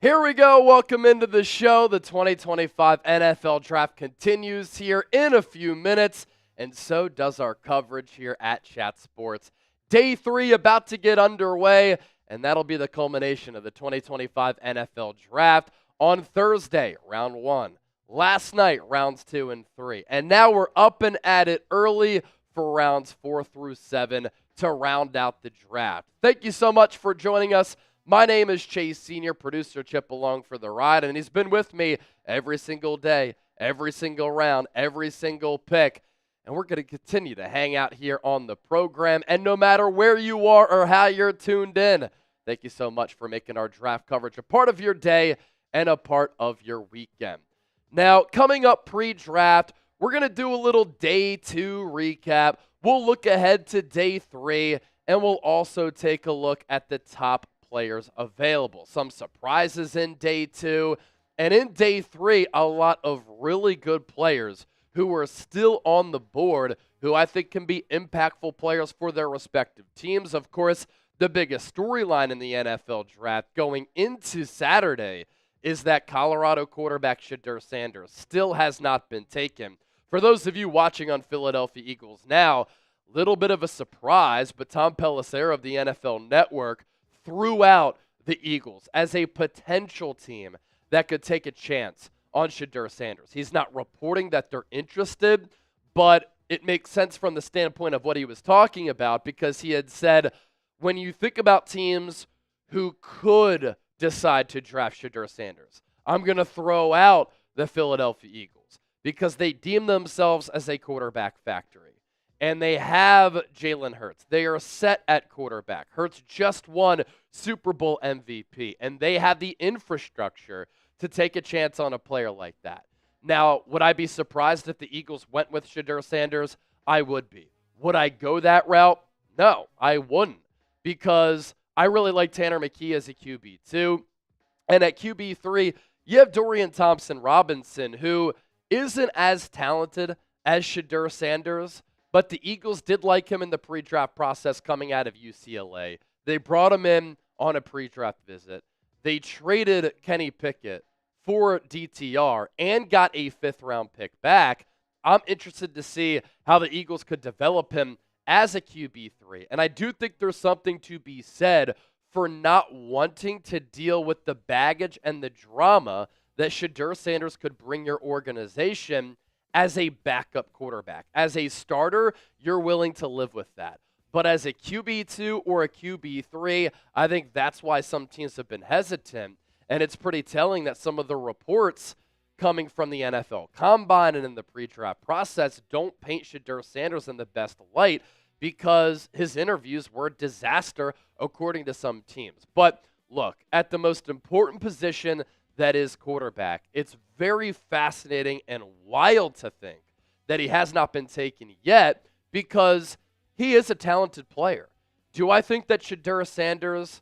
Here we go. Welcome into the show. The 2025 NFL Draft continues here in a few minutes, and so does our coverage here at Chat Sports. Day 3 about to get underway, and that'll be the culmination of the 2025 NFL Draft on Thursday, round 1. Last night, rounds 2 and 3. And now we're up and at it early for rounds 4 through 7 to round out the draft. Thank you so much for joining us. My name is Chase Sr., producer Chip along for the ride, and he's been with me every single day, every single round, every single pick. And we're going to continue to hang out here on the program. And no matter where you are or how you're tuned in, thank you so much for making our draft coverage a part of your day and a part of your weekend. Now, coming up pre-draft, we're going to do a little day 2 recap. We'll look ahead to day 3, and we'll also take a look at the top players available. Some surprises in day 2, and in day 3, a lot of really good players who are still on the board who I think can be impactful players for their respective teams. Of course, the biggest storyline in the NFL draft going into Saturday is that Colorado quarterback Shedeur Sanders still has not been taken. For those of you watching on Philadelphia Eagles Now, little bit of a surprise, but Tom Pelissero of the NFL Network threw out the Eagles as a potential team that could take a chance on Shedeur Sanders. He's not reporting that they're interested, but it makes sense from the standpoint of what he was talking about, because he had said, when you think about teams who could decide to draft Shedeur Sanders, I'm going to throw out the Philadelphia Eagles because they deem themselves as a quarterback factory. And they have Jalen Hurts. They are set at quarterback. Hurts just won Super Bowl MVP, and they have the infrastructure to take a chance on a player like that. Now, would I be surprised if the Eagles went with Shedeur Sanders? I would be. Would I go that route? No, I wouldn't, because I really like Tanner McKee as a QB2. And at QB3, you have Dorian Thompson-Robinson, who isn't as talented as Shedeur Sanders, but the Eagles did like him in the pre-draft process coming out of UCLA. They brought him in on a pre-draft visit. They traded Kenny Pickett for DTR and got a 5th-round pick back. I'm interested to see how the Eagles could develop him as a QB3. And I do think there's something to be said for not wanting to deal with the baggage and the drama that Shedeur Sanders could bring your organization as a backup quarterback. As a starter, you're willing to live with that. But as a QB2 or a QB3, I think that's why some teams have been hesitant. And it's pretty telling that some of the reports coming from the NFL Combine and in the pre-draft process don't paint Shedeur Sanders in the best light, because his interviews were a disaster according to some teams. But look, at the most important position, that is quarterback, it's very fascinating and wild to think that he has not been taken yet, because he is a talented player. Do I think that Shedeur Sanders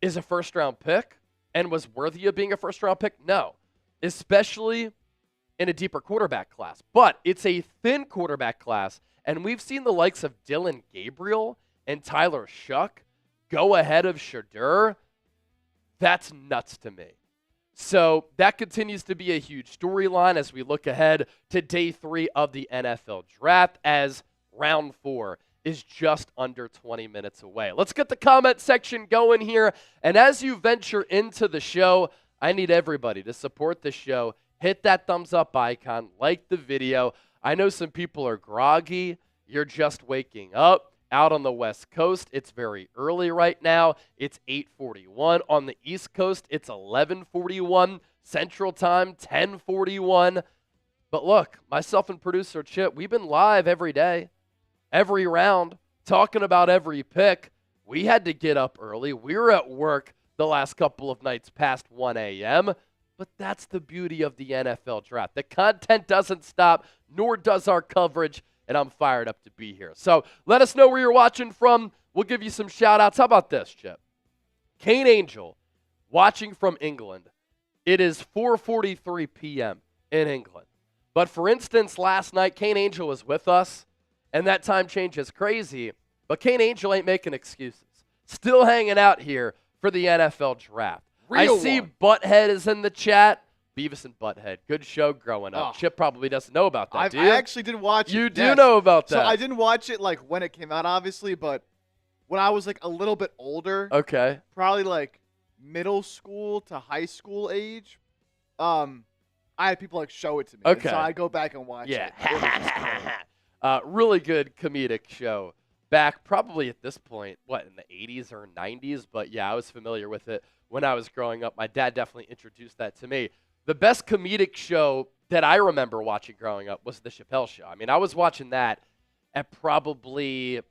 is a first-round pick and was worthy of being a first-round pick? No, especially in a deeper quarterback class. But it's a thin quarterback class, and we've seen the likes of Dylan Gabriel and Tyler Shuck go ahead of Shedeur. That's nuts to me. So that continues to be a huge storyline as we look ahead to day 3 of the NFL draft, as round 4 is just under 20 minutes away. Let's get the comment section going here. And as you venture into the show, I need everybody to support the show. Hit that thumbs up icon, like the video. I know some people are groggy. You're just waking up. Out on the West Coast, it's very early right now. It's 8:41. On the East Coast, it's 11:41. Central Time, 10:41. But look, myself and producer Chip, we've been live every day, every round, talking about every pick. We had to get up early. We were at work the last couple of nights past 1 a.m., but that's the beauty of the NFL draft. The content doesn't stop, nor does our coverage, and I'm fired up to be here. So let us know where you're watching from. We'll give you some shout-outs. How about this, Chip? Kane Angel, watching from England. It is 4:43 p.m. in England. But for instance, last night, Kane Angel was with us, and that time change is crazy, but Kane Angel ain't making excuses. Still hanging out here for the NFL draft. I see Butthead is in the chat. Beavis and Butthead. Good show growing up. Chip probably doesn't know about that, do you? I actually did watch it. You do know about that. So I didn't watch it like when it came out, obviously, but when I was like a little bit older. Okay. Probably like middle school to high school age. I had people like show it to me. Okay. So I go back and watch it. Really good comedic show. Back probably at this point, in the 80s or 90s? But yeah, I was familiar with it when I was growing up. My dad definitely introduced that to me. The best comedic show that I remember watching growing up was The Chappelle Show. I mean, I was watching that at probably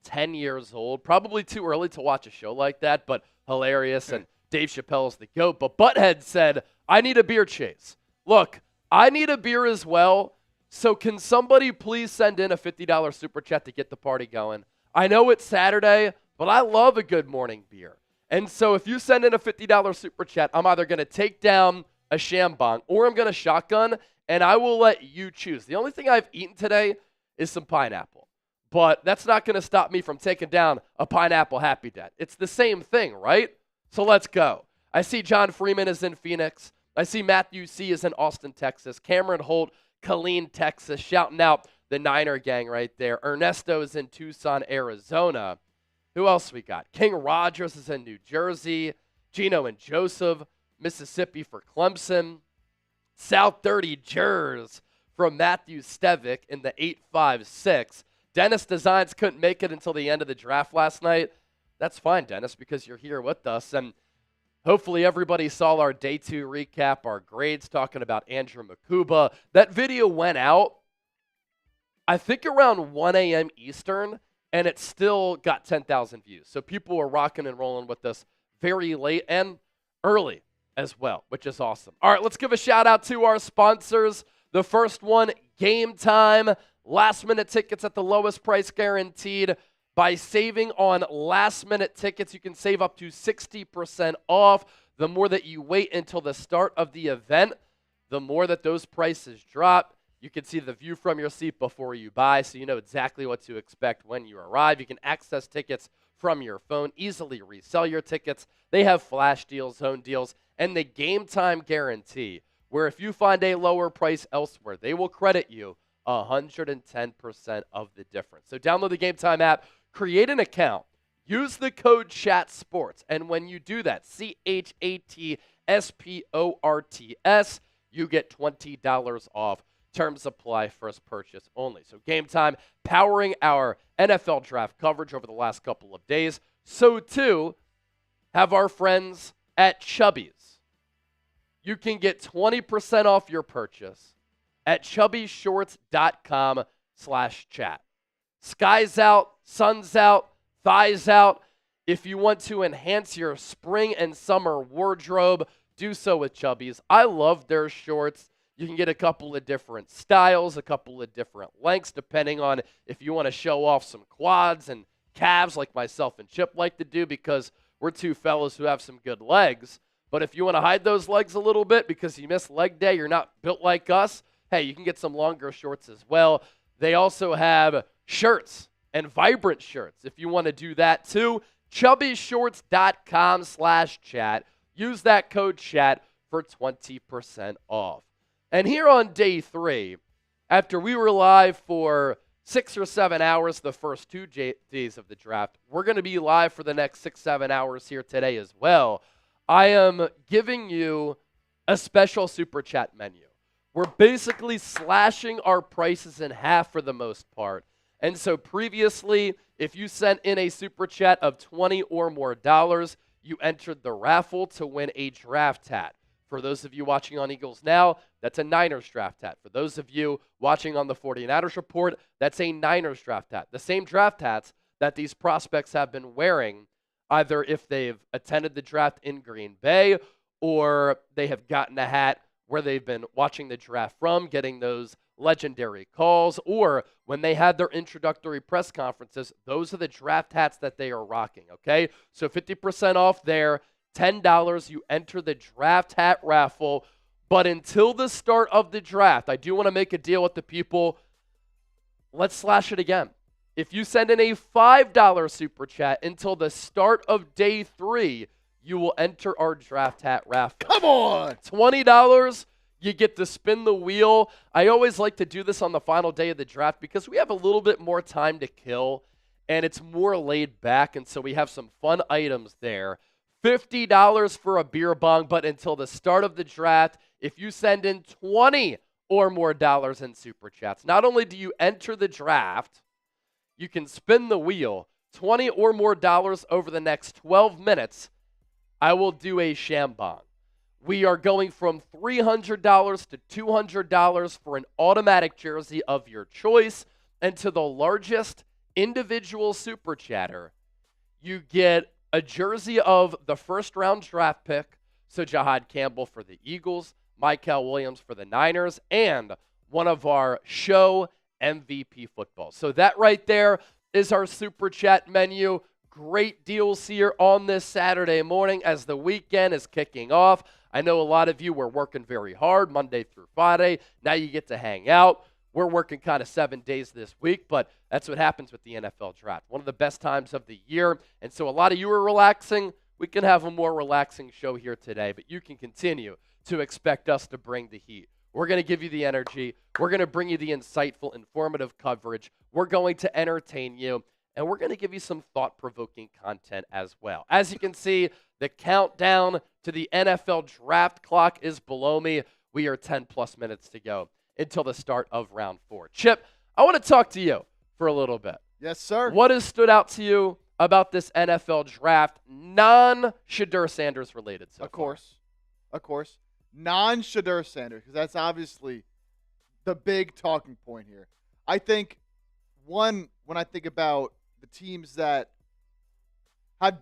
10 years old. Probably too early to watch a show like that, but hilarious. And Dave Chappelle's the GOAT. But Butthead said, I need a beer chase. Look, I need a beer as well. So can somebody please send in a $50 super chat to get the party going? I know it's Saturday, but I love a good morning beer. And so if you send in a $50 super chat, I'm either going to take down a Shambong or I'm going to shotgun, and I will let you choose. The only thing I've eaten today is some pineapple. But that's not going to stop me from taking down a pineapple Happy Dad. It's the same thing, right? So let's go. I see John Freeman is in Phoenix. I see Matthew C. is in Austin, Texas. Cameron Holt, Killeen, Texas, shouting out the Niner gang right there. Ernesto is in Tucson, Arizona. Who else we got? King Rogers is in New Jersey. Gino and Joseph, Mississippi for Clemson. South 30 Jers from Matthew Stevick in the 856. Dennis Designs couldn't make it until the end of the draft last night. That's fine, Dennis, because you're here with us. And hopefully everybody saw our day 2 recap, our grades, talking about Andrew Mukuba. That video went out, I think, around 1 a.m. Eastern, and it still got 10,000 views. So people were rocking and rolling with us very late and early as well, which is awesome. All right, let's give a shout out to our sponsors. The first one, Game Time. Last-minute tickets at the lowest price guaranteed. By saving on last-minute tickets, you can save up to 60% off. The more that you wait until the start of the event, the more that those prices drop. You can see the view from your seat before you buy, so you know exactly what to expect when you arrive. You can access tickets from your phone, easily resell your tickets. They have flash deals, zone deals, and the Game Time guarantee, where if you find a lower price elsewhere, they will credit you 110% of the difference. So download the Game Time app, create an account, use the code CHATSPORTS, and when you do that, CHATSPORTS, you get $20 off. Terms apply, first purchase only. So Game Time, powering our NFL draft coverage over the last couple of days. So too have our friends at Chubby's. You can get 20% off your purchase at chubbyshorts.com/chat. Sky's out, sun's out, thighs out. If you want to enhance your spring and summer wardrobe, do so with Chubby's. I love their shorts. You can get a couple of different styles, a couple of different lengths, depending on if you want to show off some quads and calves like myself and Chip like to do, because we're two fellas who have some good legs. But if you want to hide those legs a little bit because you missed leg day, you're not built like us, hey, you can get some longer shorts as well. They also have shirts and vibrant shirts if you want to do that too. chubbyshorts.com/chat. Use that code CHAT for 20% off. And here on day 3, after we were live for 6 or 7 hours the first 2 days of the draft, we're going to be live for the next 6-7 hours here today as well. I am giving you a special super chat menu. We're basically slashing our prices in half for the most part. And so previously, if you sent in a super chat of $20 or more, you entered the raffle to win a draft hat. For those of you watching on Eagles Now, that's a Niners draft hat. For those of you watching on the 49ers Report, that's a Niners draft hat. The same draft hats that these prospects have been wearing, either if they've attended the draft in Green Bay or they have gotten a hat where they've been watching the draft from, getting those legendary calls, or when they had their introductory press conferences. Those are the draft hats that they are rocking, okay? So 50% off there, $10, you enter the draft hat raffle. But until the start of the draft, I do want to make a deal with the people. Let's slash it again. If you send in a $5 super chat until the start of day 3, you will enter our draft hat raffle. Come on! $20, you get to spin the wheel. I always like to do this on the final day of the draft because we have a little bit more time to kill, and it's more laid back, and so we have some fun items there. $50 for a beer bong, but until the start of the draft, if you send in $20 or more in Super Chats, not only do you enter the draft, you can spin the wheel. $20 or more over the next 12 minutes, I will do a shambong. We are going from $300 to $200 for an automatic jersey of your choice, and to the largest individual Super Chatter, you get a jersey of the first-round draft pick, so Jihaad Campbell for the Eagles, Michael Williams for the Niners, and one of our show MVP football. So that right there is our Super Chat menu. Great deals here on this Saturday morning as the weekend is kicking off. I know a lot of you were working very hard Monday through Friday. Now you get to hang out. We're working kind of 7 days this week, but that's what happens with the NFL draft. One of the best times of the year. And so a lot of you are relaxing. We can have a more relaxing show here today, but you can continue to expect us to bring the heat. We're going to give you the energy. We're going to bring you the insightful, informative coverage. We're going to entertain you, and we're going to give you some thought-provoking content as well. As you can see, the countdown to the NFL draft clock is below me. We are 10-plus minutes to go until the start of round 4. Chip, I want to talk to you for a little bit. Yes, sir. What has stood out to you about this NFL draft, non-Shedeur Sanders related so far? Of course. Non-Shedeur Sanders, because that's obviously the big talking point here. I think, when I think about the teams that had,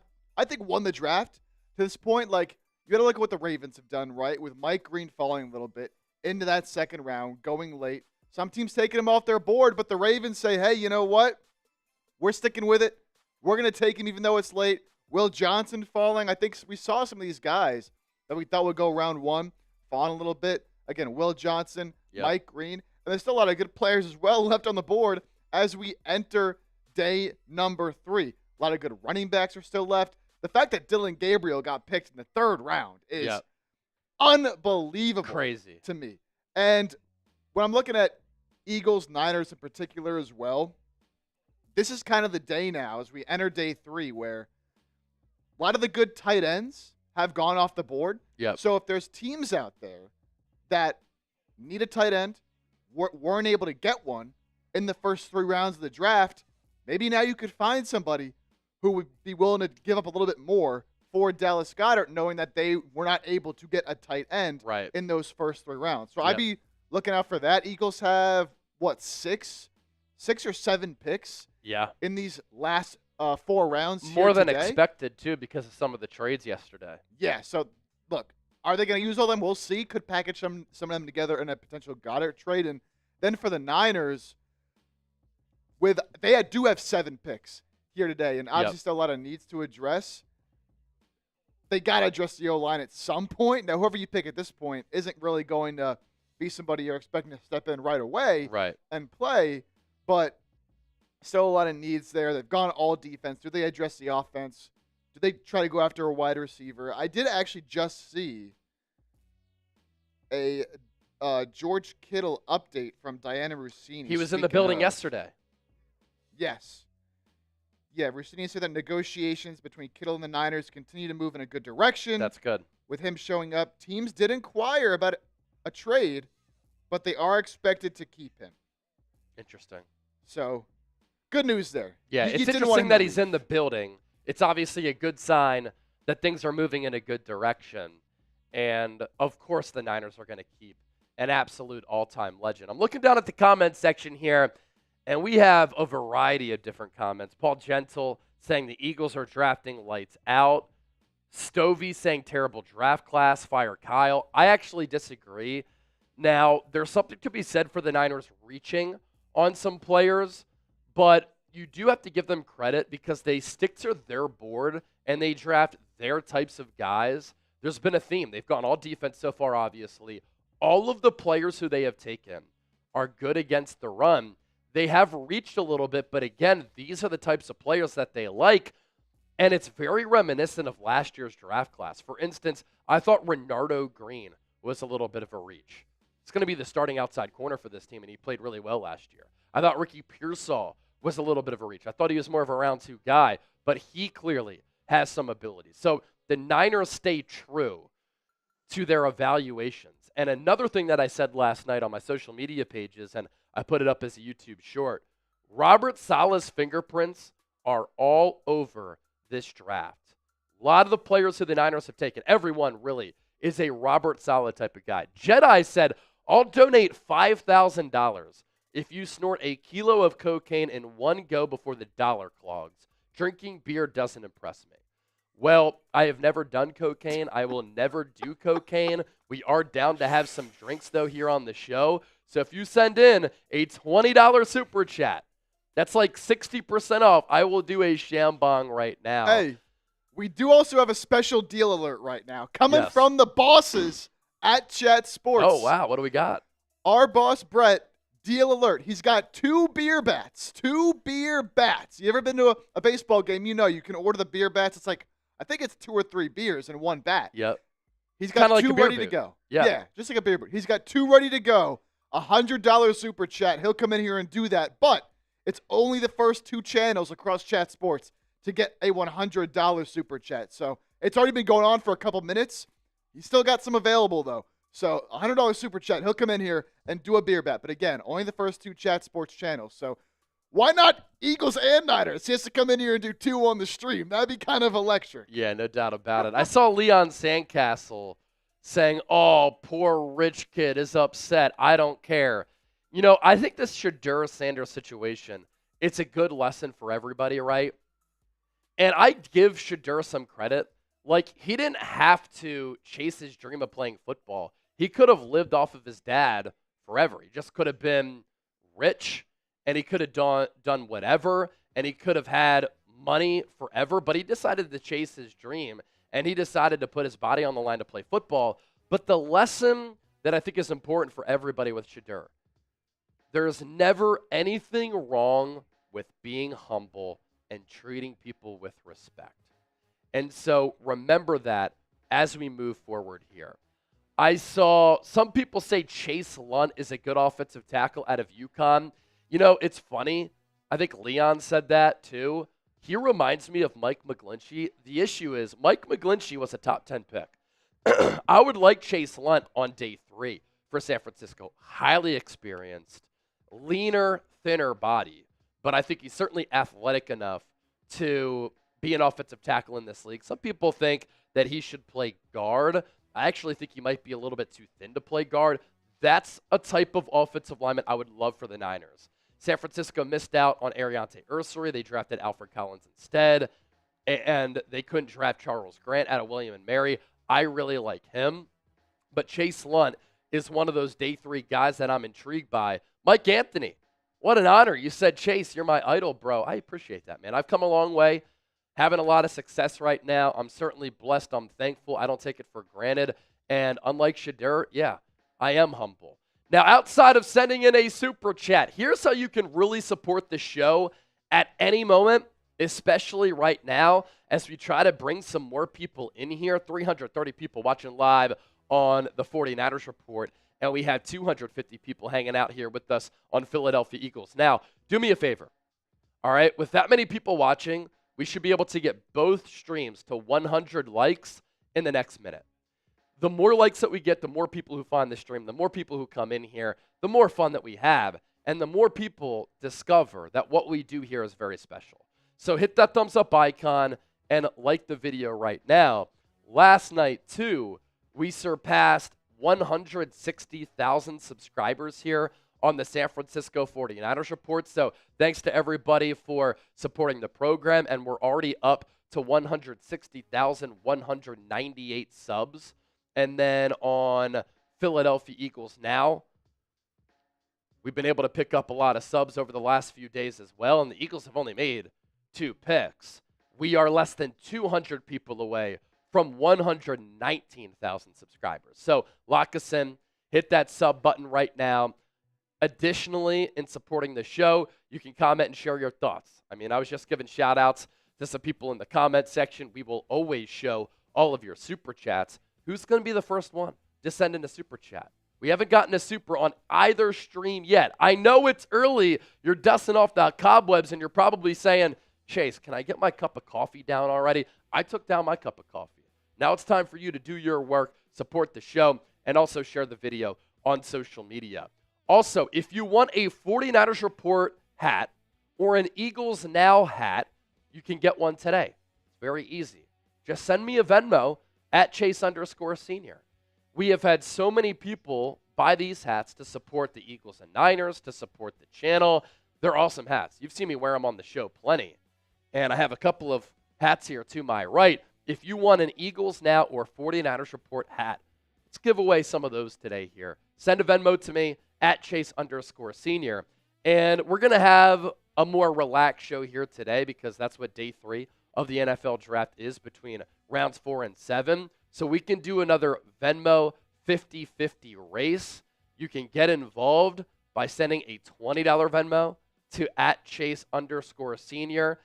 won the draft to this point, like, you got to look at what the Ravens have done, right? With Mike Green falling a little bit into that second round, going late. Some teams taking him off their board, but the Ravens say, hey, you know what? We're sticking with it. We're going to take him even though it's late. Will Johnson falling. I think we saw some of these guys that we thought would go round 1 falling a little bit. Again, Will Johnson, Mike Green. And there's still a lot of good players as well left on the board as we enter day number 3. A lot of good running backs are still left. The fact that Dylan Gabriel got picked in the 3rd round is unbelievable. Crazy to me. And when I'm looking at Eagles, Niners in particular as well, this is kind of the day now as we enter day 3 where a lot of the good tight ends have gone off the board. Yep. So if there's teams out there that need a tight end, weren't able to get one in the first 3 rounds of the draft, maybe now you could find somebody who would be willing to give up a little bit more for Dallas Goedert, knowing that they were not able to get a tight end in those first 3 rounds. So I'd be looking out for that. Eagles have, 6 or 7 picks in these last 4 rounds. More than expected, too, because of some of the trades yesterday. Yeah, so look, are they going to use all them? We'll see. Could package some of them together in a potential Goddard trade. And then for the Niners, they do have 7 picks here today, and obviously still a lot of needs to address. They got to address the O-line at some point. Now, whoever you pick at this point isn't really going to be somebody you're expecting to step in right away and play, but still a lot of needs there. They've gone all defense. Do they address the offense? Do they try to go after a wide receiver? I did actually just see a George Kittle update from Diana Rossini. He was in the building yesterday. Yes. Yeah, Rossini said that negotiations between Kittle and the Niners continue to move in a good direction. That's good. With him showing up, teams did inquire about a trade, but they are expected to keep him. Interesting. So, good news there. Yeah, it's interesting that he's in the building. It's obviously a good sign that things are moving in a good direction. And, of course, the Niners are going to keep an absolute all-time legend. I'm looking down at the comment section here, and we have a variety of different comments. Paul Gentle saying the Eagles are drafting lights out. Stovey saying terrible draft class, fire Kyle. I actually disagree. Now, there's something to be said for the Niners reaching on some players, but you do have to give them credit because they stick to their board and they draft their types of guys. There's been a theme. They've gone all defense so far, obviously. All of the players who they have taken are good against the run. They have reached a little bit, but again, these are the types of players that they like. And it's very reminiscent of last year's draft class. For instance, I thought Renardo Green was a little bit of a reach. It's going to be the starting outside corner for this team, and he played really well last year. I thought Ricky Pearsall was a little bit of a reach. I thought he was more of a round 2 guy, but he clearly has some ability. So the Niners stay true to their evaluations. And another thing that I said last night on my social media pages, and I put it up as a YouTube short, Robert Saleh's fingerprints are all over this draft. A lot of the players who the Niners have taken, everyone really, is a Robert Saleh type of guy. Jedi said, I'll donate $5,000 if you snort a kilo of cocaine in one go before the dollar clogs. Drinking beer doesn't impress me. Well, I have never done cocaine. I will never do cocaine. We are down to have some drinks, though, here on the show. So if you send in a $20 super chat, that's like 60% off. I will do a shambong right now. Hey, we do also have a special deal alert right now coming from the bosses at Chat Sports. Oh, wow. What do we got? Our boss, Brett, deal alert. He's got 2 beer bats. 2 beer bats. You ever been to a baseball game? You know you can order the beer bats. It's like, I think it's 2 or 3 beers in one bat. Yep. He's got Kinda 2 like a beer ready to boot. go. Yeah, just like a beer boot. He's got 2 ready to go. $100 super chat. He'll come in here and do that. But it's only the first 2 channels across Chat Sports to get a $100 super chat. So it's already been going on for a couple minutes. He's still got some available, though. So $100 super chat. He'll come in here and do a beer bet. But again, only the first 2 Chat Sports channels. So why not Eagles and Niners? He has to come in here and do 2 on the stream. That'd be kind of electric. Yeah, no doubt about it. I saw Leon Sandcastle saying, oh, poor rich kid is upset. I don't care. You know, I think this Shedeur Sanders situation, it's a good lesson for everybody, right? And I give Shedeur some credit. Like, he didn't have to chase his dream of playing football. He could have lived off of his dad forever. He just could have been rich, and he could have done whatever, and he could have had money forever, but he decided to chase his dream, and he decided to put his body on the line to play football. But the lesson that I think is important for everybody with Shedeur, there's never anything wrong with being humble and treating people with respect. And so remember that as we move forward here. I saw some people say Chase Lunt is a good offensive tackle out of UConn. You know, it's funny. I think Leon said that too. He reminds me of Mike McGlinchey. The issue is Mike McGlinchey was a top 10 pick. I would like Chase Lunt on day 3 for San Francisco. Highly experienced, leaner, thinner body. But I think he's certainly athletic enough to be an offensive tackle in this league. Some people think that he should play guard. I actually think he might be a little bit too thin to play guard. That's a type of offensive lineman I would love for the Niners. San Francisco missed out on Ariante Ursary. They drafted Alfred Collins instead, and they couldn't draft Charles Grant out of William & Mary. I really like him, but Chase Lunt is one of those day 3 guys that I'm intrigued by. Mike Anthony, what an honor. You said, Chase, you're my idol, bro. I appreciate that, man. I've come a long way, having a lot of success right now. I'm certainly blessed. I'm thankful. I don't take it for granted, and unlike Shedeur, yeah, I am humble. Now, outside of sending in a super chat, here's how you can really support the show at any moment, especially right now, as we try to bring some more people in here. 330 people watching live on the 49ers Report, and we have 250 people hanging out here with us on Philadelphia Eagles. Now, do me a favor, all right? With that many people watching, we should be able to get both streams to 100 likes in the next minute. The more likes that we get, the more people who find the stream, the more people who come in here, the more fun that we have, and the more people discover that what we do here is very special. So hit that thumbs up icon and like the video right now. Last night, too, we surpassed 160,000 subscribers here on the San Francisco 49ers Report. So thanks to everybody for supporting the program, and we're already up to 160,198 subs. And then on Philadelphia Eagles Now, we've been able to pick up a lot of subs over the last few days as well, and the Eagles have only made 2 picks. We are less than 200 people away from 119,000 subscribers. So lock us in. Hit that sub button right now. Additionally, in supporting the show, you can comment and share your thoughts. I mean, I was just giving shout-outs to some people in the comment section. We will always show all of your super chats. Who's going to be the first one to send in a super chat? We haven't gotten a super on either stream yet. I know it's early. You're dusting off the cobwebs, and you're probably saying, Chase, can I get my cup of coffee down already? I took down my cup of coffee. Now it's time for you to do your work, support the show, and also share the video on social media. Also, if you want a 49ers Report hat or an Eagles Now hat, you can get one today. It's very easy. Just send me a Venmo at Chase_Senior. We have had so many people buy these hats to support the Eagles and Niners, to support the channel. They're awesome hats. You've seen me wear them on the show plenty. And I have a couple of hats here to my right. If you want an Eagles Now or 49ers Report hat, let's give away some of those today here. Send a Venmo to me at Chase_Senior. And we're going to have a more relaxed show here today because that's what day 3 of the NFL draft is, between rounds 4 and 7. So we can do another Venmo 50-50 race. You can get involved by sending a $20 Venmo to at Chase_Senior.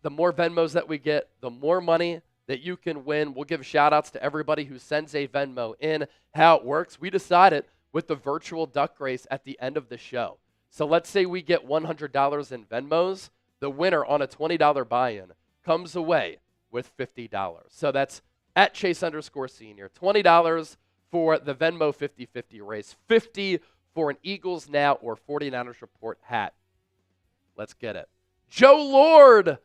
The more Venmos that we get, the more money that you can win. We'll give shout outs to everybody who sends a Venmo in. How it works, we decided with the virtual duck race at the end of the show. So let's say we get $100 in Venmos. The winner on a $20 buy-in comes away with $50. So that's at Chase_Senior. $20 for the Venmo 50-50 race. $50 for an Eagles Now or 49ers Report hat. Let's get it. Joe Lord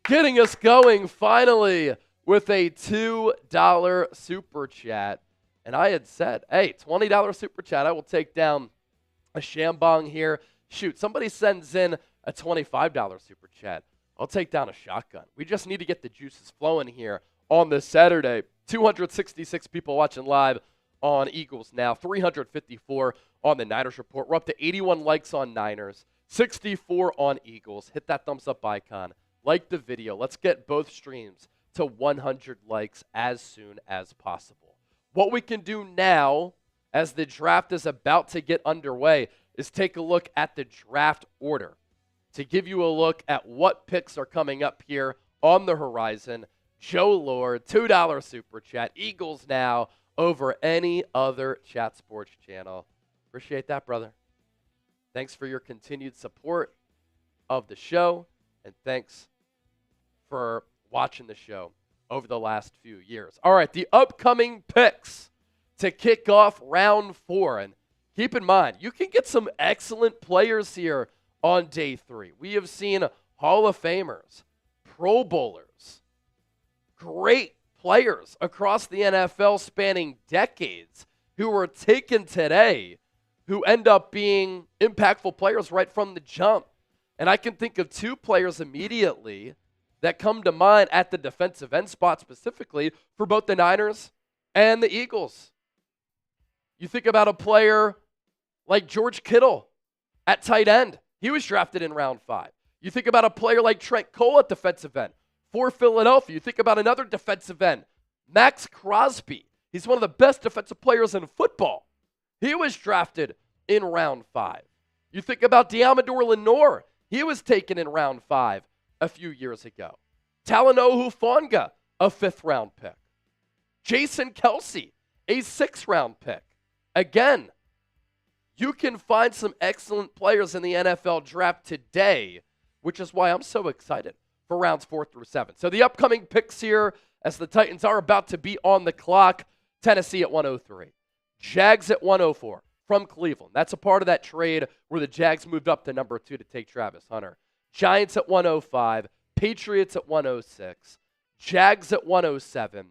getting us going finally with a $2 super chat. And I had said, hey, $20 super chat, I will take down a Shambong here. Shoot, somebody sends in a $25 super chat. I'll take down a shotgun. We just need to get the juices flowing here on this Saturday. 266 people watching live on Eagles Now, 354 on the Niners Report. We're up to 81 likes on Niners, 64 on Eagles. Hit that thumbs up icon. Like the video. Let's get both streams to 100 likes as soon as possible. What we can do now, as the draft is about to get underway, is take a look at the draft order to give you a look at what picks are coming up here on the horizon. Joe Lord, $2 super chat. Eagles Now over any other chat sports channel. Appreciate that, brother. Thanks for your continued support of the show, and thanks for watching the show over the last few years. All right, the upcoming picks to kick off round 4. And keep in mind, you can get some excellent players here on day 3. We have seen Hall of Famers, Pro Bowlers, great players across the NFL spanning decades who were taken today who end up being impactful players right from the jump. And I can think of 2 players immediately that come to mind at the defensive end spot specifically for both the Niners and the Eagles. You think about a player like George Kittle at tight end. He was drafted in round 5. You think about a player like Trent Cole at defensive end for Philadelphia. You think about another defensive end, Max Crosby. He's one of the best defensive players in football. He was drafted in round 5. You think about Deommodore Lenoir. He was taken in round 5 a few years ago. Talanoa Hufanga, a 5th-round pick. Jason Kelsey, a 6th-round pick. Again, you can find some excellent players in the NFL draft today, which is why I'm so excited for rounds 4 through 7. So the upcoming picks here, as the Titans are about to be on the clock, Tennessee at 103. Jags at 104 from Cleveland. That's a part of that trade where the Jags moved up to number 2 to take Travis Hunter. Giants at 105. Patriots at 106. Jags at 107.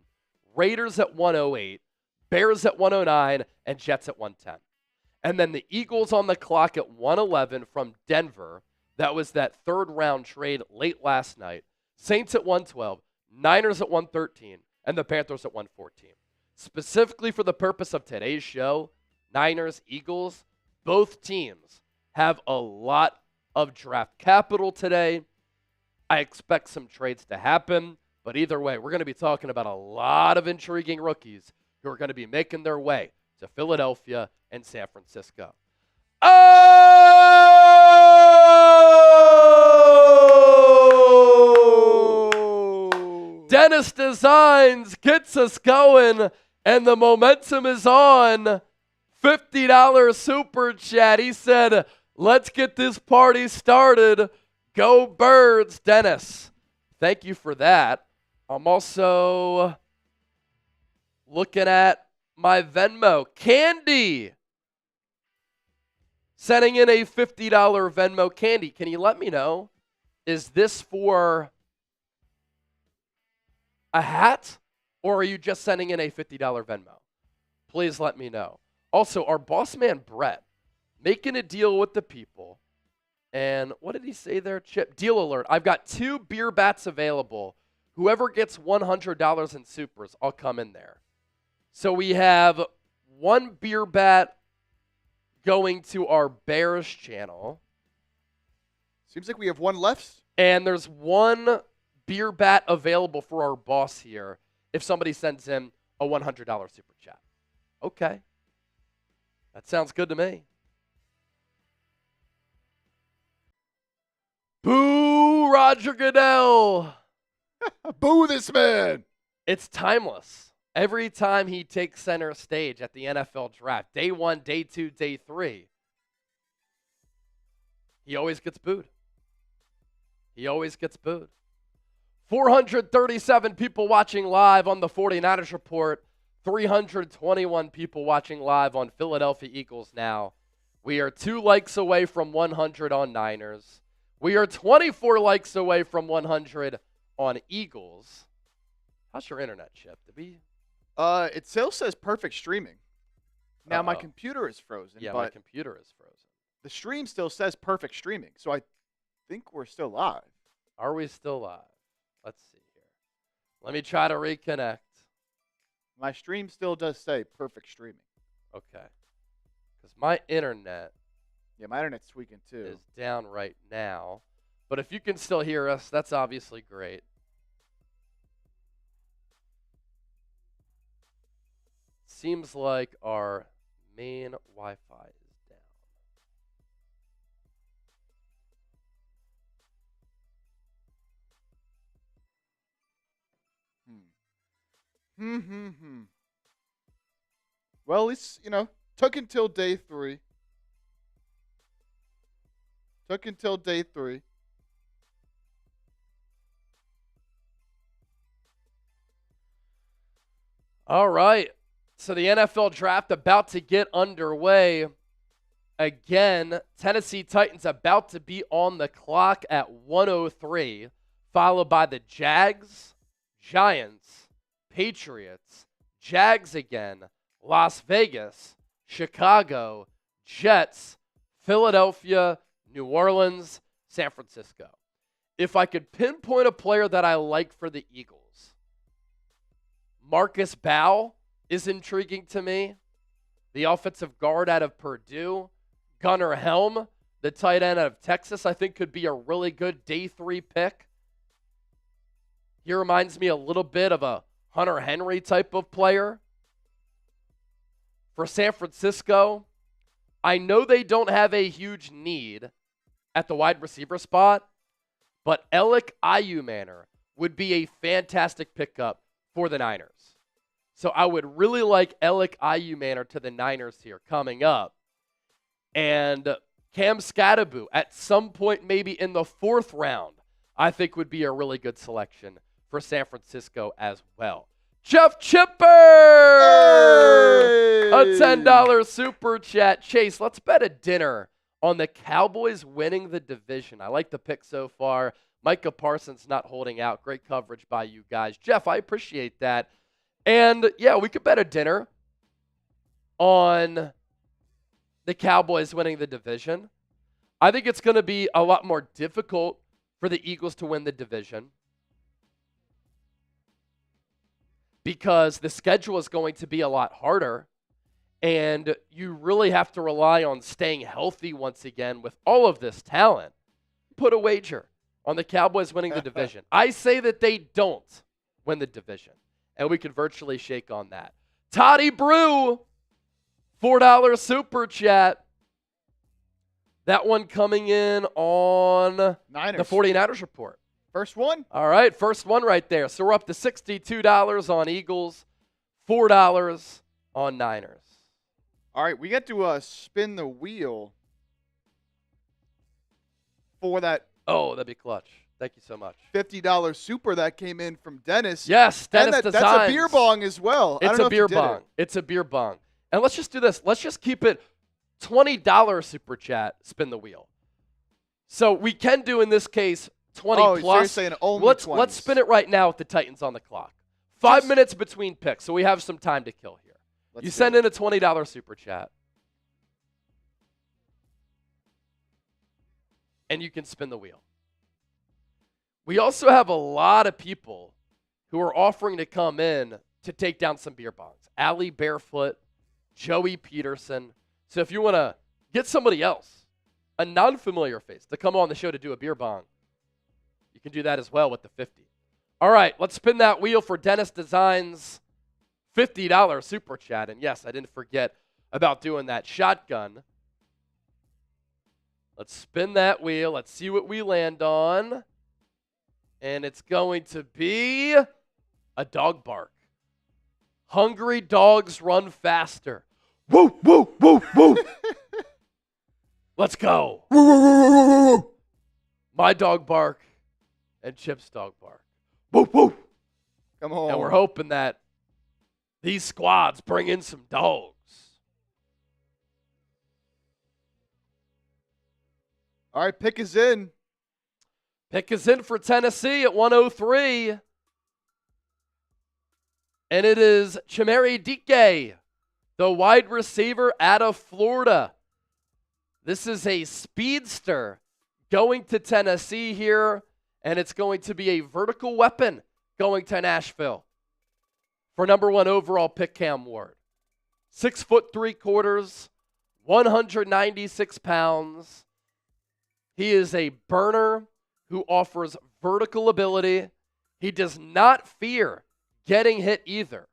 Raiders at 108. Bears at 109. And Jets at 110. And then the Eagles on the clock at 111 from Denver. That was that 3rd-round trade late last night. Saints at 112. Niners at 113. And the Panthers at 114. Specifically for the purpose of today's show, Niners, Eagles, both teams have a lot of draft capital today. I expect some trades to happen, but either way, we're going to be talking about a lot of intriguing rookies who are going to be making their way to Philadelphia and San Francisco. Oh! Dennis Designs gets us going, and the momentum is on. $50 super chat. He said, let's get this party started. Go Birds, Dennis. Thank you for that. I'm also looking at my Venmo. Candy sending in a $50 Venmo. Candy, can you let me know, is this for a hat, or are you just sending in a $50 Venmo? Please let me know. Also, our boss man, Brett, making a deal with the people. And what did he say there, Chip? Deal alert. I've got 2 beer bats available. Whoever gets $100 in supers, I'll come in there. So we have 1 beer bat going to our Bears channel. Seems like we have 1 left. And there's 1 beer bat available for our boss here if somebody sends him a $100 super chat. Okay. That sounds good to me. Boo, Roger Goodell. Boo this man. It's timeless. Every time he takes center stage at the NFL draft, day 1, day 2, day 3, he always gets booed. He always gets booed. 437 people watching live on the 49ers Report. 321 people watching live on Philadelphia Eagles now. We are 2 likes away from 100 on Niners. We are 24 likes away from 100 on Eagles. How's your internet, Chip? It still says perfect streaming. Now my computer is frozen. Yeah, but my computer is frozen. The stream still says perfect streaming, so I think we're still live. Are we still live? Let's see here. Let me try to reconnect. My stream still does say perfect streaming. Okay. Because my internet my internet's tweaking too. is down right now. But if you can still hear us, that's obviously great. Seems like our main Wi-Fi is down. Well, at least, took until day 3. All right. So the NFL draft about to get underway. Again, Tennessee Titans about to be on the clock at 1:03, followed by the Jags, Giants, Patriots, Jags again, Las Vegas, Chicago, Jets, Philadelphia, New Orleans, San Francisco. If I could pinpoint a player that I like for the Eagles, Marcus Bow is intriguing to me. The offensive guard out of Purdue, Gunnar Helm, the tight end out of Texas, I think could be a really good day 3 pick. He reminds me a little bit of a Hunter Henry type of player. For San Francisco, I know they don't have a huge need at the wide receiver spot, but Alec Ayumanner would be a fantastic pickup for the Niners. So I would really like Alec Ayumanner to the Niners here coming up. And Cam Scatteraboo at some point maybe in the 4th round, I think would be a really good selection for San Francisco as well. Jeff Chipper! Hey! A $10 super chat. Chase, let's bet a dinner on the Cowboys winning the division. I like the pick so far. Micah Parsons not holding out. Great coverage by you guys. Jeff, I appreciate that. And, yeah, we could bet a dinner on the Cowboys winning the division. I think it's going to be a lot more difficult for the Eagles to win the division because the schedule is going to be a lot harder, and you really have to rely on staying healthy once again with all of this talent. Put a wager on the Cowboys winning the division. I say that they don't win the division, and we can virtually shake on that. Toddy Brew, $4 super chat. That one coming in on Niners. the 49ers report. First one? All right, first one right there. So we're up to $62 on Eagles, $4 on Niners. All right, we get to spin the wheel for that. Oh, that'd be clutch. Thank you so much. $50 super that came in from Dennis. Yes, Dennis and Designs. That's a beer bong as well. It's a beer bong. It's a beer bong. And let's just do this. Let's just keep it $20 super chat, spin the wheel. So we can do, in this case, 20 plus. So you're saying only let's 20s. spin it right now with the Titans on the clock. 5 minutes between picks, so we have some time to kill here. You send in a $20 super chat. And you can spin the wheel. We also have a lot of people who are offering to come in to take down some beer bongs. Allie Barefoot, Joey Peterson. So if you want to get somebody else, a non-familiar face, to come on the show to do a beer bong, you can do that as well with the 50. All right, let's spin that wheel for Dennis Designs' $50 super chat. And yes, I didn't forget about doing that shotgun. Let's spin that wheel. Let's see what we land on. And it's going to be a dog bark. Hungry dogs run faster. Woo, woo, woo, woo. Let's go. Woo, woo, woo, woo, woo, woo. My dog bark and Chip's dog bark. Woo, woo. Come on. And we're hoping that these squads bring in some dogs. All right, pick is in. Pick is in for Tennessee at 103. And it is Chimere Dike, the wide receiver out of Florida. This is a speedster going to Tennessee here, and it's going to be a vertical weapon going to Nashville for number 1 overall pick Cam Ward. 6'3", 196 pounds. He is a burner who offers vertical ability. He does not fear getting hit either.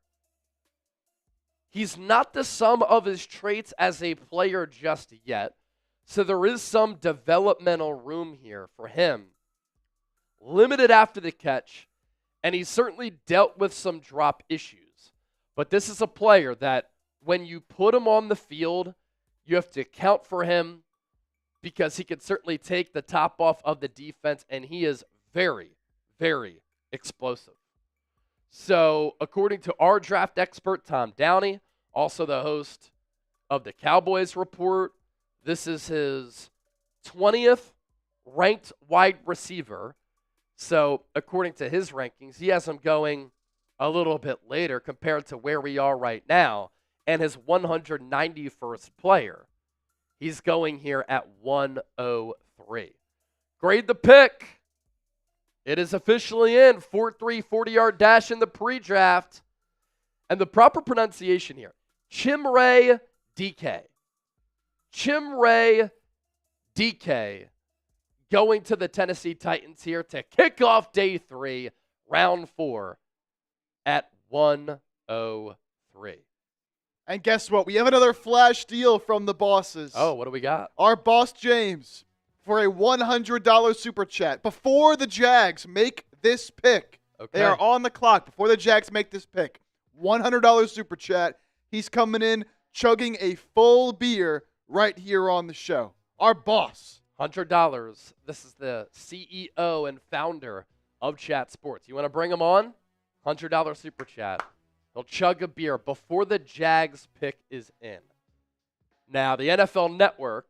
He's not the sum of his traits as a player just yet, so there is some developmental room here for him. Limited after the catch, and he certainly dealt with some drop issues. But this is a player that when you put him on the field, you have to account for him because he can certainly take the top off of the defense, and he is very, very explosive. So, according to our draft expert, Tom Downey, also the host of the Cowboys Report, this is his 20th ranked wide receiver. So, according to his rankings, he has him going a little bit later compared to where we are right now, and his 191st player. He's going here at 103. Grade the pick. It is officially in. 4.3 40-yard dash in the pre-draft. And the proper pronunciation here, Chimere Dike. Chimere Dike going to the Tennessee Titans here to kick off day 3, round 4 at 103. And guess what? We have another flash deal from the bosses. Oh, what do we got? Our boss, James, for a $100 super chat. Before the Jags make this pick, they are on the clock. Before the Jags make this pick, $100 super chat. He's coming in, chugging a full beer right here on the show. Our boss. $100. This is the CEO and founder of Chat Sports. You want to bring him on? $100 super chat. He'll chug a beer before the Jags pick is in. Now, the NFL Network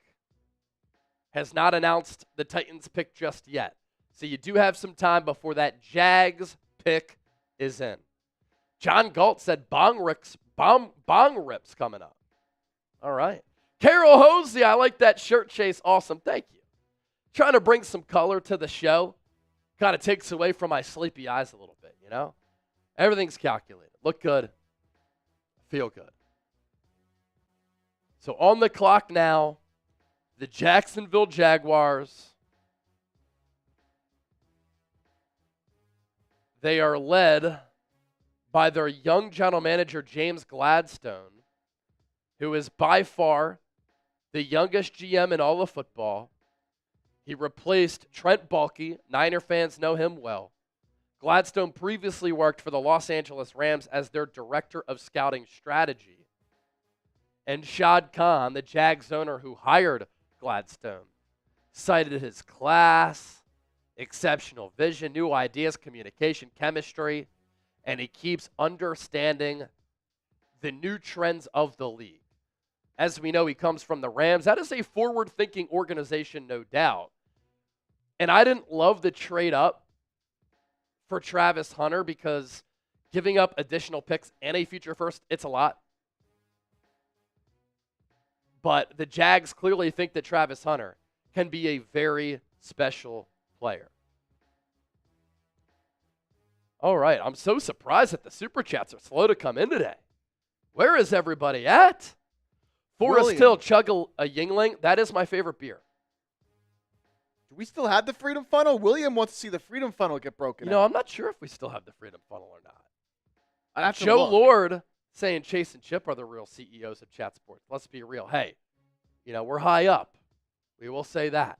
has not announced the Titans pick just yet. So you do have some time before that Jags pick is in. John Galt said bong rips coming up. All right. Carol Hosey, I like that shirt chase. Awesome. Thank you. Trying to bring some color to the show. Kind of takes away from my sleepy eyes a little bit, you know? Everything's calculated. Look good. Feel good. So on the clock now, the Jacksonville Jaguars. They are led by their young general manager, James Gladstone, who is by far the youngest GM in all of football. He replaced Trent Baalke. Niner fans know him well. Gladstone previously worked for the Los Angeles Rams as their director of scouting strategy. And Shad Khan, the Jags owner who hired Gladstone, cited his class, exceptional vision, new ideas, communication, chemistry, and he keeps understanding the new trends of the league. As we know, he comes from the Rams. That is a forward-thinking organization, no doubt. And I didn't love the trade up for Travis Hunter because giving up additional picks and a future first, it's a lot. But the Jags clearly think that Travis Hunter can be a very special player. All right, I'm so surprised that the Super Chats are slow to come in today. Where is everybody at? Forest Hill Chug a Yingling, that is my favorite beer. Do we still have the Freedom Funnel? William wants to see the Freedom Funnel get broken out. I'm not sure if we still have the Freedom Funnel or not. Joe Lord saying Chase and Chip are the real CEOs of Chat Sports. Let's be real. Hey, we're high up. We will say that.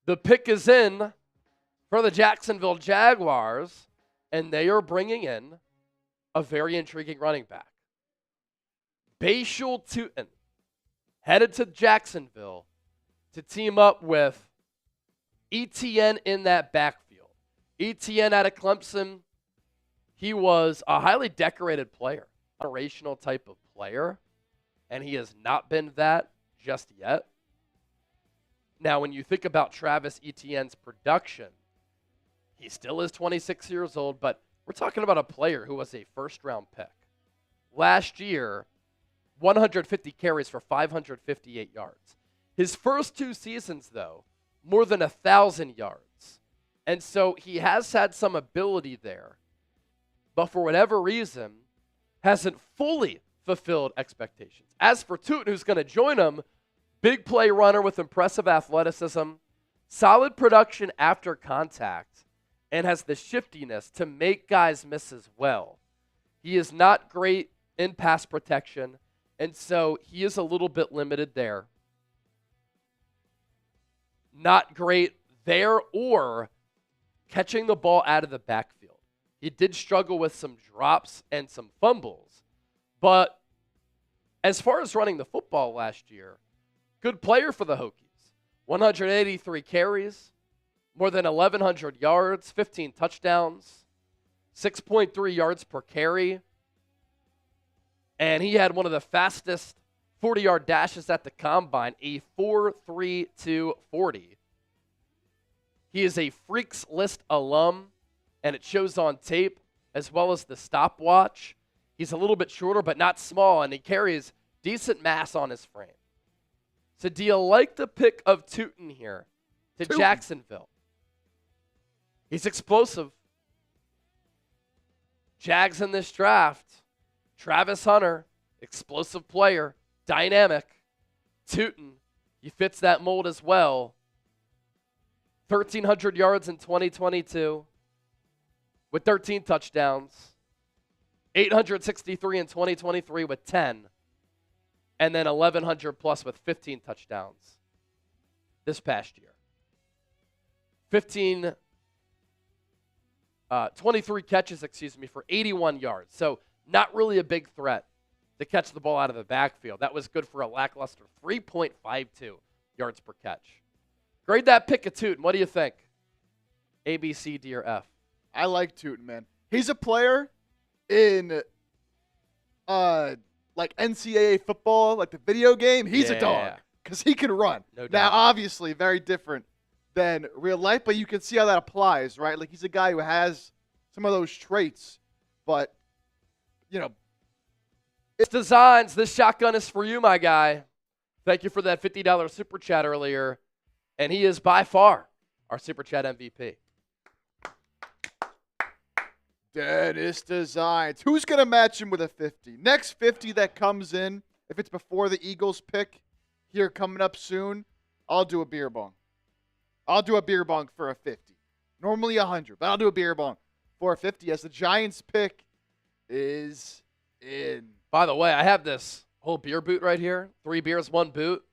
The pick is in for the Jacksonville Jaguars, and they are bringing in a very intriguing running back. Bashal Tutin headed to Jacksonville to team up with ETN in that backfield. ETN out of Clemson, he was a highly decorated player, generational type of player, and he has not been that just yet. Now, when you think about Travis Etienne's production, he still is 26 years old, but we're talking about a player who was a first-round pick. Last year, 150 carries for 558 yards. His first 2 seasons, though, more than 1,000 yards. And so he has had some ability there, but for whatever reason, hasn't fully fulfilled expectations. As for Tutin, who's going to join him, big play runner with impressive athleticism, solid production after contact, and has the shiftiness to make guys miss as well. He is not great in pass protection, and so he is a little bit limited there. Not great there or catching the ball out of the backfield. He did struggle with some drops and some fumbles, but as far as running the football last year, good player for the Hokies. 183 carries, more than 1,100 yards, 15 touchdowns, 6.3 yards per carry. And he had one of the fastest 40-yard dashes at the combine, a 4.32 40. He is a Freaks List alum, and it shows on tape as well as the stopwatch. He's a little bit shorter, but not small, and he carries decent mass on his frame. So do you like the pick of Tutin here to Jacksonville? He's explosive. Jags in this draft. Travis Hunter, explosive player, dynamic. Tutin, he fits that mold as well. 1,300 yards in 2022 with 13 touchdowns. 863 in 2023 with 10. And then 1,100 plus with 15 touchdowns this past year. 23 catches, for 81 yards. So not really a big threat to catch the ball out of the backfield. That was good for a lackluster 3.52 yards per catch. Grade that pick of Tutin. What do you think? A, B, C, D, or F? I like Tutin, man. He's a player in like NCAA football, like the video game. He's a dog because he can run. No doubt. Now, obviously, very different than real life, but you can see how that applies, right? Like, he's a guy who has some of those traits, but, It's Designs. This shotgun is for you, my guy. Thank you for that $50 Super Chat earlier. And he is by far our Super Chat MVP. Dennis Designs. Who's going to match him with a 50? Next 50 that comes in, if it's before the Eagles pick here coming up soon, I'll do a beer bong. I'll do a beer bong for a 50. Normally 100, but I'll do a beer bong for a 50 as the Giants pick is in. By the way, I have this whole beer boot right here. 3 beers, 1 boot.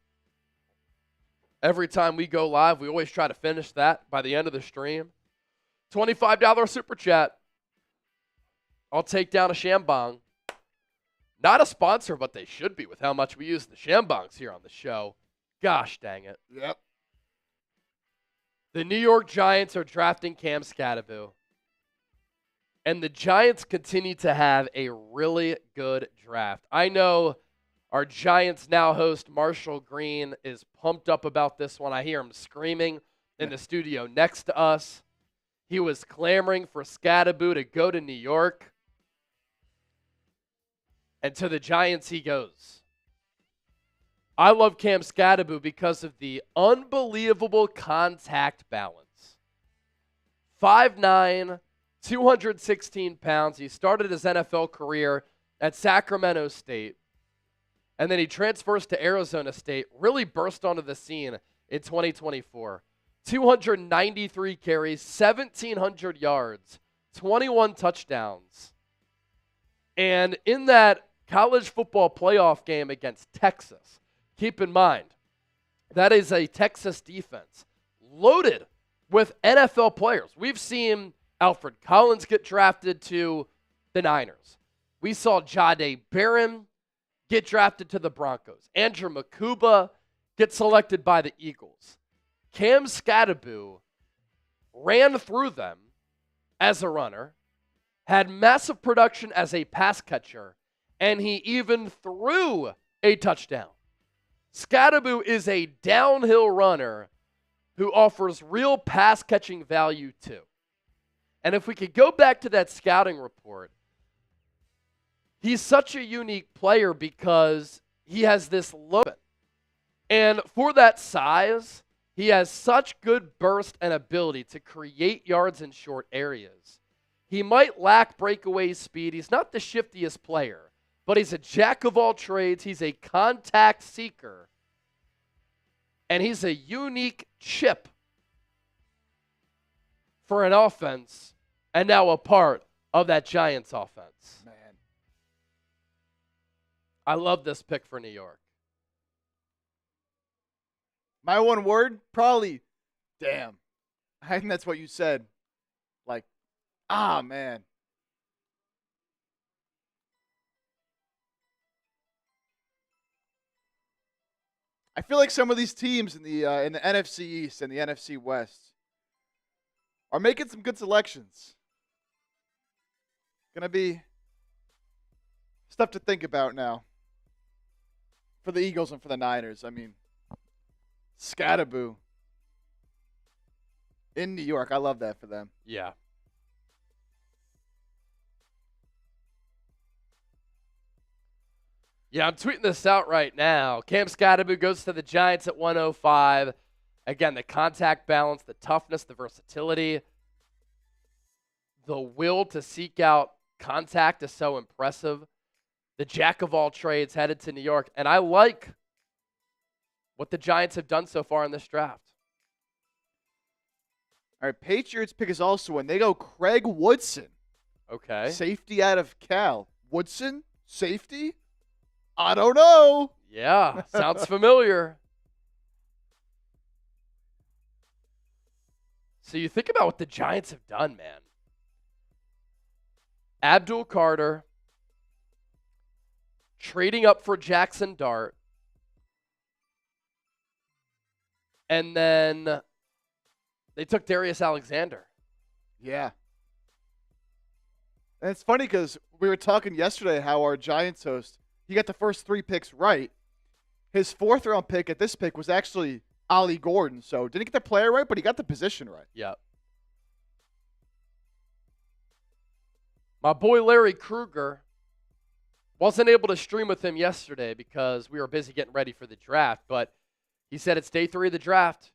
Every time we go live, we always try to finish that by the end of the stream. $25 super chat. I'll take down a Shambong. Not a sponsor, but they should be with how much we use the Shambongs here on the show. Gosh dang it. Yep. The New York Giants are drafting Cam Skattebo. And the Giants continue to have a really good draft. I know our Giants Now host, Marshall Green, is pumped up about this one. I hear him screaming in the studio next to us. He was clamoring for Skattebo to go to New York. And to the Giants he goes. I love Cam Skattebo because of the unbelievable contact balance. 5'9", 216 pounds. He started his NFL career at Sacramento State. And then he transfers to Arizona State, really burst onto the scene in 2024. 293 carries, 1,700 yards, 21 touchdowns. And in that college football playoff game against Texas, keep in mind, that is a Texas defense loaded with NFL players. We've seen Alfred Collins get drafted to the Niners. We saw Jahdae Barron get drafted to the Broncos. Andrew Mukuba get selected by the Eagles. Cam Skattebo ran through them as a runner, had massive production as a pass catcher, and he even threw a touchdown. Skattebo is a downhill runner who offers real pass-catching value too. And if we could go back to that scouting report, he's such a unique player because he has this look. And for that size, he has such good burst and ability to create yards in short areas. He might lack breakaway speed. He's not the shiftiest player, but he's a jack of all trades. He's a contact seeker. And he's a unique chip for an offense and now a part of that Giants offense. Man. I love this pick for New York. My one word, probably, damn. I think that's what you said. Like, man. I feel like some of these teams in the NFC East and the NFC West are making some good selections. Gonna be stuff to think about now for the Eagles and for the Niners. I mean, Skattebo in New York. I love that for them. Yeah. Yeah, I'm tweeting this out right now. Cam Skattebo goes to the Giants at 105. Again, the contact balance, the toughness, the versatility, the will to seek out contact is so impressive. The jack of all trades headed to New York. And I like what the Giants have done so far in this draft. All right, Patriots pick is also in. They go Craig Woodson. Okay. Safety out of Cal. Woodson? Safety? I don't know. Yeah, sounds familiar. So you think about what the Giants have done, man. Abdul Carter trading up for Jackson Dart. And then they took Darius Alexander. Yeah. And it's funny because we were talking yesterday how our Giants host, he got the first 3 picks right. His 4th round pick at this pick was actually Ollie Gordon. So didn't get the player right, but he got the position right. Yep. My boy Larry Krueger, wasn't able to stream with him yesterday because we were busy getting ready for the draft, but he said it's day 3 of the draft.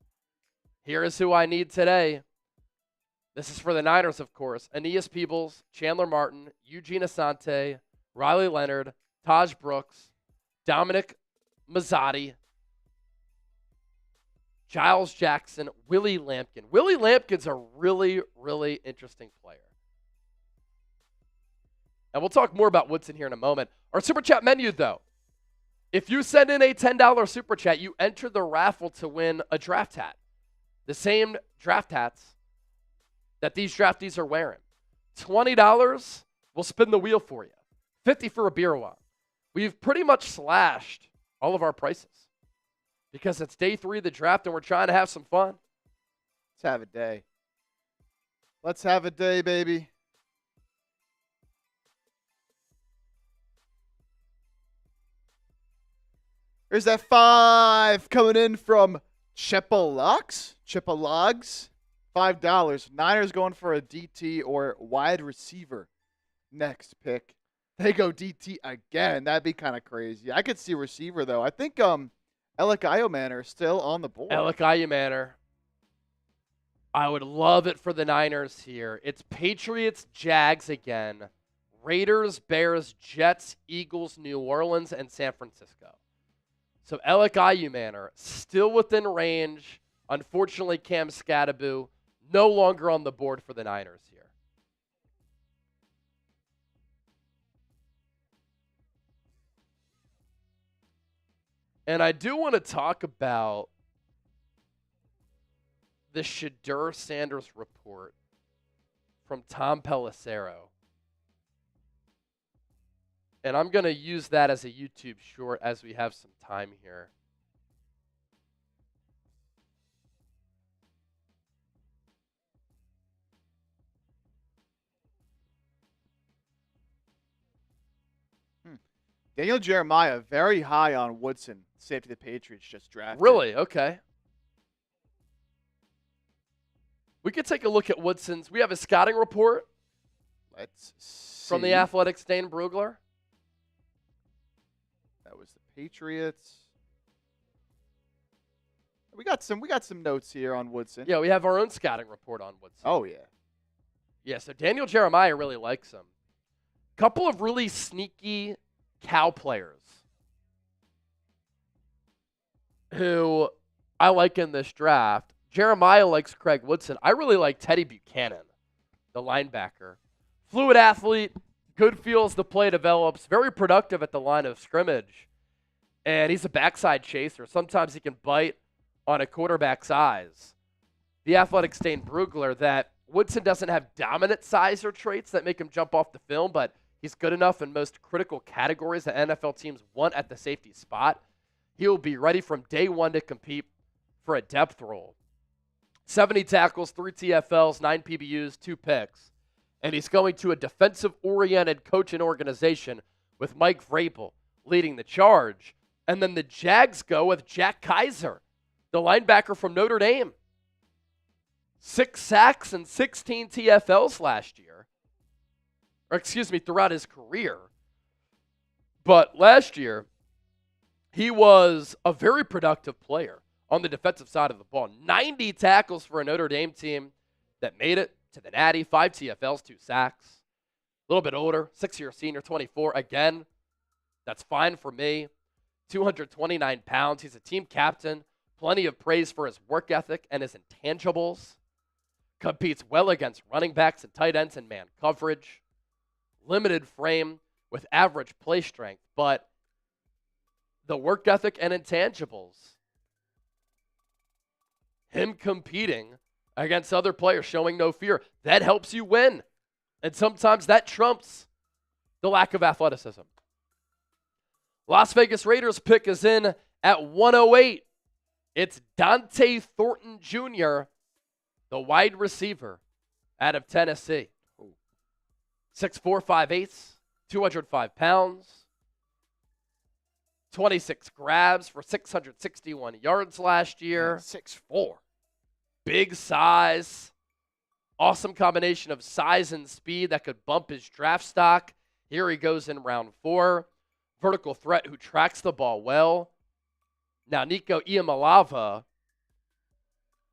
Here is who I need today. This is for the Niners, of course. Aeneas Peebles, Chandler Martin, Eugene Asante, Riley Leonard, Taj Brooks, Dominic Mazzotti, Giles Jackson, Willie Lampkin. Willie Lampkin's a really, really interesting player. And we'll talk more about Woodson here in a moment. Our Super Chat menu, though. If you send in a $10 super chat, you enter the raffle to win a draft hat. The same draft hats that these draftees are wearing. $20, we'll spin the wheel for you. $50 for a beer one. We've pretty much slashed all of our prices because it's day 3 of the draft and we're trying to have some fun. Let's have a day. Let's have a day, baby. There's that 5 coming in from Chipalogs. $5. Niners going for a DT or wide receiver. Next pick. They go DT again. That'd be kind of crazy. I could see receiver, though. I think Alec Iomanner is still on the board. Alec Iomanner. I would love it for the Niners here. It's Patriots, Jags again. Raiders, Bears, Jets, Eagles, New Orleans, and San Francisco. So Alec Iomanner still within range. Unfortunately, Cam Scatterbu no longer on the board for the Niners here. And I do want to talk about the Shedeur Sanders report from Tom Pelissero. And I'm going to use that as a YouTube short as we have some time here. Daniel Jeremiah, very high on Woodson, safety the Patriots just drafted. Really? Okay. We could take a look at Woodson's. We have a scouting report. Let's see. From the Athletics, Dane Brugler. That was the Patriots. We got some notes here on Woodson. Yeah, we have our own scouting report on Woodson. Oh, yeah. Yeah, so Daniel Jeremiah really likes him. Couple of really sneaky Cal players who I like in this draft. Jeremiah likes Craig Woodson. I really like Teddy Buchanan, the linebacker. Fluid athlete, good feel as the play develops, very productive at the line of scrimmage. And he's a backside chaser. Sometimes he can bite on a quarterback's eyes. The Athletics Dane Brugler that Woodson doesn't have dominant size or traits that make him jump off the film, but he's good enough in most critical categories that NFL teams want at the safety spot. He'll be ready from day 1 to compete for a depth role. 70 tackles, 3 TFLs, 9 PBUs, 2 picks. And he's going to a defensive-oriented coach and organization with Mike Vrabel leading the charge. And then the Jags go with Jack Kaiser, the linebacker from Notre Dame. 6 sacks and 16 TFLs last year. Or excuse me, throughout his career. But last year, he was a very productive player on the defensive side of the ball. 90 tackles for a Notre Dame team that made it to the Natty. 5 TFLs, 2 sacks. A little bit older, 6-year senior, 24. Again, that's fine for me. 229 pounds. He's a team captain. Plenty of praise for his work ethic and his intangibles. Competes well against running backs and tight ends in man coverage. Limited frame with average play strength, but the work ethic and intangibles, him competing against other players, showing no fear, that helps you win. And sometimes that trumps the lack of athleticism. Las Vegas Raiders pick is in at 108. It's Dante Thornton Jr., the wide receiver out of Tennessee. 6'4", 5'8", 205 pounds. 26 grabs for 661 yards last year. 6'4". Big size. Awesome combination of size and speed that could bump his draft stock. Here he goes in round 4. Vertical threat who tracks the ball well. Now, Nico Iamaleava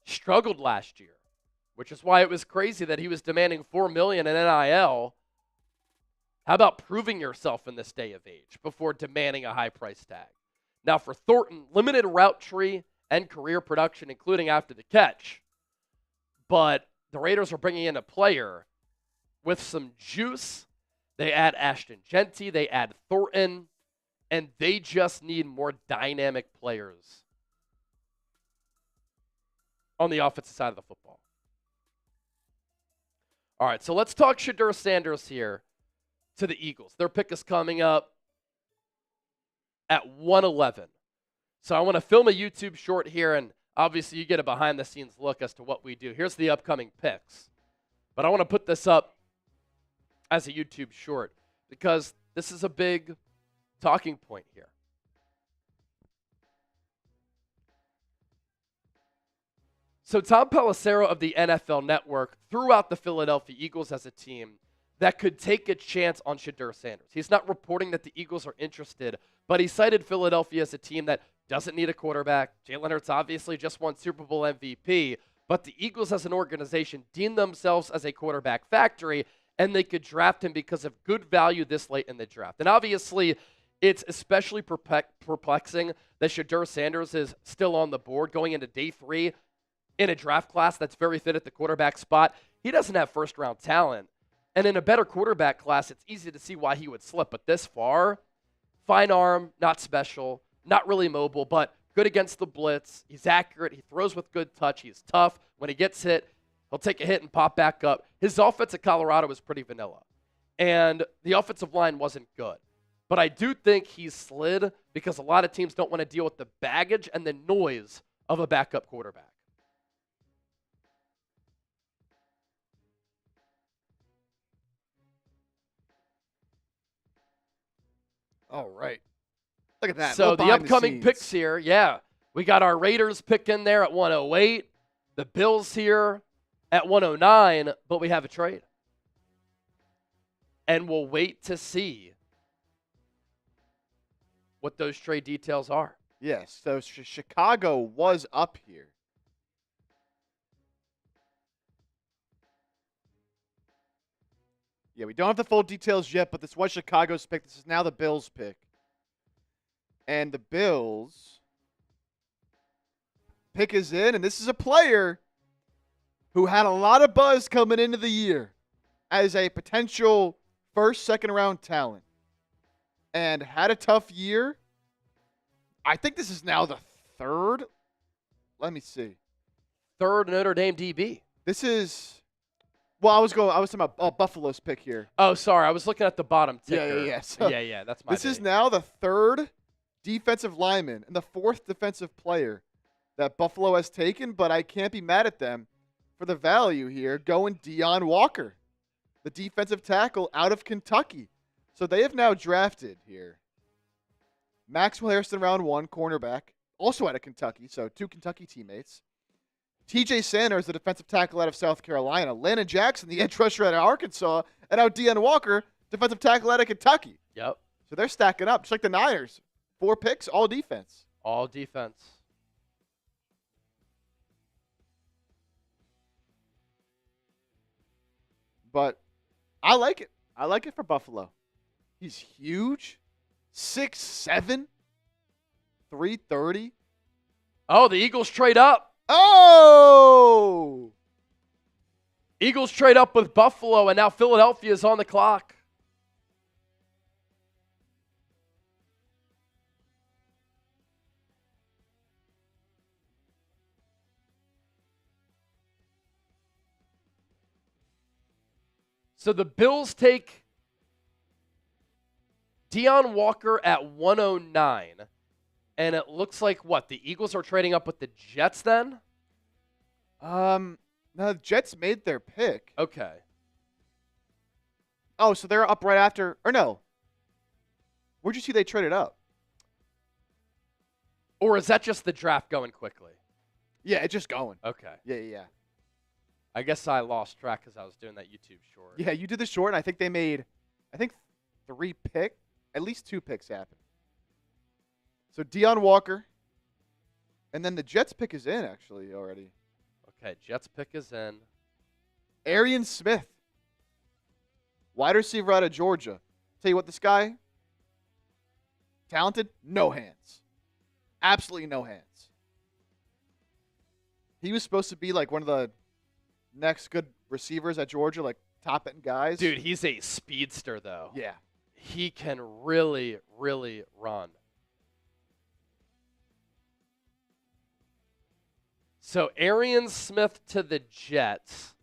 struggled last year, which is why it was crazy that he was demanding $4 million in NIL. How about proving yourself in this day of age before demanding a high price tag? Now for Thornton, limited route tree and career production, including after the catch. But the Raiders are bringing in a player with some juice. They add Ashton Jeanty. They add Thornton. and they just need more dynamic players on the offensive side of the football. All right, so let's talk Shedeur Sanders here to the Eagles. Their pick is coming up at 111. So I want to film a YouTube short here, and obviously you get a behind-the-scenes look as to what we do. Here's the upcoming picks. But I want to put this up as a YouTube short because this is a big talking point here. So Tom Pelissero of the NFL Network threw out the Philadelphia Eagles as a team that could take a chance on Shedeur Sanders. He's not reporting that the Eagles are interested, but he cited Philadelphia as a team that doesn't need a quarterback. Jalen Hurts obviously just won Super Bowl MVP, but the Eagles as an organization deem themselves as a quarterback factory, and they could draft him because of good value this late in the draft. And obviously, it's especially perplexing that Shedeur Sanders is still on the board going into day 3 in a draft class that's very thin at the quarterback spot. He doesn't have first-round talent. And in a better quarterback class, it's easy to see why he would slip. But this far, fine arm, not special, not really mobile, but good against the blitz. He's accurate. He throws with good touch. He's tough. When he gets hit, he'll take a hit and pop back up. His offense at Colorado was pretty vanilla. And the offensive line wasn't good. But I do think he's slid because a lot of teams don't want to deal with the baggage and the noise of a backup quarterback. All right. Look at that. So the upcoming picks here, yeah. We got our Raiders pick in there at 108. The Bills here at 109, but we have a trade. And we'll wait to see what those trade details are. Yes, so Chicago was up here. Yeah, we don't have the full details yet, but this was Chicago's pick. This is now the Bills' pick. And the Bills' pick is in, and this is a player who had a lot of buzz coming into the year as a potential first, second-round talent and had a tough year. I think this is now the third. Let me see. Third Notre Dame DB. This is... Well, I was talking about Buffalo's pick here. Oh, sorry. I was looking at the bottom ticker. Yeah. So yeah, that's my This is now the third defensive lineman and the fourth defensive player that Buffalo has taken, but I can't be mad at them for the value here going Deion Walker, the defensive tackle out of Kentucky. So they have now drafted here Maxwell Harrison, round 1, cornerback, also out of Kentucky, so 2 Kentucky teammates. TJ Sanders, the defensive tackle out of South Carolina. Landon Jackson, the edge rusher out of Arkansas. And now Deion Walker, defensive tackle out of Kentucky. Yep. So they're stacking up, just like the Niners. 4 picks, all defense. All defense. But I like it. I like it for Buffalo. He's huge. 6'7", 330. Oh, the Eagles trade up. Oh! Eagles trade up with Buffalo, and now Philadelphia is on the clock. So the Bills take Deion Walker at 109. And it looks like, what, the Eagles are trading up with the Jets then? No, the Jets made their pick. Okay. Oh, so they're up right after, or no. Where'd you see they traded up? Or is that just the draft going quickly? Yeah, it's just going. Okay. Yeah. I guess I lost track because I was doing that YouTube short. Yeah, you did the short, and I think they made, 3 picks. At least 2 picks happened. So Deion Walker, and then the Jets pick is in, actually, already. Okay, Jets pick is in. Arian Smith, wide receiver out of Georgia. Tell you what, this guy, talented, no hands. Absolutely no hands. He was supposed to be like one of the next good receivers at Georgia, like top-end guys. Dude, he's a speedster, though. Yeah. he can really, really run. So Arian Smith to the Jets.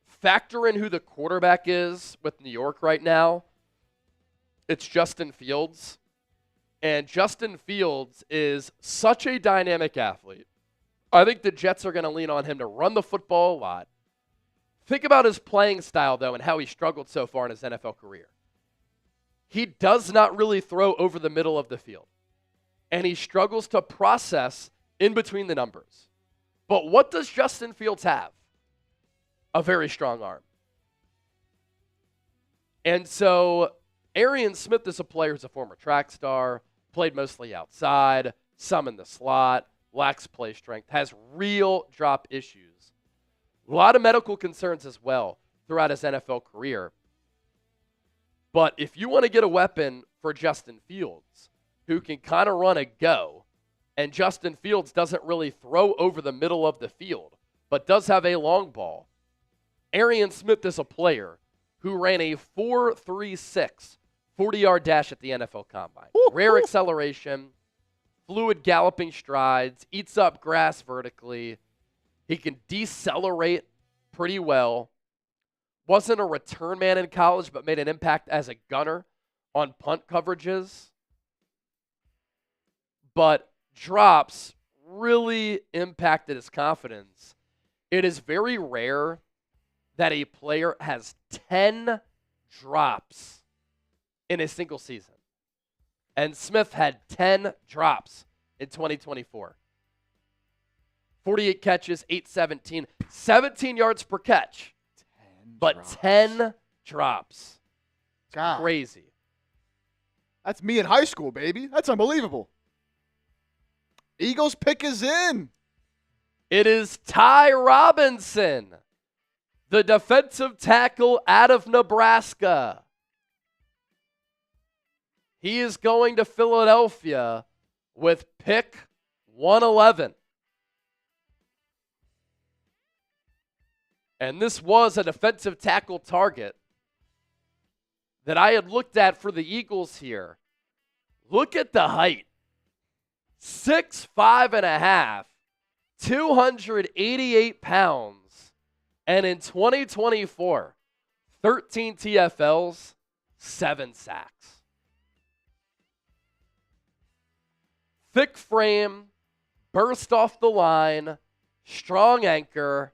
Factor in who the quarterback is with New York right now. It's Justin Fields. And Justin Fields is such a dynamic athlete. I think the Jets are going to lean on him to run the football a lot. Think about his playing style, though, and how he struggled so far in his NFL career. He does not really throw over the middle of the field. And he struggles to process in between the numbers. But what does Justin Fields have? A very strong arm. And so Arian Smith is a player who's a former track star, played mostly outside, some in the slot, lacks play strength, has real drop issues. A lot of medical concerns as well throughout his NFL career. But if you want to get a weapon for Justin Fields, who can kind of run a go, and Justin Fields doesn't really throw over the middle of the field, but does have a long ball, Arian Smith is a player who ran a 4.36 40-yard dash at the NFL Combine. Rare acceleration, fluid galloping strides, eats up grass vertically. He can decelerate pretty well. Wasn't a return man in college, but made an impact as a gunner on punt coverages. But drops really impacted his confidence. It is very rare that a player has 10 drops in a single season. And Smith had 10 drops in 2024. 48 catches, 817, 17 yards per catch. 10 drops. God. Crazy. That's me in high school, baby. That's unbelievable. Eagles pick is in. It is Ty Robinson, the defensive tackle out of Nebraska. He is going to Philadelphia with pick 111. And this was a defensive tackle target that I had looked at for the Eagles here. Look at the height. 6'5.5", 288 pounds. And in 2024, 13 TFLs, 7 sacks. Thick frame, burst off the line, strong anchor.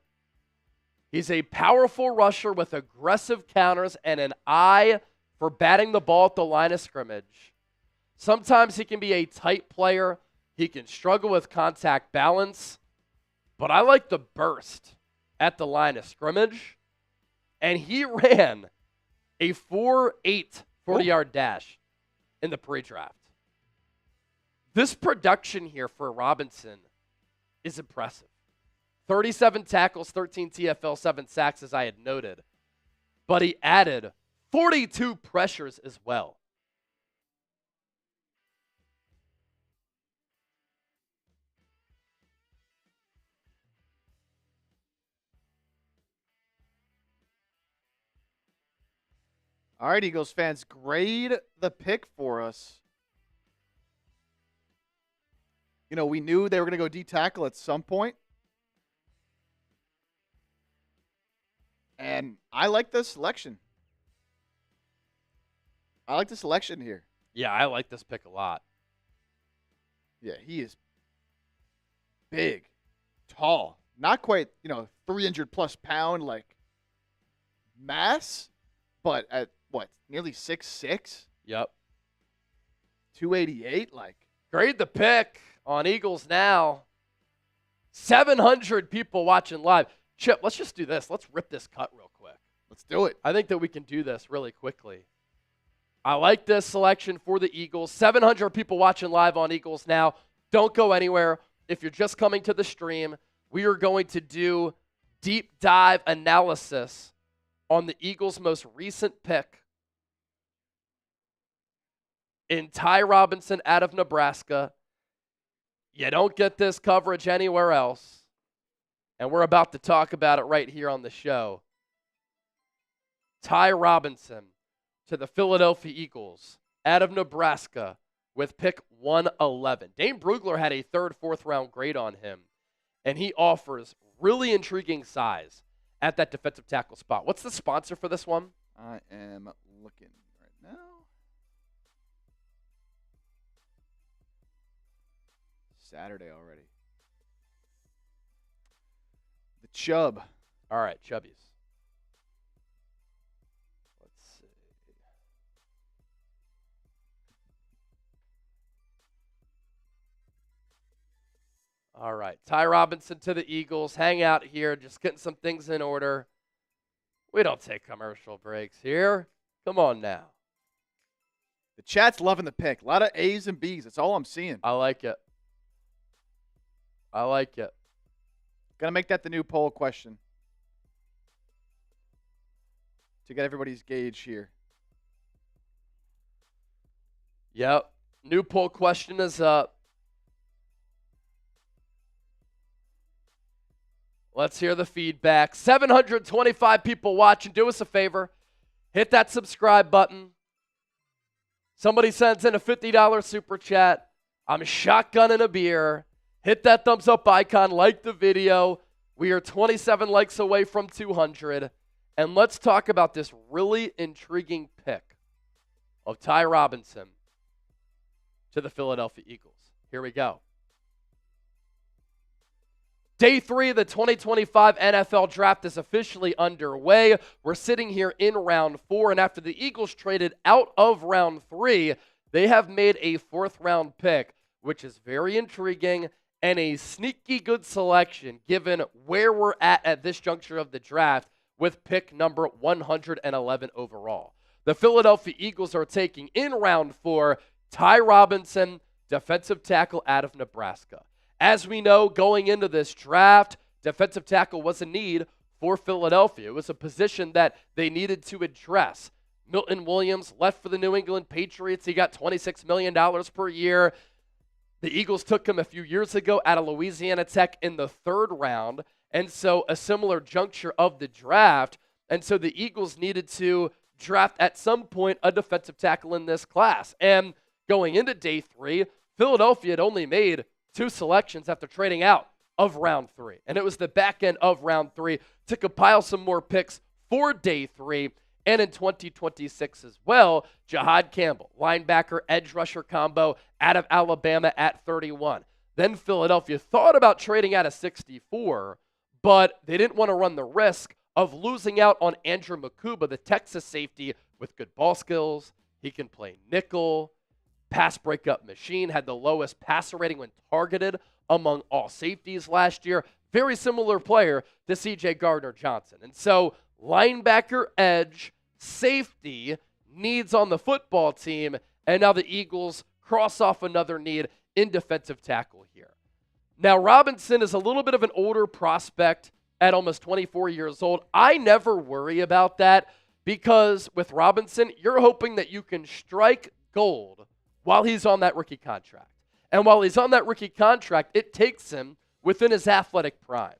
He's a powerful rusher with aggressive counters and an eye for batting the ball at the line of scrimmage. Sometimes he can be a tight player. He can struggle with contact balance. But I like the burst at the line of scrimmage. And he ran a 4.8 40-yard dash in the pre-draft. This production here for Robinson is impressive. 37 tackles, 13 TFL, 7 sacks, as I had noted. But he added 42 pressures as well. All right, Eagles fans, grade the pick for us. You know, we knew they were going to go D-tackle at some point. And I like this selection. I like the selection here. Yeah, I like this pick a lot. Yeah, he is big, tall, not quite, 300-plus pound, like, mass, but at, nearly 6'6"? Yep. 288, like. Grade the pick on Eagles Now. 700 people watching live. Chip, let's just do this. Let's rip this cut real quick. Let's do it. I think that we can do this really quickly. I like this selection for the Eagles. 700 people watching live on Eagles Now. Don't go anywhere. If you're just coming to the stream, we are going to do deep dive analysis on the Eagles' most recent pick in Ty Robinson out of Nebraska. You don't get this coverage anywhere else. And we're about to talk about it right here on the show. Ty Robinson to the Philadelphia Eagles out of Nebraska with pick 111. Dane Brugler had a third, fourth round grade on him, and he offers really intriguing size at that defensive tackle spot. What's the sponsor for this one? I am looking right now. Saturday already. The Chubb. All right, Chubbies. Let's see. All right, Ty Robinson to the Eagles. Hang out here, just getting some things in order. We don't take commercial breaks here. Come on now. The chat's loving the pick. A lot of A's and B's. That's all I'm seeing. I like it. I like it. Gonna make that the new poll question to get everybody's gauge here. Yep. New poll question is up. Let's hear the feedback. 725 people watching. Do us a favor. Hit that subscribe button. Somebody sends in a $50 super chat. I'm shotgunning a beer. Hit that thumbs up icon. Like the video. We are 27 likes away from 200. And let's talk about this really intriguing pick of Ty Robinson to the Philadelphia Eagles. Here we go. Day 3 of the 2025 NFL Draft is officially underway. We're sitting here in round 4, and after the Eagles traded out of round 3, they have made a 4th-round pick, which is very intriguing and a sneaky good selection given where we're at this juncture of the draft with pick number 111 overall. The Philadelphia Eagles are taking in round 4 Ty Robinson, defensive tackle out of Nebraska. As we know, going into this draft, defensive tackle was a need for Philadelphia. It was a position that they needed to address. Milton Williams left for the New England Patriots. He got $26 million per year. The Eagles took him a few years ago out of Louisiana Tech in the 3rd round, and so a similar juncture of the draft. And so the Eagles needed to draft at some point a defensive tackle in this class. And going into day 3, Philadelphia had only made 2 selections after trading out of round 3. And it was the back end of round 3 to compile some more picks for day 3 and in 2026 as well. Jihaad Campbell, linebacker, edge rusher combo out of Alabama at 31. Then Philadelphia thought about trading out of 64, but they didn't want to run the risk of losing out on Andrew Mukuba, the Texas safety with good ball skills. He can play nickel. Pass breakup machine, had the lowest passer rating when targeted among all safeties last year. Very similar player to C.J. Gardner-Johnson. And so linebacker, edge, safety needs on the football team, and now the Eagles cross off another need in defensive tackle here. Now Robinson is a little bit of an older prospect at almost 24 years old. I never worry about that because with Robinson, you're hoping that you can strike gold while he's on that rookie contract. And while he's on that rookie contract, it takes him within his athletic prime.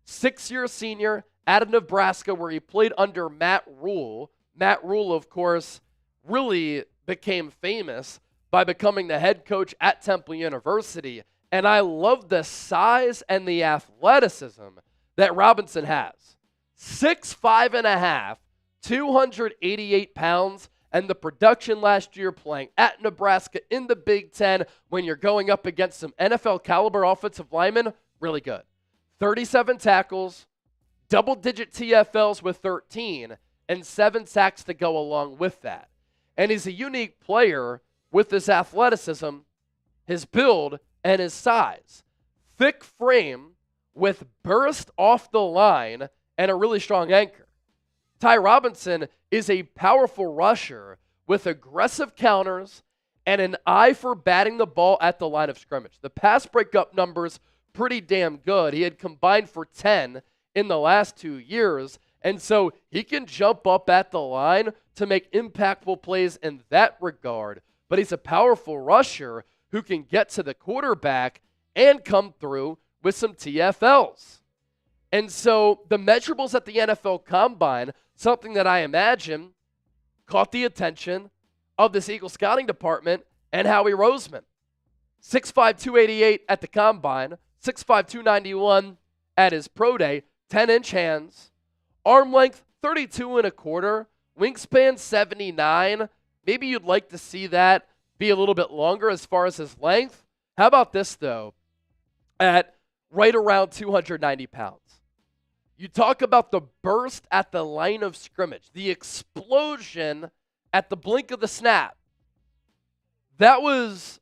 6-year senior out of Nebraska where he played under Matt Rule. Matt Rule, of course, really became famous by becoming the head coach at Temple University. And I love the size and the athleticism that Robinson has. 6'5.5", 288 pounds, and the production last year playing at Nebraska in the Big Ten when you're going up against some NFL caliber offensive linemen, really good. 37 tackles, double-digit TFLs with 13, and 7 sacks to go along with that. And he's a unique player with his athleticism, his build, and his size. Thick frame with burst off the line and a really strong anchor. Ty Robinson is a powerful rusher with aggressive counters and an eye for batting the ball at the line of scrimmage. The pass breakup numbers pretty damn good. He had combined for 10 in the last 2 years, and so he can jump up at the line to make impactful plays in that regard. But he's a powerful rusher who can get to the quarterback and come through with some TFLs. And so the measurables at the NFL Combine, something that I imagine caught the attention of this Eagles scouting department and Howie Roseman. 6'5", 288 at the combine, 6'5", 291 at his pro day, 10-inch hands, arm length 32 and a quarter, wingspan 79. Maybe you'd like to see that be a little bit longer as far as his length. How about this, though? At right around 290 pounds. You talk about the burst at the line of scrimmage, the explosion at the blink of the snap. That was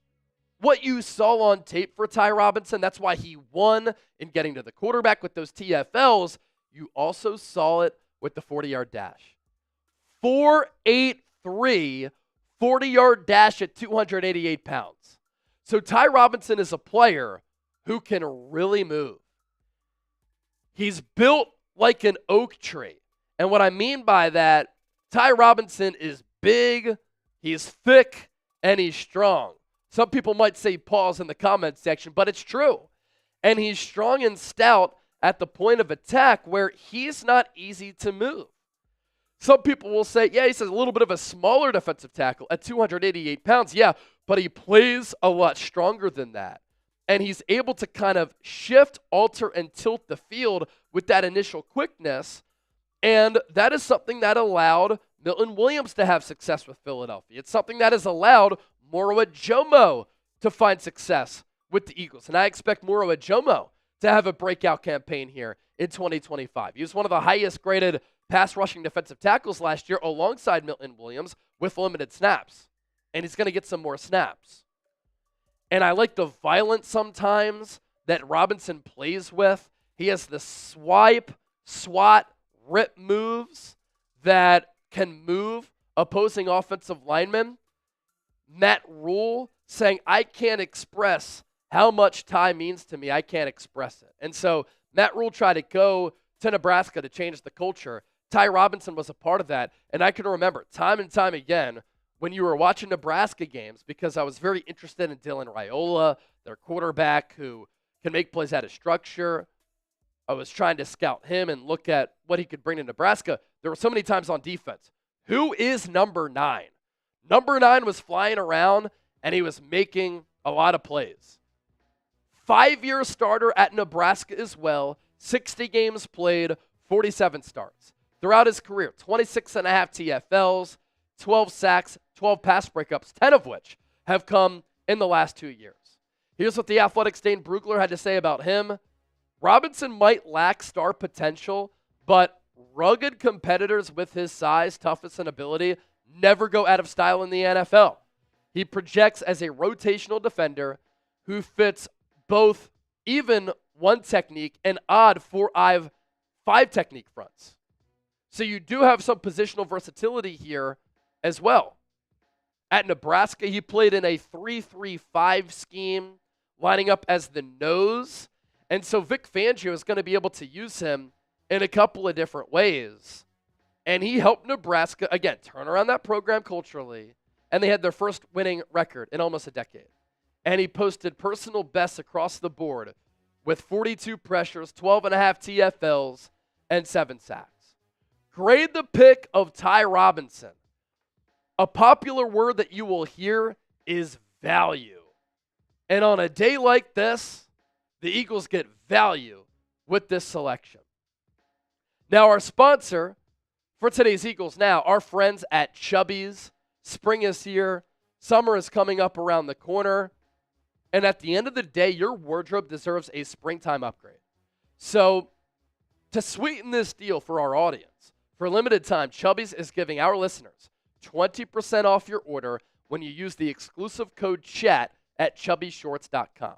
what you saw on tape for Ty Robinson. That's why he won in getting to the quarterback with those TFLs. You also saw it with the 40-yard dash. 4.83 40-yard dash at 288 pounds. So Ty Robinson is a player who can really move. He's built like an oak tree. And what I mean by that, Ty Robinson is big, he's thick, and he's strong. Some people might say pause in the comment section, but it's true. And he's strong and stout at the point of attack where he's not easy to move. Some people will say, yeah, he's a little bit of a smaller defensive tackle at 288 pounds. Yeah, but he plays a lot stronger than that. And he's able to kind of shift, alter, and tilt the field with that initial quickness. And that is something that allowed Milton Williams to have success with Philadelphia. It's something that has allowed Moro Ajomo to find success with the Eagles. And I expect Moro Ajomo to have a breakout campaign here in 2025. He was one of the highest graded pass rushing defensive tackles last year alongside Milton Williams with limited snaps. And he's going to get some more snaps. And I like the violence sometimes that Robinson plays with. He has the swipe, swat, rip moves that can move opposing offensive linemen. Matt Rule saying, I can't express how much Ty means to me. I can't express it. And so Matt Rule tried to go to Nebraska to change the culture. Ty Robinson was a part of that. And I can remember time and time again when you were watching Nebraska games, because I was very interested in Dylan Raiola, their quarterback who can make plays out of structure. I was trying to scout him and look at what he could bring to Nebraska. There were so many times on defense. Who is number 9? Number 9 was flying around, and he was making a lot of plays. 5-year starter at Nebraska as well, 60 games played, 47 starts. Throughout his career, 26 and a half TFLs, 12 sacks, 12 pass breakups, 10 of which have come in the last 2 years. Here's what the Athletic's Dane Brugler had to say about him. Robinson might lack star potential, but rugged competitors with his size, toughness, and ability never go out of style in the NFL. He projects as a rotational defender who fits both even one technique and odd 4-5 technique fronts. So you do have some positional versatility here as well. At Nebraska, he played in a 3-3-5 scheme, lining up as the nose. And so Vic Fangio is going to be able to use him in a couple of different ways. And he helped Nebraska, again, turn around that program culturally. And they had their first winning record in almost a decade. And he posted personal bests across the board with 42 pressures, 12 and a half TFLs, and 7 sacks. Grade the pick of Ty Robinson. A popular word that you will hear is value. And on a day like this, the Eagles get value with this selection. Now, our sponsor for today's Eagles Now, our friends at Chubby's. Spring is here. Summer is coming up around the corner. And at the end of the day, your wardrobe deserves a springtime upgrade. So, to sweeten this deal for our audience, for a limited time, Chubby's is giving our listeners 20% off your order when you use the exclusive code CHAT at chubbyshorts.com.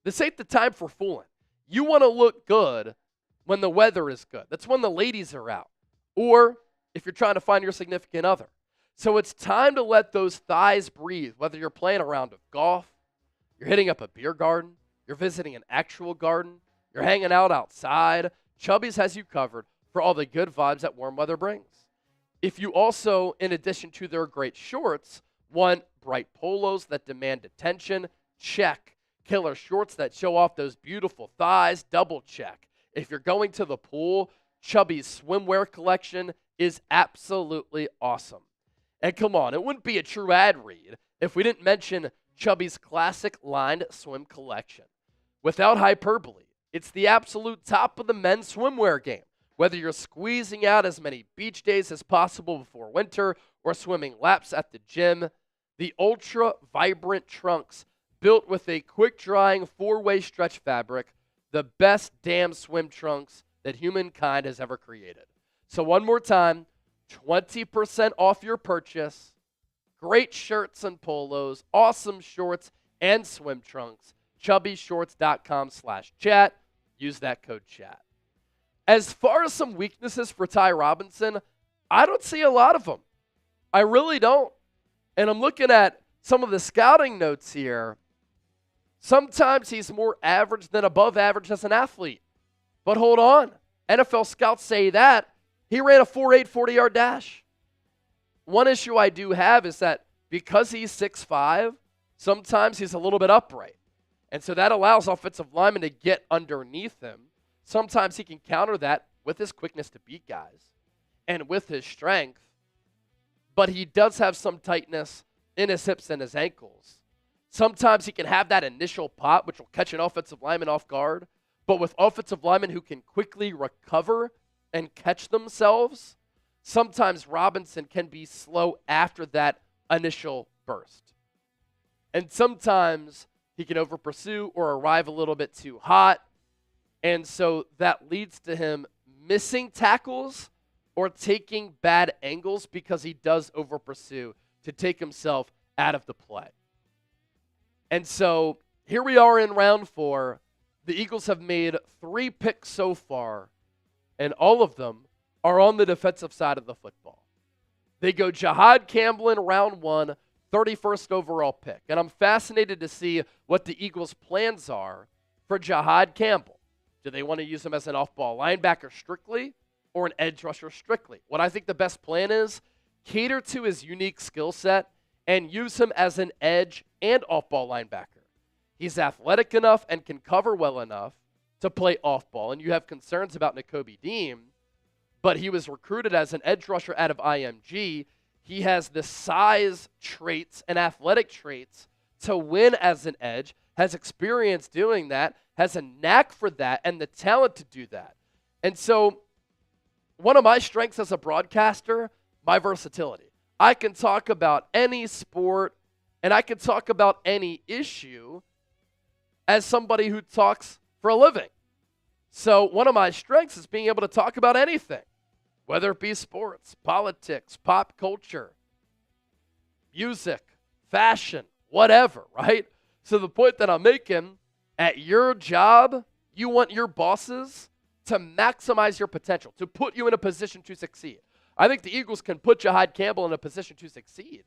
This ain't the time for fooling. You want to look good when the weather is good. That's when the ladies are out. Or if you're trying to find your significant other. So it's time to let those thighs breathe, whether you're playing a round of golf, you're hitting up a beer garden, you're visiting an actual garden, you're hanging out outside. Chubby's has you covered for all the good vibes that warm weather brings. If you also, in addition to their great shorts, want bright polos that demand attention, check. Killer shorts that show off those beautiful thighs, double check. If you're going to the pool, Chubby's swimwear collection is absolutely awesome. And come on, it wouldn't be a true ad read if we didn't mention Chubby's classic lined swim collection. Without hyperbole, it's the absolute top of the men's swimwear game. Whether you're squeezing out as many beach days as possible before winter or swimming laps at the gym, the ultra vibrant trunks built with a quick-drying four-way stretch fabric, the best damn swim trunks that humankind has ever created. So one more time, 20% off your purchase, great shirts and polos, awesome shorts and swim trunks, chubbyshorts.com/chat. Use that code chat. As far as some weaknesses for Ty Robinson, I don't see a lot of them. I really don't. And I'm looking at some of the scouting notes here. Sometimes he's more average than above average as an athlete. But hold on. NFL scouts say that. He ran a 4.8 40-yard dash. One issue I do have is that because he's 6'5", sometimes he's a little bit upright. And so that allows offensive linemen to get underneath him. Sometimes he can counter that with his quickness to beat guys and with his strength. But he does have some tightness in his hips and his ankles. Sometimes he can have that initial pop, which will catch an offensive lineman off guard. But with offensive linemen who can quickly recover and catch themselves, sometimes Robinson can be slow after that initial burst. And sometimes he can over-pursue or arrive a little bit too hot. And so that leads to him missing tackles or taking bad angles because he does over-pursue to take himself out of the play. And so here we are in round 4. The Eagles have made 3 picks so far, and all of them are on the defensive side of the football. They go Jihaad Campbell in round 1, 31st overall pick. And I'm fascinated to see what the Eagles' plans are for Jihaad Campbell. Do they want to use him as an off-ball linebacker strictly or an edge rusher strictly? What I think the best plan is, cater to his unique skill set and use him as an edge and off-ball linebacker. He's athletic enough and can cover well enough to play off-ball. And you have concerns about Nakobe Dean, but he was recruited as an edge rusher out of IMG. He has the size traits and athletic traits to win as an edge, has experience doing that, has a knack for that, and the talent to do that. And so one of my strengths as a broadcaster, my versatility. I can talk about any sport, and I can talk about any issue as somebody who talks for a living. So one of my strengths is being able to talk about anything, whether it be sports, politics, pop culture, music, fashion, whatever, right? So the point that I'm making, at your job, you want your bosses to maximize your potential, to put you in a position to succeed. I think the Eagles can put Jihaad Campbell in a position to succeed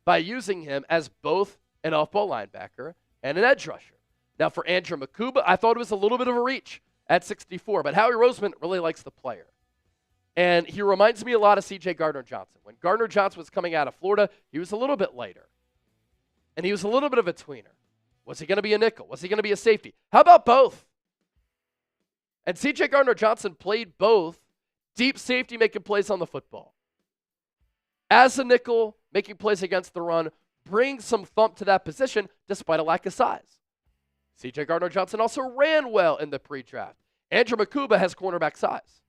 by using him as both an off-ball linebacker and an edge rusher. Now for Andrew Mukuba, I thought it was a little bit of a reach at 64, but Howie Roseman really likes the player. And he reminds me a lot of C.J. Gardner-Johnson. When Gardner-Johnson was coming out of Florida, he was a little bit lighter. And he was a little bit of a tweener. Was he going to be a nickel? Was he going to be a safety? How about both? And C.J. Gardner-Johnson played both deep safety, making plays on the football. As a nickel, making plays against the run, brings some thump to that position despite a lack of size. C.J. Gardner-Johnson also ran well in the pre-draft. Andrew Mukuba has cornerback size.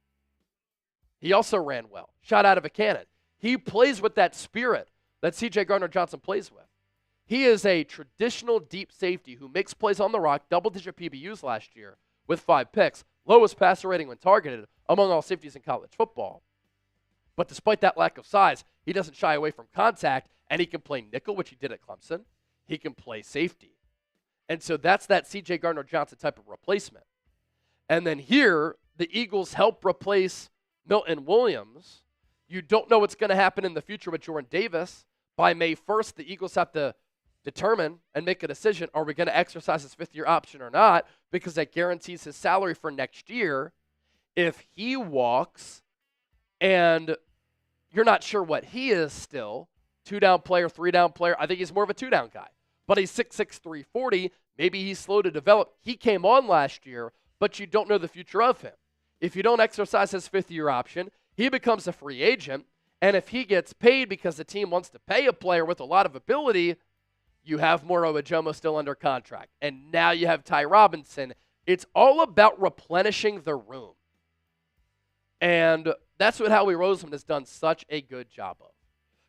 He also ran well, shot out of a cannon. He plays with that spirit that C.J. Gardner-Johnson plays with. He is a traditional deep safety who makes plays on the rock, double-digit PBUs last year with 5 picks, lowest passer rating when targeted among all safeties in college football. But despite that lack of size, he doesn't shy away from contact, and he can play nickel, which he did at Clemson. He can play safety. And so that's that C.J. Gardner-Johnson type of replacement. And then here, the Eagles help replace Milton Williams. You don't know what's going to happen in the future with Jordan Davis. By May 1st, the Eagles have to determine and make a decision, are we going to exercise his 5th-year option or not, because that guarantees his salary for next year. If he walks and you're not sure what he is still, 2-down player, 3-down player, I think he's more of a 2-down guy. But he's 6'6", 340. Maybe he's slow to develop. He came on last year, but you don't know the future of him. If you don't exercise his 5th-year option, He becomes a free agent, and if he gets paid because the team wants to pay a player with a lot of ability, you have Moro Ojomo still under contract. And now you have Ty Robinson. It's all about replenishing the room. And that's what Howie Roseman has done such a good job of.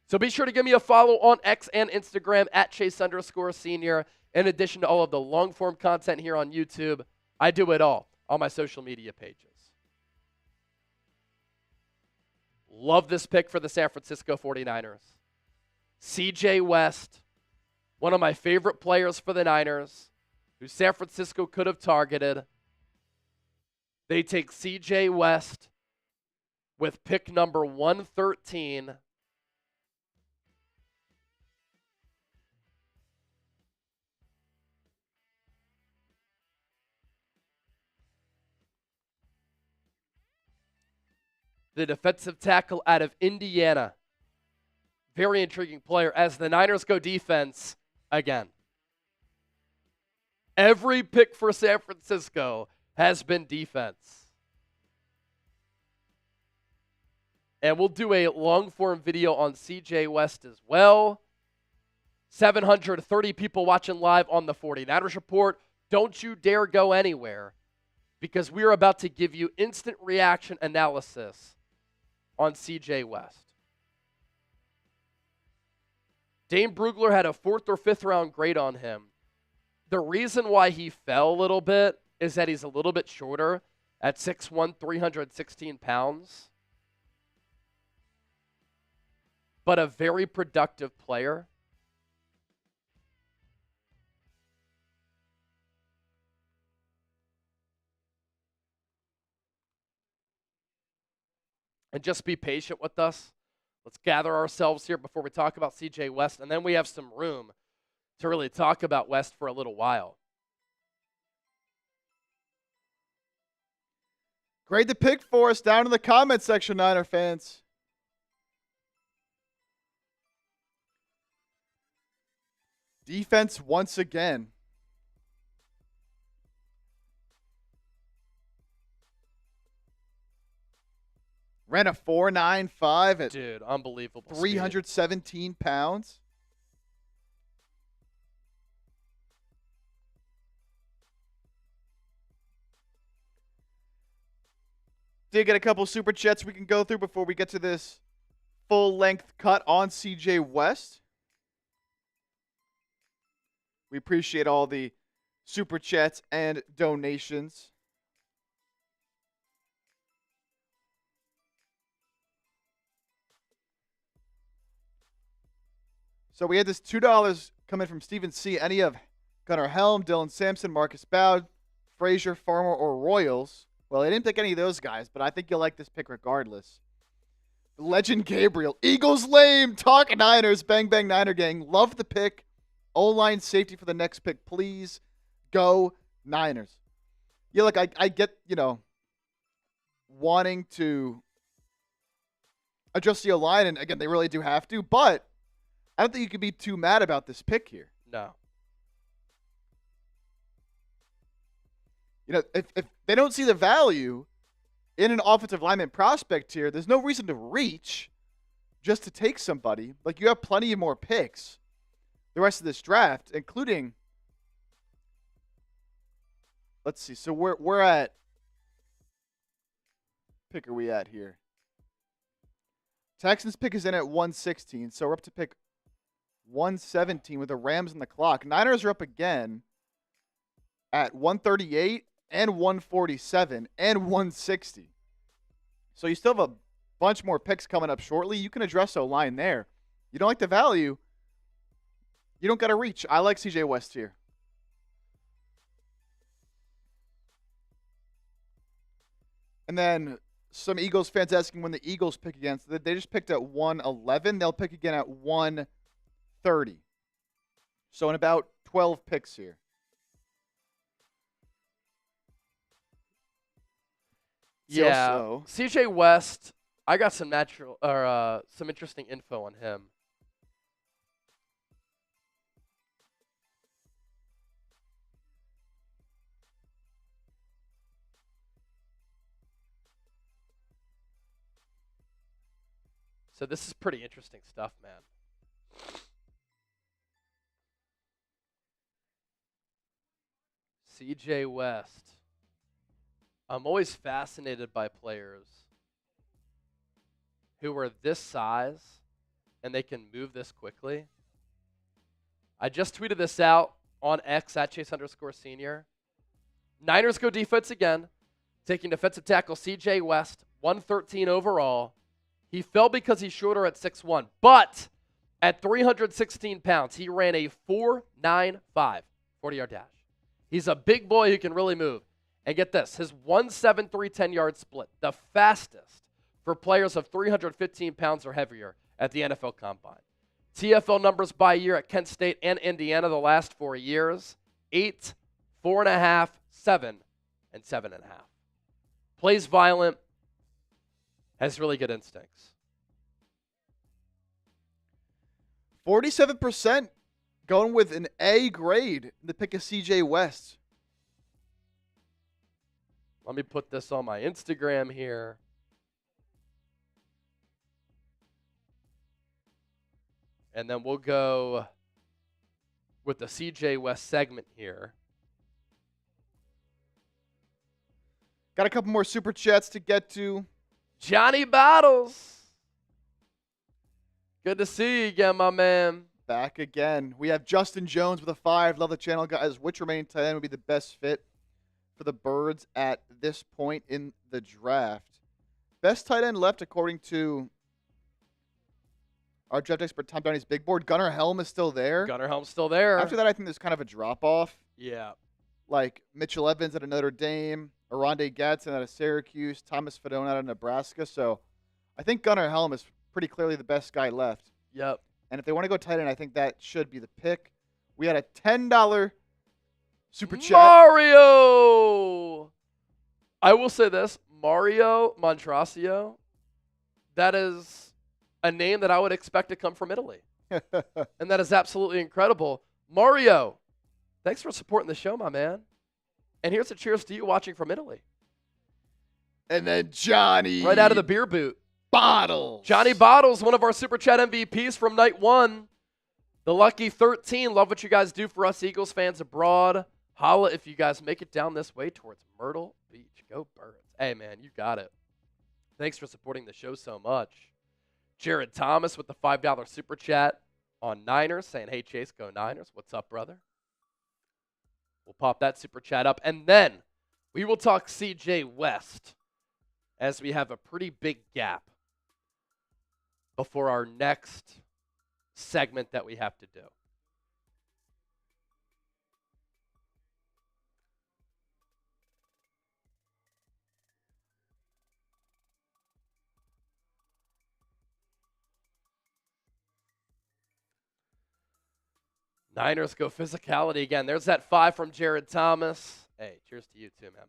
So be sure to give me a follow on X and Instagram at Chase_Senior. In addition to all of the long-form content here on YouTube, I do it all on my social media pages. Love this pick for the San Francisco 49ers. CJ West, one of my favorite players for the Niners, who San Francisco could have targeted. They take CJ West with pick number 113. The defensive tackle out of Indiana. Very intriguing player as the Niners go defense again. Every pick for San Francisco has been defense. And we'll do a long-form video on CJ West as well. 730 people watching live on the 49ers Report. Don't you dare go anywhere, because we are about to give you instant reaction analysis on CJ West. Dane Brugler had a 4th or 5th round grade on him. The reason why he fell a little bit is that he's a little bit shorter at 6'1", 316 pounds. But a very productive player. And just be patient with us. Let's gather ourselves here before we talk about CJ West, and then we have some room to really talk about West for a little while. Grade the pick for us down in the comment section, Niner fans. Defense once again. Ran a 4.95 at Dude, unbelievable. 317 pounds. Did get a couple super chats we can go through before we get to this full-length cut on CJ West. We appreciate all the super chats and donations. So we had this $2 coming from Stephen C. Any of Gunnar Helm, Dylan Sampson, Marcus Bowd, Frazier, Farmer, or Royals. Well, I didn't pick any of those guys, but I think you'll like this pick regardless. Legend Gabriel. Eagles lame. Talk Niners. Bang, bang, Niner gang. Love the pick. O-line safety for the next pick, please. Go Niners. Yeah, look, I get, wanting to adjust the O-line, and again, they really do have to, but I don't think you can be too mad about this pick here. No. If they don't see the value in an offensive lineman prospect here, there's no reason to reach just to take somebody. Like, you have plenty of more picks the rest of this draft, including, let's see, so we're at, pick are we at here? Texans pick is in at 116, so we're up to pick 117 with the Rams on the clock. Niners are up again at 138 and 147 and 160. So you still have a bunch more picks coming up shortly. You can address O-line there. You don't like the value, you don't got to reach. I like CJ West here. And then some Eagles fans asking when the Eagles pick again. So they just picked at 111. They'll pick again at 130. So in about 12 picks here. Yeah, So. CJ West, I got some some interesting info on him. So this is pretty interesting stuff, man. CJ West. I'm always fascinated by players who are this size and they can move this quickly. I just tweeted this out on X at Chase_senior. Niners go defense again, taking defensive tackle CJ West, 113 overall. He fell because he's shorter at 6'1", but at 316 pounds, he ran a 4.95 40-yard dash. He's a big boy who can really move. And get this, his 1.73 10-yard split, the fastest for players of 315 pounds or heavier at the NFL Combine. TFL numbers by year at Kent State and Indiana the last 4 years, 8, 4.5, 7, and 7.5. Plays violent, has really good instincts. 47% going with an A grade in the pick of CJ West. Let me put this on my Instagram here. And then we'll go with the CJ West segment here. Got a couple more super chats to get to. Johnny Bottles. Good to see you again, my man. Back again. We have Justin Jones with a 5. Love the channel, guys. Which remaining tight end would be the best fit for the Birds at this point in the draft? Best tight end left, according to our draft expert Tom Downey's big board. Gunnar Helm is still there. Gunnar Helm's still there. After that, I think there's kind of a drop-off. Yeah. Like Mitchell Evans at Notre Dame, Armand Gadsden out of Syracuse, Thomas Fedone out of Nebraska. So I think Gunnar Helm is pretty clearly the best guy left. Yep. And if they want to go tight end, I think that should be the pick. We had a $10 super chat. Mario! I will say this. Mario Montrasio, that is a name that I would expect to come from Italy. And that is absolutely incredible. Mario, thanks for supporting the show, my man. And here's a cheers to you watching from Italy. And then Johnny. Right out of the beer boot. Bottles. Johnny Bottles, one of our Super Chat MVPs from night one. The Lucky 13. Love what you guys do for us Eagles fans abroad. Holla if you guys make it down this way towards Myrtle Beach. Go Birds. Hey, man, you got it. Thanks for supporting the show so much. Jared Thomas with the $5 Super Chat on Niners saying, hey, Chase, go Niners. What's up, brother? We'll pop that Super Chat up. And then we will talk CJ West as we have a pretty big gap before our next segment that we have to do. Niners go physicality again. There's that 5 from Jared Thomas. Hey, cheers to you too, man.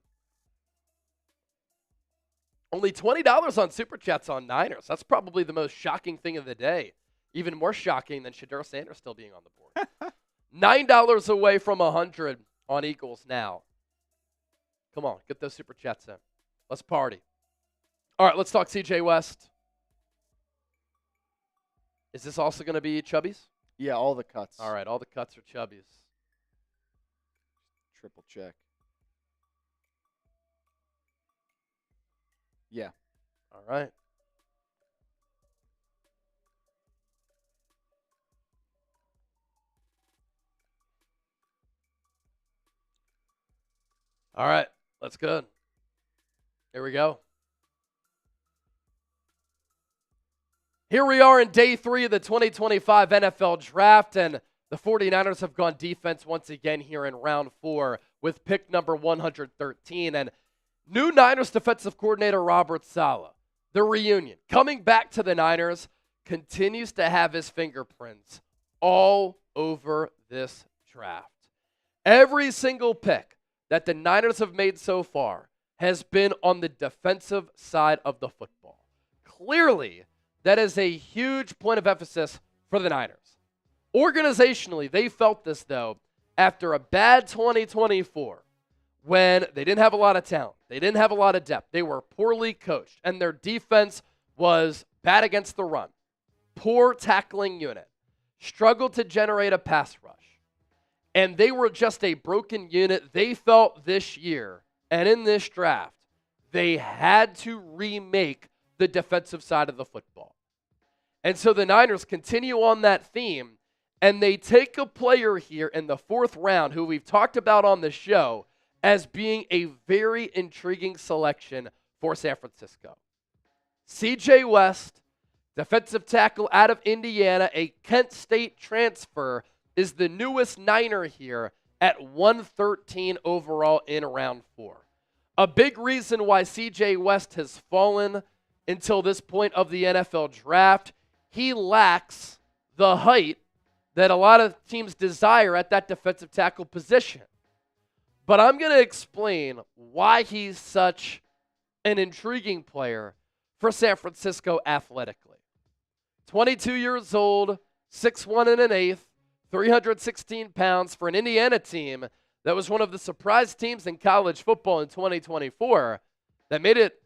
Only $20 on Super Chats on Niners. That's probably the most shocking thing of the day. Even more shocking than Shedeur Sanders still being on the board. $9 away from 100 on Eagles now. Come on, get those Super Chats in. Let's party. All right, let's talk CJ West. Is this also going to be Chubbies? Yeah, all the cuts. All right, all the cuts are Chubbies. Triple check. Yeah. All right. All right, let's go. Here we go. Here we are in day 3 of the 2025 NFL Draft, and the 49ers have gone defense once again here in round 4 with pick number 113. And new Niners defensive coordinator Robert Saleh, the reunion, coming back to the Niners, continues to have his fingerprints all over this draft. Every single pick that the Niners have made so far has been on the defensive side of the football. Clearly, that is a huge point of emphasis for the Niners. Organizationally, they felt this, though, after a bad 2024 when they didn't have a lot of talent. They didn't have a lot of depth. They were poorly coached, and their defense was bad against the run, poor tackling unit, struggled to generate a pass rush, and they were just a broken unit. They felt this year and in this draft, they had to remake the defensive side of the football. And so the Niners continue on that theme, and they take a player here in the 4th round who we've talked about on the show as being a very intriguing selection for San Francisco. C.J. West, defensive tackle out of Indiana, a Kent State transfer, is the newest Niner here at 113 overall in round 4. A big reason why C.J. West has fallen until this point of the NFL draft, he lacks the height that a lot of teams desire at that defensive tackle position. But I'm going to explain why he's such an intriguing player for San Francisco athletically. 22 years old, 6'1 and an eighth, 316 pounds for an Indiana team that was one of the surprise teams in college football in 2024 that made it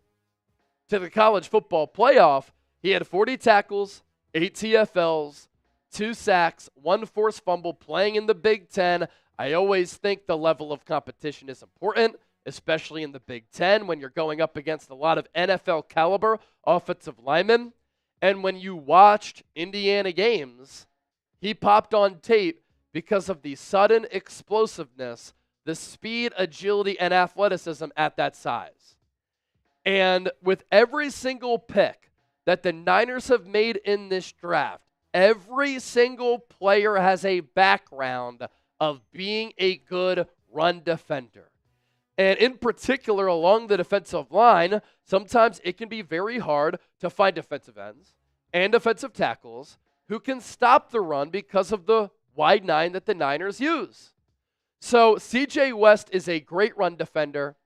to the college football playoff. He had 40 tackles, 8 TFLs, 2 sacks, 1 forced fumble, playing in the Big Ten. I always think the level of competition is important, especially in the Big Ten when you're going up against a lot of NFL caliber offensive linemen. And when you watched Indiana games, he popped on tape because of the sudden explosiveness, the speed, agility, and athleticism at that size. And with every single pick that the Niners have made in this draft, every single player has a background of being a good run defender. And in particular, along the defensive line, sometimes it can be very hard to find defensive ends and defensive tackles who can stop the run because of the wide nine that the Niners use. So C.J. West is a great run defender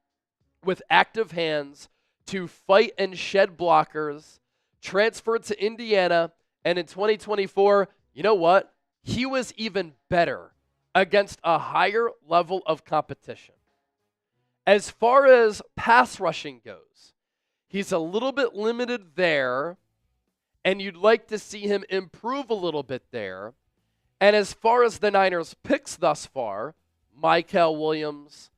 with active hands to fight and shed blockers, transferred to Indiana, and in 2024, you know what? He was even better against a higher level of competition. As far as pass rushing goes, he's a little bit limited there, and you'd like to see him improve a little bit there. And as far as the Niners' picks thus far, Mykel Williams,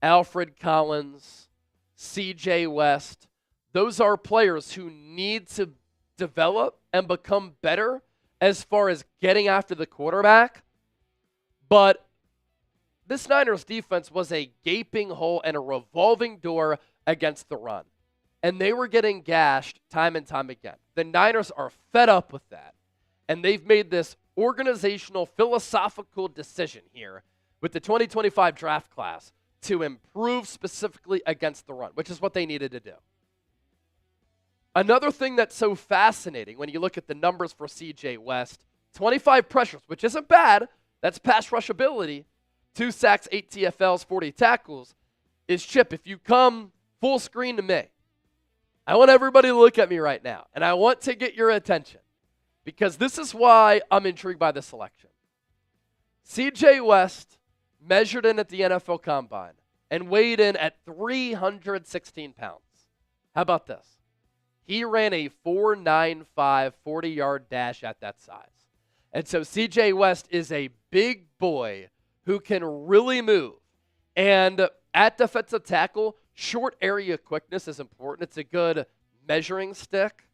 Alfred Collins, C.J. West, those are players who need to develop and become better as far as getting after the quarterback. But this Niners defense was a gaping hole and a revolving door against the run. And they were getting gashed time and time again. The Niners are fed up with that. And they've made this organizational, philosophical decision here with the 2025 draft class to improve specifically against the run, which is what they needed to do. Another thing that's so fascinating when you look at the numbers for C.J. West, 25 pressures, which isn't bad. That's pass rush ability. 2 sacks, 8 TFLs, 40 tackles. Is Chip, if you come full screen to me, I want everybody to look at me right now, and I want to get your attention because this is why I'm intrigued by this selection. C.J. West measured in at the NFL Combine and weighed in at 316 pounds. How about this? He ran a 4.95 40-yard dash at that size. And so C.J. West is a big boy who can really move. And at defensive tackle, short area quickness is important. It's a good measuring stick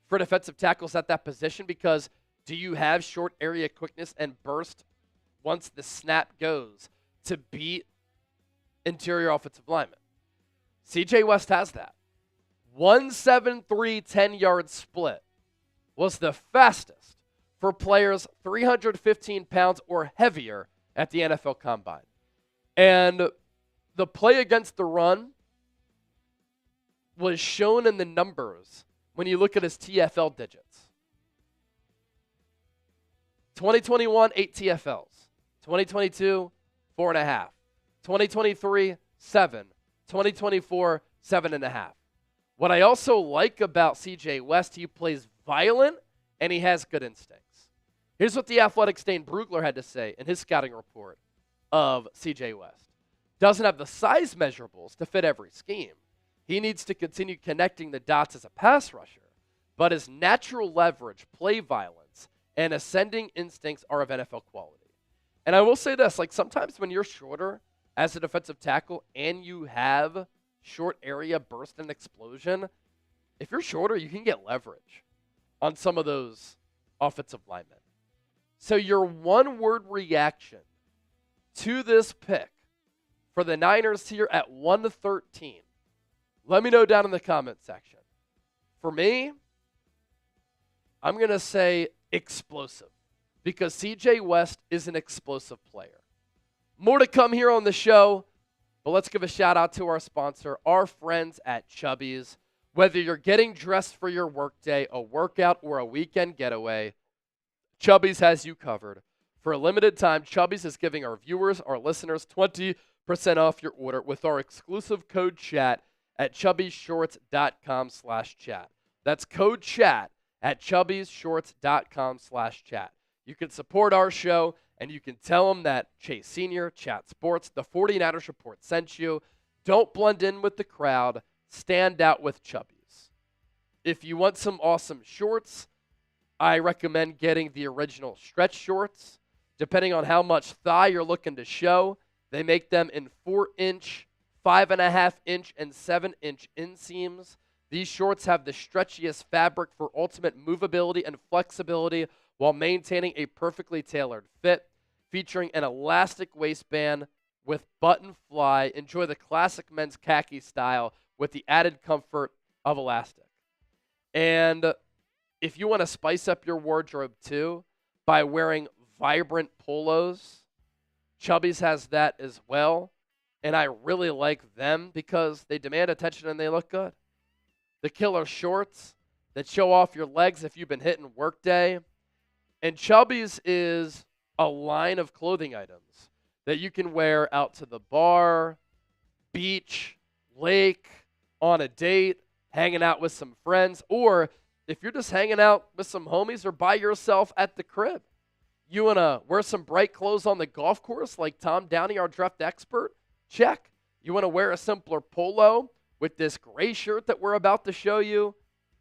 for defensive tackles at that position because do you have short area quickness and burst once the snap goes to beat interior offensive linemen? C.J. West has that. 1.73 10-yard split was the fastest for players 315 pounds or heavier at the NFL Combine. And the play against the run was shown in the numbers when you look at his TFL digits. 2021, 8 TFLs. 2022, 4.5. 2023, 7. 2024, 7.5. What I also like about C.J. West, he plays violent and he has good instincts. Here's what the Athletic's Dane Brugler had to say in his scouting report of C.J. West. Doesn't have the size measurables to fit every scheme. He needs to continue connecting the dots as a pass rusher. but his natural leverage, play violence, and ascending instincts are of NFL quality. And I will say this, like sometimes when you're shorter as a defensive tackle and you have short area burst and explosion, if you're shorter, you can get leverage on some of those offensive linemen. So your one-word reaction to this pick for the Niners here at 113, let me know down in the comment section. For me, I'm going to say explosive because CJ West is an explosive player. More to come here on the show, but let's give a shout out to our sponsor, our friends at Chubby's. Whether you're getting dressed for your workday, a workout, or a weekend getaway, Chubby's has you covered. For a limited time, Chubby's is giving our viewers, our listeners, 20% off your order with our exclusive code CHAT at chubbyshorts.com/chat. That's code CHAT at chubbyshorts.com/chat. You can support our show, and you can tell them that Chase Sr., Chat Sports, the 49ers Report sent you. Don't blend in with the crowd. Stand out with Chubby's. If you want some awesome shorts, I recommend getting the original stretch shorts. Depending on how much thigh you're looking to show, they make them in 4-inch, 5.5-inch, and 7-inch inseams. These shorts have the stretchiest fabric for ultimate movability and flexibility while maintaining a perfectly tailored fit, featuring an elastic waistband with button fly. Enjoy the classic men's khaki style with the added comfort of elastic. And if you want to spice up your wardrobe too by wearing vibrant polos, Chubby's has that as well. And I really like them because they demand attention and they look good. The killer shorts that show off your legs if you've been hitting workday. And Chubby's is a line of clothing items that you can wear out to the bar, beach, lake, on a date, hanging out with some friends, or if you're just hanging out with some homies or by yourself at the crib. You want to wear some bright clothes on the golf course like Tom Downey, our draft expert? Check. You want to wear a simpler polo with this gray shirt that we're about to show you?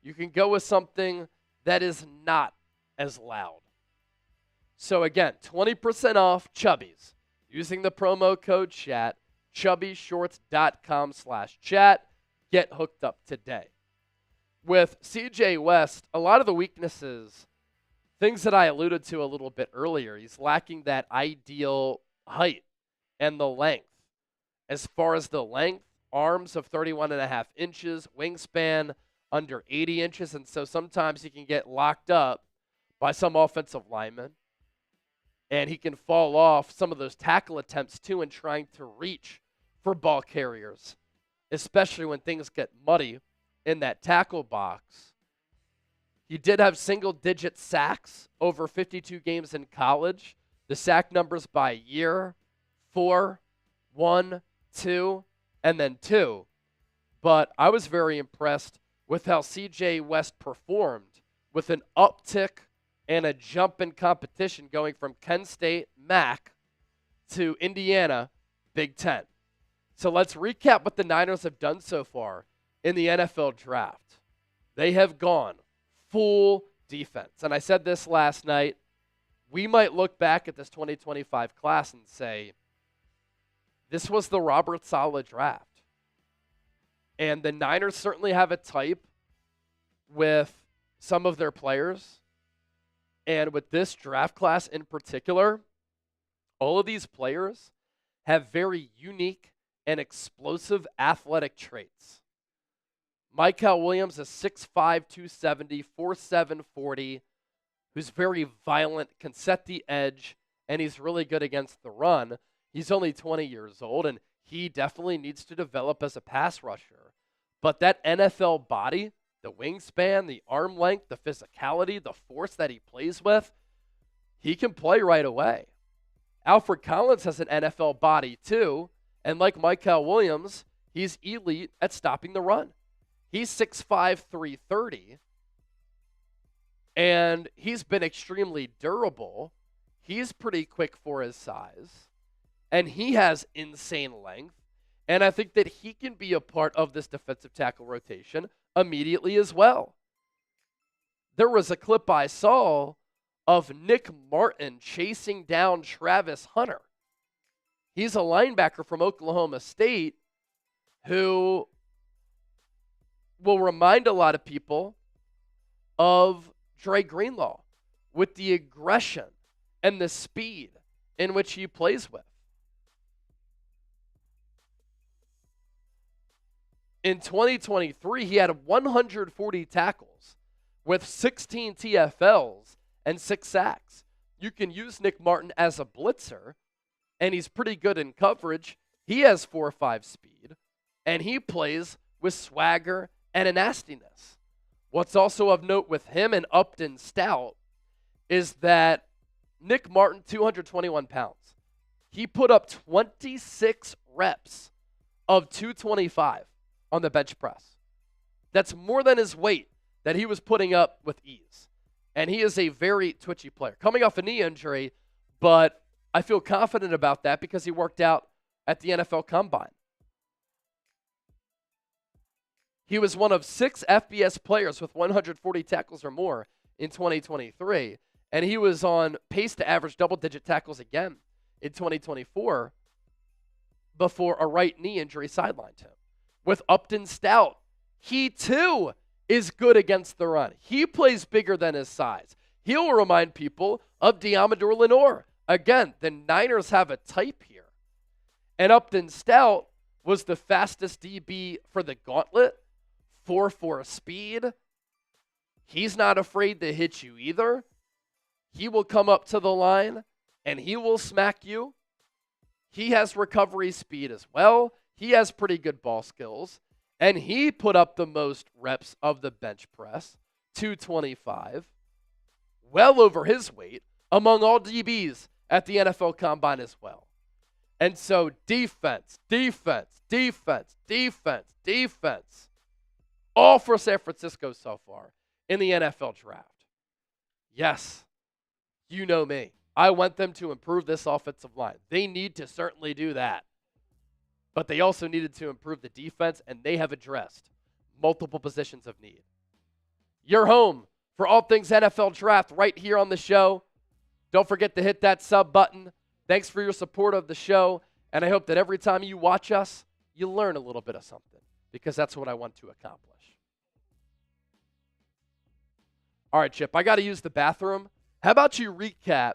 You can go with something that is not as loud. So again, 20% off Chubby's using the promo code CHAT, chubbyshorts.com/chat. Get hooked up today. With CJ West, a lot of the weaknesses, things that I alluded to a little bit earlier, he's lacking that ideal height and the length. As far as the length, arms of 31.5 inches, wingspan under 80 inches, and so sometimes he can get locked up by some offensive linemen, and he can fall off some of those tackle attempts too in trying to reach for ball carriers, especially when things get muddy in that tackle box. He did have single-digit sacks over 52 games in college. The sack numbers by year, 4, 1, 2, and then 2. But I was very impressed with how CJ West performed with an uptick and a jump in competition going from Kent State, MAC, to Indiana, Big Ten. So let's recap what the Niners have done so far in the NFL draft. They have gone full defense. And I said this last night. We might look back at this 2025 class and say, this was the Robert Saleh draft. And the Niners certainly have a type with some of their players. And with this draft class in particular, all of these players have very unique and explosive athletic traits. Mykel Williams is 6'5", 270, 4'7", 40, who's very violent, can set the edge, and he's really good against the run. He's only 20 years old, and he definitely needs to develop as a pass rusher. But that NFL body, the wingspan, the arm length, the physicality, the force that he plays with, he can play right away. Alfred Collins has an NFL body too, and like Mykel Williams, he's elite at stopping the run. He's 6'5", 330, and he's been extremely durable. He's pretty quick for his size, and he has insane length, and I think that he can be a part of this defensive tackle rotation immediately as well. there was a clip I saw of Nick Martin chasing down Travis Hunter. He's a linebacker from Oklahoma State who will remind a lot of people of Dre Greenlaw with the aggression and the speed in which he plays with. In 2023, he had 140 tackles with 16 TFLs and 6 sacks. You can use Nick Martin as a blitzer, and he's pretty good in coverage. He has 4.5 speed, and he plays with swagger and a nastiness. What's also of note with him and Upton Stout is that Nick Martin, 221 pounds. He put up 26 reps of 225 on the bench press. That's more than his weight that he was putting up with ease. And he is a very twitchy player. Coming off a knee injury, but I feel confident about that because he worked out at the NFL Combine. He was one of 6 FBS players with 140 tackles or more in 2023, and he was on pace to average double-digit tackles again in 2024 before a right knee injury sidelined him. With Upton Stout, he too is good against the run. He plays bigger than his size. He'll remind people of Deommodore Lenoir. Again, the Niners have a type here. And Upton Stout was the fastest DB for the gauntlet, 4.4 speed. He's not afraid to hit you either. He will come up to the line and he will smack you. He has recovery speed as well. He has pretty good ball skills. And he put up the most reps of the bench press, 225, well over his weight among all DBs at the NFL Combine as well. And so defense, all for San Francisco so far in the NFL draft. Yes, you know me. I want them to improve this offensive line. They need to certainly do that. But they also needed to improve the defense, and they have addressed multiple positions of need. You're home for all things NFL draft right here on the show. Don't forget to hit that sub button. Thanks for your support of the show, and I hope that every time you watch us, you learn a little bit of something, because that's what I want to accomplish. All right, Chip, I got to use the bathroom. How about you recap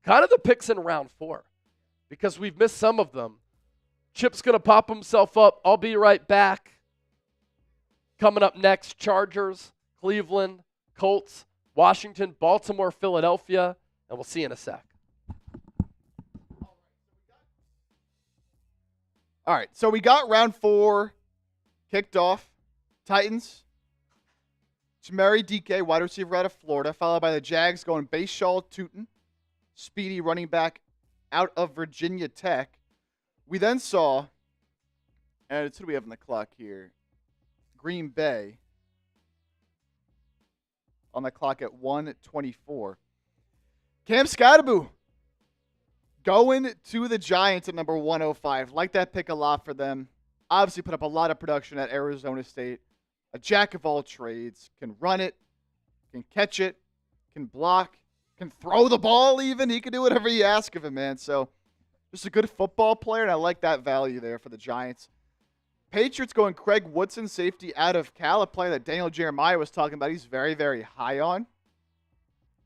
kind of the picks in round 4, because we've missed some of them. Chip's going to pop himself up. I'll be right back. Coming up next, Chargers, Cleveland, Colts, Washington, Baltimore, Philadelphia, and we'll see you in a sec. All right, so we got round 4 kicked off. Titans, Chimeri DK, wide receiver out of Florida, followed by the Jags going Bashaw Tootin, speedy running back out of Virginia Tech. We then saw, and it's who do we have on the clock here? Green Bay on the clock at 1:24. Cam Scottaboo going to the Giants at number 105. Like that pick a lot for them. Obviously put up a lot of production at Arizona State. A jack of all trades. Can run it, can catch it, can block, can throw the ball even. He can do whatever you ask of him, man. So just a good football player, and I like that value there for the Giants. Patriots going Craig Woodson, safety out of Cal, a player that Daniel Jeremiah was talking about. He's very, very high on.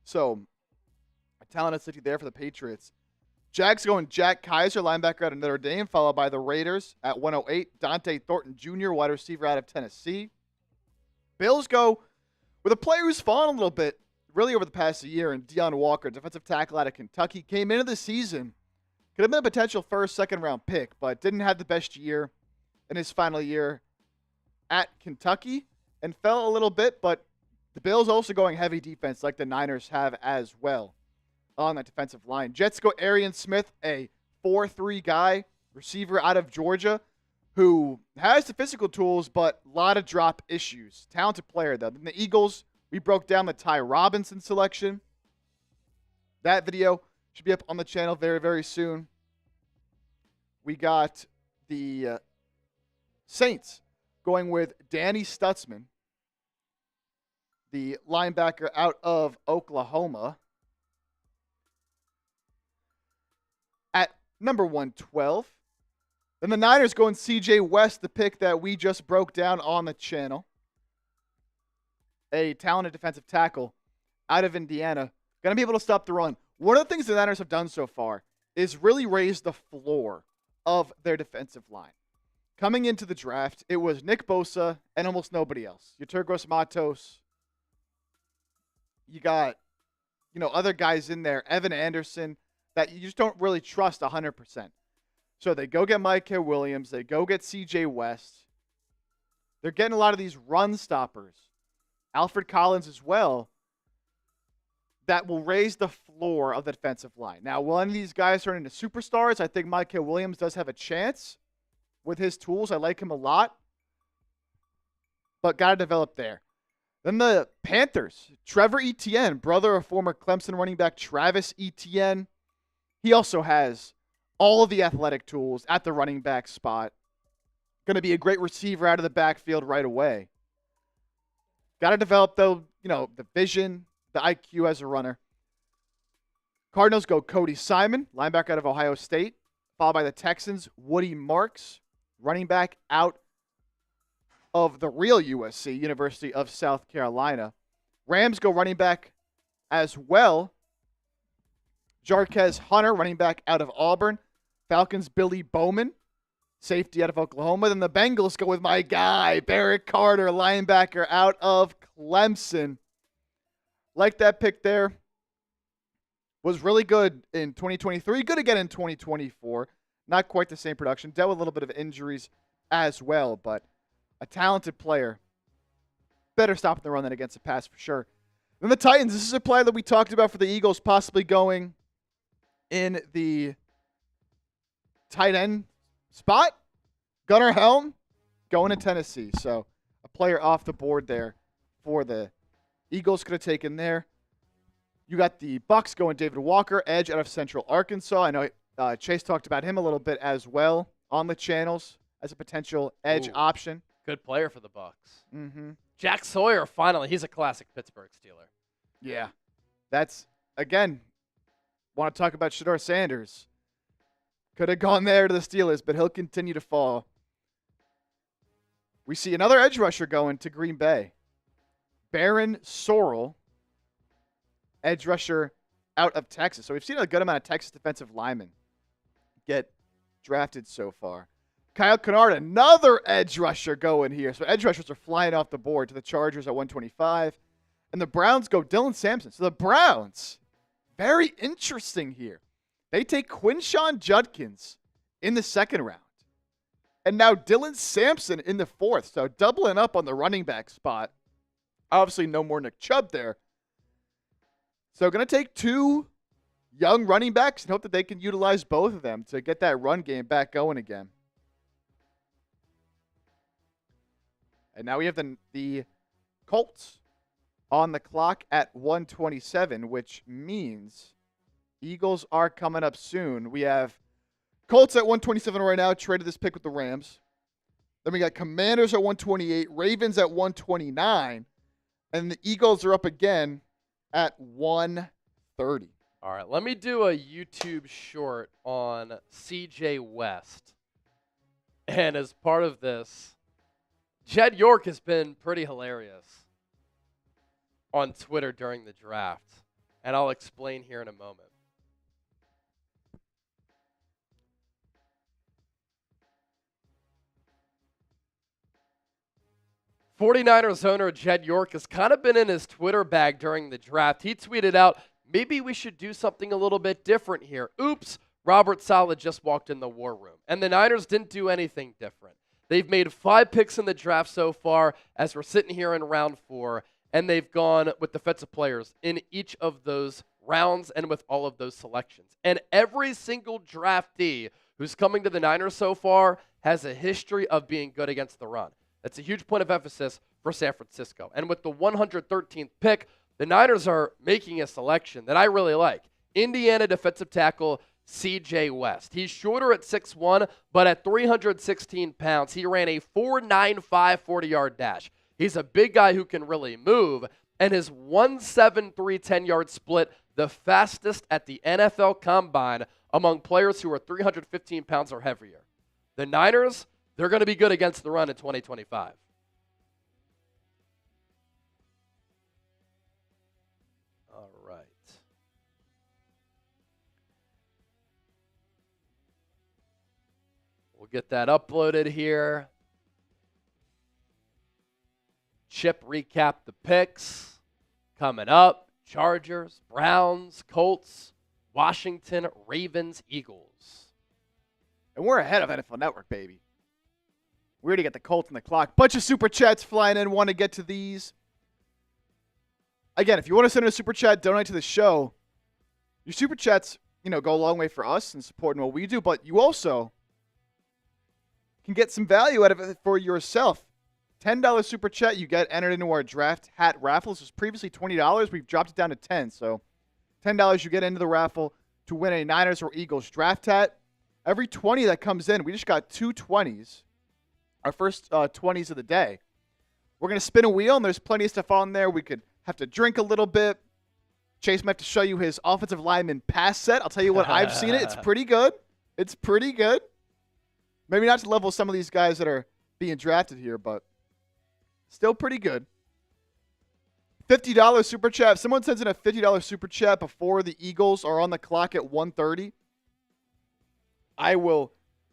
So a talented safety there for the Patriots. Jags going Jack Kaiser, linebacker out of Notre Dame, followed by the Raiders at 108. Dante Thornton Jr., wide receiver out of Tennessee. Bills go with a player who's fallen a little bit really over the past year, and Deion Walker, defensive tackle out of Kentucky, came into the season. Could have been a potential first, second-round pick, but didn't have the best year in his final year at Kentucky and fell a little bit, but the Bills also going heavy defense like the Niners have as well on that defensive line. Jets go Arian Smith, a 4-3 guy, receiver out of Georgia, who has the physical tools, but a lot of drop issues. Talented player, though. Then the Eagles, we broke down the Ty Robinson selection. That video should be up on the channel very, very soon. We got the Saints going with Danny Stutzman, the linebacker out of Oklahoma. At number 112. Then the Niners going C.J. West, the pick that we just broke down on the channel. A talented defensive tackle out of Indiana. Going to be able to stop the run. One of the things the Niners have done so far is really raise the floor of their defensive line. Coming into the draft, it was Nick Bosa and almost nobody else. Yeturgos Matos. You got, other guys in there, Evan Anderson, that you just don't really trust 100%. So they go get Micah Williams. They go get C.J. West. They're getting a lot of these run stoppers. Alfred Collins as well. That will raise the floor of the defensive line. Now, will any of these guys turn into superstars? I think Micah Williams does have a chance with his tools. I like him a lot. But got to develop there. Then the Panthers. Trevor Etienne, brother of former Clemson running back Travis Etienne. He also has all of the athletic tools at the running back spot. Going to be a great receiver out of the backfield right away. Got to develop, though, the vision, the IQ as a runner. Cardinals go Cody Simon, linebacker out of Ohio State, followed by the Texans, Woody Marks, running back out of the real USC, University of South Carolina. Rams go running back as well. Jarquez Hunter, running back out of Auburn. Falcons, Billy Bowman, safety out of Oklahoma. Then the Bengals go with my guy, Barrett Carter, linebacker out of Clemson. Like that pick there. Was really good in 2023. Good again in 2024. Not quite the same production. Dealt with a little bit of injuries as well, but a talented player. Better stopping the run than against the pass for sure. Then the Titans. This is a player that we talked about for the Eagles possibly going in the tight end spot. Gunnar Helm going to Tennessee. So a player off the board there for the Eagles could have taken there. You got the Bucks going David Walker, edge out of Central Arkansas. I know Chase talked about him a little bit as well on the channels as a potential edge option. Good player for the Bucks. Mm-hmm. Jack Sawyer, finally. He's a classic Pittsburgh Steeler. Yeah. That's, again, want to talk about Shedeur Sanders. Could have gone there to the Steelers, but he'll continue to fall. We see another edge rusher going to Green Bay. Baron Sorrell, edge rusher out of Texas. So we've seen a good amount of Texas defensive linemen get drafted so far. Kyle Kennard, another edge rusher going here. So edge rushers are flying off the board to the Chargers at 125. And the Browns go Dylan Sampson. So the Browns, very interesting here. They take Quinshon Judkins in the second round. And now Dylan Sampson in the fourth. So doubling up on the running back spot. Obviously no more Nick Chubb there. So going to take two young running backs and hope that they can utilize both of them to get that run game back going again. And now we have the Colts on the clock at 127, which means Eagles are coming up soon. We have Colts at 127 right now, traded this pick with the Rams. Then we got Commanders at 128, Ravens at 129, and the Eagles are up again at 130. All right, let me do a YouTube short on C.J. West. And as part of this, Jed York has been pretty hilarious on Twitter during the draft, and I'll explain here in a moment. '49ers owner Jed York has kind of been in his Twitter bag during the draft. He tweeted out, maybe we should do something a little bit different here. Oops, Robert Saleh just walked in the war room. And the Niners didn't do anything different. They've made 5 picks in the draft so far as we're sitting here in round 4, and they've gone with defensive players in each of those rounds and with all of those selections. And every single draftee who's coming to the Niners so far has a history of being good against the run. That's a huge point of emphasis for San Francisco. And with the 113th pick, the Niners are making a selection that I really like. Indiana defensive tackle C.J. West. He's shorter at 6'1", but at 316 pounds, he ran a 4.95 40-yard dash. He's a big guy who can really move. and his 1.73 10-yard split, the fastest at the NFL Combine among players who are 315 pounds or heavier. The Niners, they're going to be good against the run in 2025. All right. We'll get that uploaded here. Chip recap the picks coming up. Chargers, Browns, Colts, Washington, Ravens, Eagles. And we're ahead of NFL Network, baby. We already got the Colts on the clock. Bunch of super chats flying in. Want to get to these. Again, if you want to send a super chat, donate to the show. Your super chats, go a long way for us and supporting what we do, but you also can get some value out of it for yourself. $10 super chat, you get entered into our draft hat raffle. This was previously $20. We've dropped it down to $10. So $10, you get into the raffle to win a Niners or Eagles draft hat. Every 20 that comes in, we just got 2 20s. Our first 20s of the day. We're going to spin a wheel, and there's plenty of stuff on there. We could have to drink a little bit. Chase might have to show you his offensive lineman pass set. I'll tell you what, I've seen it. It's pretty good. It's pretty good. Maybe not to level some of these guys that are being drafted here, but still pretty good. $50 super chat. If someone sends in a $50 super chat before the Eagles are on the clock at 1:30, I will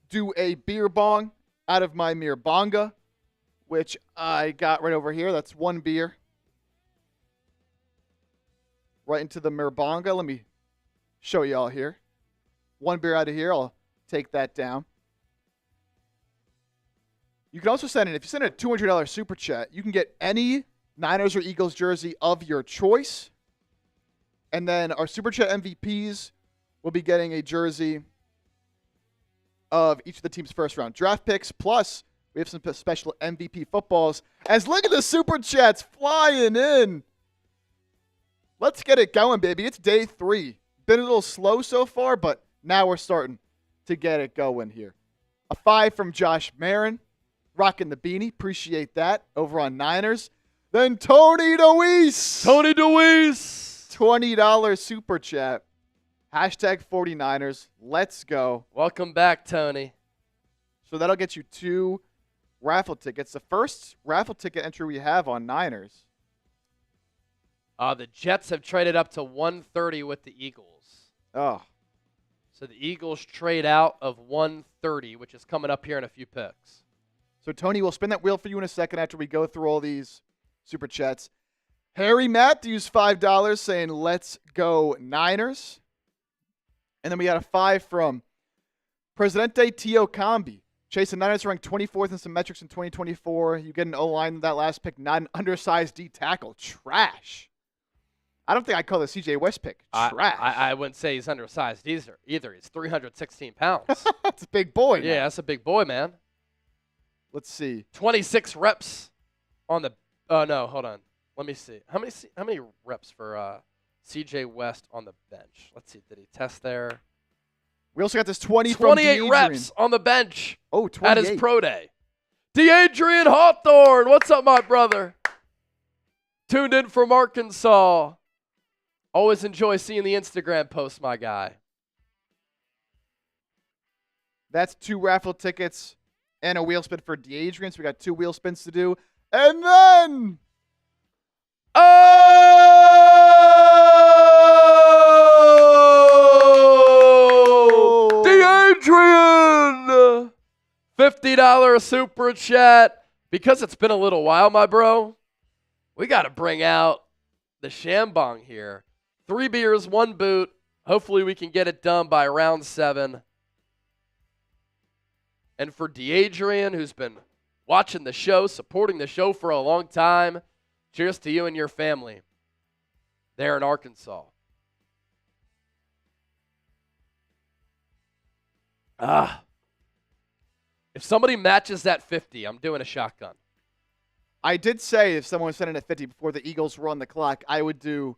do a beer bong out of my Mirbonga, which I got right over here. That's one beer. Right into the Mirbonga. Let me show you all here. One beer out of here. I'll take that down. You can also send in, if you send in a $200 super chat, you can get any Niners or Eagles jersey of your choice. And then our super chat MVPs will be getting a jersey of each of the team's first round draft picks. Plus, we have some special MVP footballs. As look at the super chats flying in. Let's get it going, baby. It's day 3. Been a little slow so far, but now we're starting to get it going here. A 5 from Josh Marin. Rocking the beanie. Appreciate that. Over on Niners. Then Tony DeWeese. Tony DeWeese. $20 super chat. Hashtag 49ers. Let's go. Welcome back, Tony. So that'll get you 2 raffle tickets. The first raffle ticket entry we have on Niners. The Jets have traded up to 130 with the Eagles. Oh. So the Eagles trade out of 130, which is coming up here in a few picks. So, Tony, we'll spin that wheel for you in a second after we go through all these super chats. Harry Matthews, $5, saying, let's go Niners. And then we got a 5 from Presidente Tio Combi. Chase, the Niners ranked 24th in some metrics in 2024. You get an O-line in that last pick, not an undersized D tackle. Trash. I don't think I'd call the CJ West pick trash. I wouldn't say he's undersized either. He's 316 pounds. That's a big boy. Yeah, that's a big boy, man. Let's see. 26 reps on the no, hold on. Let me see. How many reps for CJ West on the bench? Let's see. Did he test there? We also got this 28 reps on the bench. Oh, 28. At his pro day. DeAdrian Hawthorne, what's up, my brother? Tuned in from Arkansas. Always enjoy seeing the Instagram posts, my guy. That's 2 raffle tickets and a wheel spin for DeAdrian. So we got 2 wheel spins to do. And then... Oh! DeAdrian! $50 super chat. Because it's been a little while, my bro, we got to bring out the Shambong here. 3 beers, 1 boot. Hopefully we can get it done by round 7. And for DeAdrian, who's been watching the show, supporting the show for a long time, cheers to you and your family there in Arkansas. If somebody matches that 50, I'm doing a shotgun. I did say if someone sent in at 50 before the Eagles were on the clock, I would do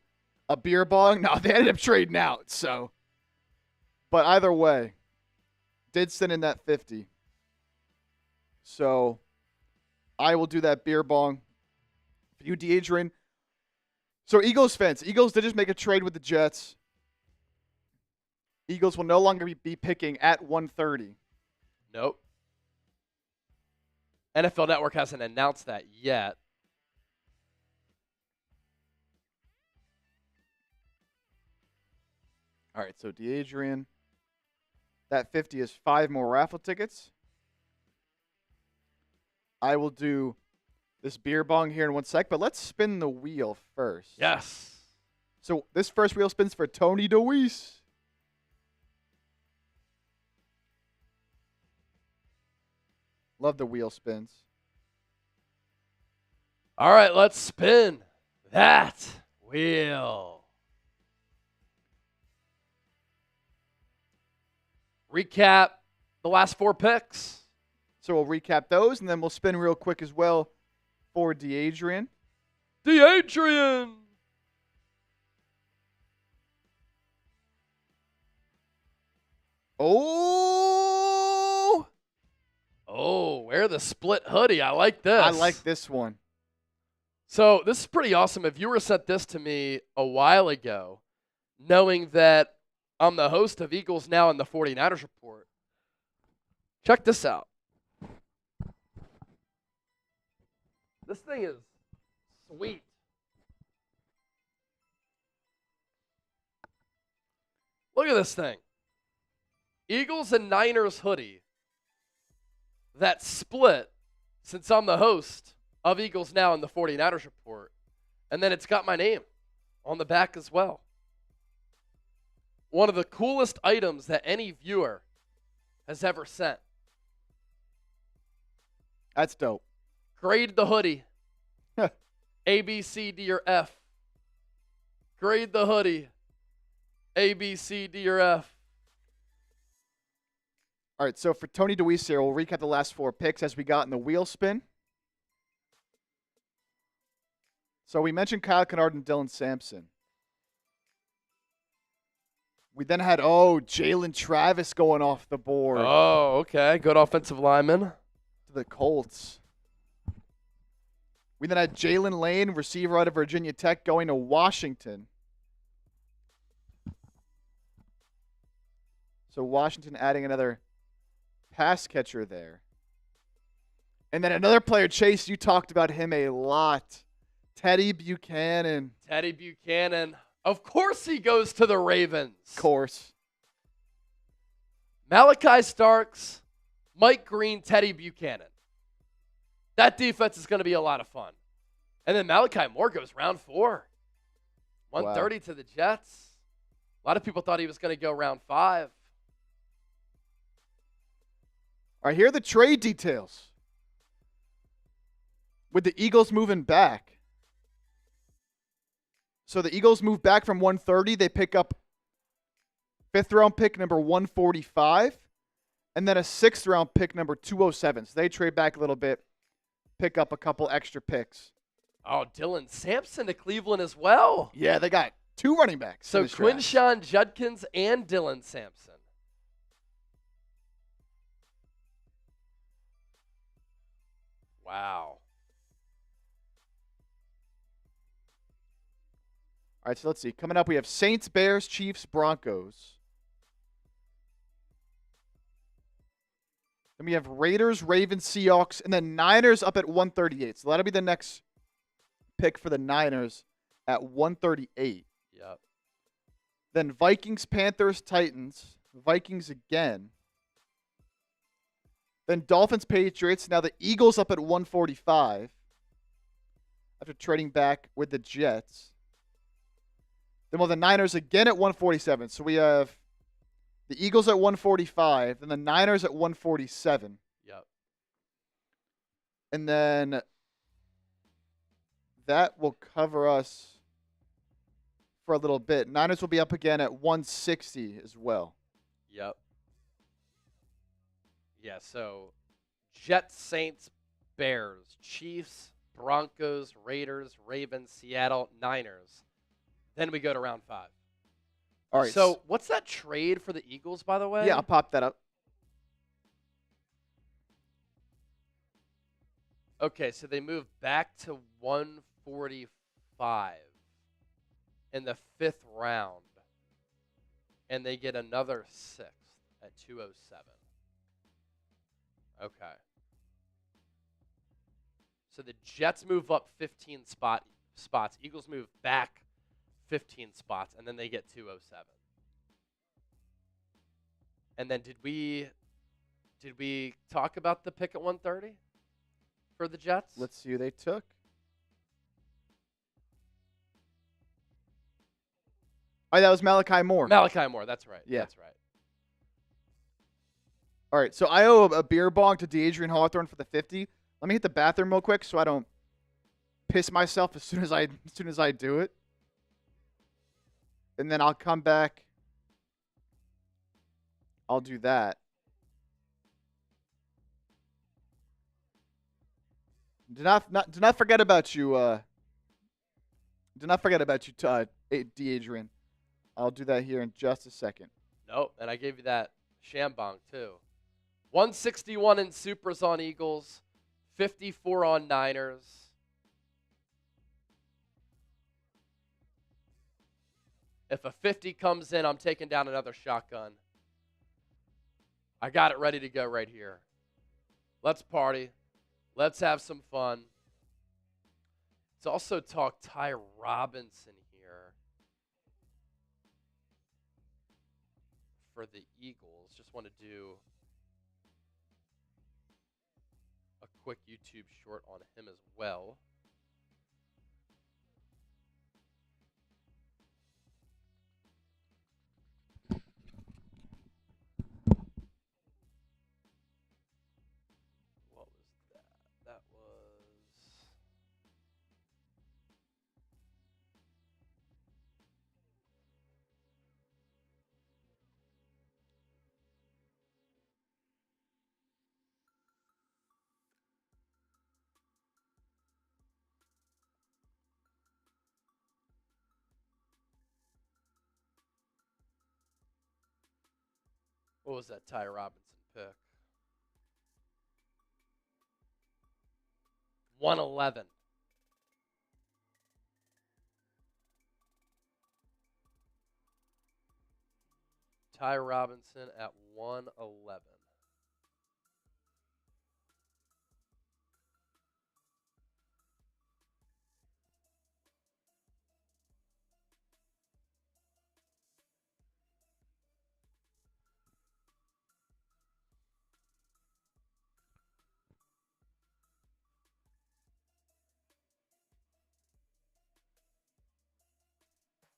a beer bong. No, they ended up trading out, so. But either way, did send in that 50. So I will do that beer bong. For you, DeAdrian, So Eagles fans, Eagles did just make a trade with the Jets. Eagles will no longer be picking at 130. Nope. NFL Network hasn't announced that yet. All right, so DeAdrian, that 50 is 5 more raffle tickets. I will do this beer bong here in 1 sec, but let's spin the wheel first. Yes. So this first wheel spins for Tony DeWeese. Love the wheel spins. All right, let's spin that wheel. Recap the last 4 picks. So we'll recap those, and then we'll spin real quick as well for DeAdrian. DeAdrian. Oh, wear the split hoodie. I like this. I like this one. So this is pretty awesome. A viewer sent this to me a while ago, knowing that I'm the host of Eagles Now and the 49ers Report. Check this out. This thing is sweet. Look at this thing. Eagles and Niners hoodie that split since I'm the host of Eagles Now and the 49ers Report. And then it's got my name on the back as well. One of the coolest items that any viewer has ever sent. That's dope. Grade the hoodie. A, B, C, D, or F. Grade the hoodie. A, B, C, D, or F. All right, so for Tony DeWeese here, we'll recap the last 4 picks as we got in the wheel spin. So we mentioned Kyle Kennard and Dylan Sampson. We then had, Jalen Travis going off the board Oh, okay. Good offensive lineman. to the Colts. We then had Jalen Lane, receiver out of Virginia Tech, going to Washington. So Washington adding another pass catcher there. And then another player, Chase, you talked about him a lot. Teddy Buchanan. Teddy Buchanan. Of course he goes to the Ravens. Of course. Malachi Starks, Mike Green, Teddy Buchanan. That defense is going to be a lot of fun. And then Malachi Moore goes round 4. 130 to the Jets. A lot of people thought he was going to go round 5. All right, here are the trade details. With the Eagles moving back. So the Eagles move back from 130. They pick up 5th round pick number 145. And then a 6th round pick number 207. So they trade back a little bit. Pick up a couple extra picks. Oh, Dylan Sampson to Cleveland as well. Yeah, they got 2 running backs. So Quinshawn Judkins and Dylan Sampson. Wow. All right, so let's see. Coming up, we have Saints, Bears, Chiefs, Broncos. Then we have Raiders, Ravens, Seahawks, and then Niners up at 138. So that'll be the next pick for the Niners at 138. Yep. Then Vikings, Panthers, Titans. Vikings again. Then Dolphins, Patriots. Now the Eagles up at 145 after trading back with the Jets. Then we'll have the Niners again at 147. So we have the Eagles at 145, then the Niners at 147. Yep. And then that will cover us for a little bit. Niners will be up again at 160 as well. Yep. Yeah, so Jets, Saints, Bears, Chiefs, Broncos, Raiders, Ravens, Seattle, Niners. Then we go to round 5. All right. So what's that trade for the Eagles, by the way? Yeah, I'll pop that up. Okay, so they moved back to 145. in the 5th round, and they get another 6th at 207. Okay. So the Jets move up 15 spots. Eagles move back 15 spots, and then they get 207. And then did we talk about the pick at 130 for the Jets? Let's see who they took. Oh, that was Malachi Moore. Malachi Moore, that's right. Yeah. That's right. All right, so I owe a beer bong to Adrian Hawthorne for the 50. Let me hit the bathroom real quick so I don't piss myself as soon as I do it. And then I'll come back. I'll do that. Do not forget about you. Do not forget about you, Adrian. I'll do that here in just a second. Nope, and I gave you that Shambong too. 161 in Supers on Eagles, 54 on Niners. If a 50 comes in, I'm taking down another shotgun. I got it ready to go right here. Let's party. Let's have some fun. Let's also talk Ty Robinson here for the Eagles. Just want to do a quick YouTube short on him as well. What was that? That was... What was that Ty Robinson pick? 111. Ty Robinson at 111.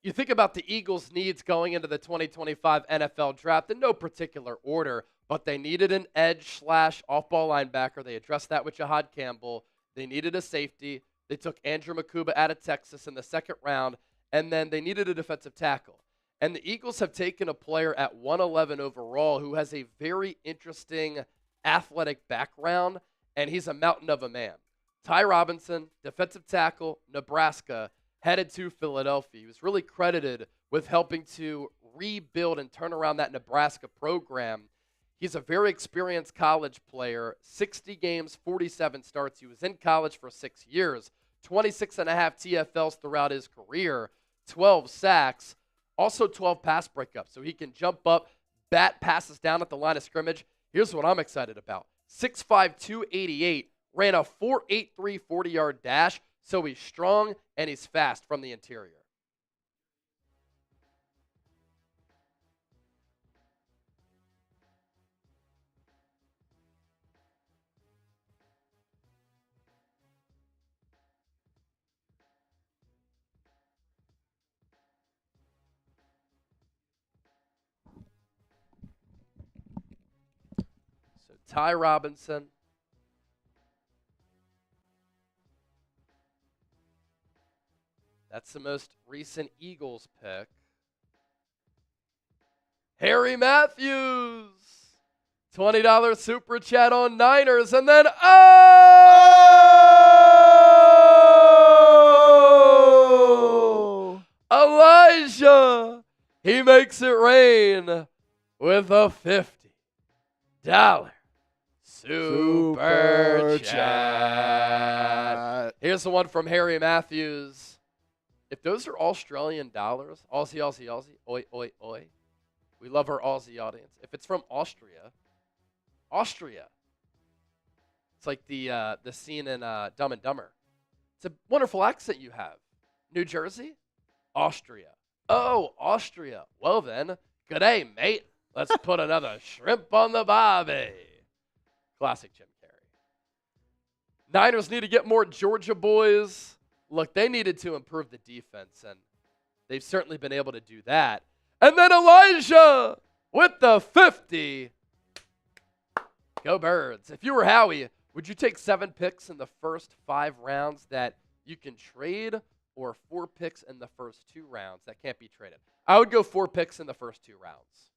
You think about the Eagles' needs going into the 2025 NFL draft in no particular order, but they needed an edge / off-ball linebacker. They addressed that with Jihaad Campbell. They needed a safety. They took Andrew Mukuba out of Texas in the 2nd round, and then they needed a defensive tackle. And the Eagles have taken a player at 111 overall who has a very interesting athletic background, and he's a mountain of a man. Ty Robinson, defensive tackle, Nebraska, headed to Philadelphia. He was really credited with helping to rebuild and turn around that Nebraska program. He's a very experienced college player, 60 games, 47 starts. He was in college for 6 years, 26 and a half TFLs throughout his career, 12 sacks, also 12 pass breakups. So he can jump up, bat passes down at the line of scrimmage. Here's what I'm excited about. 6'5", 288, ran a 4.83 40-yard dash. So he's strong and he's fast from the interior. So Ty Robinson. That's the most recent Eagles pick. Harry Matthews. $20 super chat on Niners. And then, Elijah. He makes it rain with a $50 super chat. Here's the one from Harry Matthews. If those are Australian dollars, Aussie, Aussie, Aussie, oi, oi, oi. We love our Aussie audience. If it's from Austria. It's like the scene in Dumb and Dumber. It's a wonderful accent you have. New Jersey? Austria. Oh, Austria. Well then, good day, mate. Let's put another shrimp on the barbie. Classic Jim Carrey. Niners need to get more Georgia boys. Look, they needed to improve the defense, and they've certainly been able to do that. And then Elijah with the 50. Go Birds. If you were Howie, would you take 7 picks in the first 5 rounds that you can trade, or 4 picks in the first 2 rounds that can't be traded? I would go 4 picks in the first 2 rounds.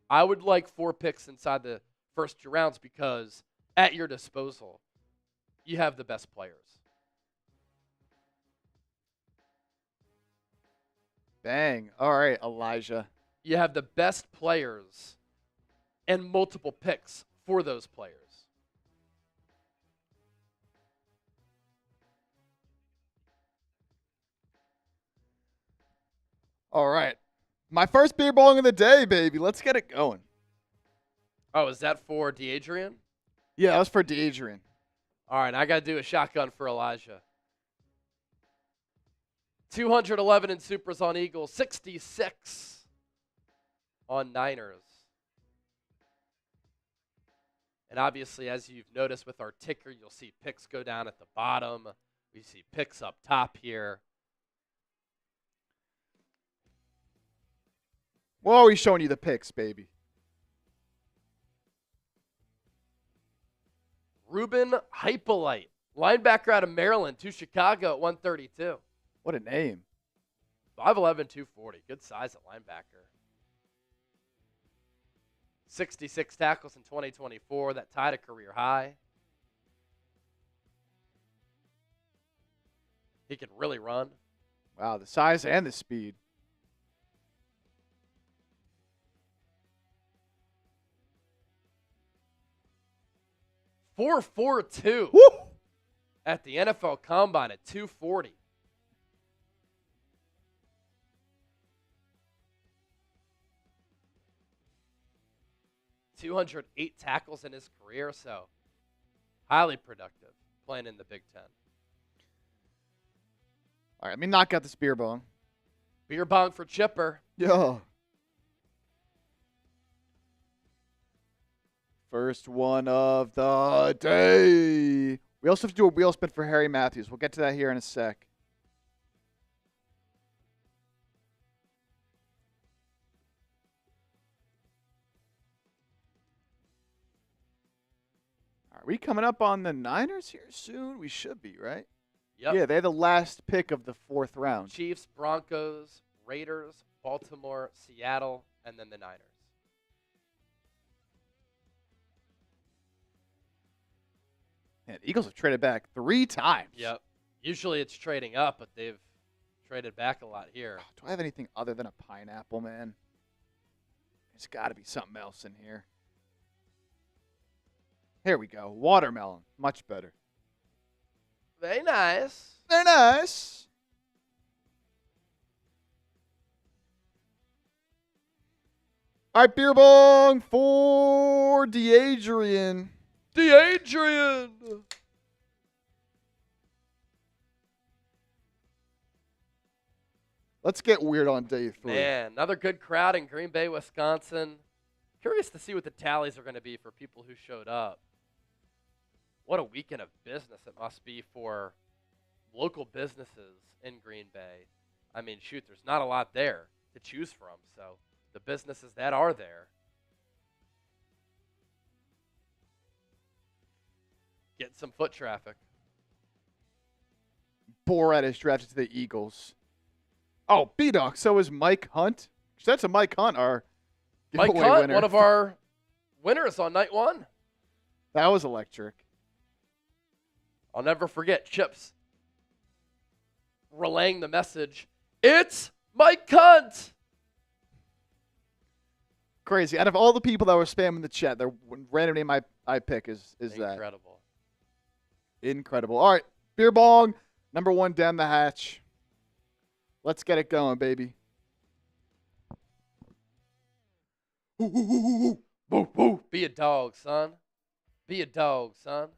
I would like 4 picks inside the first 2 rounds because at your disposal, you have the best players. Bang. All right, Elijah. You have the best players and multiple picks for those players. All right. My first beer bong of the day, baby. Let's get it going. Oh, is that for DeAdrian? Yeah, that was for DeAdrian. All right, I got to do a shotgun for Elijah. 211 in Supers on Eagles, 66 on Niners. And obviously, as you've noticed with our ticker, you'll see picks go down at the bottom. We see picks up top here. We're always showing you the picks, baby. Ruben Hypolite, linebacker out of Maryland to Chicago at 132. What a name. 5'11", 240. Good size at linebacker. 66 tackles in 2024. That tied a career high. He can really run. Wow, the size and the speed. .442 at the NFL Combine at 240. .208 tackles in his career, so highly productive playing in the Big Ten. All right, let me knock out this beer bong. Beer bong for Chipper. Yo. First one of the day. We also have to do a wheel spin for Harry Matthews. We'll get to that here in a sec. Are we coming up on the Niners here soon? We should be, right? Yep. Yeah, they had the last pick of the 4th round. Chiefs, Broncos, Raiders, Baltimore, Seattle, and then the Niners. Man, the Eagles have traded back 3 times. Yep. Usually it's trading up, but they've traded back a lot here. Do I have anything other than a pineapple, man? There's got to be something else in here. Here we go. Watermelon. Much better. Very nice. They're nice. All right, beer bong for DeAdrian. DeAdrian. Let's get weird on day 3. Man, another good crowd in Green Bay, Wisconsin. Curious to see what the tallies are going to be for people who showed up. What a weekend of business it must be for local businesses in Green Bay. I mean, shoot, there's not a lot there to choose from, so the businesses that are there get some foot traffic. Borat is drafted to the Eagles. Oh, B-Doc, so is Mike Hunt. That's a Mike Hunt, our Mike giveaway Hunt, winner. one of our winners on night 1. That was electric. I'll never forget Chips relaying the message, it's Mike Hunt. Crazy. Out of all the people that were spamming the chat, the random name I pick is that. Incredible. Incredible. All right, beer bong, number 1 down the hatch. Let's get it going, baby. Ooh, ooh, ooh, ooh, ooh. Woo, woo. Be a dog, son. Be a dog, son.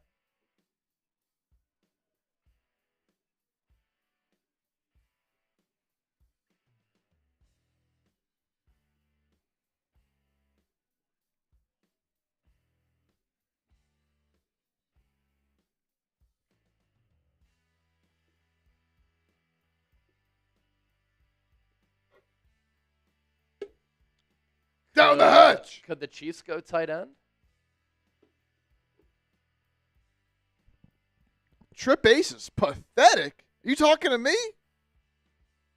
Down the hatch. Could the Chiefs go tight end? Trip Ace is pathetic. Are you talking to me?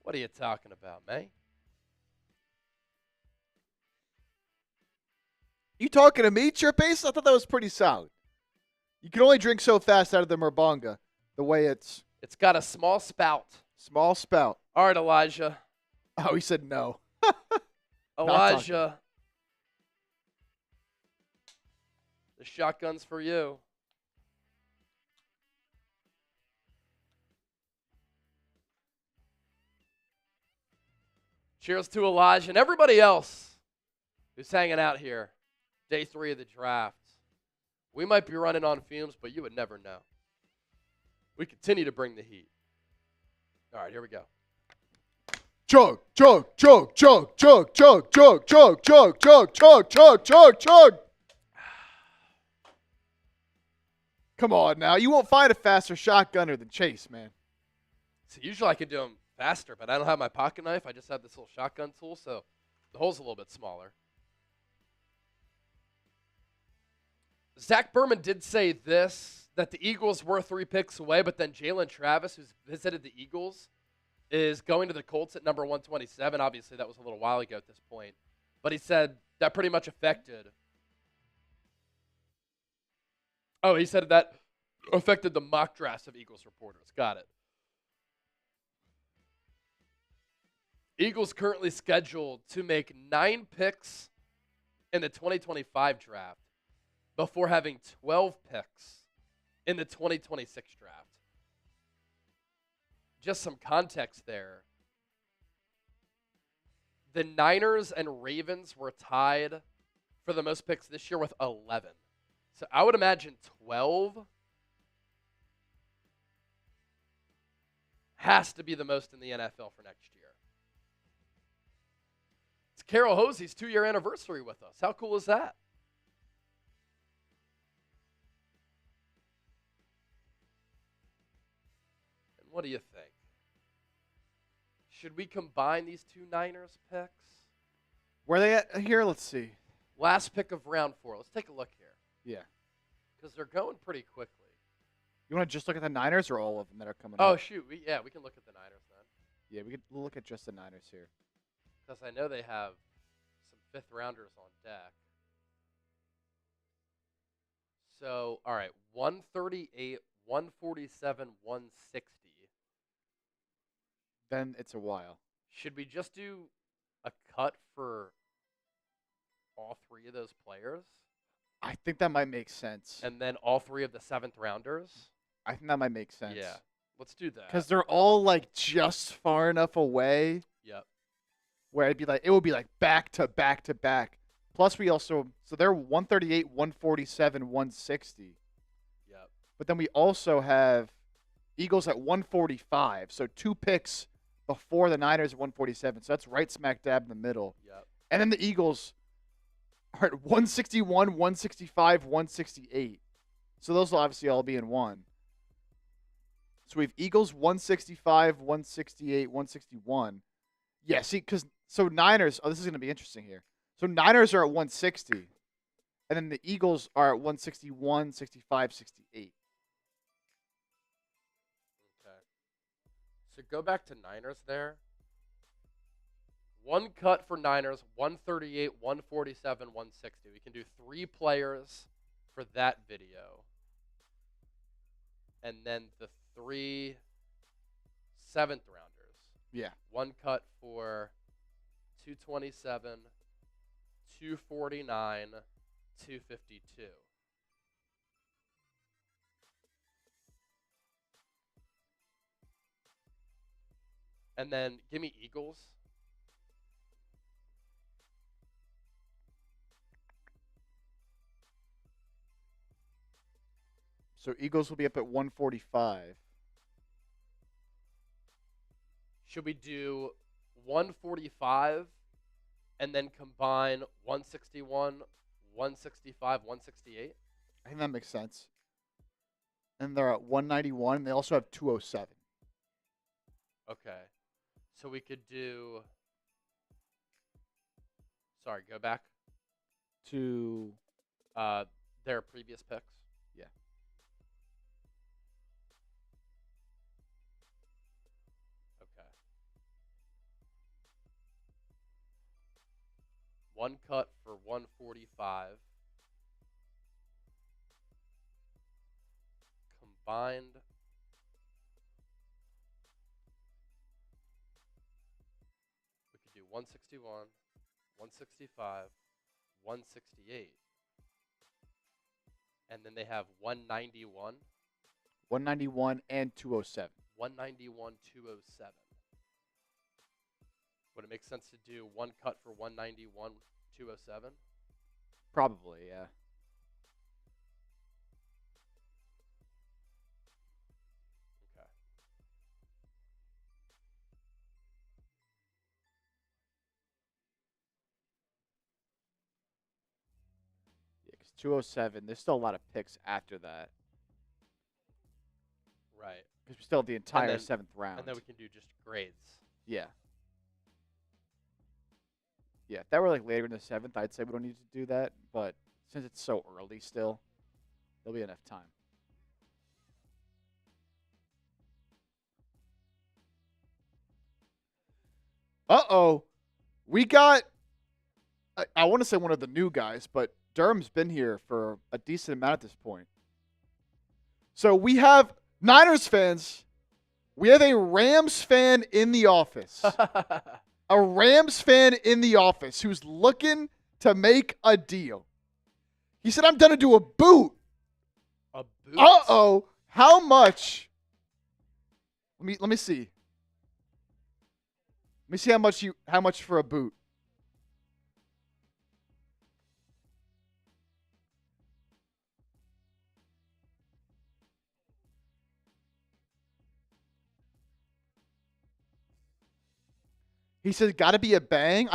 What are you talking about, man? You talking to me, Trip Ace? I thought that was pretty solid. You can only drink so fast out of the Merbonga, the way it's It's got a small spout. small spout. All right, Elijah. Oh, he said no. Elijah. The shotgun's for you. Cheers to Elijah and everybody else who's hanging out here. Day 3 of the draft. We might be running on fumes, but you would never know. We continue to bring the heat. All right, here we go. Chug, chug, chug, chug, chug, chug, chug, chug, chug, chug, chug, chug, chug, chug. Come on now. You won't find a faster shotgunner than Chase, man. So usually I can do them faster, but I don't have my pocket knife. I just have this little shotgun tool, so the hole's a little bit smaller. Zach Berman did say this, that the Eagles were 3 picks away, but then Jalen Travis, who's visited the Eagles, is going to the Colts at number 127. Obviously, that was a little while ago at this point. But he said that pretty much affected. Oh, he said that affected the mock drafts of Eagles reporters. Got it. Eagles currently scheduled to make 9 picks in the 2025 draft before having 12 picks in the 2026 draft. Just some context there. The Niners and Ravens were tied for the most picks this year with 11. So I would imagine 12 has to be the most in the NFL for next year. It's Carol Hosey's 2-year anniversary with us. How cool is that? And what do you think? Should we combine these 2 Niners picks? Where are they at here? Let's see. Last pick of round 4. Let's take a look here. Yeah. Because they're going pretty quickly. You want to just look at the Niners or all of them that are coming Oh, up? shoot. We can look at the Niners then. Yeah, we could look at just the Niners here. Because I know they have some 5th-rounders on deck. So, all right, 138, 147, 160. Then it's a while. Should we just do a cut for all 3 of those players? I think that might make sense. And then all 3 of the 7th-rounders? I think that might make sense. Yeah, let's do that. Because they're all like just far enough away Yep. where it would be like back to back to back. Plus we also, so they're 138, 147, 160. Yep. But then we also have Eagles at 145. So 2 picks before the Niners at 147. So that's right smack dab in the middle. Yep. And then the Eagles are at 161, 165, 168. So those will obviously all be in one. So we have Eagles 165, 168, 161. Yeah, see, so Niners, this is going to be interesting here. So Niners are at 160. And then the Eagles are at 161, 65, 68. Okay. So go back to Niners there. 1 cut for Niners, 138, 147, 160. We can do 3 players for that video. And then the 3 7th-rounders. Yeah. 1 cut for 227, 249, 252. And then give me Eagles. So Eagles will be up at 145. Should we do 145 and then combine 161, 165, 168? I think that makes sense. And they're at 191. They also have 207. Okay. So we could do. Sorry, go back To their previous picks. Yeah. Okay. One cut for 145. Combined. We could do 161, 165, 168. And then they have 191. 191 and 207. 191, 207. Would it make sense to do one cut for 191, 207? Probably, yeah. Okay. Yeah, because 207, there's still a lot of picks after that. Right. Because we still have the entire then- 7th round. And then we can do just grades. Yeah. Yeah, if that were like later in the 7th, I'd say we don't need to do that. But since it's so early still, there'll be enough time. Uh-oh. We got, I want to say one of the new guys, but Durham's been here for a decent amount at this point. So we have Niners fans. We have a Rams fan in the office. A Rams fan in the office who's looking to make a deal. He said, I'm going to do a boot. A boot? Uh-oh. How much? Let me see. Let me see how much for a boot. He said, got to be a bang.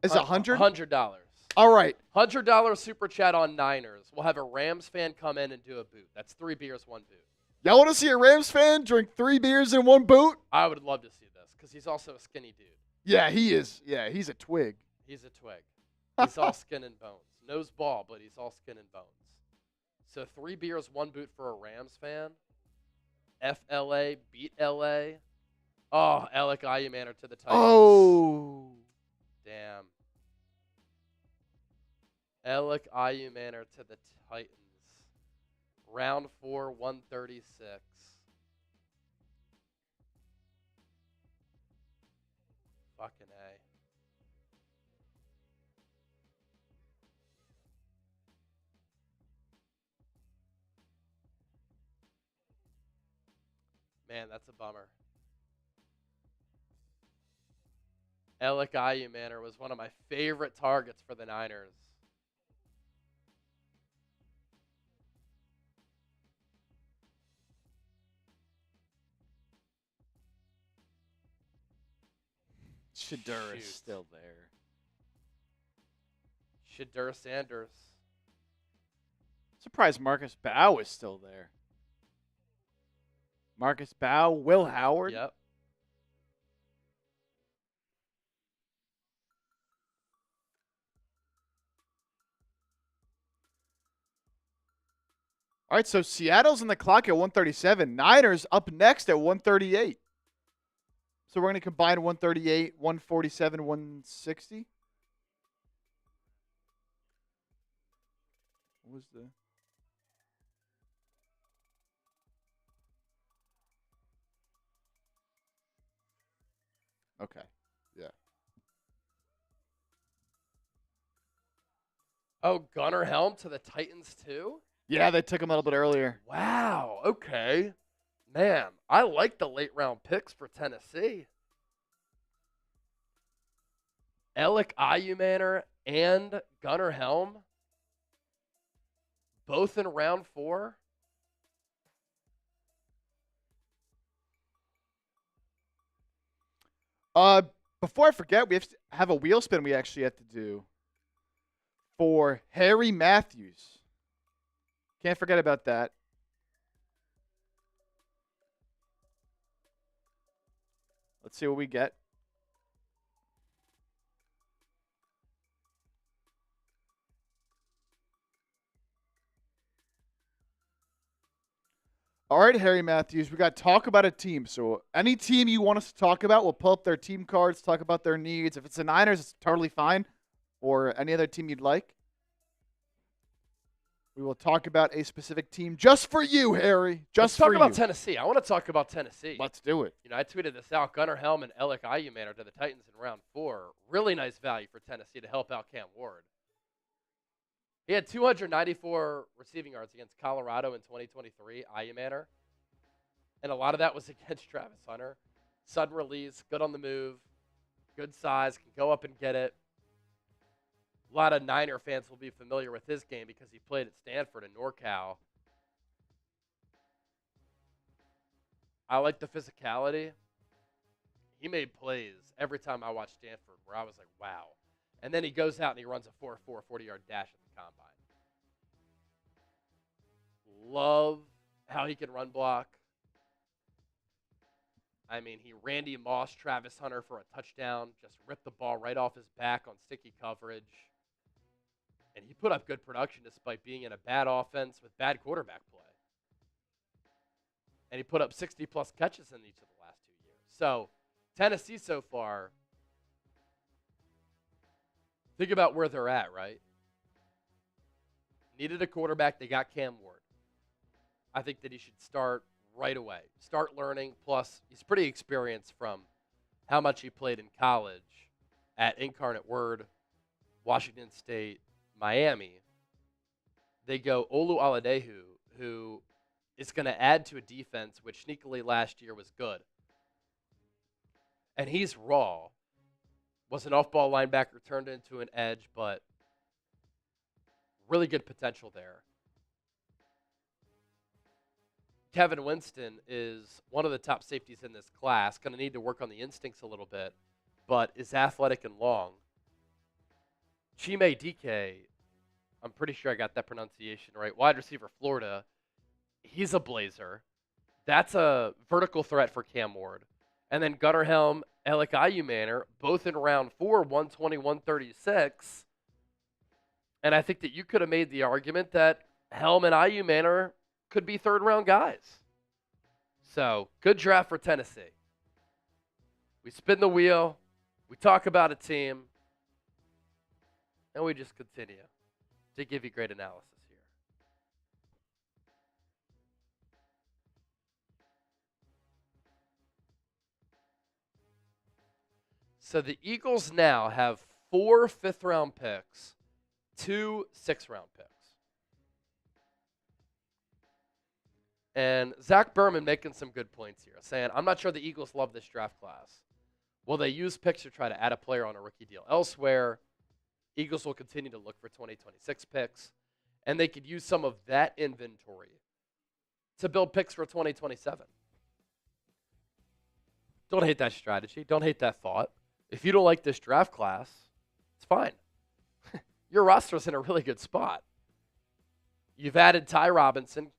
Is it $100? $100. All right. $100 super chat on Niners. We'll have a Rams fan come in and do a boot. That's 3 beers, 1 boot. Y'all want to see a Rams fan drink 3 beers in 1 boot? I would love to see this because he's also a skinny dude. Yeah, he is. Yeah, he's a twig. He's a twig. He's all skin and bones. Knows ball, but he's all skin and bones. So 3 beers, 1 boot for a Rams fan. FLA, beat LA. Oh, Alec Ayumanner to the Titans. Oh. Damn. Alec Ayumanner to the Titans. Round 4, 136. Fucking A. Man, that's a bummer. Alec Ayumanner was one of my favorite targets for the Niners. Shadur is Shoot. still there. Shadur Sanders. Surprised Marcus Bow is still there. Marcus Bow, Will Howard. Yep. All right, so Seattle's on the clock at 137. Niners up next at 138. So we're going to combine 138, 147, 160. What was the... Okay, yeah. Oh, Gunnar Helm to the Titans too? Yeah, they took him a little bit earlier. Wow. Okay. Man, I like the late round picks for Tennessee. Alec Ayumanner and Gunnar Helm, both in round 4. Before I forget, we have a wheel spin we actually have to do for Harry Matthews. Can't forget about that. Let's see what we get. All right, Harry Matthews, we got to talk about a team. So any team you want us to talk about, we'll pull up their team cards, talk about their needs. If it's the Niners, it's totally fine. Or any other team you'd like. We will talk about a specific team just for you, Harry. Just for you. Let's talk about Tennessee. I want to talk about Tennessee. Let's do it. I tweeted this out. Gunnar Helm and Alec Ayumanner to the Titans in round 4. Really nice value for Tennessee to help out Cam Ward. He had 294 receiving yards against Colorado in 2023, Ayumanner. And a lot of that was against Travis Hunter. Sudden release, good on the move, good size, can go up and get it. A lot of Niner fans will be familiar with his game because he played at Stanford and NorCal. I like the physicality. He made plays every time I watched Stanford where I was like, wow. And then he goes out and he runs a 4.4 40-yard dash at the combine. Love how he can run block. I mean, he Randy Moss, Travis Hunter for a touchdown, just ripped the ball right off his back on sticky coverage. And he put up good production despite being in a bad offense with bad quarterback play. And he put up 60-plus catches in each of the last 2 years. So, Tennessee so far, think about where they're at, right? Needed a quarterback. They got Cam Ward. I think that he should start right away. Start learning. Plus, he's pretty experienced from how much he played in college at Incarnate Word, Washington State, Miami. They go Olu Aladehu, who is going to add to a defense which sneakily last year was good. And he's raw. Was an off-ball linebacker, turned into an edge, but really good potential there. Kevin Winston is one of the top safeties in this class. Going to need to work on the instincts a little bit, but is athletic and long. Chime Dike, I'm pretty sure I got that pronunciation right. Wide receiver, Florida. He's a blazer. That's a vertical threat for Cam Ward. And then Gunnar Helm, Alec Ayumanner, both in round 4, 120, 136. And I think that you could have made the argument that Helm and Ayumanner could be third-round guys. So, good draft for Tennessee. We spin the wheel, we talk about a team, and we just continue to give you great analysis here. So the Eagles now have 4 fifth-round picks, 2 sixth-round picks. And Zach Berman making some good points here, saying, I'm not sure the Eagles love this draft class. Will they use picks to try to add a player on a rookie deal elsewhere? Eagles will continue to look for 2026 picks, and they could use some of that inventory to build picks for 2027. Don't hate that strategy. Don't hate that thought. If you don't like this draft class, it's fine. Your roster's in a really good spot. You've added Ty Robinson,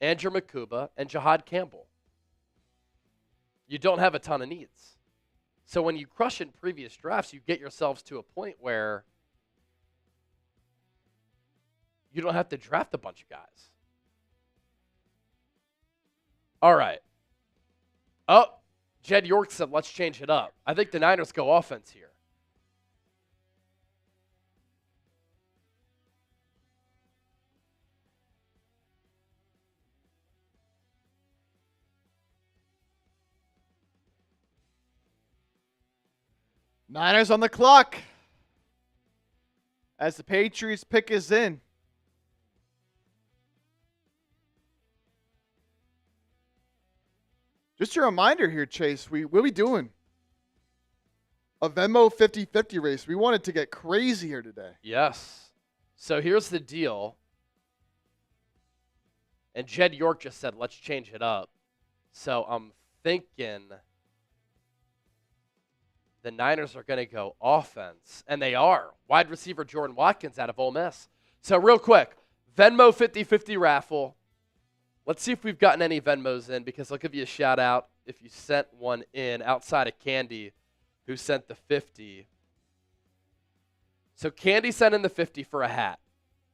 Andrew Mukuba, and Jihaad Campbell. You don't have a ton of needs. So when you crush in previous drafts, you get yourselves to a point where you don't have to draft a bunch of guys. All right. Oh, Jed York said, let's change it up. I think the Niners go offense here. Niners on the clock as the Patriots pick is in. Just a reminder here, Chase, we'll be doing a Venmo 50-50 race. We wanted to get crazy here today. Yes. So here's the deal. And Jed York just said, let's change it up. So I'm thinking the Niners are going to go offense. And they are. Wide receiver Jordan Watkins out of Ole Miss. So real quick, Venmo 50-50 raffle. Let's see if we've gotten any Venmos in, because I'll give you a shout out if you sent one in outside of Candy, who sent the 50. So Candy sent in the 50 for a hat.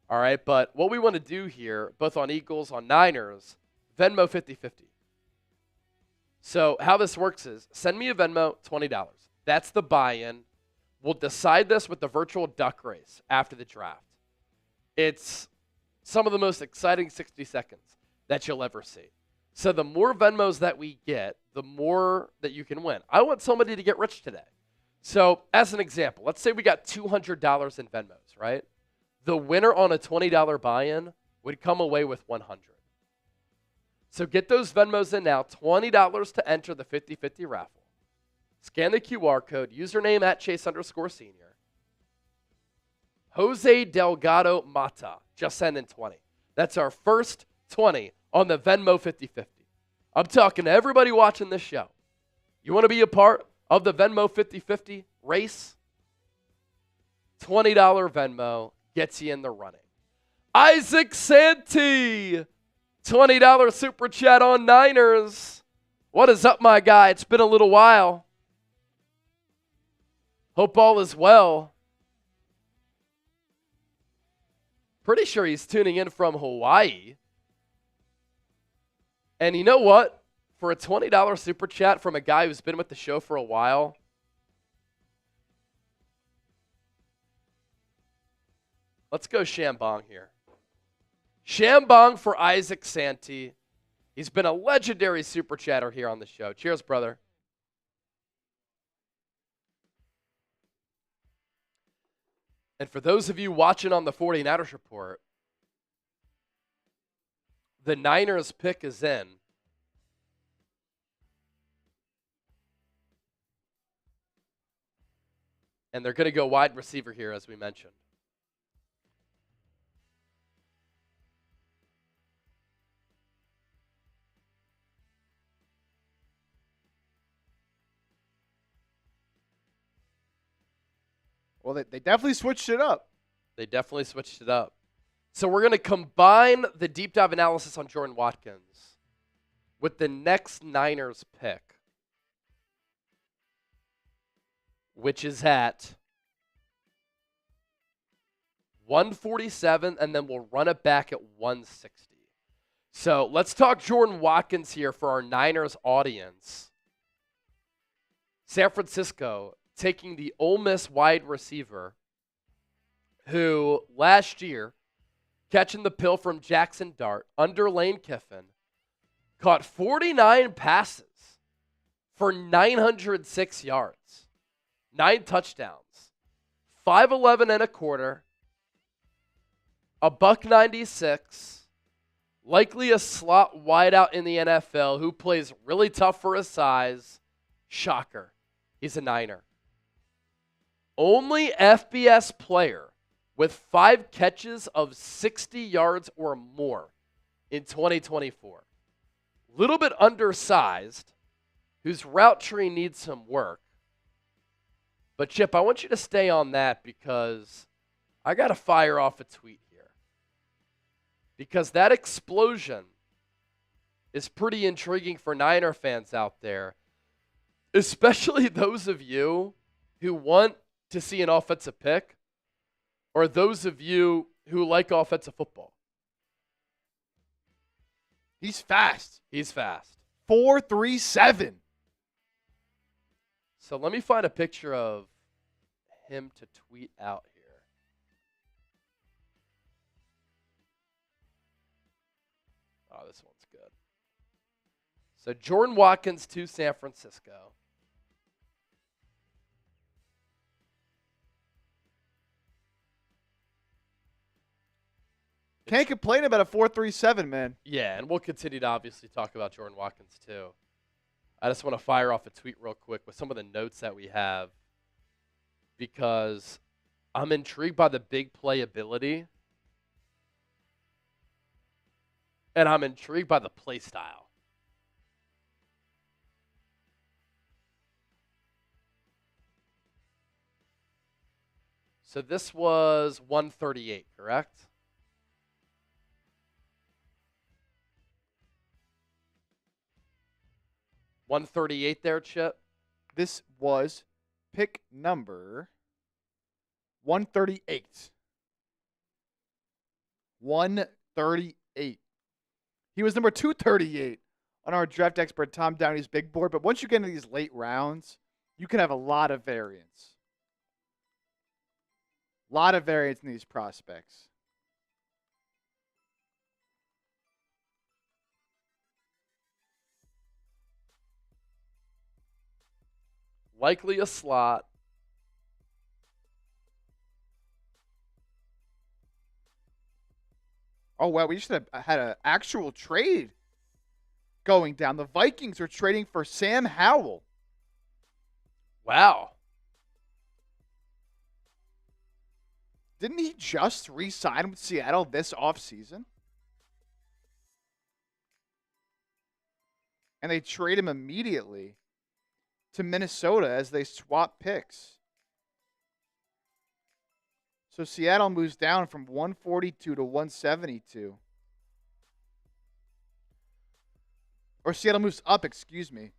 All right, but what we want to do here, both on Eagles, on Niners, Venmo 50-50. So how this works is, send me a Venmo, $20. That's the buy-in. We'll decide this with the virtual duck race after the draft. It's some of the most exciting 60 seconds that you'll ever see. So the more Venmos that we get, the more that you can win. I want somebody to get rich today. So as an example, let's say we got $200 in Venmos, right? The winner on a $20 buy-in would come away with $100. So get those Venmos in now, $20 to enter the 50-50 raffle. Scan the QR code, username at Chase_senior. Jose Delgado Mata, just send in 20. That's our first 20 on the Venmo 50-50. I'm talking to everybody watching this show. You want to be a part of the Venmo 50-50 race? $20 Venmo gets you in the running. Isaac Santee, $20 super chat on Niners. What is up, my guy? It's been a little while. Hope all is well. Pretty sure he's tuning in from Hawaii. And you know what? For a $20 super chat from a guy who's been with the show for a while, let's go Shambong here. Shambong for Isaac Santee. He's been a legendary super chatter here on the show. Cheers, brother. And for those of you watching on the 49ers Report, the Niners pick is in. And they're going to go wide receiver here, as we mentioned. Well, they definitely switched it up. They definitely switched it up. So we're going to combine the deep dive analysis on Jordan Watkins with the next Niners pick, which is at 147, and then we'll run it back at 160. So let's talk Jordan Watkins here for our Niners audience. San Francisco taking the Ole Miss wide receiver who last year, catching the pill from Jackson Dart under Lane Kiffin, caught 49 passes for 906 yards, 9 touchdowns, 5'11 and a quarter, a $196, likely a slot wideout in the NFL who plays really tough for his size. Shocker. He's a Niner. Only FBS player with 5 catches of 60 yards or more in 2024. Little bit undersized, whose route tree needs some work. But Chip, I want you to stay on that because I got to fire off a tweet here. Because that explosion is pretty intriguing for Niner fans out there, especially those of you who want to see an offensive pick, or those of you who like offensive football. He's fast. He's fast. 4.37. So let me find a picture of him to tweet out here. Oh, this one's good. So Jordan Watkins to San Francisco. Can't complain about a 4.37, man. Yeah, and we'll continue to obviously talk about Jordan Watkins too. I just want to fire off a tweet real quick with some of the notes that we have because I'm intrigued by the big playability, and I'm intrigued by the play style. So this was 138, correct? $138 there, Chip. This was pick number 138. 138. He was number 238 on our draft expert Tom Downey's big board. But once you get into these late rounds, you can have a lot of variance. A lot of variance in these prospects. Likely a slot. Oh, wow. We just had an actual trade going down. The Vikings are trading for Sam Howell. Wow. Didn't he just re-sign with Seattle this offseason? And they trade him immediately to Minnesota as they swap picks. So Seattle moves down from 142 to 172. Or Seattle moves up, excuse me,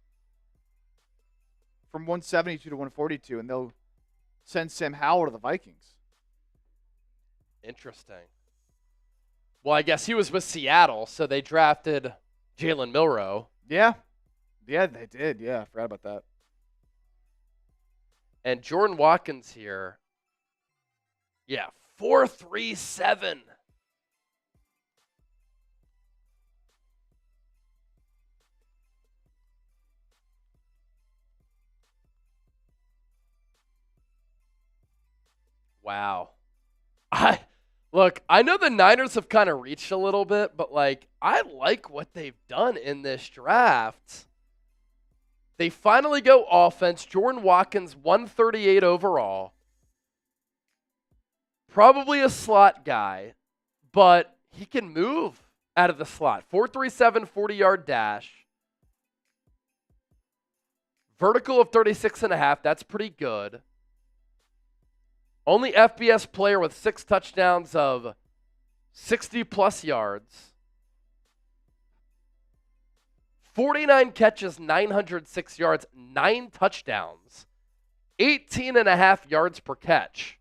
from 172 to 142, and they'll send Sam Howell to the Vikings. Interesting. Well, I guess he was with Seattle, so they drafted Jalen Milroe. Yeah. Yeah, they did. Yeah, I forgot about that. And Jordan Watkins here. Yeah, 4.37. Wow. I know the Niners have kind of reached a little bit, but I like what they've done in this draft. They finally go offense. Jordan Watkins, 138 overall. Probably a slot guy, but he can move out of the slot. 4.37, 40-yard dash. Vertical of 36.5. That's pretty good. Only FBS player with 6 touchdowns of 60-plus yards. 49 catches, 906 yards, 9 touchdowns, 18.5 yards per catch.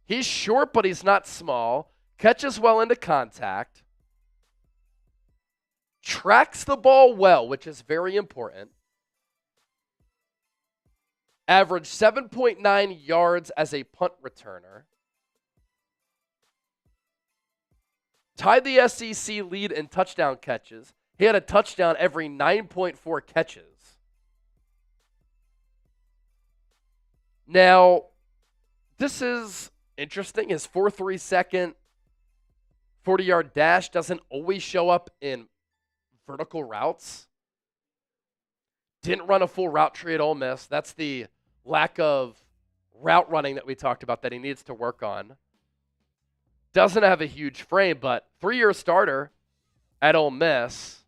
He's short, but he's not small. Catches well into contact. Tracks the ball well, which is very important. Averaged 7.9 yards as a punt returner. Tied the SEC lead in touchdown catches. He had a touchdown every 9.4 catches. Now, this is interesting. His 4.3 second 40-yard dash doesn't always show up in vertical routes. Didn't run a full route tree at Ole Miss. That's the lack of route running that we talked about that he needs to work on. Doesn't have a huge frame, but 3-year starter at Ole Miss.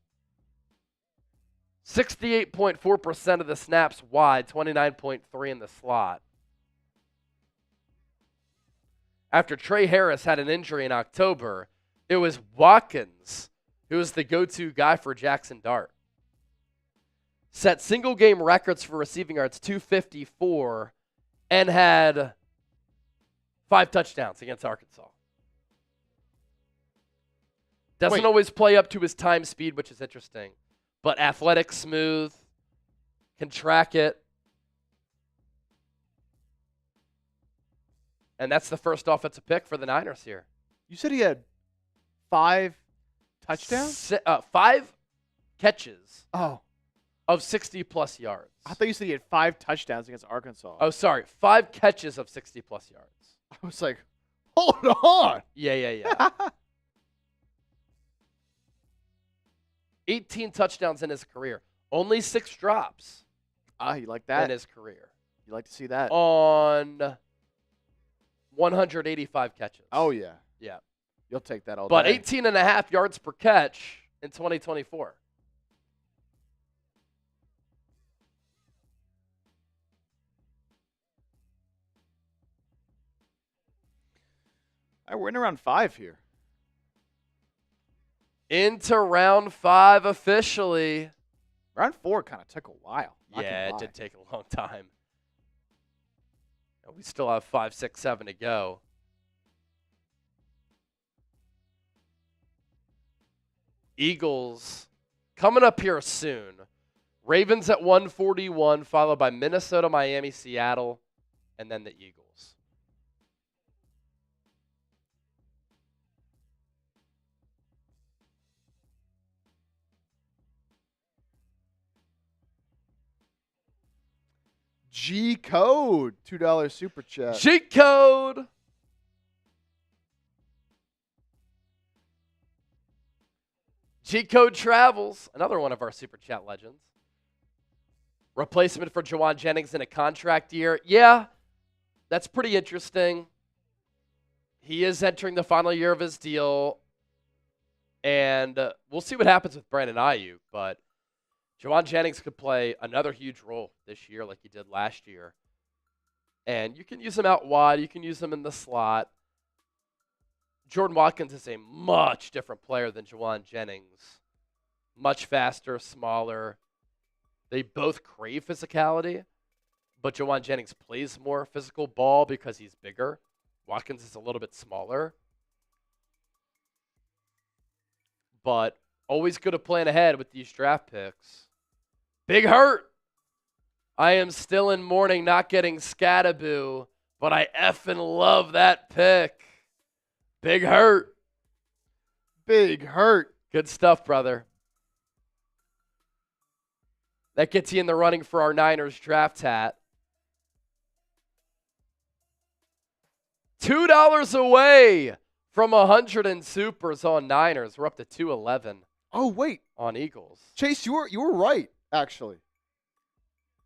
68.4% of the snaps wide, 29.3 in the slot. After Trey Harris had an injury in October, it was Watkins who was the go-to guy for Jackson Dart. Set single-game records for receiving yards, 254, and had 5 touchdowns against Arkansas. Doesn't always play up to his time speed, which is interesting. But athletic, smooth, can track it. And that's the first offensive pick for the Niners here. You said he had 5 touchdowns? 5 catches. Oh. Of 60-plus yards. I thought you said he had 5 touchdowns against Arkansas. Oh, sorry. 5 catches of 60-plus yards. I was like, hold on. Yeah. 18 touchdowns in his career. Only 6 drops. You like that? In his career. You like to see that? on 185 catches. Oh, yeah. Yeah. You'll take that all But day. 18.5 yards per catch in 2024. All right, we're in around 5 here. Into round 5 officially. Round 4 kind of took a while. Yeah, it did take a long time. And we still have 5, 6, 7 to go. Eagles coming up here soon. Ravens at 141, followed by Minnesota, Miami, Seattle, and then the Eagles. G code, $2 super chat. Cheat code. Cheat code travels. Another one of our super chat legends. Replacement for Jauan Jennings in a contract year. Yeah, that's pretty interesting. He is entering the final year of his deal. And we'll see what happens with Brandon Ayuk. But Jauan Jennings could play another huge role this year like he did last year. And you can use him out wide. You can use him in the slot. Jordan Watkins is a much different player than Jauan Jennings. Much faster, smaller. They both crave physicality, but Jauan Jennings plays more physical ball because he's bigger. Watkins is a little bit smaller. But always good to plan ahead with these draft picks. Big hurt. I am still in mourning not getting Scattaboo, but I effing love that pick. Big hurt. Big hurt. Good stuff, brother. That gets you in the running for our Niners draft hat. $2 away from 100 in supers on Niners. We're up to 211. Oh, wait. On Eagles. Chase, you were right, actually.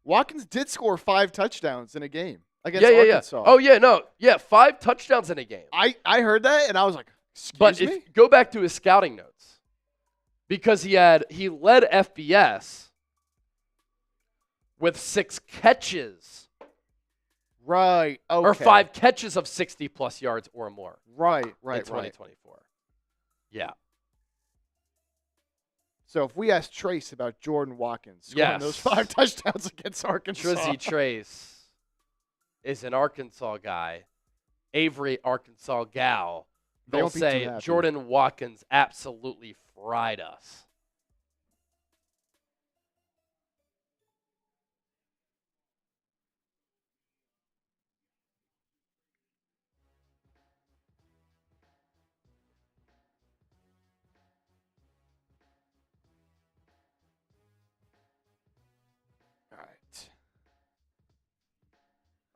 Watkins did score 5 touchdowns in a game against Arkansas. Yeah. Oh, yeah, no. Yeah, 5 touchdowns in a game. I heard that, and I was like, excuse but me? If go back to his scouting notes. Because he led FBS with 6 catches. Right. Okay. Or 5 catches of 60-plus yards or more. Right. In 2024. Yeah. So if we ask Trace about Jordan Watkins scoring those 5 touchdowns against Arkansas. Trizzy Trace is an Arkansas guy. Avery, Arkansas gal. They'll say Jordan Watkins absolutely fried us.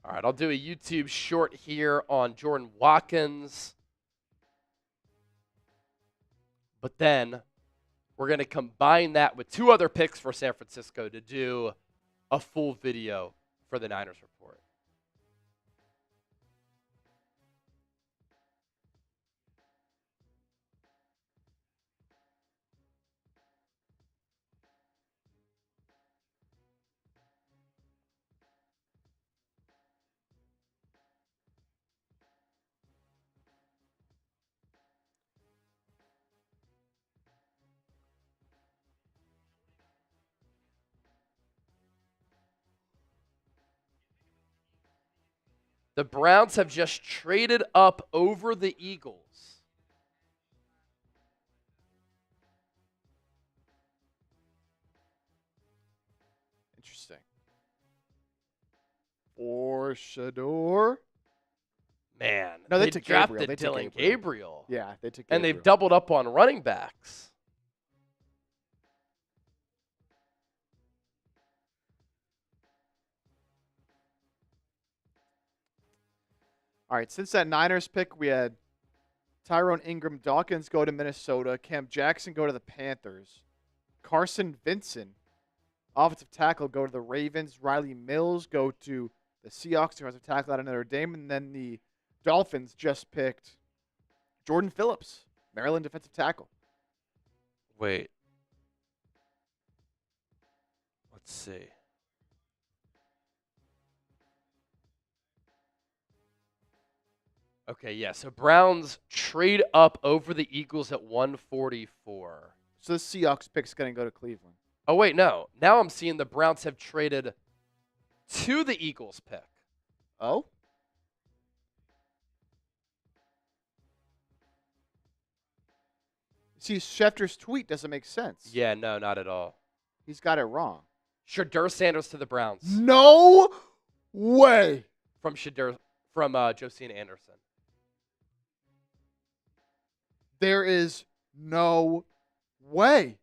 All right, I'll do a YouTube short here on Jordan Watkins. But then we're going to combine that with 2 other picks for San Francisco to do a full video for the Niners Report. The Browns have just traded up over the Eagles. Interesting. For Shador. Man, no, they took drafted Gabriel. Dylan Gabriel. Yeah, they took Gabriel. And they've doubled up on running backs. All right, since that Niners pick, we had Tyrone Ingram Dawkins go to Minnesota, Cam Jackson go to the Panthers, Carson Vincent, offensive tackle, go to the Ravens, Riley Mills go to the Seahawks defensive tackle out of Notre Dame, and then the Dolphins just picked Jordan Phillips, Maryland defensive tackle. Wait. Let's see. Okay, yeah. So Browns trade up over the Eagles at 144. So the Seahawks pick's going to go to Cleveland. Oh, wait, no. Now I'm seeing the Browns have traded to the Eagles pick. Oh? See, Schefter's tweet doesn't make sense. Yeah, no, not at all. He's got it wrong. Shadur Sanders to the Browns. No way. From Josina Anderson. There is no way.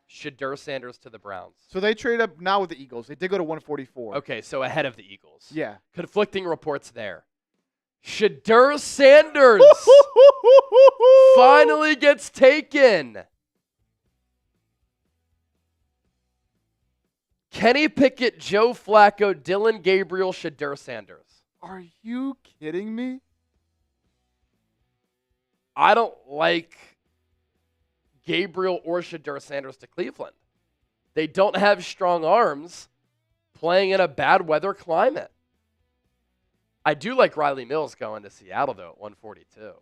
Shadur Sanders to the Browns. So they trade up now with the Eagles. They did go to 144. Okay, so ahead of the Eagles. Yeah. Conflicting reports there. Shadur Sanders finally gets taken. Kenny Pickett, Joe Flacco, Dylan Gabriel, Shadur Sanders. Are you kidding me? I don't like Gabriel or Shadur Sanders to Cleveland. They don't have strong arms playing in a bad weather climate. I do like Riley Mills going to Seattle, though, at 142.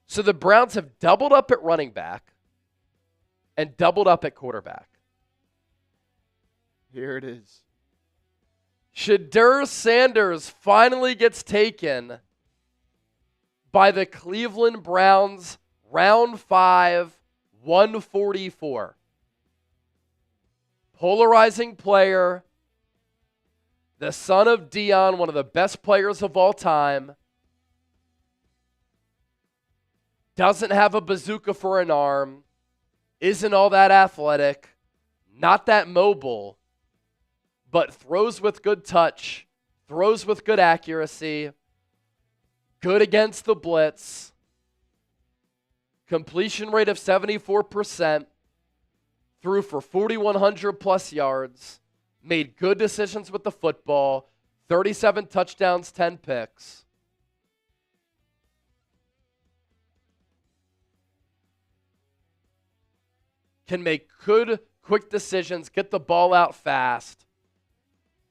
So the Browns have doubled up at running back and doubled up at quarterback. Here it is. Shadur Sanders finally gets taken by the Cleveland Browns, round 5, 144. Polarizing player, the son of Dion, one of the best players of all time. Doesn't have a bazooka for an arm. Isn't all that athletic. Not that mobile. But throws with good touch. Throws with good accuracy. Good against the blitz. Completion rate of 74%. Threw for 4,100 plus yards. Made good decisions with the football. 37 touchdowns, 10 picks. Can make good, quick decisions, get the ball out fast.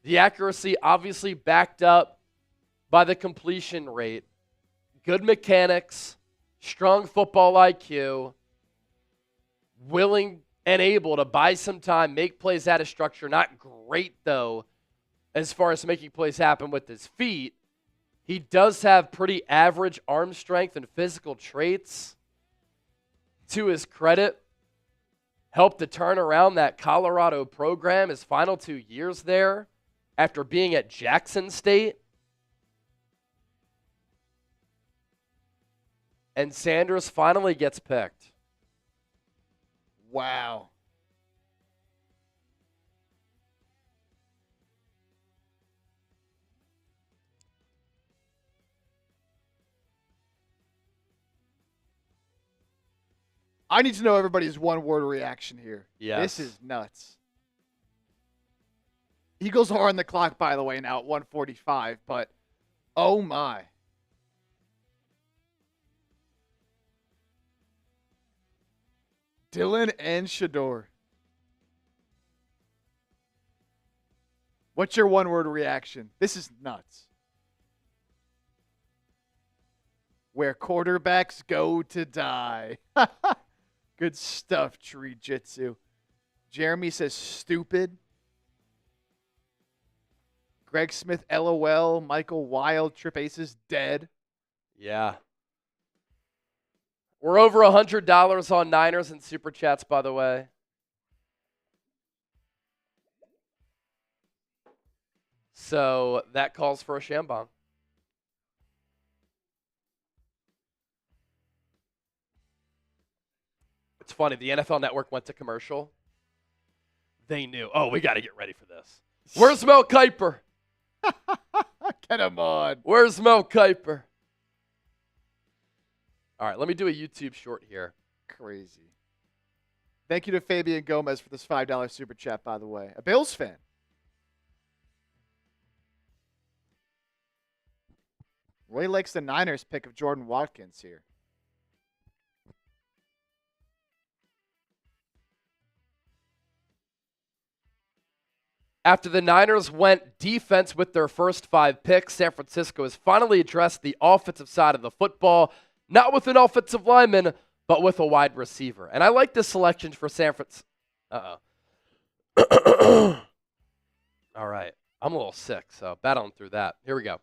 The accuracy obviously backed up by the completion rate. Good mechanics, strong football IQ, willing and able to buy some time, make plays out of structure. Not great, though, as far as making plays happen with his feet. He does have pretty average arm strength and physical traits. To his credit, helped to turn around that Colorado program his final 2 years there after being at Jackson State. And Sanders finally gets picked. Wow. I need to know everybody's one-word reaction here. Yes. This is nuts. Eagles are on the clock, by the way, now at 145, but oh my. Dylan and Shadur. What's your one-word reaction? This is nuts. Where quarterbacks go to die. Good stuff, Tree Jitsu. Jeremy says stupid. Greg Smith, LOL. Michael Wild, Trip Aces, dead. Yeah. We're over $100 on Niners and Super Chats, by the way. So that calls for a Shambong. It's funny. The NFL Network went to commercial. They knew, oh, we got to get ready for this. Where's Mel Kiper? Get him on. Where's Mel Kiper? All right, let me do a YouTube short here. Crazy. Thank you to Fabian Gomez for this $5 super chat, by the way. A Bills fan. Roy likes the Niners pick of Jordan Watkins here. After the Niners went defense with their first 5 picks, San Francisco has finally addressed the offensive side of the football, not with an offensive lineman, but with a wide receiver. And I like this selection for San Francisco. Uh-oh. All right. I'm a little sick, so battling through that. Here we go.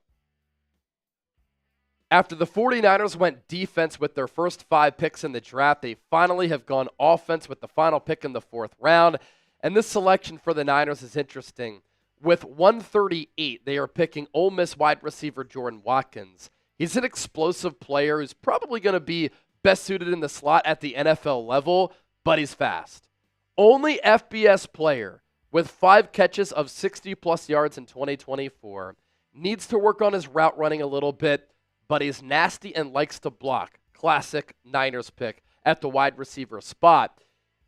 After the 49ers went defense with their first 5 picks in the draft, they finally have gone offense with the final pick in the 4th round. And this selection for the Niners is interesting. With 138, they are picking Ole Miss wide receiver Jordan Watkins. He's an explosive player who's probably going to be best suited in the slot at the NFL level, but he's fast. Only FBS player with 5 catches of 60-plus yards in 2024. Needs to work on his route running a little bit, but he's nasty and likes to block. Classic Niners pick at the wide receiver spot.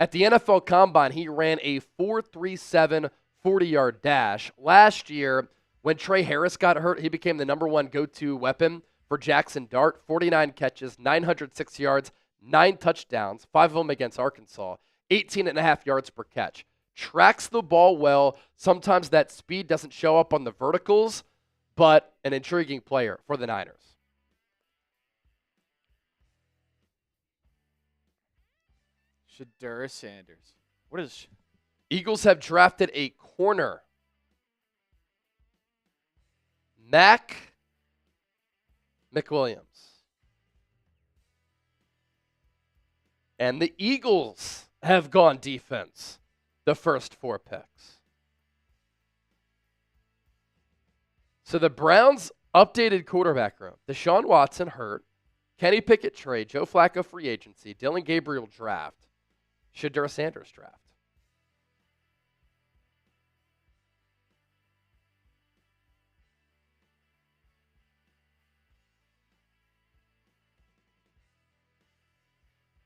At the NFL Combine, he ran a 4.37 40-yard dash. Last year, when Trey Harris got hurt, he became the number 1 go-to weapon for Jackson Dart. 49 catches, 906 yards, 9 touchdowns, 5 of them against Arkansas, 18.5 yards per catch. Tracks the ball well. Sometimes that speed doesn't show up on the verticals, but an intriguing player for the Niners. Shedeur Sanders. What is... Eagles have drafted a corner. McMillan. And the Eagles have gone defense the first 4 picks. So the Browns updated quarterback room. Deshaun Watson hurt. Kenny Pickett trade. Joe Flacco free agency. Dylan Gabriel draft. Shedeur Sanders draft.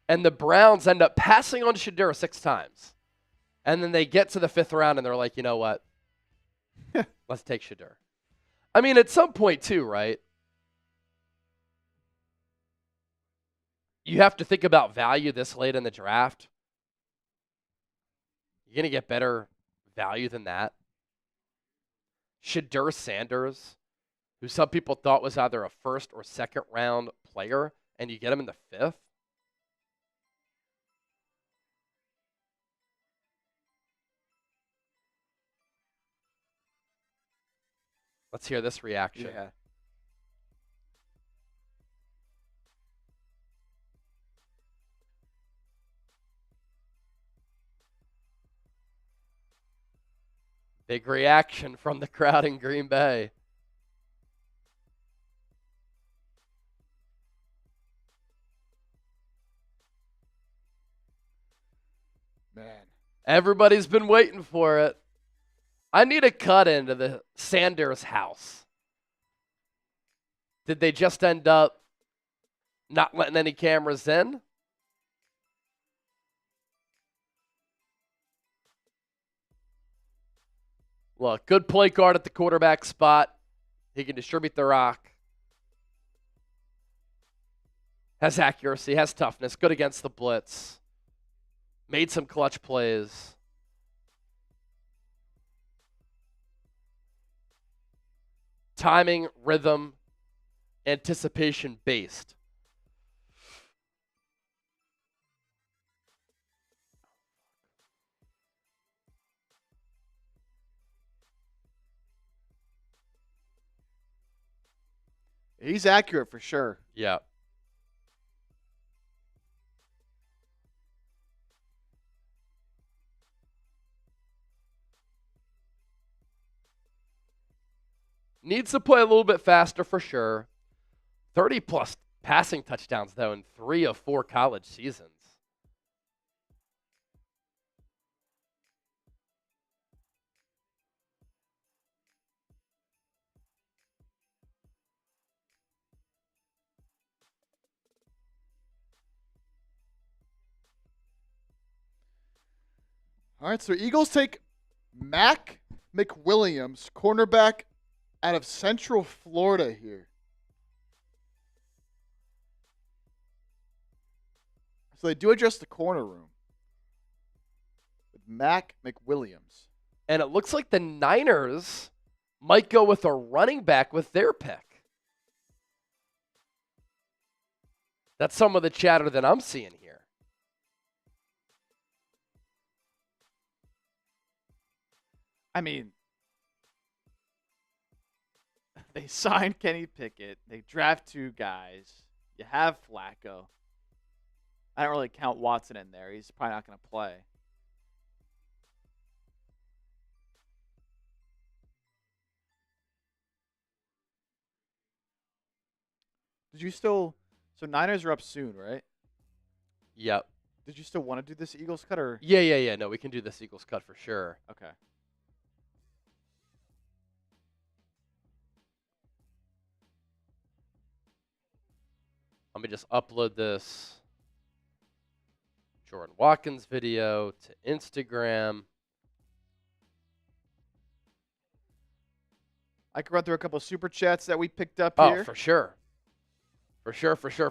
And the Browns end up passing on Shedeur 6 times. And then they get to the 5th round and they're like, you know what? Let's take Shedeur. I mean, at some point too, right? You have to think about value this late in the draft. You're going to get better value than that. Shedeur Sanders, who some people thought was either a 1st or 2nd round player, and you get him in the 5th? Let's hear this reaction. Yeah. Big reaction from the crowd in Green Bay. Man. Everybody's been waiting for it. I need a cut into the Sanders house. Did they just end up not letting any cameras in? Look, good point guard at the quarterback spot. He can distribute the rock. Has accuracy, has toughness, good against the blitz. Made some clutch plays. Timing, rhythm, anticipation based. He's accurate for sure. Yeah. Needs to play a little bit faster for sure. 30-plus passing touchdowns, though, in 3 of 4 college seasons. All right, so Eagles take Mac McWilliams, cornerback out of Central Florida here. So they do address the corner room with Mac McWilliams. And it looks like the Niners might go with a running back with their pick. That's some of the chatter that I'm seeing here. I mean, they signed Kenny Pickett. They draft 2 guys. You have Flacco. I don't really count Watson in there. He's probably not going to play. Did you still... So Niners are up soon, right? Yep. Did you still want to do this Eagles cut or... Yeah. No, we can do this Eagles cut for sure. Okay. Let me just upload this Jordan Watkins video to Instagram. I could run through a couple of super chats that we picked up Oh, here. for sure. For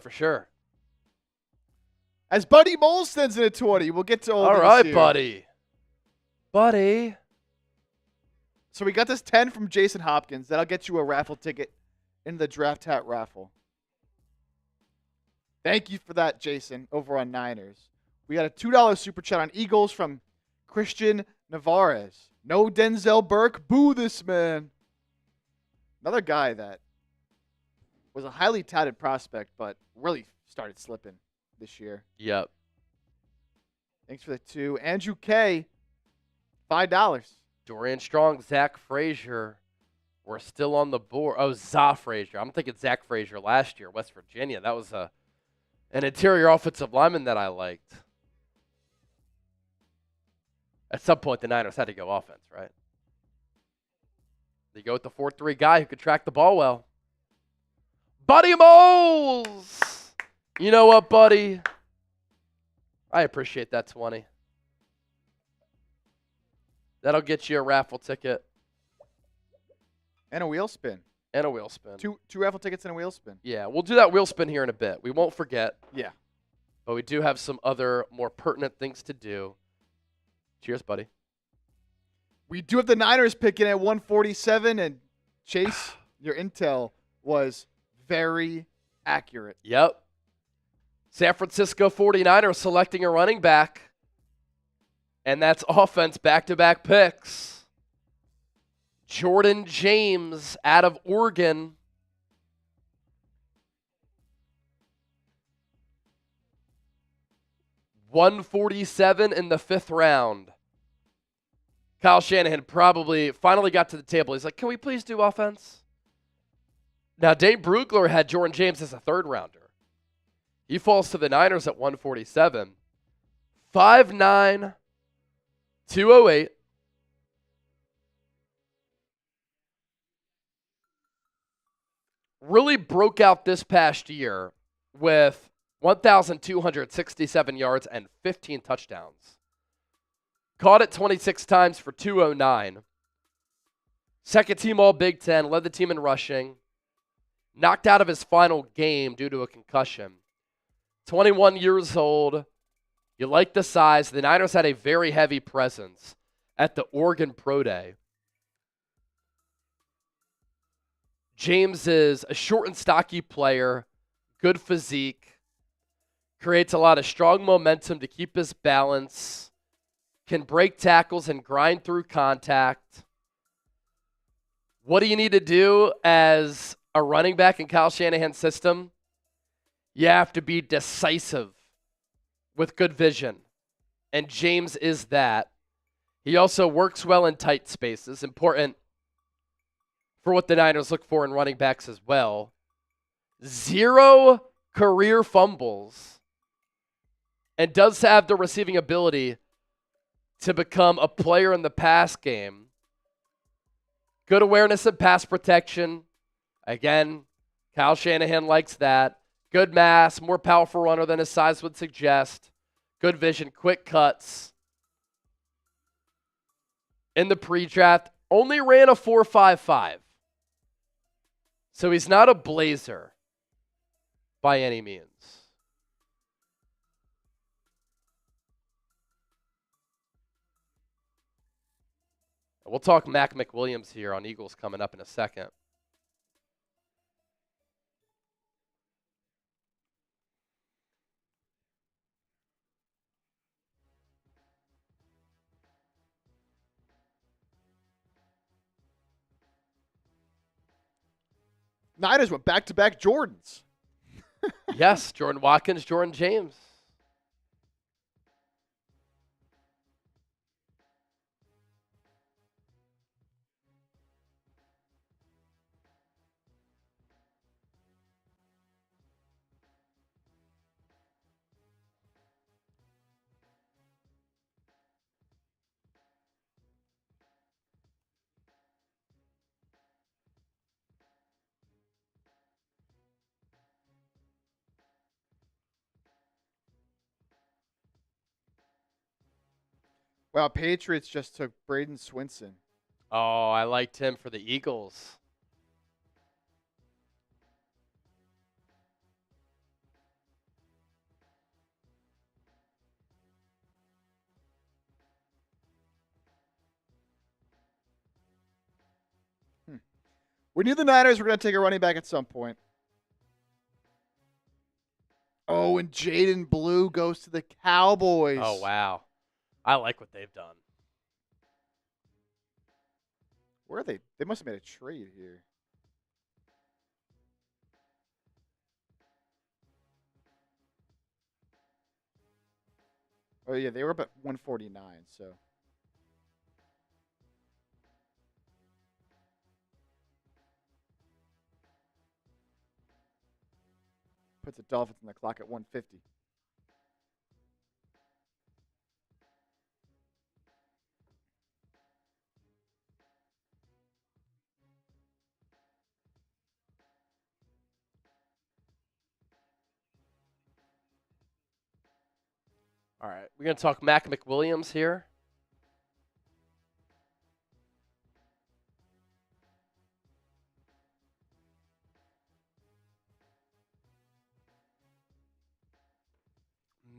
sure. As Buddy Molson's in a 20, we'll get to all All these right, here. buddy. So we got this 10 from Jason Hopkins. That'll get you a raffle ticket in the Draft Hat raffle. Thank you for that, Jason, over on Niners. We got a $2 super chat on Eagles from Christian Navarez. No Denzel Burke. Boo this man. Another guy that was a highly touted prospect, but really started slipping this year. Yep. Thanks for the 2. Andrew K., $5. Dorian Strong, Zach Frazier. We're still on the board. Oh, Za Frazier. I'm thinking Zach Frazier last year, West Virginia. That was an interior offensive lineman that I liked. At some point, the Niners had to go offense, right? They go with the 4-3 guy who could track the ball well. Buddy Moles! You know what, buddy? I appreciate that 20. That'll get you a raffle ticket. And a wheel spin. And a wheel spin. Two raffle tickets and a wheel spin. Yeah, we'll do that wheel spin here in a bit. We won't forget. Yeah. But we do have some other more pertinent things to do. Cheers, buddy. We do have the Niners picking at 147, and Chase, your intel was very accurate. Yep. San Francisco 49ers selecting a running back. And that's offense back-to-back picks. Jordan James out of Oregon. $147 in the 5th round. Kyle Shanahan probably finally got to the table. He's like, can we please do offense? Now, Dave Brugler had Jordan James as a 3rd rounder. He falls to the Niners at 147. 5'9", 208. Really broke out this past year with 1,267 yards and 15 touchdowns. Caught it 26 times for 209. Second team All Big Ten, led the team in rushing. Knocked out of his final game due to a concussion. 21 years old. You like the size. The Niners had a very heavy presence at the Oregon Pro Day. James is a short and stocky player, good physique, creates a lot of strong momentum to keep his balance, can break tackles and grind through contact. What do you need to do as a running back in Kyle Shanahan's system? You have to be decisive with good vision, and James is that. He also works well in tight spaces, important for what the Niners look for in running backs as well. 0 career fumbles, and does have the receiving ability to become a player in the pass game. Good awareness and pass protection. Again, Kyle Shanahan likes that. Good mass, more powerful runner than his size would suggest. Good vision, quick cuts. in the pre-draft, only ran a 4.55. So he's not a blazer by any means. We'll talk Mac McWilliams here on Eagles coming up in a second. Niners went back-to-back Jordans. Yes, Jordan Watkins, Jordan James. Wow, Patriots just took Braden Swinson. Oh, I liked him for the Eagles. We knew the Niners were going to take a running back at some point. Oh, and Jaden Blue goes to the Cowboys. Oh, wow. I like what they've done. Where are they? They must have made a trade here. Oh, yeah, they were up at 149, so. Put the Dolphins on the clock at 150. All right, we're going to talk Mac McWilliams here.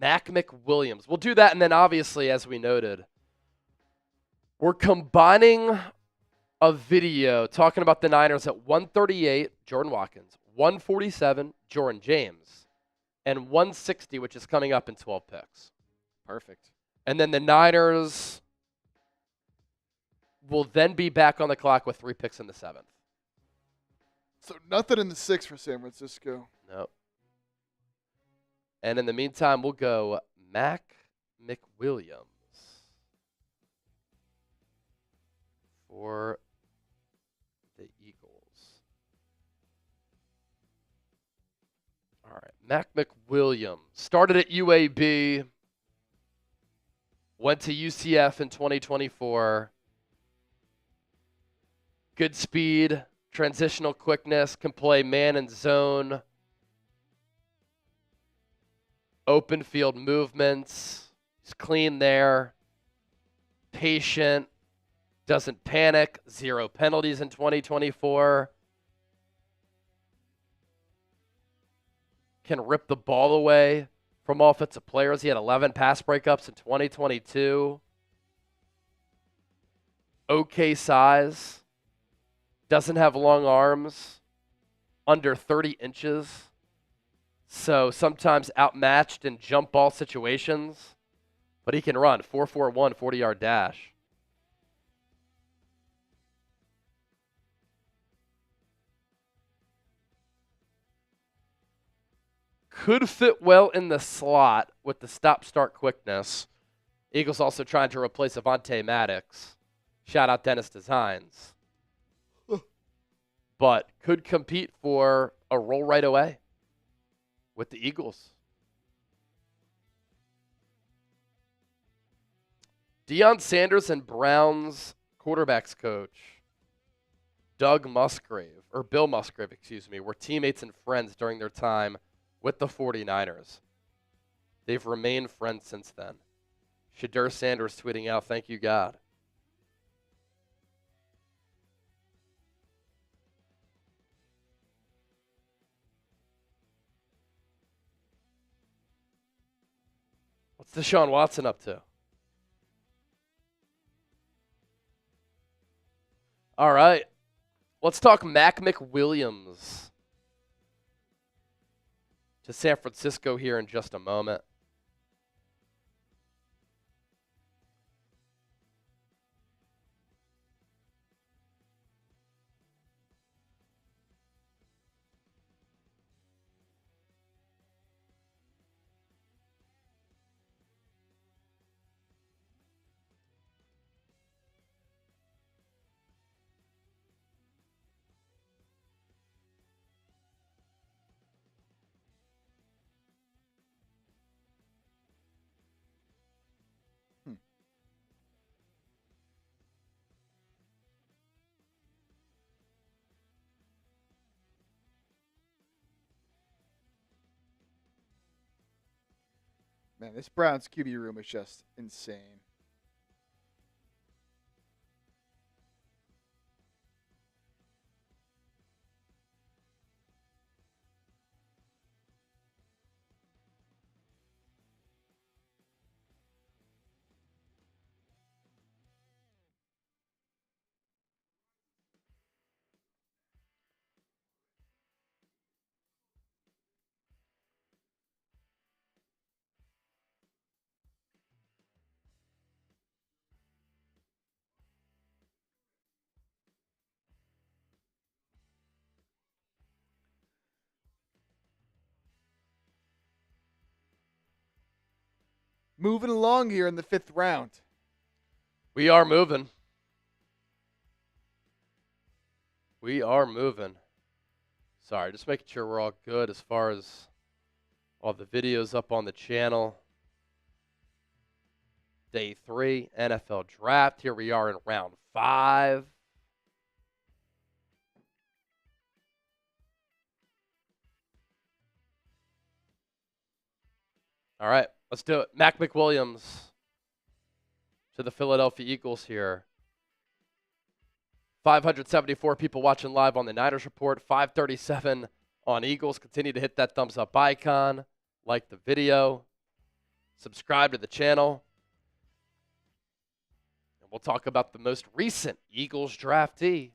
Mac McWilliams. We'll do that, and then obviously, as we noted, we're combining a video talking about the Niners at 138, Jordan Watkins, 147, Jordan James, and 160, which is coming up in 12 picks. Perfect. And then the Niners will then be back on the clock with 3 picks in the 7th. So nothing in the 6 for San Francisco. Nope. And in the meantime, we'll go Mac McWilliams for the Eagles. All right, Mac McWilliams started at UAB, went to UCF in 2024. Good speed, transitional quickness, can play man and zone. Open field movements. He's clean there. Patient. Doesn't panic. 0 penalties in 2024. Can rip the ball away from offensive players. He had 11 pass breakups in 2022. Okay size. Doesn't have long arms. Under 30 inches. So sometimes outmatched in jump ball situations, but he can run 4.41 40-yard dash. Could fit well in the slot with the stop-start quickness. Eagles also trying to replace Avonte Maddox. Shout out Dennis Designs. But could compete for a role right away with the Eagles. Deion Sanders and Browns quarterbacks coach Bill Musgrave, were teammates and friends during their time with the 49ers. They've remained friends since then. Shadur Sanders tweeting out, "Thank you, God." What's Deshaun Watson up to? All right. Let's talk McWilliams to San Francisco here in just a moment. Man, this Browns QB room is just insane. Moving along here in the 5th round. We are moving. We are moving. Sorry, just making sure we're all good as far as all the videos up on the channel. Day 3, NFL Draft. Here we are in round 5. All right, let's do it. McWilliams to the Philadelphia Eagles here. 574 people watching live on the Niners Report. 537 on Eagles. Continue to hit that thumbs up icon. Like the video. Subscribe to the channel. And we'll talk about the most recent Eagles draftee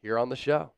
here on the show.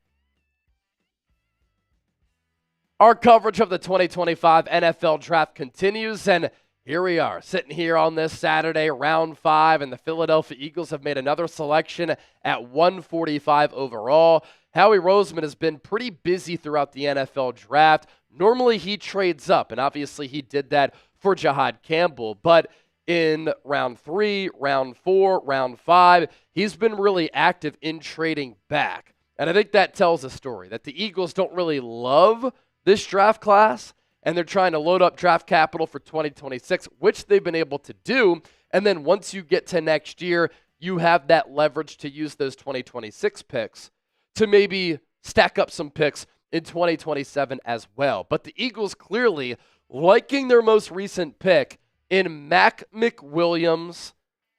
Our coverage of the 2025 NFL Draft continues, and here we are, sitting here on this Saturday, round 5, and the Philadelphia Eagles have made another selection at 145 overall. Howie Roseman has been pretty busy throughout the NFL Draft. Normally he trades up, and obviously he did that for Jihaad Campbell, but in round 3, round 4, round 5, he's been really active in trading back. And I think that tells a story, that the Eagles don't really love this draft class, and they're trying to load up draft capital for 2026, which they've been able to do. And then once you get to next year, you have that leverage to use those 2026 picks to maybe stack up some picks in 2027 as well. But the Eagles clearly liking their most recent pick in McWilliams,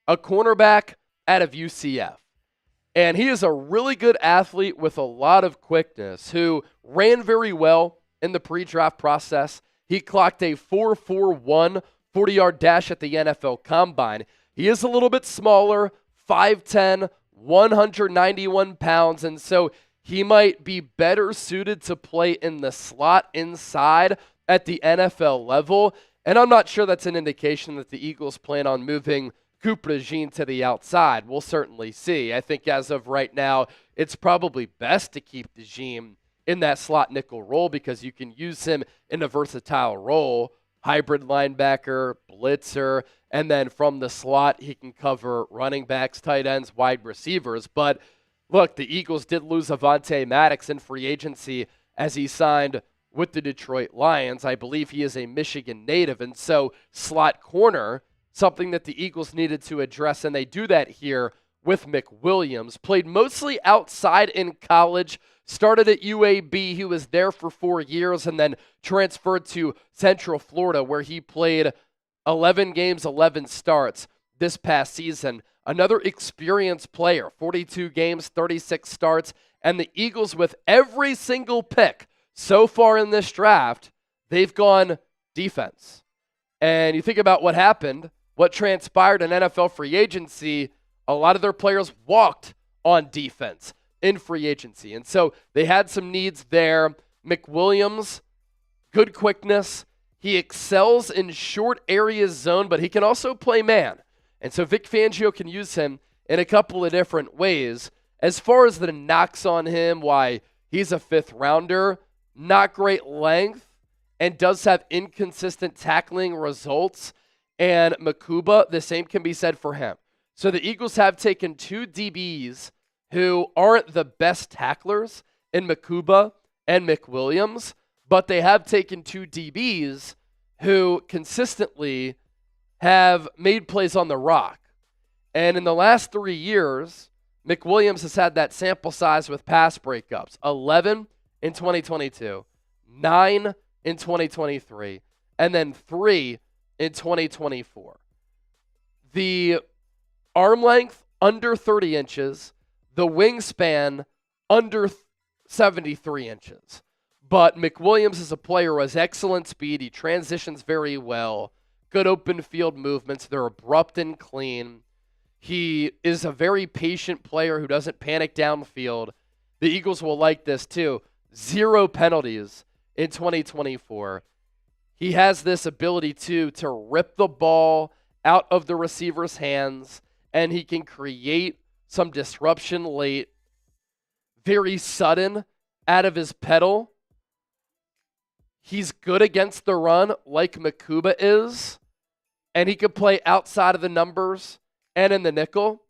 a cornerback out of UCF. And he is a really good athlete with a lot of quickness who ran very well in the pre-draft process. He clocked a 4.41 40-yard dash at the NFL Combine. He is a little bit smaller, 5'10", 191 pounds, and so he might be better suited to play in the slot inside at the NFL level. And I'm not sure that's an indication that the Eagles plan on moving Jeanty to the outside. We'll certainly see. I think as of right now, it's probably best to keep Jeanty in that slot nickel role because you can use him in a versatile role, hybrid linebacker, blitzer, and then from the slot, he can cover running backs, tight ends, wide receivers. But look, the Eagles did lose Avonte Maddox in free agency as he signed with the Detroit Lions. I believe he is a Michigan native, and so slot corner, something that the Eagles needed to address, and they do that here with McWilliams. Played mostly outside in college, started at UAB. He was there for 4 years and then transferred to Central Florida where he played 11 games, 11 starts this past season. Another experienced player, 42 games, 36 starts, and the Eagles with every single pick so far in this draft, they've gone defense. And you think about what happened, what transpired in NFL free agency, a lot of their players walked on defense in free agency. And so they had some needs there. McWilliams, good quickness. He excels in short areas zone, but he can also play man. And so Vic Fangio can use him in a couple of different ways. As far as the knocks on him, why he's a 5th rounder, not great length, and does have inconsistent tackling results. And Mukuba, the same can be said for him. So the Eagles have taken 2 DBs who aren't the best tacklers in Mukuba and McWilliams, but they have taken 2 DBs who consistently have made plays on the rock. And in the last 3 years, McWilliams has had that sample size with pass breakups, 11 in 2022, 9 in 2023, and then 3 in 2024. The arm length, under 30 inches, the wingspan, under 73 inches. But McWilliams is a player who has excellent speed. He transitions very well. Good open field movements. They're abrupt and clean. He is a very patient player who doesn't panic downfield. The Eagles will like this too. 0 penalties in 2024. He has this ability to rip the ball out of the receiver's hands, and he can create some disruption late. Very sudden out of his pedal. He's good against the run like Mukuba is, and he could play outside of the numbers and in the nickel.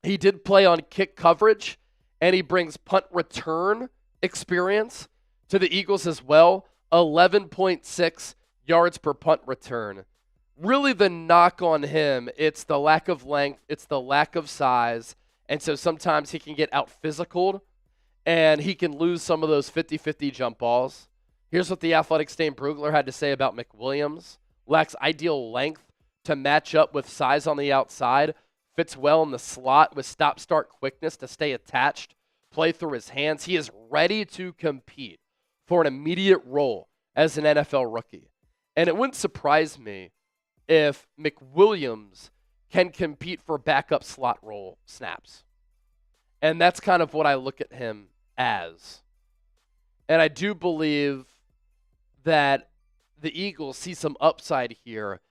He did play on kick coverage, and he brings punt return experience to the Eagles as well. 11.6 yards per punt return. Really the knock on him, it's the lack of length, it's the lack of size, and so sometimes he can get out-physicaled, and he can lose some of those 50-50 jump balls. Here's what the Athletic's Dane Brugler had to say about McWilliams. Lacks ideal length to match up with size on the outside. Fits well in the slot with stop-start quickness to stay attached. Play through his hands. He is ready to compete for an immediate role as an NFL rookie. And it wouldn't surprise me if McWilliams can compete for backup slot role snaps. And that's kind of what I look at him as. And I do believe that the Eagles see some upside here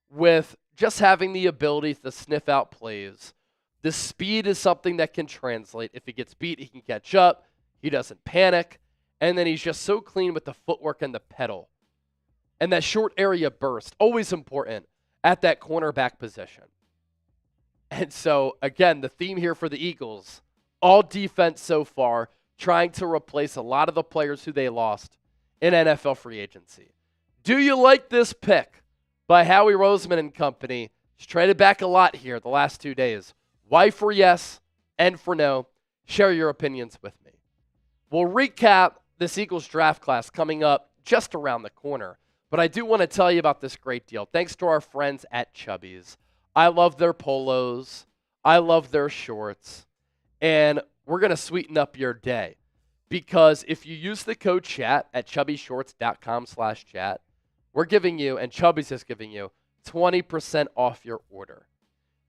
with just having the ability to sniff out plays. The speed is something that can translate. If he gets beat, he can catch up. He doesn't panic. And then he's just so clean with the footwork and the pedal. And that short area burst, always important at that cornerback position. And so, again, the theme here for the Eagles, all defense so far, trying to replace a lot of the players who they lost in NFL free agency. Do you like this pick by Howie Roseman and company? He's traded back a lot here the last 2 days. Why for yes and for no? Share your opinions with me. We'll recap this Eagles draft class coming up just around the corner. But I do want to tell you about this great deal. Thanks to our friends at Chubby's. I love their polos. I love their shorts. And we're going to sweeten up your day. Because if you use the code CHAT at chubbyshorts.com/chat, we're giving you, and Chubby's is giving you, 20% off your order.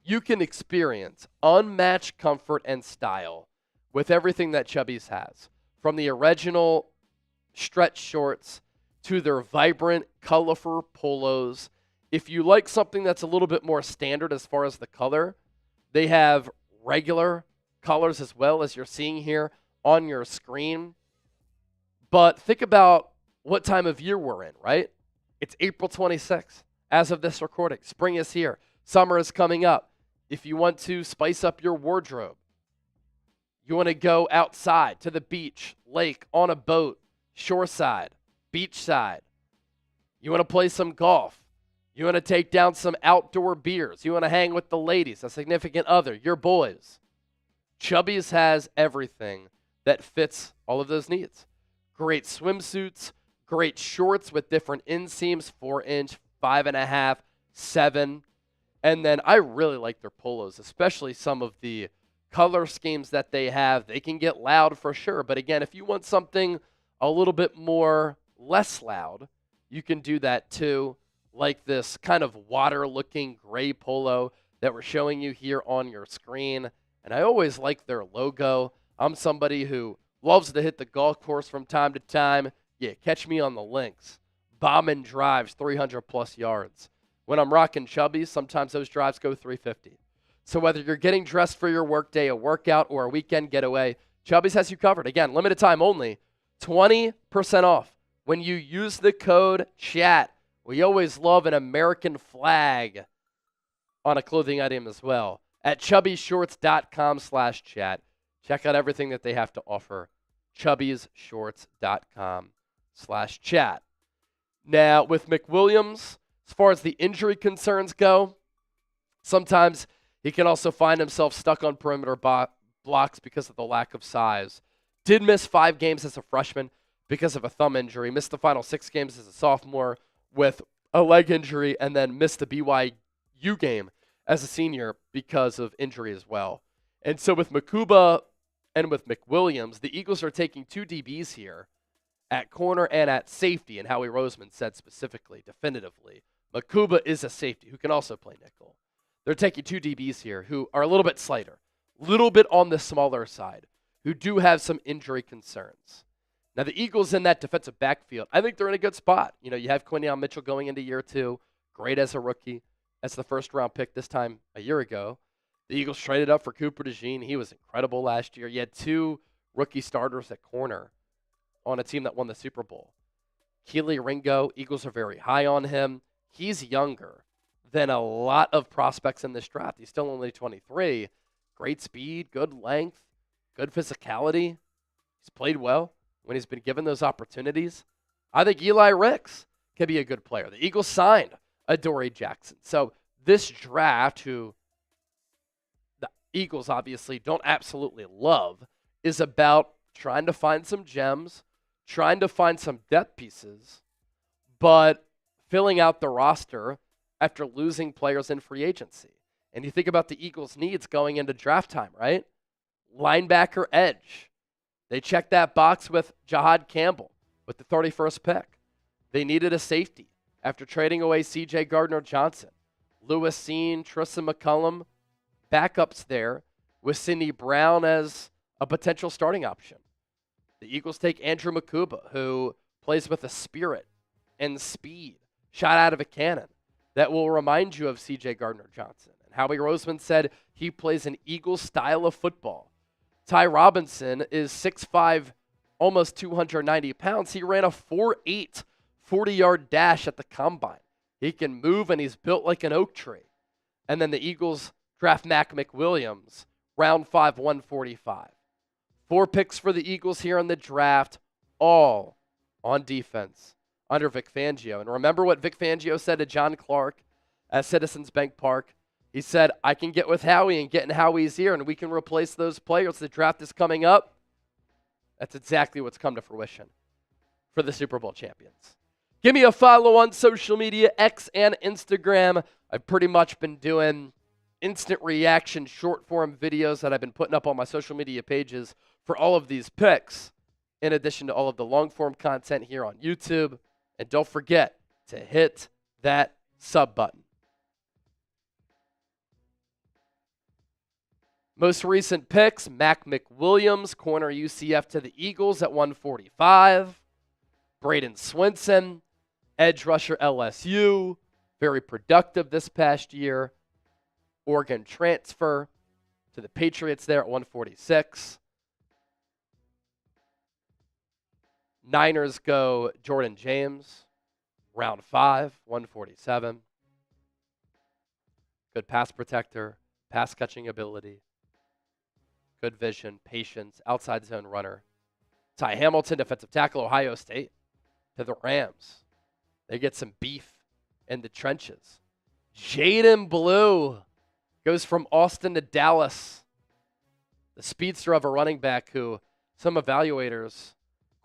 You can experience unmatched comfort and style with everything that Chubby's has. From the original stretch shorts to their vibrant, colorful polos. If you like something that's a little bit more standard as far as the color, they have regular colors as well, as you're seeing here on your screen. But think about what time of year we're in, right? It's April 26th as of this recording. Spring is here. Summer is coming up. If you want to spice up your wardrobe, you want to go outside to the beach, lake, on a boat, shoreside, beachside. You want to play some golf. You want to take down some outdoor beers. You want to hang with the ladies, a significant other, your boys. Chubby's has everything that fits all of those needs. Great swimsuits, great shorts with different inseams, 4-inch, 5.5, 7. And then I really like their polos, especially some of the color schemes that they have. They can get loud for sure. But again, if you want something a little bit more less loud, you can do that too. like this kind of water-looking gray polo that we're showing you here on your screen. And I always like their logo. I'm somebody who loves to hit the golf course from time to time. Yeah, catch me on the links. Bombing drives 300-plus yards. When I'm rocking Chubbies, sometimes those drives go 350. So whether you're getting dressed for your workday, a workout, or a weekend getaway, Chubbies has you covered. Again, limited time only, 20% off when you use the code CHAT. We always love an American flag on a clothing item as well. At chubbyshorts.com/chat. Check out everything that they have to offer. chubbyshorts.com/chat. Now, with McWilliams, as far as the injury concerns go, sometimes he can also find himself stuck on perimeter blocks because of the lack of size. Did miss 5 games as a freshman because of a thumb injury. Missed the final 6 games as a sophomore with a leg injury, and then missed the BYU game as a senior because of injury as well. And so with Mukuba and with McWilliams, the Eagles are taking 2 DBs here at corner and at safety, and Howie Roseman said specifically, definitively, Mukuba is a safety who can also play nickel. They're taking 2 DBs here who are a little bit slighter, a little bit on the smaller side, who do have some injury concerns. Now, the Eagles in that defensive backfield, I think they're in a good spot. You know, you have Quinyon Mitchell going into year 2, great as a rookie, as the first-round pick this time a year ago. The Eagles traded up for Cooper DeJean. He was incredible last year. You had 2 rookie starters at corner on a team that won the Super Bowl. Keely Ringo, Eagles are very high on him. He's younger than a lot of prospects in this draft. He's still only 23. Great speed, good length, good physicality. He's played well when he's been given those opportunities. I think Eli Ricks can be a good player. The Eagles signed Adoree Jackson. So this draft, who the Eagles obviously don't absolutely love, is about trying to find some gems, trying to find some depth pieces, but filling out the roster after losing players in free agency. And you think about the Eagles' needs going into draft time, right? Linebacker, edge. They checked that box with Jihaad Campbell with the 31st pick. They needed a safety after trading away C.J. Gardner-Johnson. Lewis Seen, Tristan McCullum, backups there with Sidney Brown as a potential starting option. The Eagles take Andrew Mukuba, who plays with a spirit and speed, shot out of a cannon, that will remind you of C.J. Gardner-Johnson. And Howie Roseman said he plays an Eagles style of football. Ty Robinson is 6'5", almost 290 pounds. He ran a 4.8 40-yard dash at the combine. He can move, and he's built like an oak tree. And then the Eagles draft Mac McWilliams, round 5, 145. 4 picks for the Eagles here in the draft, all on defense under Vic Fangio. And remember what Vic Fangio said to John Clark at Citizens Bank Park? He said, I can get with Howie and get in Howie's ear, and we can replace those players. The draft is coming up. That's exactly what's come to fruition for the Super Bowl champions. Give me a follow on social media, X and Instagram. I've pretty much been doing instant reaction short form videos that I've been putting up on my social media pages for all of these picks, in addition to all of the long form content here on YouTube. And don't forget to hit that sub button. Most recent picks, Mac McWilliams, corner UCF to the Eagles at 145. Braden Swinson, edge rusher LSU, very productive this past year. Oregon transfer to the Patriots there at 146. Niners go Jordan James, round 5, 147. Good pass protector, pass catching ability, good vision, patience, outside zone runner. Ty Hamilton, defensive tackle, Ohio State, to the Rams. They get some beef in the trenches. Jaden Blue goes from Austin to Dallas. The speedster of a running back who some evaluators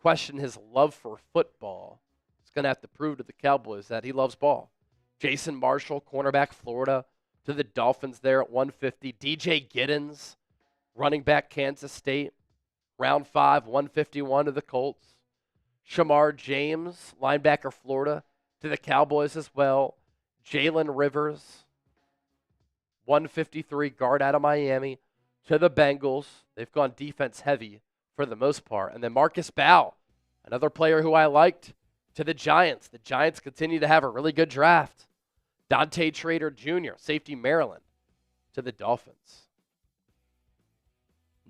question his love for football. He's going to have to prove to the Cowboys that he loves ball. Jason Marshall, cornerback, Florida, to the Dolphins there at 150. DJ Giddens, running back, Kansas State, round 5, 151 to the Colts. Shamar James, linebacker, Florida, to the Cowboys as well. Jalen Rivers, 153 guard out of Miami, to the Bengals. They've gone defense heavy for the most part. And then Marcus Bow, another player who I liked, to the Giants. The Giants continue to have a really good draft. Dante Trader Jr., safety Maryland, to the Dolphins.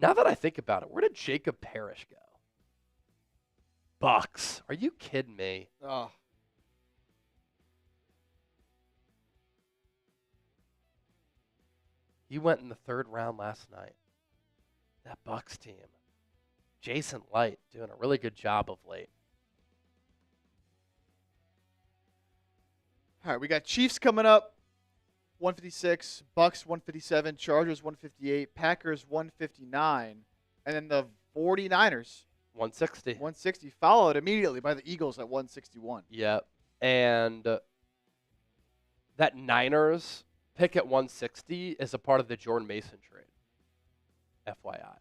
Now that I think about it, where did Jacob Parrish go? Bucks. Are you kidding me? Oh. He went in the 3rd round last night. That Bucks team. Jason Light doing a really good job of late. All right, we got Chiefs coming up, 156, Bucks 157, Chargers 158, Packers 159, and then the 49ers 160. 160, followed immediately by the Eagles at 161. Yep. And that Niners pick at 160 is a part of the Jordan Mason trade. FYI.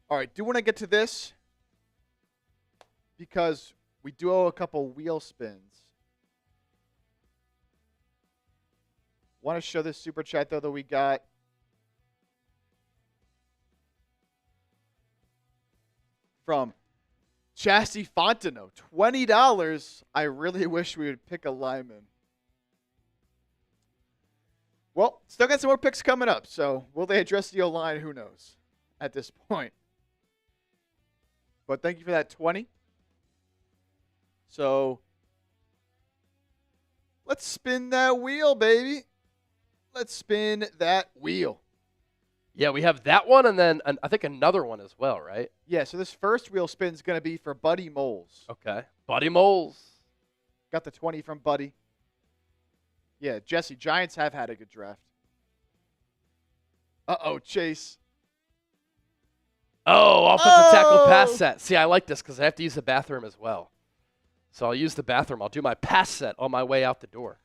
All right, do want to get to this because we do owe a couple wheel spins. Want to show this super chat, though, that we got. From Chassis Fontenot, $20. I really wish we would pick a lineman. Well, still got some more picks coming up, so will they address the O-line? Who knows at this point. But thank you for that 20. So let's spin that wheel, baby. Let's spin that wheel. Yeah, we have that one and then I think another one as well, right? Yeah, so this first wheel spin is going to be for Buddy Moles. Okay. Buddy Moles. Got the 20 from Buddy. Yeah, Jesse, Giants have had a good draft. Uh-oh, Chase. Oh, offensive tackle pass set. See, I like this because I have to use the bathroom as well. So I'll use the bathroom. I'll do my pass set on my way out the door.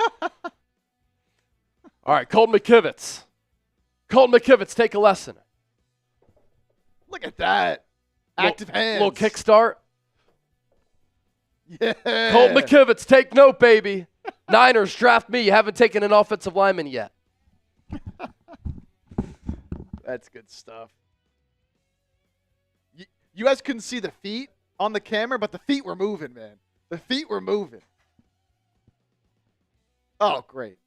All right, Colton McKivitz. Colton McKivitz, take a lesson. Look at that. Active hands. Little kickstart. Yeah. Colton McKivitz, take note, baby. Niners, draft me. You haven't taken an offensive lineman yet. That's good stuff. You guys couldn't see the feet on the camera, but the feet were moving, man. The feet were moving. Oh, great.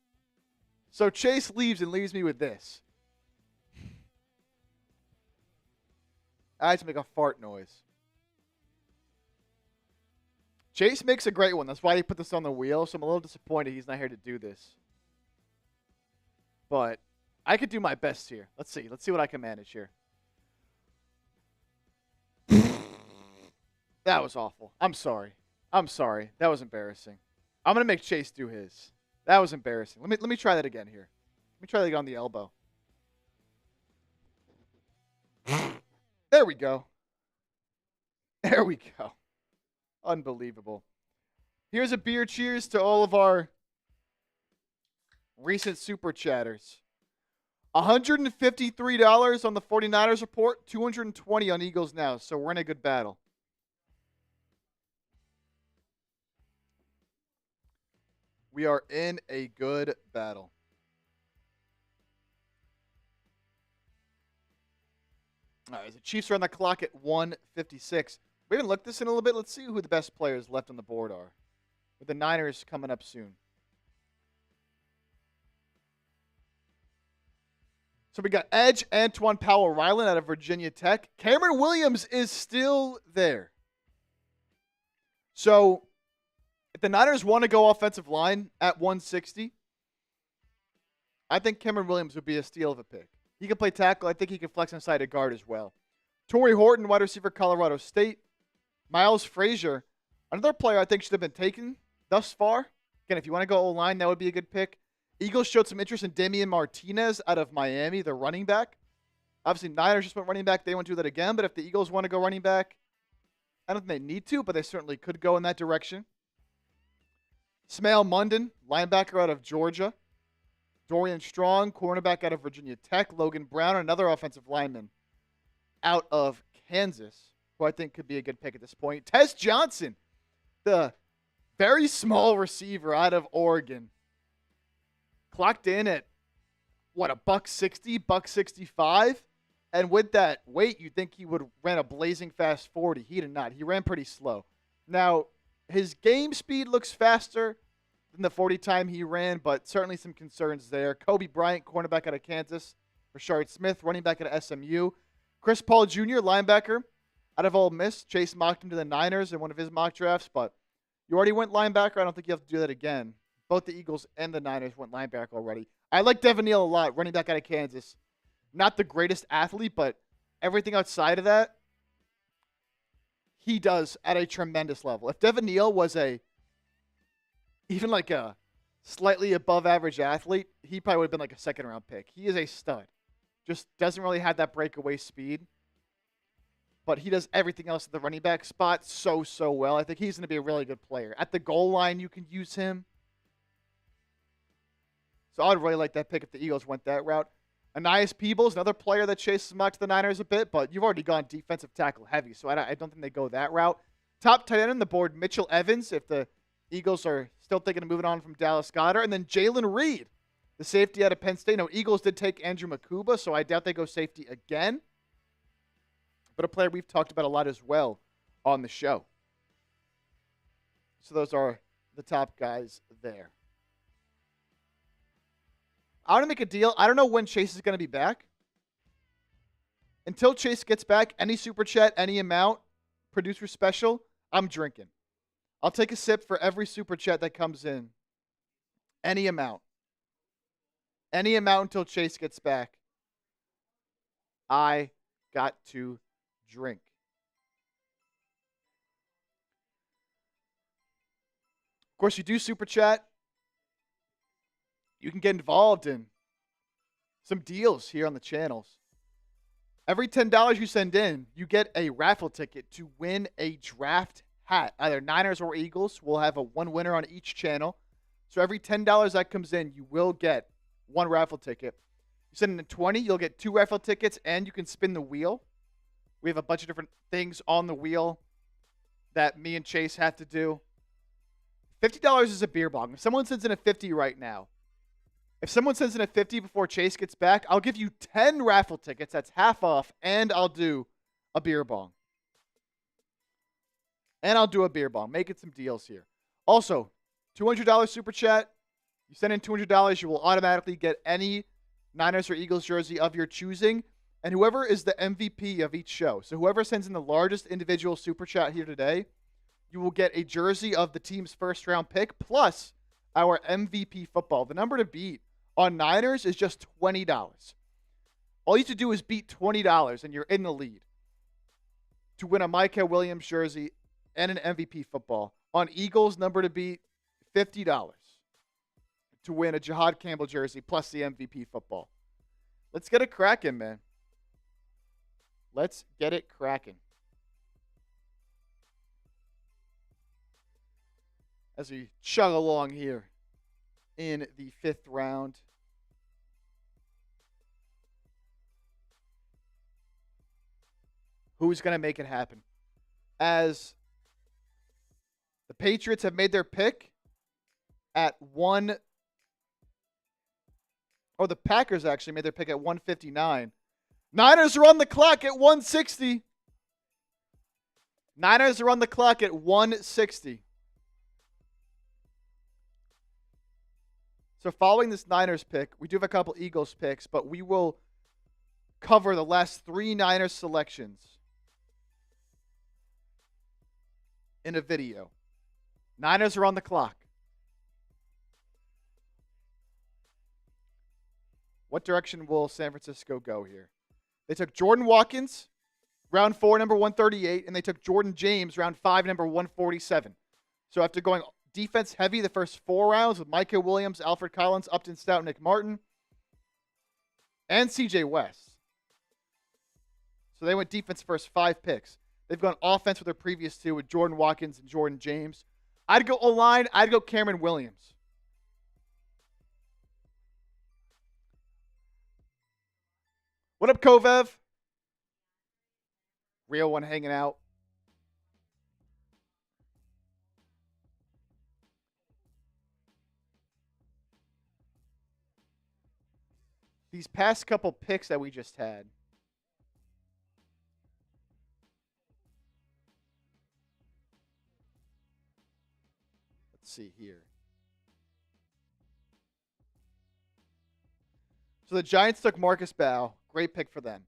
So Chase leaves and leaves me with this. I had to make a fart noise. Chase makes a great one. That's why he put this on the wheel, so I'm a little disappointed he's not here to do this. But I could do my best here. Let's see. Let's see what I can manage here. That was awful. I'm sorry. I'm sorry. That was embarrassing. I'm going to make Chase do his. That was embarrassing. Let me try that again here. Let me try that again on the elbow. There we go. There we go. Unbelievable. Here's a beer cheers to all of our recent super chatters. $153 on the 49ers report, $220 on Eagles now, so we're in a good battle. We are in a good battle. All right, the Chiefs are on the clock at 1:56. We haven't looked this in a little bit. Let's see who the best players left on the board are. With the Niners coming up soon. So we got Edge, Antoine Powell-Ryland out of Virginia Tech. Cameron Williams is still there. So if the Niners want to go offensive line at 160, I think Cameron Williams would be a steal of a pick. He can play tackle. I think he can flex inside a guard as well. Torrey Horton, wide receiver, Colorado State. Miles Frazier, another player I think should have been taken thus far. Again, if you want to go O-line, that would be a good pick. Eagles showed some interest in Damian Martinez out of Miami, the running back. Obviously, Niners just went running back. They won't do that again. But if the Eagles want to go running back, I don't think they need to, but they certainly could go in that direction. Smail Munden, linebacker out of Georgia. Dorian Strong, cornerback out of Virginia Tech. Logan Brown, another offensive lineman out of Kansas. who I think could be a good pick at this point. Tess Johnson, the very small receiver out of Oregon, clocked in at, what, $160, $165? And with that weight, you'd think he would ran a blazing fast 40. He did not. He ran pretty slow. Now, his game speed looks faster than the 40 time he ran, but certainly some concerns there. Kobe Bryant, cornerback out of Kansas. Rashard Smith, running back out of SMU. Chris Paul Jr., linebacker out of Ole Miss. Chase mocked him to the Niners in one of his mock drafts, but you already went linebacker. I don't think you have to do that again. Both the Eagles and the Niners went linebacker already. I like Devin Neal a lot, running back out of Kansas. Not the greatest athlete, but everything outside of that, he does at a tremendous level. If Devin Neal was even like a slightly above average athlete, he probably would have been like a second round pick. He is a stud. Just doesn't really have that breakaway speed. But he does everything else at the running back spot so well. I think he's going to be a really good player. At the goal line, you can use him. So I would really like that pick if the Eagles went that route. Ainias Peebles, another player that chases him out to the Niners a bit, but you've already gone defensive tackle heavy, so I don't think they go that route. Top tight end on the board, Mitchell Evans, if the Eagles are still thinking of moving on from Dallas Goedert. And then Jalen Reed, the safety out of Penn State. No, Eagles did take Andrew Mukuba, so I doubt they go safety again. But a player we've talked about a lot as well on the show. So those are the top guys there. I want to make a deal. I don't know when Chase is going to be back. Until Chase gets back, any super chat, any amount, producer special, I'm drinking. I'll take a sip for every super chat that comes in. Any amount. Any amount until Chase gets back. I got to drink. Of course, you do super chat. You can get involved in some deals here on the channels. Every $10 you send in, you get a raffle ticket to win a draft hat. Either Niners or Eagles. We'll have one winner on each channel. So every $10 that comes in, you will get one raffle ticket. You send in 20, you'll get 2 raffle tickets, and you can spin the wheel. We have a bunch of different things on the wheel that me and Chase have to do. $50 is a beer bong. If someone sends in a 50 right now, if someone sends in a 50 before Chase gets back, I'll give you 10 raffle tickets. That's half off, and I'll do a beer bong. Making some deals here. Also, $200 super chat. You send in $200, you will automatically get any Niners or Eagles jersey of your choosing. And whoever is the MVP of each show, so whoever sends in the largest individual super chat here today, you will get a jersey of the team's first round pick plus our MVP football. The number to beat on Niners is just $20. All you have to do is beat $20 and you're in the lead to win a Micah Williams jersey and an MVP football. On Eagles, number to beat, $50 to win a Jihaad Campbell jersey plus the MVP football. Let's get it cracking, man. Let's get it cracking. As we chug along here in the 5th round. Who's going to make it happen? As the Patriots have made their pick at the Packers actually made their pick at 159. Niners are on the clock at 160. Niners are on the clock at 160. So following this Niners pick, we do have a couple Eagles picks, but we will cover the last 3 Niners selections in a video. Niners are on the clock. What direction will San Francisco go here? They took Jordan Watkins, round 4, number 138, and they took Jordan James, round 5, number 147. So after going defense heavy the first 4 rounds with Micah Williams, Alfred Collins, Upton Stout, Nick Martin, and CJ West. So they went defense first 5 picks. They've gone offense with their previous 2 with Jordan Watkins and Jordan James. I'd go O-line. I'd go Cameron Williams. What up, Kovev? Real one hanging out these past couple picks that we just had. Let's see here. So the Giants took Marcus Bow. Great pick for them.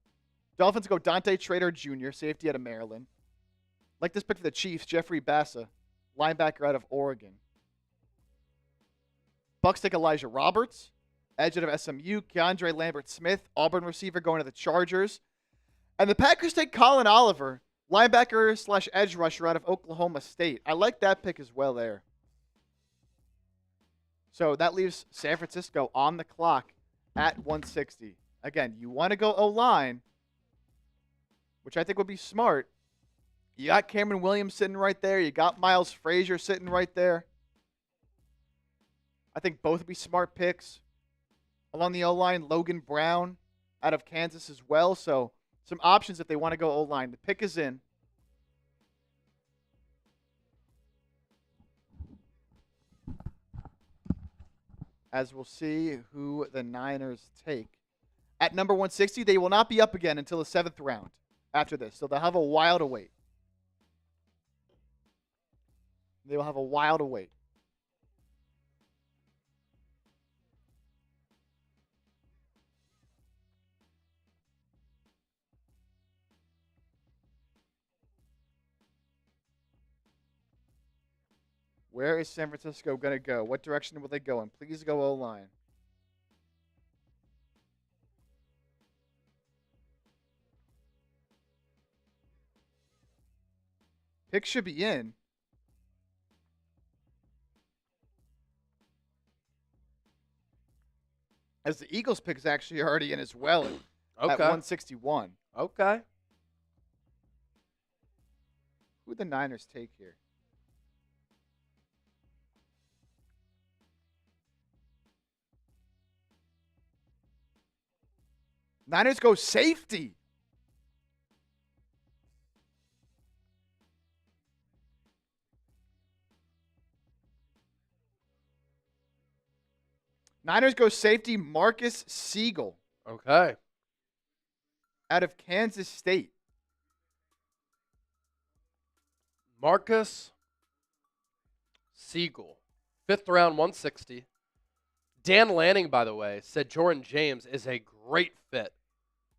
Dolphins go Dante Trader Jr., safety out of Maryland. Like this pick for the Chiefs, Jeffrey Bassa, linebacker out of Oregon. Bucks take Elijah Roberts, edge out of SMU. Keandre Lambert-Smith, Auburn receiver, going to the Chargers. And the Packers take Colin Oliver, linebacker / edge rusher out of Oklahoma State. I like that pick as well there. So that leaves San Francisco on the clock at 160. Again, you want to go O-line, which I think would be smart. You got Cameron Williams sitting right there. You got Miles Frazier sitting right there. I think both would be smart picks. Along the O-line, Logan Brown out of Kansas as well. So some options if they want to go O-line. The pick is in. As we'll see who the Niners take. At number 160, they will not be up again until the 7th round after this. So they'll have a while to wait. They will have a while to wait. Where is San Francisco going to go? What direction will they go in? Please go O-line. Pick should be in. As the Eagles pick is actually already in as well at 161. Okay. Who the Niners take here? Niners go safety. Niners go safety Marcus Siegel. Okay. Out of Kansas State. Marcus Siegel, 5th round, 160. Dan Lanning, by the way, said Jordan James is a great fit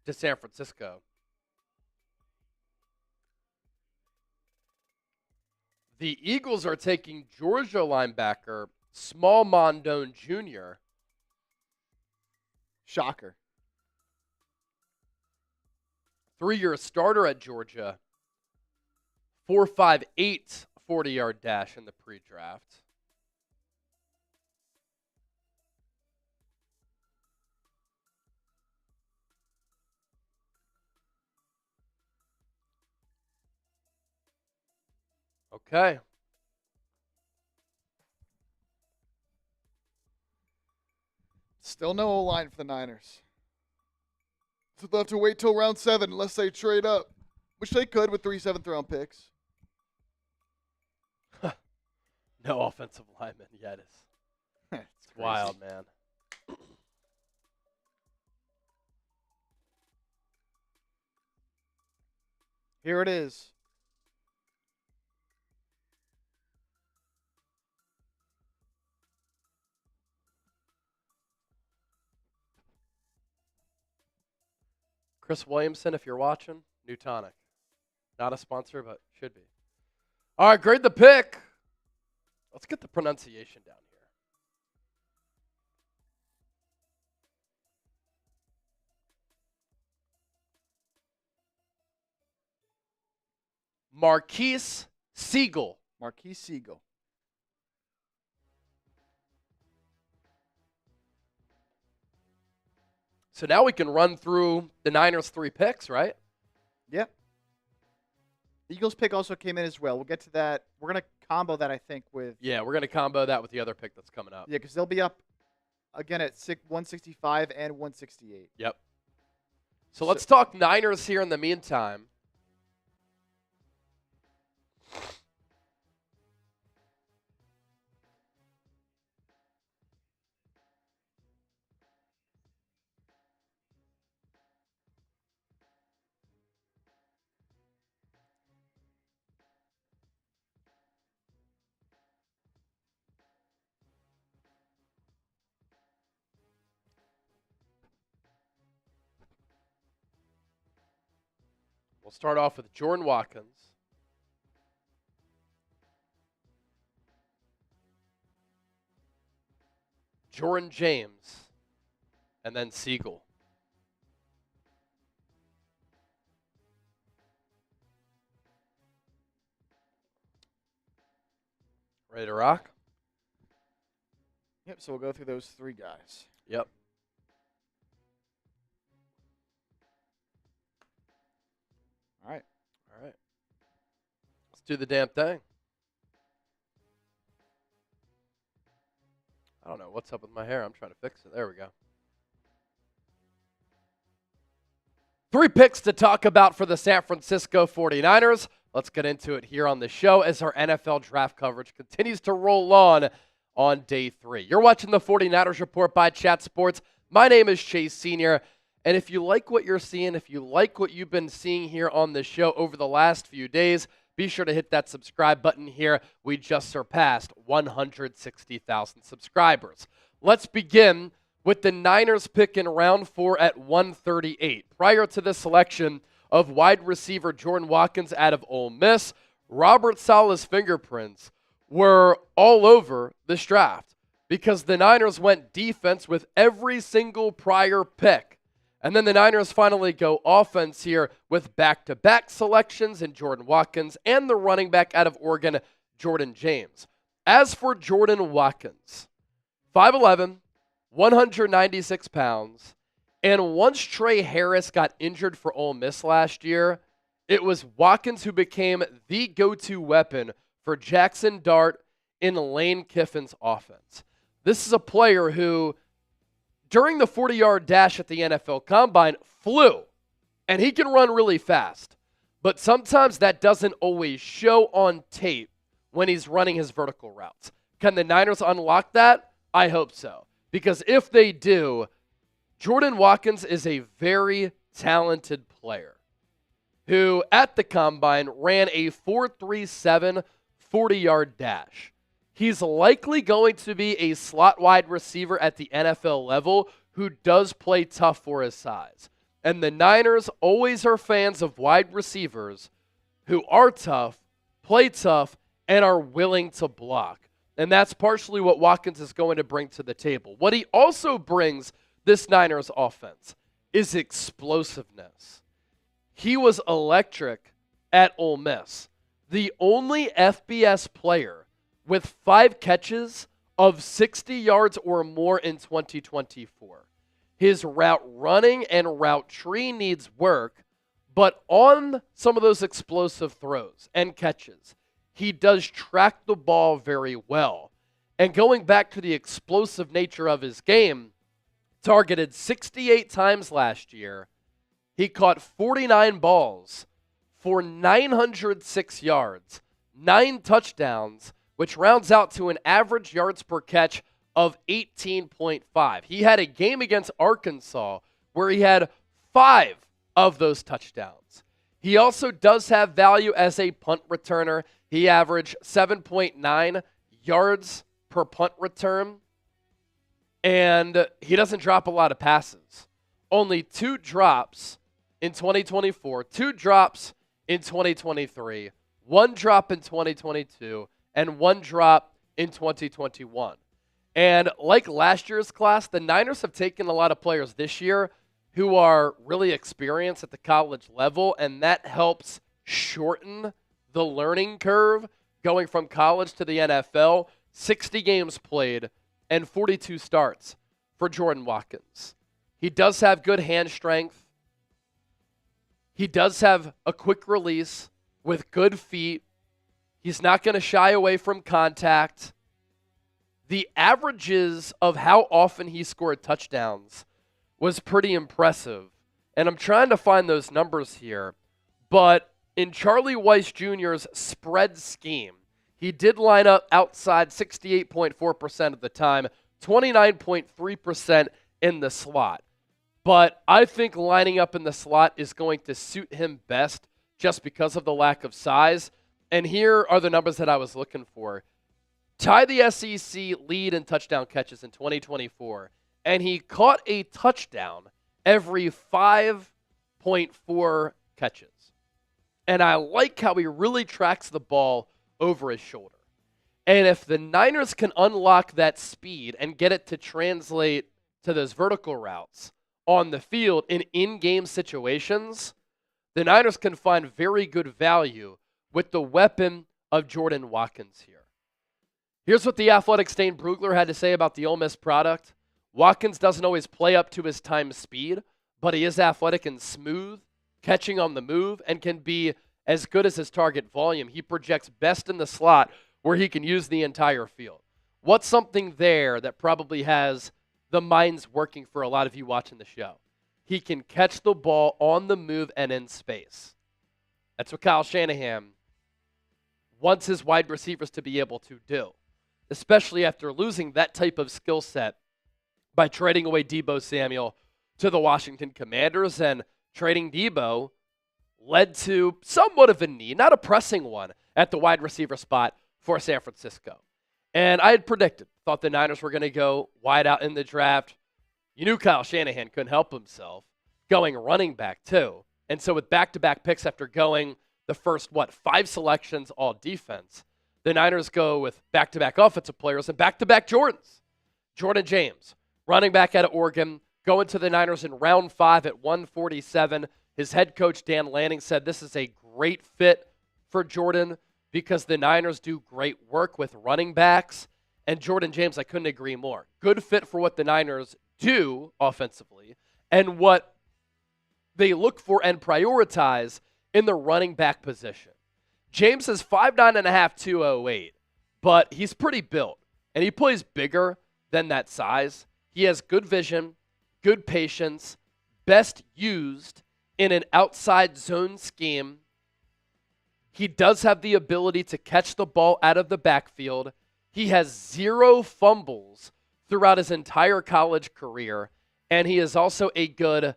to San Francisco. The Eagles are taking Georgia linebacker Small Mondone Jr. Shocker. 3-year starter at Georgia. 4.58 40-yard dash in the pre-draft. Okay. Still no O-line for the Niners. So they'll have to wait till round 7 unless they trade up, which they could with 3 7th-round picks. No offensive lineman yet. It's wild, man. Here it is. Chris Williamson, if you're watching, new tonic. Not a sponsor, but should be. All right, grade the pick. Let's get the pronunciation down here. Marquise Siegel. Marquise Siegel. So now we can run through the Niners' 3 picks, right? Yep. The Eagles pick also came in as well. We'll get to that. We're going to combo that, I think, with... Yeah, we're going to combo that with the other pick that's coming up. Yeah, because they'll be up again at 165 and 168. Yep. So let's talk Niners here in the meantime. We'll start off with Jordan Watkins. Jordan James, and then Siegel. Ready to rock? Yep, so we'll go through those three guys. Yep. All right. All right. Let's do the damn thing. I don't know what's up with my hair. I'm trying to fix it. There we go. 3 picks to talk about for the San Francisco 49ers. Let's get into it here on the show as our NFL draft coverage continues to roll on day 3. You're watching the 49ers Report by Chat Sports. My name is Chase Sr., and if you like what you're seeing, if you like what you've been seeing here on the show over the last few days, be sure to hit that subscribe button here. We just surpassed 160,000 subscribers. Let's begin with the Niners pick in round 4 at 138. Prior to the selection of wide receiver Jordan Watkins out of Ole Miss, Robert Saleh's fingerprints were all over this draft because the Niners went defense with every single prior pick. And then the Niners finally go offense here with back-to-back selections in Jordan Watkins and the running back out of Oregon, Jordan James. As for Jordan Watkins, 5'11", 196 pounds, and once Trey Harris got injured for Ole Miss last year, it was Watkins who became the go-to weapon for Jackson Dart in Lane Kiffin's offense. This is a player who, during the 40-yard dash at the NFL Combine, flew, and he can run really fast. But sometimes that doesn't always show on tape when he's running his vertical routes. Can the Niners unlock that? I hope so. Because if they do, Jordan Watkins is a very talented player who, at the Combine, ran a 4.37 40-yard dash. He's likely going to be a slot wide receiver at the NFL level who does play tough for his size. And the Niners always are fans of wide receivers who are tough, play tough, and are willing to block. And that's partially what Watkins is going to bring to the table. What he also brings this Niners offense is explosiveness. He was electric at Ole Miss. The only FBS player with 5 catches of 60 yards or more in 2024. His route running and route tree needs work, but on some of those explosive throws and catches, he does track the ball very well. And going back to the explosive nature of his game, targeted 68 times last year, he caught 49 balls for 906 yards, 9 touchdowns, which rounds out to an average yards per catch of 18.5. He had a game against Arkansas where he had 5 of those touchdowns. He also does have value as a punt returner. He averaged 7.9 yards per punt return, and he doesn't drop a lot of passes. Only 2 drops in 2024, 2 drops in 2023, 1 drop in 2022, and 1 drop in 2021. And like last year's class, the Niners have taken a lot of players this year who are really experienced at the college level, and that helps shorten the learning curve going from college to the NFL. 60 games played and 42 starts for Jordan Watkins. He does have good hand strength. He does have a quick release with good feet. He's not going to shy away from contact. The averages of how often he scored touchdowns was pretty impressive. And I'm trying to find those numbers here. But in Charlie Weiss Jr.'s spread scheme, he did line up outside 68.4% of the time, 29.3% in the slot. But I think lining up in the slot is going to suit him best just because of the lack of size. And here are the numbers that I was looking for. Tied the SEC lead in touchdown catches in 2024, and he caught a touchdown every 5.4 catches. And I like how he really tracks the ball over his shoulder. And if the Niners can unlock that speed and get it to translate to those vertical routes on the field in in-game situations, the Niners can find very good value with the weapon of Jordan Watkins here. Here's what the athletic Stain Brugler had to say about the Ole Miss product. Watkins doesn't always play up to his time speed, but he is athletic and smooth, catching on the move, and can be as good as his target volume. He projects best in the slot where he can use the entire field. What's something there that probably has the minds working for a lot of you watching the show? He can catch the ball on the move and in space. That's what Kyle Shanahan wants his wide receivers to be able to do, especially after losing that type of skill set by trading away Deebo Samuel to the Washington Commanders. And trading Deebo led to somewhat of a need, not a pressing one, at the wide receiver spot for San Francisco. And I had thought the Niners were going to go wide out in the draft. You knew Kyle Shanahan couldn't help himself, going running back too. And so with back-to-back picks after going the first, 5 selections all defense, the Niners go with back-to-back offensive players and back-to-back Jordans. Jordan James, running back out of Oregon, going to the Niners in round 5 at 147. His head coach, Dan Lanning, said this is a great fit for Jordan because the Niners do great work with running backs. And Jordan James, I couldn't agree more. Good fit for what the Niners do offensively and what they look for and prioritize in the running back position. James is 5'9.5", 208, but he's pretty built, and he plays bigger than that size. He has good vision, good patience, best used in an outside zone scheme. He does have the ability to catch the ball out of the backfield. He has 0 fumbles throughout his entire college career, and he is also a good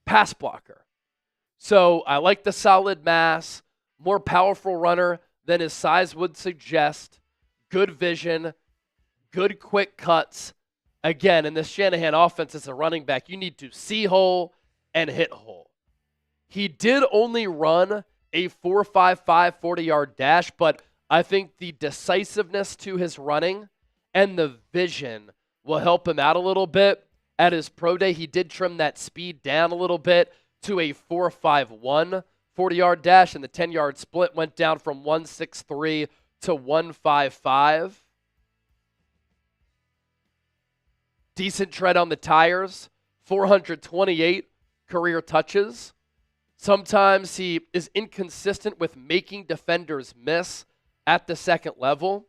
pass blocker. So I like the solid mass, more powerful runner than his size would suggest, good vision, good quick cuts. Again, in this Shanahan offense as a running back, you need to see hole and hit hole. He did only run a 4.55 40-yard dash, but I think the decisiveness to his running and the vision will help him out a little bit. At his pro day, he did trim that speed down a little bit to a 4.51 40-yard dash, and the 10-yard split went down from 1.63 to 1.55. Decent tread on the tires, 428 career touches. Sometimes he is inconsistent with making defenders miss at the second level.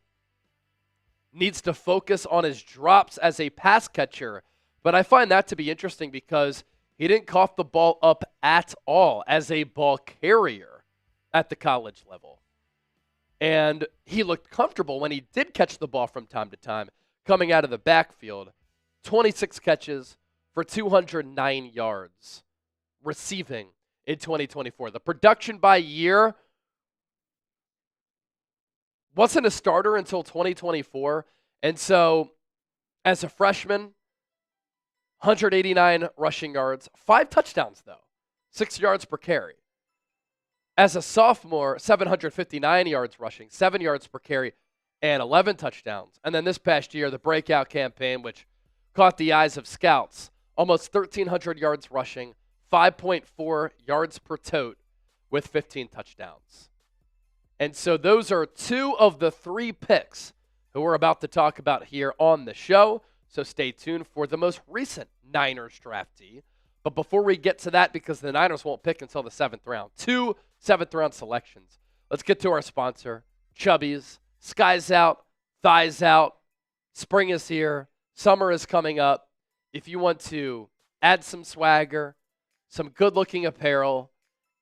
Needs to focus on his drops as a pass catcher. But I find that to be interesting because he didn't cough the ball up at all as a ball carrier at the college level. And he looked comfortable when he did catch the ball from time to time coming out of the backfield. 26 catches for 209 yards receiving in 2024. The production by year wasn't a starter until 2024. And so as a freshman, 189 rushing yards, 5 touchdowns though, 6 yards per carry. As a sophomore, 759 yards rushing, 7 yards per carry, and 11 touchdowns. And then this past year, the breakout campaign, which caught the eyes of scouts, almost 1,300 yards rushing, 5.4 yards per tote with 15 touchdowns. And so those are 2 of the 3 picks who we're about to talk about here on the show. So stay tuned for the most recent Niners draftee. But before we get to that, because the Niners won't pick until the 7th round, 2 7th-round selections, let's get to our sponsor, Chubby's. Sky's out, thighs out, spring is here, summer is coming up. If you want to add some swagger, some good-looking apparel,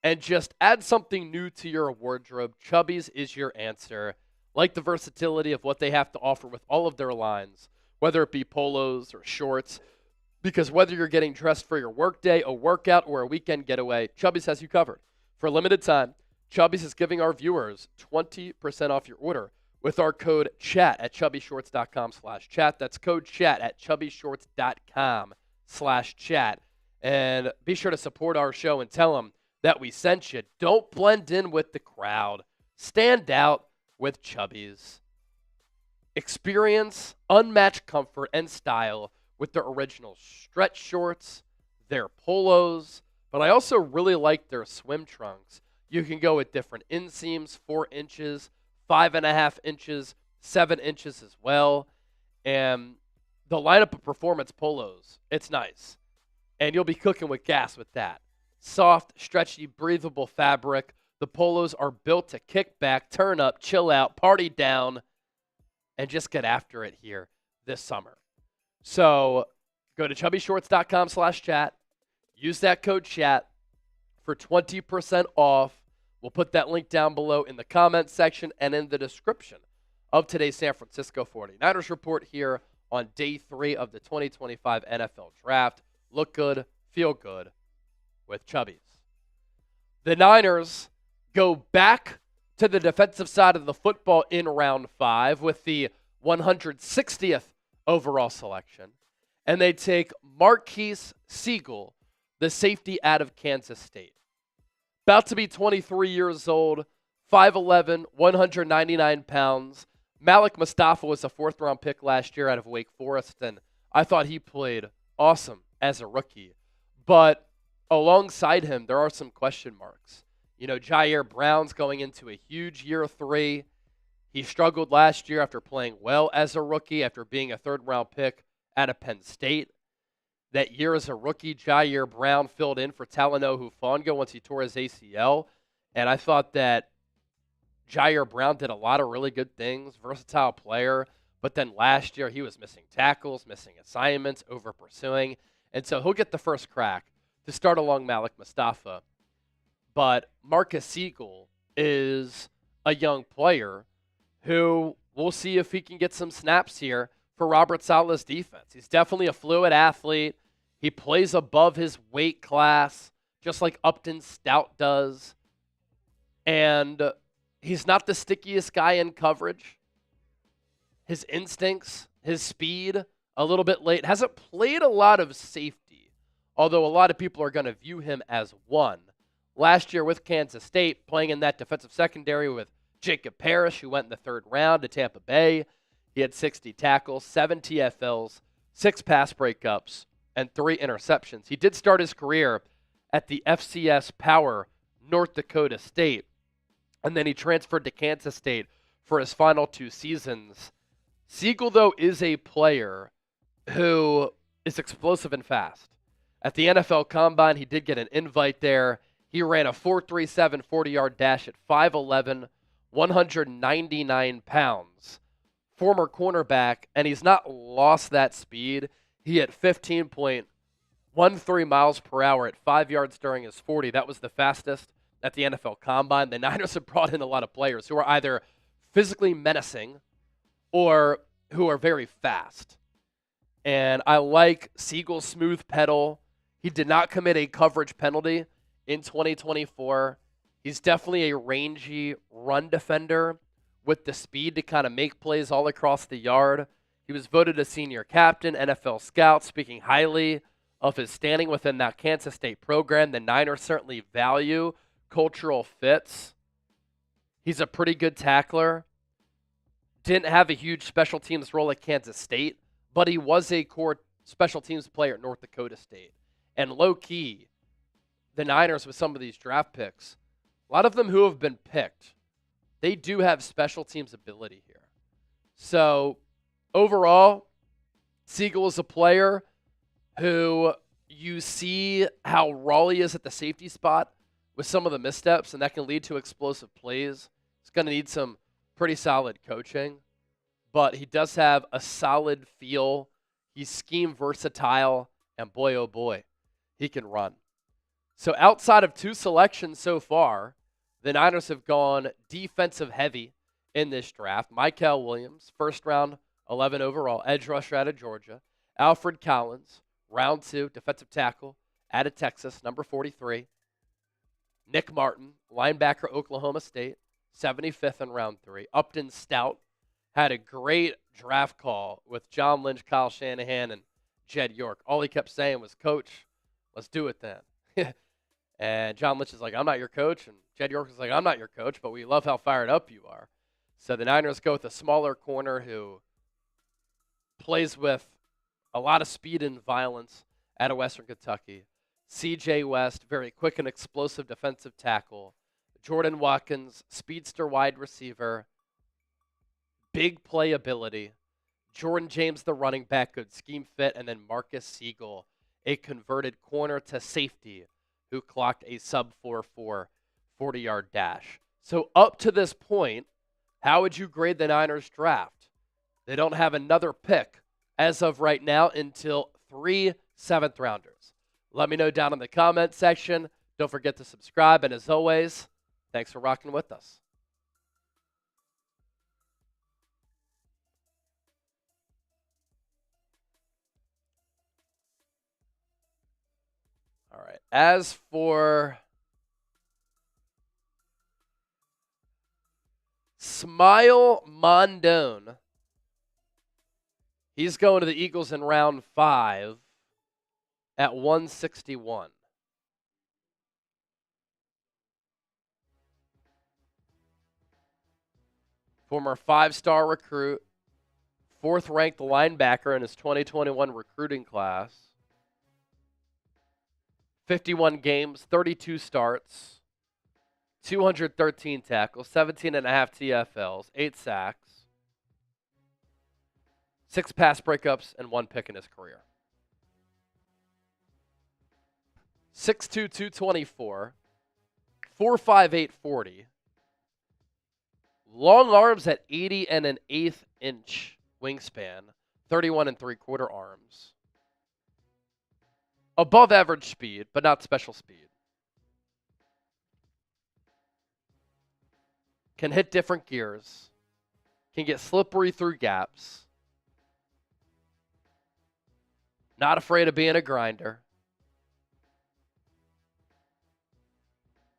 and just add something new to your wardrobe, Chubby's is your answer. Like the versatility of what they have to offer with all of their lines, whether it be polos or shorts, because whether you're getting dressed for your workday, a workout, or a weekend getaway, Chubby's has you covered. For a limited time, Chubby's is giving our viewers 20% off your order with our code CHAT at chubbyshorts.com/chat. That's code CHAT at chubbyshorts.com/chat. And be sure to support our show and tell them that we sent you. Don't blend in with the crowd. Stand out with Chubbies. Experience unmatched comfort and style with their original stretch shorts, their polos, but I also really like their swim trunks. You can go with different inseams, 4 inches, 5.5 inches, 7 inches as well. And the lineup of performance polos, it's nice. And you'll be cooking with gas with that. Soft, stretchy, breathable fabric. The polos are built to kick back, turn up, chill out, party down, and just get after it here this summer. So go to chubbyshorts.com/chat. Use that code chat for 20% off. We'll put that link down below in the comments section and in the description of today's San Francisco 49ers report here on day 3 of the 2025 NFL Draft. Look good, feel good with Chubbies. The Niners go back to the defensive side of the football in round 5 with the 160th overall selection. And they take Marquise Siegel, the safety out of Kansas State. About to be 23 years old, 5'11", 199 pounds. Malik Mustafa was a 4th-round pick last year out of Wake Forest, and I thought he played awesome as a rookie. But alongside him, there are some question marks. You know, Jair Brown's going into a huge year 3. He struggled last year after playing well as a rookie, after being a 3rd-round pick out of Penn State. That year as a rookie, Jair Brown filled in for Talanoa Hufanga once he tore his ACL. And I thought that Jair Brown did a lot of really good things, versatile player. But then last year, he was missing tackles, missing assignments, over-pursuing. And so he'll get the first crack to start along Malik Mustafa. But Marcus Siegel is a young player who we'll see if he can get some snaps here for Robert Saleh's defense. He's definitely a fluid athlete. He plays above his weight class, just like Upton Stout does. And he's not the stickiest guy in coverage. His instincts, his speed, a little bit late. Hasn't played a lot of safety, although a lot of people are going to view him as one. Last year with Kansas State, playing in that defensive secondary with Jacob Parrish, who went in the 3rd round to Tampa Bay. He had 60 tackles, 7 TFLs, 6 pass breakups, and 3 interceptions. He did start his career at the FCS Power North Dakota State, and then he transferred to Kansas State for his final 2 seasons. Siegel, though, is a player who is explosive and fast. At the NFL Combine, he did get an invite there. He ran a 4.37 40-yard dash at 5'11", 199 pounds. Former cornerback, and he's not lost that speed. He hit 15.13 miles per hour at 5 yards during his 40. That was the fastest at the NFL Combine. The Niners have brought in a lot of players who are either physically menacing or who are very fast. And I like Siegel's smooth pedal. He did not commit a coverage penalty in 2024. He's definitely a rangy run defender with the speed to kind of make plays all across the yard. He was voted a senior captain, NFL scout, speaking highly of his standing within that Kansas State program. The Niners certainly value cultural fits. He's a pretty good tackler. Didn't have a huge special teams role at Kansas State, but he was a core special teams player at North Dakota State. And low-key, the Niners with some of these draft picks, a lot of them who have been picked, they do have special teams ability here. So overall, Siegel is a player who you see how raw he is at the safety spot with some of the missteps, and that can lead to explosive plays. He's going to need some pretty solid coaching, but he does have a solid feel. He's scheme versatile, and boy, oh boy, he can run. So outside of 2 selections so far, the Niners have gone defensive heavy in this draft. Mykel Williams, 1st round, 11 overall, edge rusher out of Georgia. Alfred Collins, round 2, defensive tackle out of Texas, number 43. Nick Martin, linebacker, Oklahoma State, 75th in round 3. Upton Stout had a great draft call with John Lynch, Kyle Shanahan, and Jed York. All he kept saying was, "Coach, let's do it then." And John Lynch is like, I'm not your coach. And Jed York is like, I'm not your coach, but we love how fired up you are. So the Niners go with a smaller corner who plays with a lot of speed and violence out of Western Kentucky. C.J. West, very quick and explosive defensive tackle. Jordan Watkins, speedster wide receiver. Big playability. Jordan James, the running back, good scheme fit. And then Marcus Siegel, a converted corner to safety who clocked a sub-4.4 40-yard dash. So up to this point, how would you grade the Niners draft? They don't have another pick as of right now until 3 7th-rounders. Let me know down in the comment section. Don't forget to subscribe. And as always, thanks for rocking with us. All right. As for Smile Mondone, he's going to the Eagles in round 5 at 161. Former 5-star recruit, 4th-ranked linebacker in his 2021 recruiting class. 51 games, 32 starts, 213 tackles, 17.5 TFLs, 8 sacks, 6 pass breakups, and 1 pick in his career. 6'2", 224, 4'5", 840. Long arms at 80 and an 1/8 inch wingspan, 31 3/4 arms. Above average speed, but not special speed. Can hit different gears. Can get slippery through gaps. Not afraid of being a grinder.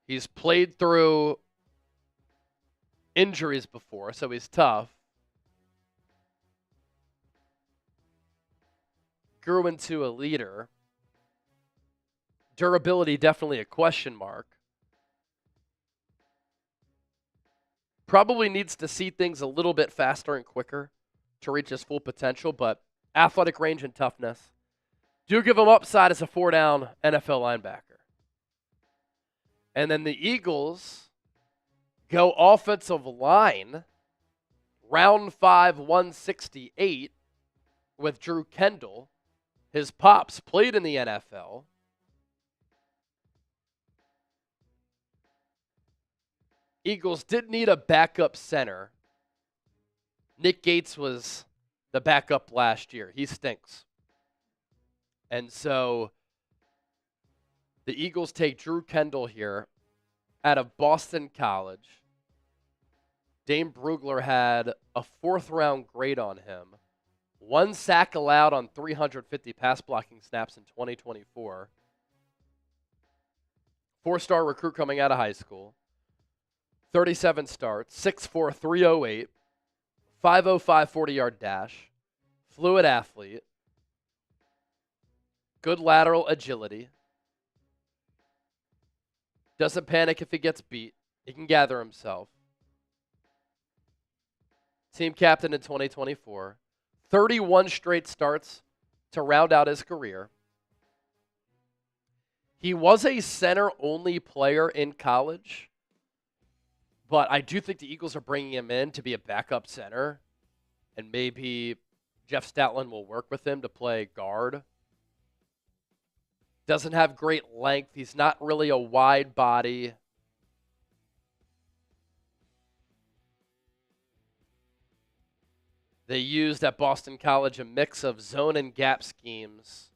He's played through injuries before, so he's tough. Grew into a leader. Durability, definitely a question mark. Probably needs to see things a little bit faster and quicker to reach his full potential, but athletic range and toughness do give him upside as a 4-down NFL linebacker. And then the Eagles go offensive line, round 5, 168, with Drew Kendall. His pops played in the NFL. Eagles did need a backup center. Nick Gates was the backup last year. He stinks. And so the Eagles take Drew Kendall here out of Boston College. Dane Brugler had a 4th-round grade on him. 1 sack allowed on 350 pass blocking snaps in 2024. 4-star recruit coming out of high school. 37 starts, 6'4", 308, 505 40-yard dash, fluid athlete, good lateral agility, doesn't panic if he gets beat, he can gather himself. Team captain in 2024, 31 straight starts to round out his career. He was a center-only player in college. But I do think the Eagles are bringing him in to be a backup center. And maybe Jeff Stoutland will work with him to play guard. Doesn't have great length. He's not really a wide body. They used at Boston College a mix of zone and gap schemes.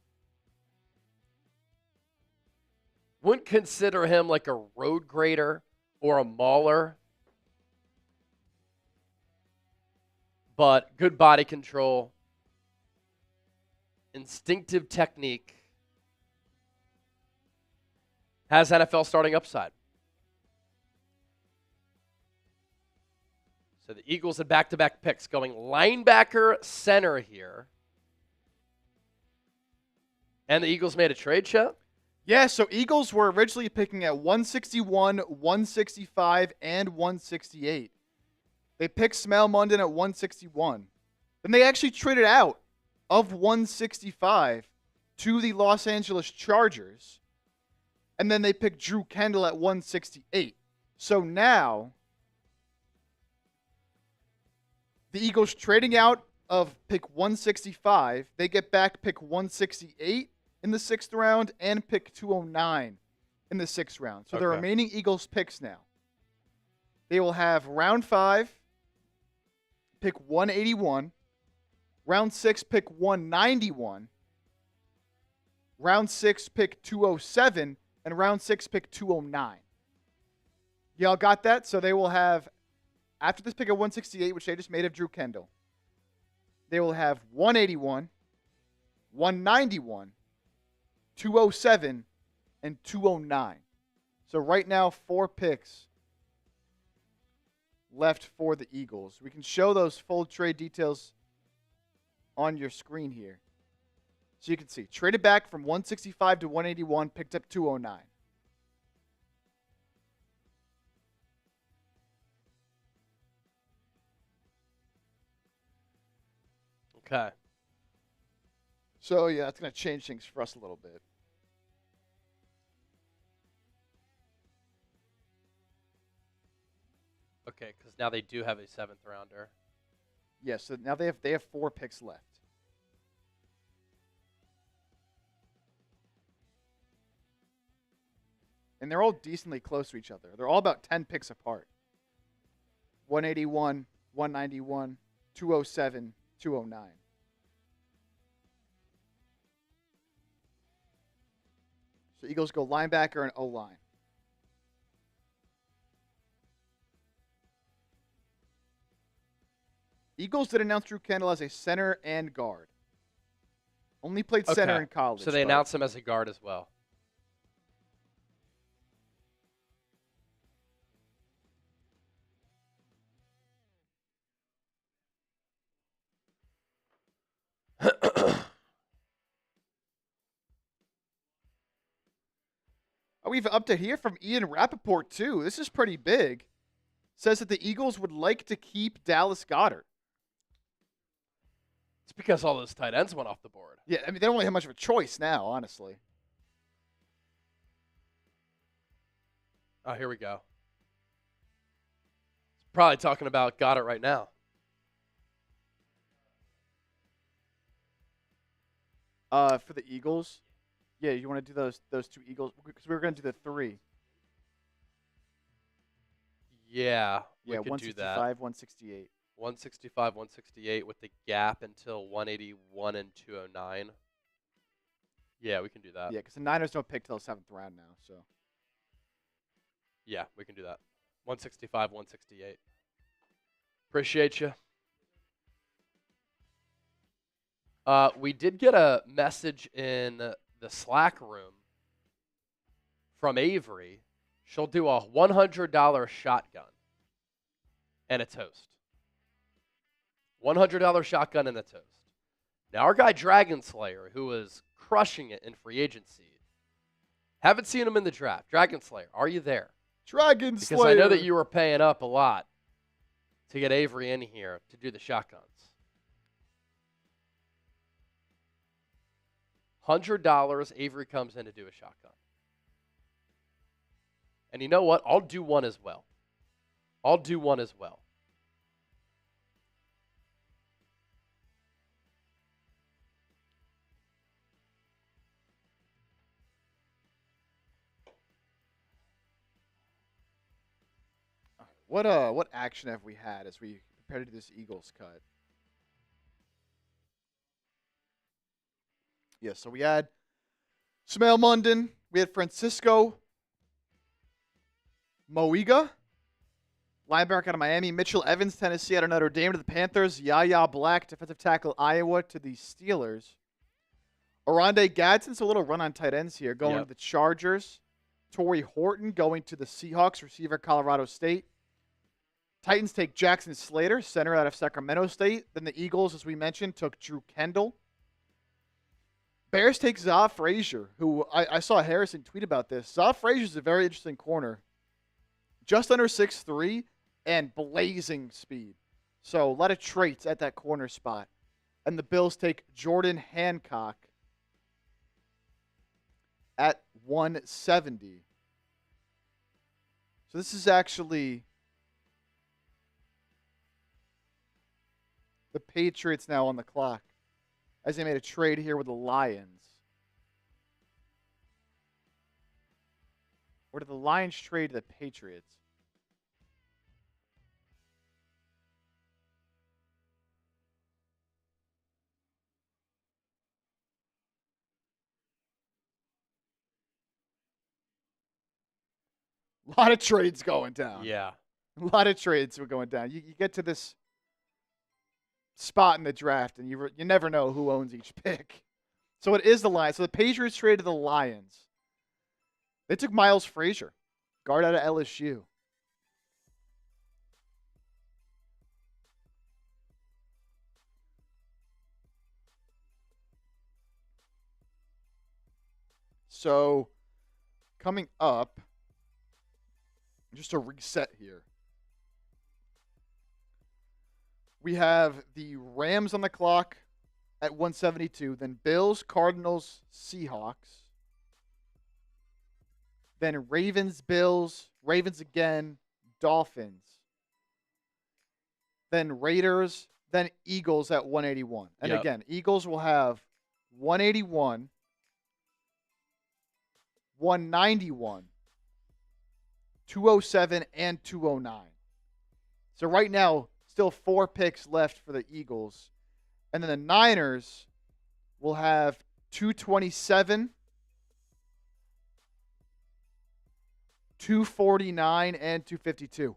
Wouldn't consider him like a road grader or a mauler. But good body control, instinctive technique, has NFL starting upside. So the Eagles had back-to-back picks going linebacker, center here. And the Eagles made a trade, show? Yeah, so Eagles were originally picking at 161, 165, and 168. They picked Smail Mondon at 161. Then they actually traded out of 165 to the Los Angeles Chargers. And then they picked Drew Kendall at 168. So now, the Eagles trading out of pick 165, they get back pick 168 in the 6th round and pick 209 in the 6th round. So the remaining Eagles picks now. They will have round 5, pick 181, round 6, pick 191, round 6, pick 207, and round 6, pick 209. Y'all got that? So they will have, after this pick at 168, which they just made of Drew Kendall, they will have 181, 191, 207, and 209. So right now, 4 picks left for the Eagles. We can show those full trade details on your screen here. So you can see, traded back from 165 to 181, picked up 209. Okay. So, yeah, that's going to change things for us a little bit. Okay, because now they do have a 7th rounder. Yeah, so now they have 4 picks left. And they're all decently close to each other. They're all about 10 picks apart. 181, 191, 207, 209. So Eagles go linebacker and O-line. Eagles did announce Drew Kendall as a center and guard. Only played center in college. So they announced him as a guard as well. We have an update here from Ian Rappaport, too. This is pretty big. Says that the Eagles would like to keep Dallas Goedert. It's because all those tight ends went off the board. Yeah, I mean, they don't really have much of a choice now, honestly. Oh, here we go. It's probably talking about Goddard right now. For the Eagles? Yeah, you want to do those 2 Eagles? Because we were going to do the 3. Yeah, we could do 165, that. 168. 165, 168 with the gap until 181 and 209. Yeah, we can do that. Yeah, because the Niners don't pick till the 7th round now. So. Yeah, we can do that. 165, 168. Appreciate you. We did get a message in the Slack room from Avery. She'll do a $100 shotgun and a toast. $100 shotgun and a toast. Now, our guy Dragon Slayer, who is crushing it in free agency, haven't seen him in the draft. Dragon Slayer, are you there? Dragon Slayer. Because I know that you were paying up a lot to get Avery in here to do the shotguns. $100, Avery comes in to do a shotgun. And you know what? I'll do one as well. I'll do one as well. What action have we had as we prepare to do this Eagles cut? Yeah, so we had Smail Mondon, we had Francisco Moiga, linebacker out of Miami, Mitchell Evans, Tennessee, out of Notre Dame to the Panthers, Yaya Black, defensive tackle, Iowa to the Steelers. Oronde Gadsden, so a little run on tight ends here, going to the Chargers. Torrey Horton going to the Seahawks, receiver, Colorado State. Titans take Jackson Slater, center out of Sacramento State. Then the Eagles, as we mentioned, took Drew Kendall. Bears take Zaw Frazier, who I saw Harrison tweet about this. Zaw Frazier is a very interesting corner. Just under 6'3", and blazing speed. So a lot of traits at that corner spot. And the Bills take Jordan Hancock at 170. So this is actually the Patriots now on the clock, as they made a trade here with the Lions. Or did the Lions trade the Patriots? A lot of trades going down. Yeah. A lot of trades were going down. You get to this spot in the draft, and you never know who owns each pick. So it is the Lions. So the Patriots traded the Lions. They took Miles Frazier, guard out of LSU. So coming up, just a reset here. We have the Rams on the clock at 172, then Bills, Cardinals, Seahawks. Then Ravens, Bills, Ravens again, Dolphins. Then Raiders, then Eagles at 181. And Yep. again, Eagles will have 181, 191, 207, and 209. So right now, still 4 picks left for the Eagles. And then the Niners will have 227, 249, and 252.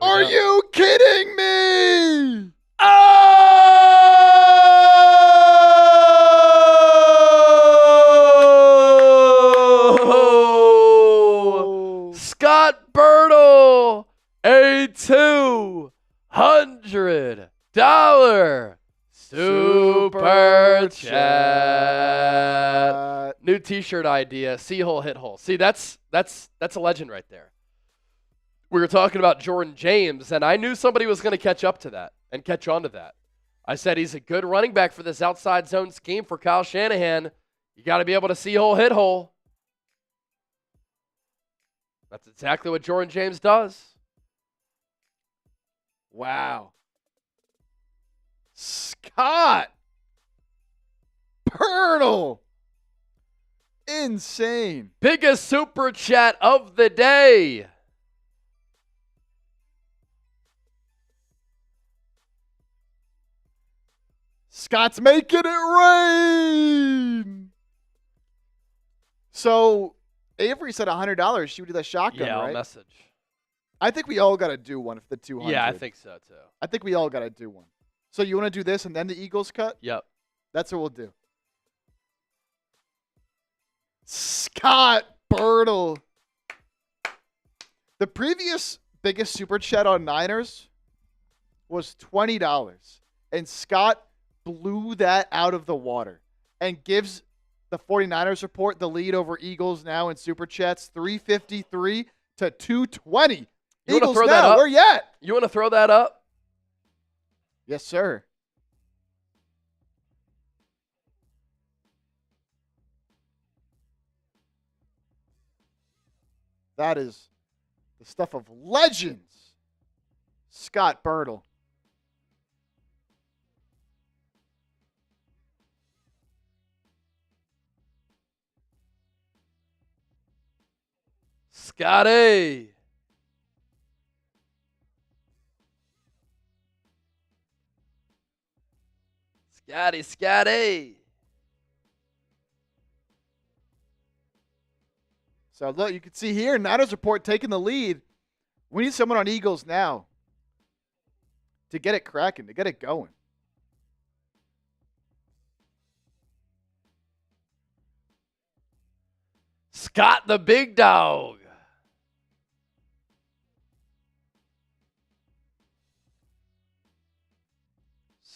Are you kidding me? Oh! Scott Birtle, a $200 super chat. New T-shirt idea. See hole, hit hole. See, that's a legend right there. We were talking about Jordan James, and I knew somebody was going to catch up to that and catch on to that. I said he's a good running back for this outside zone scheme for Kyle Shanahan. You got to be able to see hole, hit hole. That's exactly what Jordan James does. Wow. Scott Pirtle. Insane. Biggest super chat of the day. Scott's making it rain. So Avery said $100. She would do that shotgun, Yeah, right? I'll message. I think we all got to do one for the 200. Yeah, I think so too. I think we all got to do one. So you want to do this and then the Eagles cut? Yep. That's what we'll do. Scott Birtle. The previous biggest super chat on Niners was $20. And Scott blew that out of the water and gives the 49ers report the lead over Eagles now in super chats, 353 to 220. You Eagles throw now, that up? where you at? You want to throw that up? Yes, sir. That is the stuff of legends. Scott Birtle. Scotty. Scotty. So look, you can see here, Niners report taking the lead. We need someone on Eagles now to get it cracking, to get it going. Scott the big dog.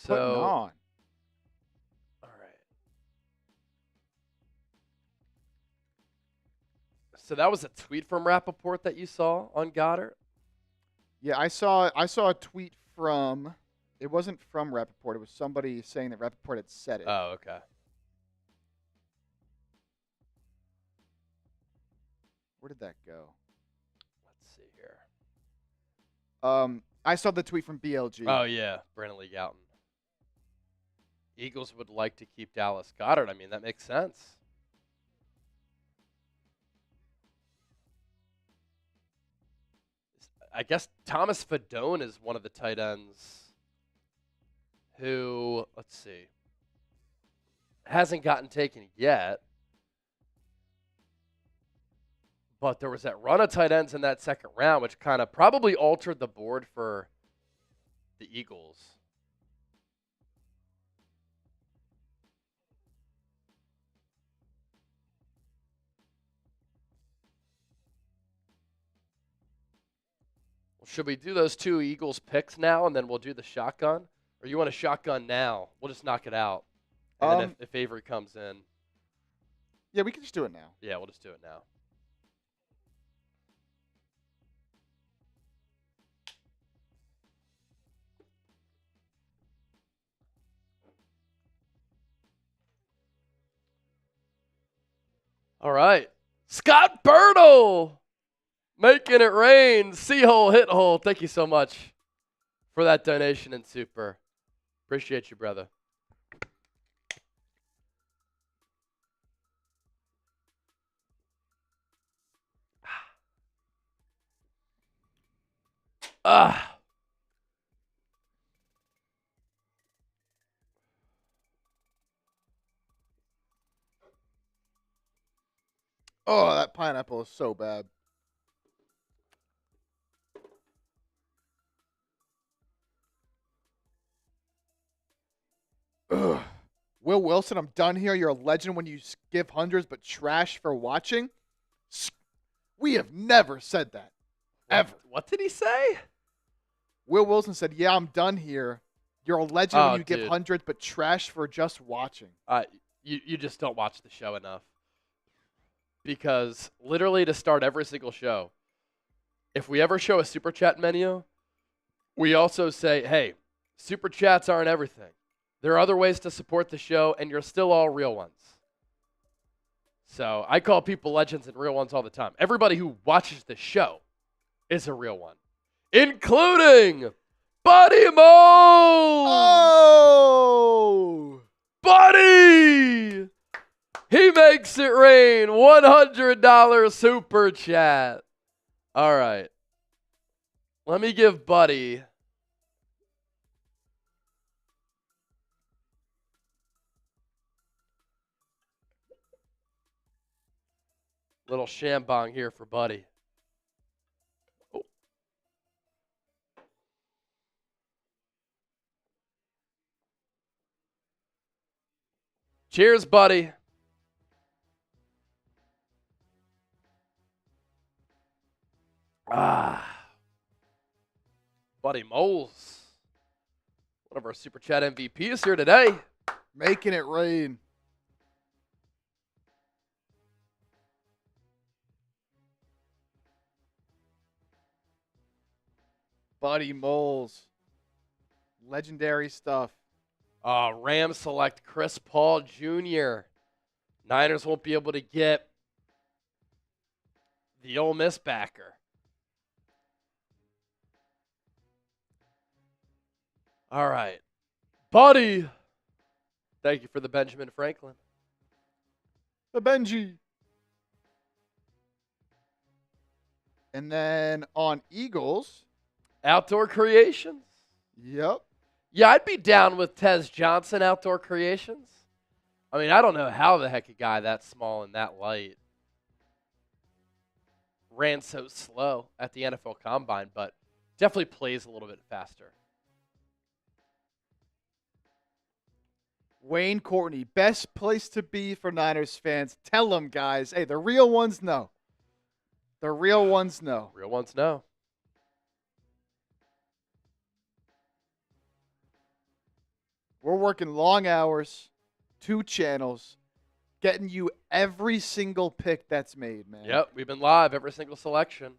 Putting So, on. all right. So that was a tweet from Rappaport that you saw on Goddard? Yeah, I saw a tweet from. It wasn't from Rappaport. It was somebody saying that Rappaport had said it. Oh, okay. Where did that go? Let's see here. I saw the tweet from BLG. Oh, yeah. Brandon Lee Gouton. Eagles would like to keep Dallas Goddard. I mean, that makes sense. I guess Thomas Fadone is one of the tight ends who, let's see, hasn't gotten taken yet. But there was that run of tight ends in that second round, which kind of probably altered the board for the Eagles. Well, should we do those two Eagles picks now, and then we'll do the shotgun? Or you want a shotgun now? We'll just knock it out. And then if Avery comes in. Yeah, we can just do it now. Yeah, we'll just do it now. All right. Scott Birtle making it rain. See-hole, hit-hole. Thank you so much for that donation and super. Appreciate you, brother. Ah. Oh, that pineapple is so bad. Ugh. Will Wilson, I'm done here. You're a legend when you give hundreds, but trash for watching. We have never said that. Ever. What did he say? Will Wilson said, yeah, I'm done here. You're a legend when you give dude. hundreds, but trash for just watching. You just don't watch the show enough. Because literally to start every single show, if we ever show a Super Chat menu, we also say, hey, Super Chats aren't everything. There are other ways to support the show, and you're still all real ones. So I call people legends and real ones all the time. Everybody who watches the show is a real one, including Buddy Moles! Oh! Buddy! He makes it rain. $100 Super Chat. All right. Let me give Buddy little shambong here for Buddy. Oh. Cheers, Buddy. Buddy Moles, one of our Super Chat MVPs here today. Making it rain. Buddy Moles. Legendary stuff. Rams select Chris Paul Jr. Niners won't be able to get the Ole Miss backer. All right. Buddy. Thank you for the Benjamin Franklin. The Benji. And then on Eagles. Outdoor Creations. Yep. Yeah, I'd be down with Tez Johnson, Outdoor Creations. I mean, I don't know how the heck a guy that small and that light ran so slow at the NFL Combine, but definitely plays a little bit faster. Wayne Courtney, best place to be for Niners fans. Tell them, guys. Hey, the real ones know. The real ones know. Real ones know. We're working long hours, 2 channels, getting you every single pick that's made, man. Yep, we've been live every single selection.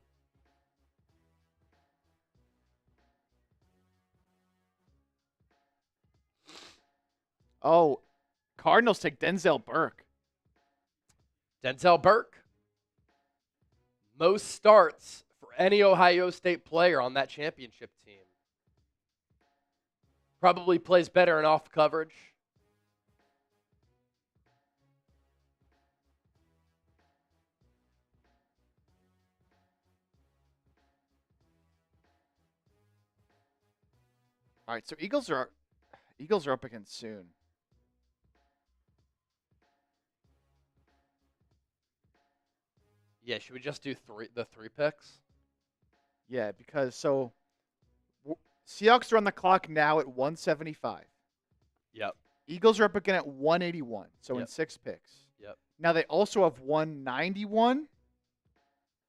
Oh, Cardinals take Denzel Burke. Denzel Burke. Most starts for any Ohio State player on that championship team. Probably plays better in off coverage. All right, so Eagles are up again soon. Yeah, should we just do the three picks? Yeah, because Seahawks are on the clock now at 175. Yep. Eagles are up again at 181, so in Yep. 6 picks. Yep. Now they also have 191,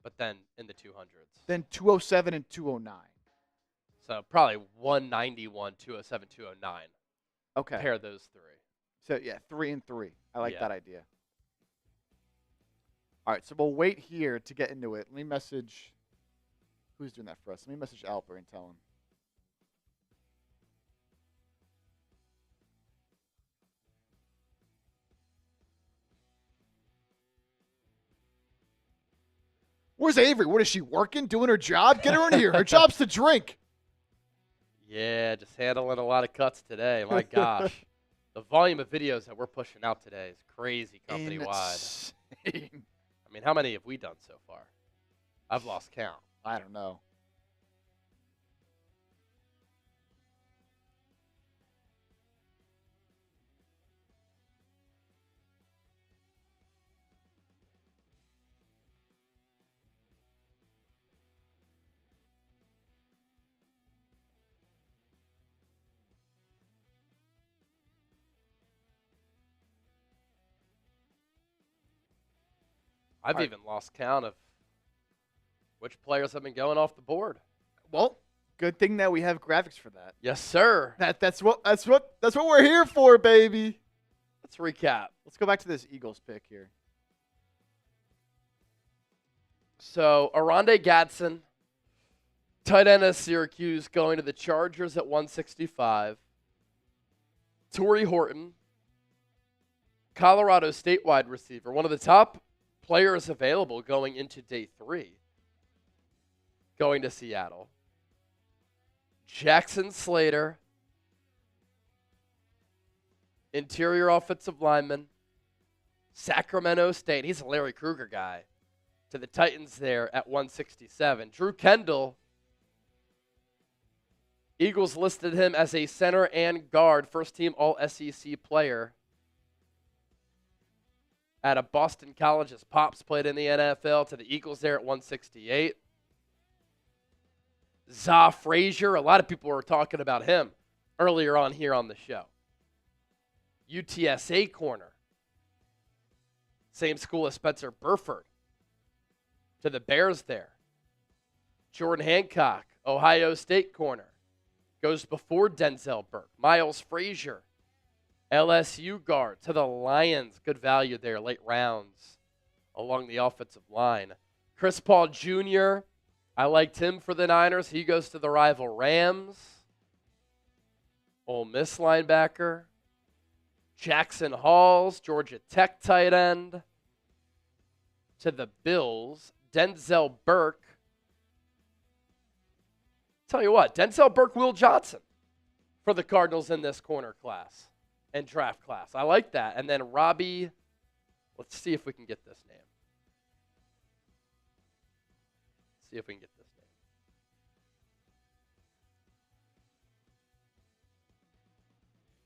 But then in the 200s. then 207 and 209. So probably 191, 207, 209. Okay. Pair those three. So, yeah, 3 and 3. I like Yeah. that idea. All right, so we'll wait here to get into it. Let me message – who's doing that for us? Let me message Albert and tell him. Where's Avery? What is she working? Doing her job? Get her in here. Her job's to drink. Yeah, just handling a lot of cuts today. My gosh. The volume of videos that we're pushing out today is crazy company-wide. Insane. I mean, how many have we done so far? I've lost count. I don't know. I've even lost count of which players have been going off the board. Well, good thing that we have graphics for that. Yes, sir. That's what we're here for, baby. Let's recap. Let's go back to this Eagles pick here. So, Armand Gadsden, tight end of Syracuse, going to the Chargers at 165. Torrey Horton, Colorado State wide receiver, one of the top players available going into day 3, going to Seattle. Jackson Slater, interior offensive lineman, Sacramento State. He's a Larry Krueger guy. To the Titans there at 167. Drew Kendall, Eagles listed him as a center and guard, first team All-SEC player at a Boston college. His pops played in the NFL. To the Eagles there at 168. Za Frazier, a lot of people were talking about him earlier on here on the show. UTSA corner. Same school as Spencer Burford. To the Bears there. Jordan Hancock, Ohio State corner. Goes before Denzel Burke. Miles Frazier, LSU guard. To the Lions, good value there, late rounds along the offensive line. Chris Paul Jr., I liked him for the Niners. He goes to the rival Rams. Ole Miss linebacker. Jackson Halls, Georgia Tech tight end. To the Bills, Denzel Burke. Tell you what, Denzel Burke, Will Johnson for the Cardinals in this corner class and draft class. I like that. And then Robbie, let's see if we can get this name. See if we can get this name.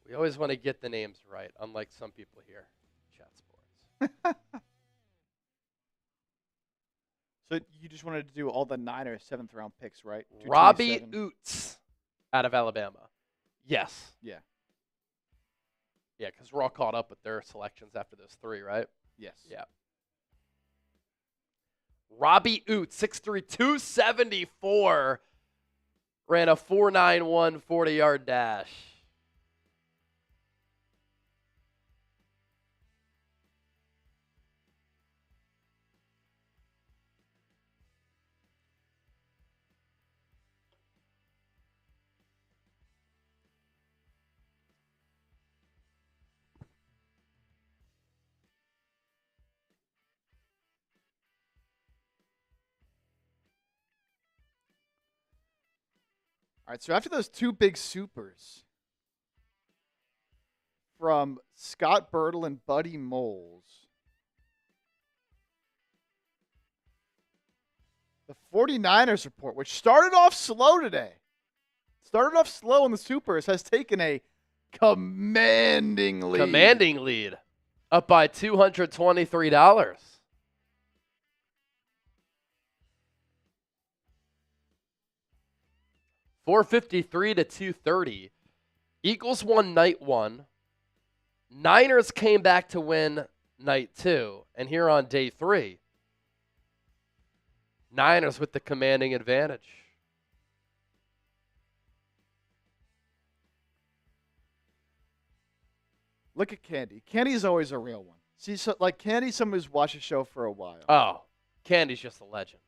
We always want to get the names right, unlike some people here in Chat Sports. So you just wanted to do all the Niners 7th round picks, right? Robbie 227. Oots out of Alabama. Yes. Yeah. Yeah, because we're all caught up with their selections after those 3, right? Yes. Yeah. Robbie Oots, 6'3", 274, ran a 4.91 40-yard dash. All right, so after those two big supers from Scott Birtle and Buddy Moles, the 49ers report, which started off slow today, started off slow in the supers, has taken a commanding lead. Commanding lead. Up by $223. $453 to $230. Eagles won night 1. Niners came back to win night 2. And here on day 3, Niners with the commanding advantage. Look at Candy. Candy's always a real one. See, so, like Candy's someone who's watched the show for a while. Oh, Candy's just a legend.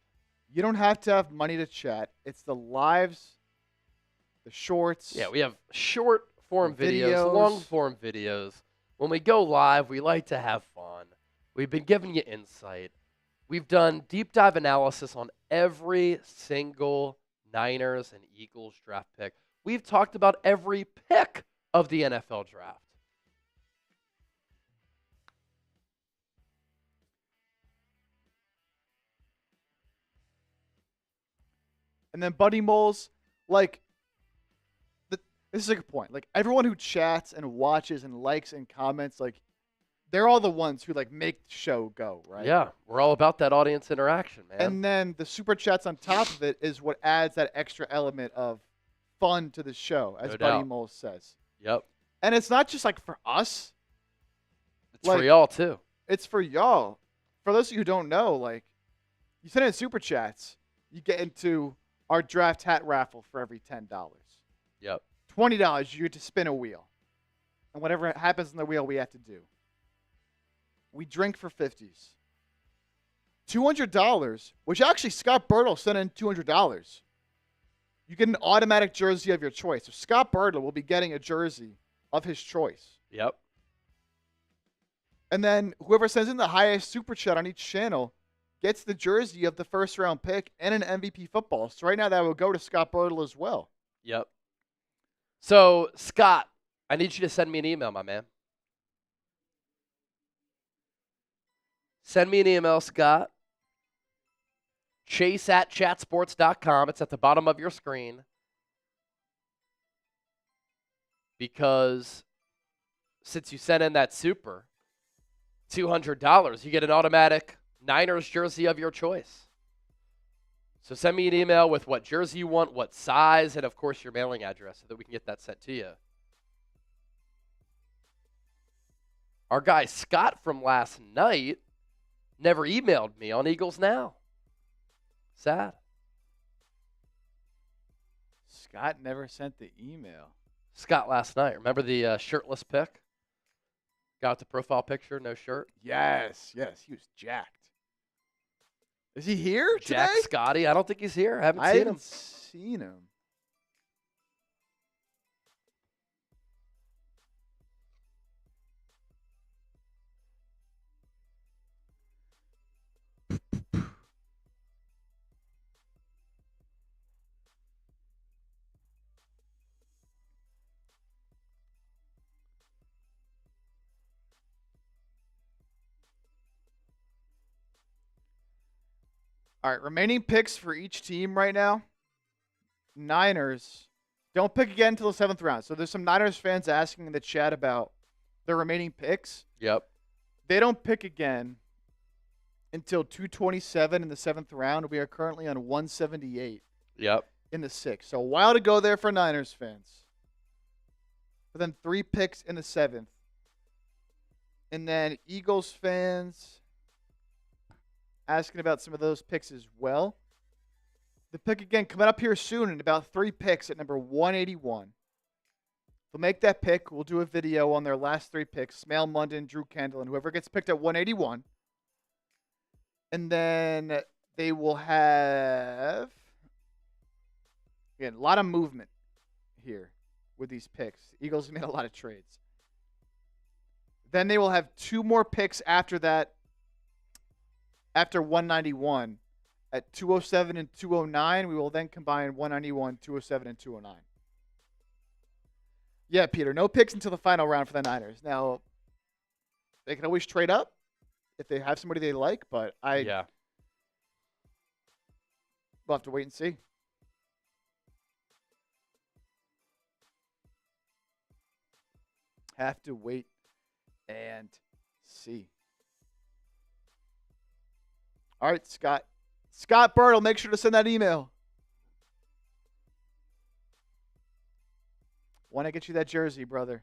You don't have to have money to chat. It's the lives, the shorts. Yeah, we have short form videos, Videos. long form videos. When we go live, we like to have fun. We've been giving you insight. We've done deep dive analysis on every single Niners and Eagles draft pick. We've talked about every pick of the NFL draft. And then Buddy Moles, like, this is a good point. Like, everyone who chats and watches and likes and comments, like, they're all the ones who, like, make the show go, right? Yeah, we're all about that audience interaction, man. And then the super chats on top of it is what adds that extra element of fun to the show, as No Buddy doubt. Moles says. Yep. And it's not just, like, for us. It's Like- for y'all, too. It's for y'all. For those of you who don't know, like, you send in super chats, you get into our draft hat raffle for every $10. Yep. $20, you get to spin a wheel. And whatever happens in the wheel, we have to do. We drink for 50s. $200, which actually Scott Birtle sent in $200. You get an automatic jersey of your choice. So Scott Birtle will be getting a jersey of his choice. Yep. And then whoever sends in the highest super chat on each channel gets the jersey of the first round pick and an MVP football. So right now that will go to Scott Birtle as well. Yep. So, Scott, I need you to send me an email, my man. Send me an email, Scott. Chase@chatsports.com. It's at the bottom of your screen. Because since you sent in that super, $200, you get an automatic Niners jersey of your choice. So send me an email with what jersey you want, what size, and, of course, your mailing address so that we can get that sent to you. Our guy Scott from last night never emailed me on Eagles Now. Sad. Scott never sent the email. Scott last night. Remember the shirtless pic? Got the profile picture, no shirt. Yes, he was jacked. Is he here Jack today? Scotty. I don't think he's here. I haven't I seen haven't him. seen him. All right, remaining picks for each team right now. Niners don't pick again until the 7th round. So there's some Niners fans asking in the chat about their remaining picks. Yep. They don't pick again until 227 in the 7th round. We are currently on 178 Yep. in the 6th. So a while to go there for Niners fans. But then 3 picks in the 7th. And then Eagles fans asking about some of those picks as well. The pick again coming up here soon in about 3 picks at number 181. They'll make that pick. We'll do a video on their last 3 picks. Smale, Munden, Drew Kendall, and whoever gets picked at 181. And then they will have, again, a lot of movement here with these picks. Eagles made a lot of trades. Then they will have 2 more picks after that, after 191. at 207 and 209. We will then combine 191, 207, and 209. Yeah, Peter, no picks until the final round for the Niners. Now, they can always trade up if they have somebody they like, but Yeah. we'll have to wait and see. Have to wait and see. All right, Scott. Scott Birtle, make sure to send that email. Want to get you that jersey, brother.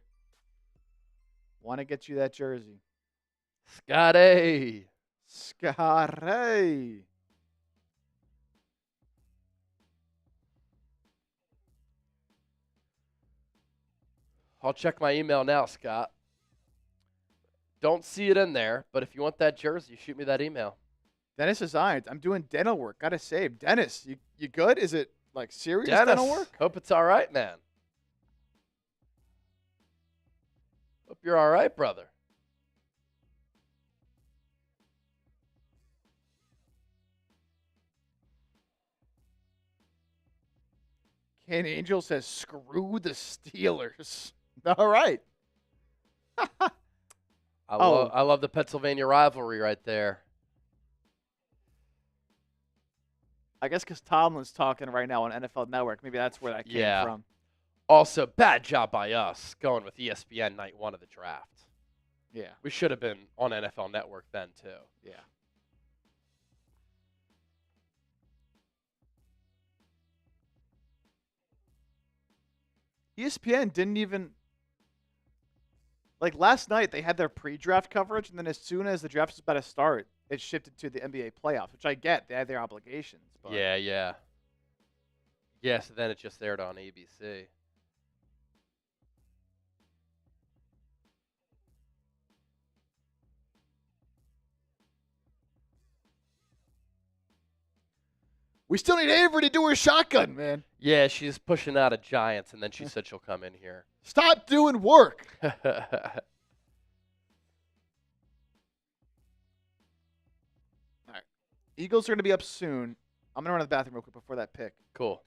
Want to get you that jersey. Scotty. Scotty. I'll check my email now, Scott. Don't see it in there, but if you want that jersey, shoot me that email. Dennis Designs. I'm doing dental work. Gotta save. Dennis, you good? Is it like serious Dennis, dental work? hope it's all right, man. Hope you're all right, brother. Ken Angel says, screw the Steelers. All right. I love the Pennsylvania rivalry right there. I guess because Tomlin's talking right now on NFL Network. Maybe that's where that came from. Also, bad job by us going with ESPN night 1 of the draft. Yeah. We should have been on NFL Network then, too. Yeah. ESPN didn't even like last night they had their pre-draft coverage, and then as soon as the draft was about to start, it shifted to the NBA playoffs, which I get. They had their obligations. But Yeah. Yeah, so then it just aired on ABC. we still need Avery to do her shotgun, man. Yeah, she's pushing out a Giants, and then she said she'll come in here. Stop doing work. All right. Eagles are going to be up soon. I'm going to run to the bathroom real quick before that pick. Cool.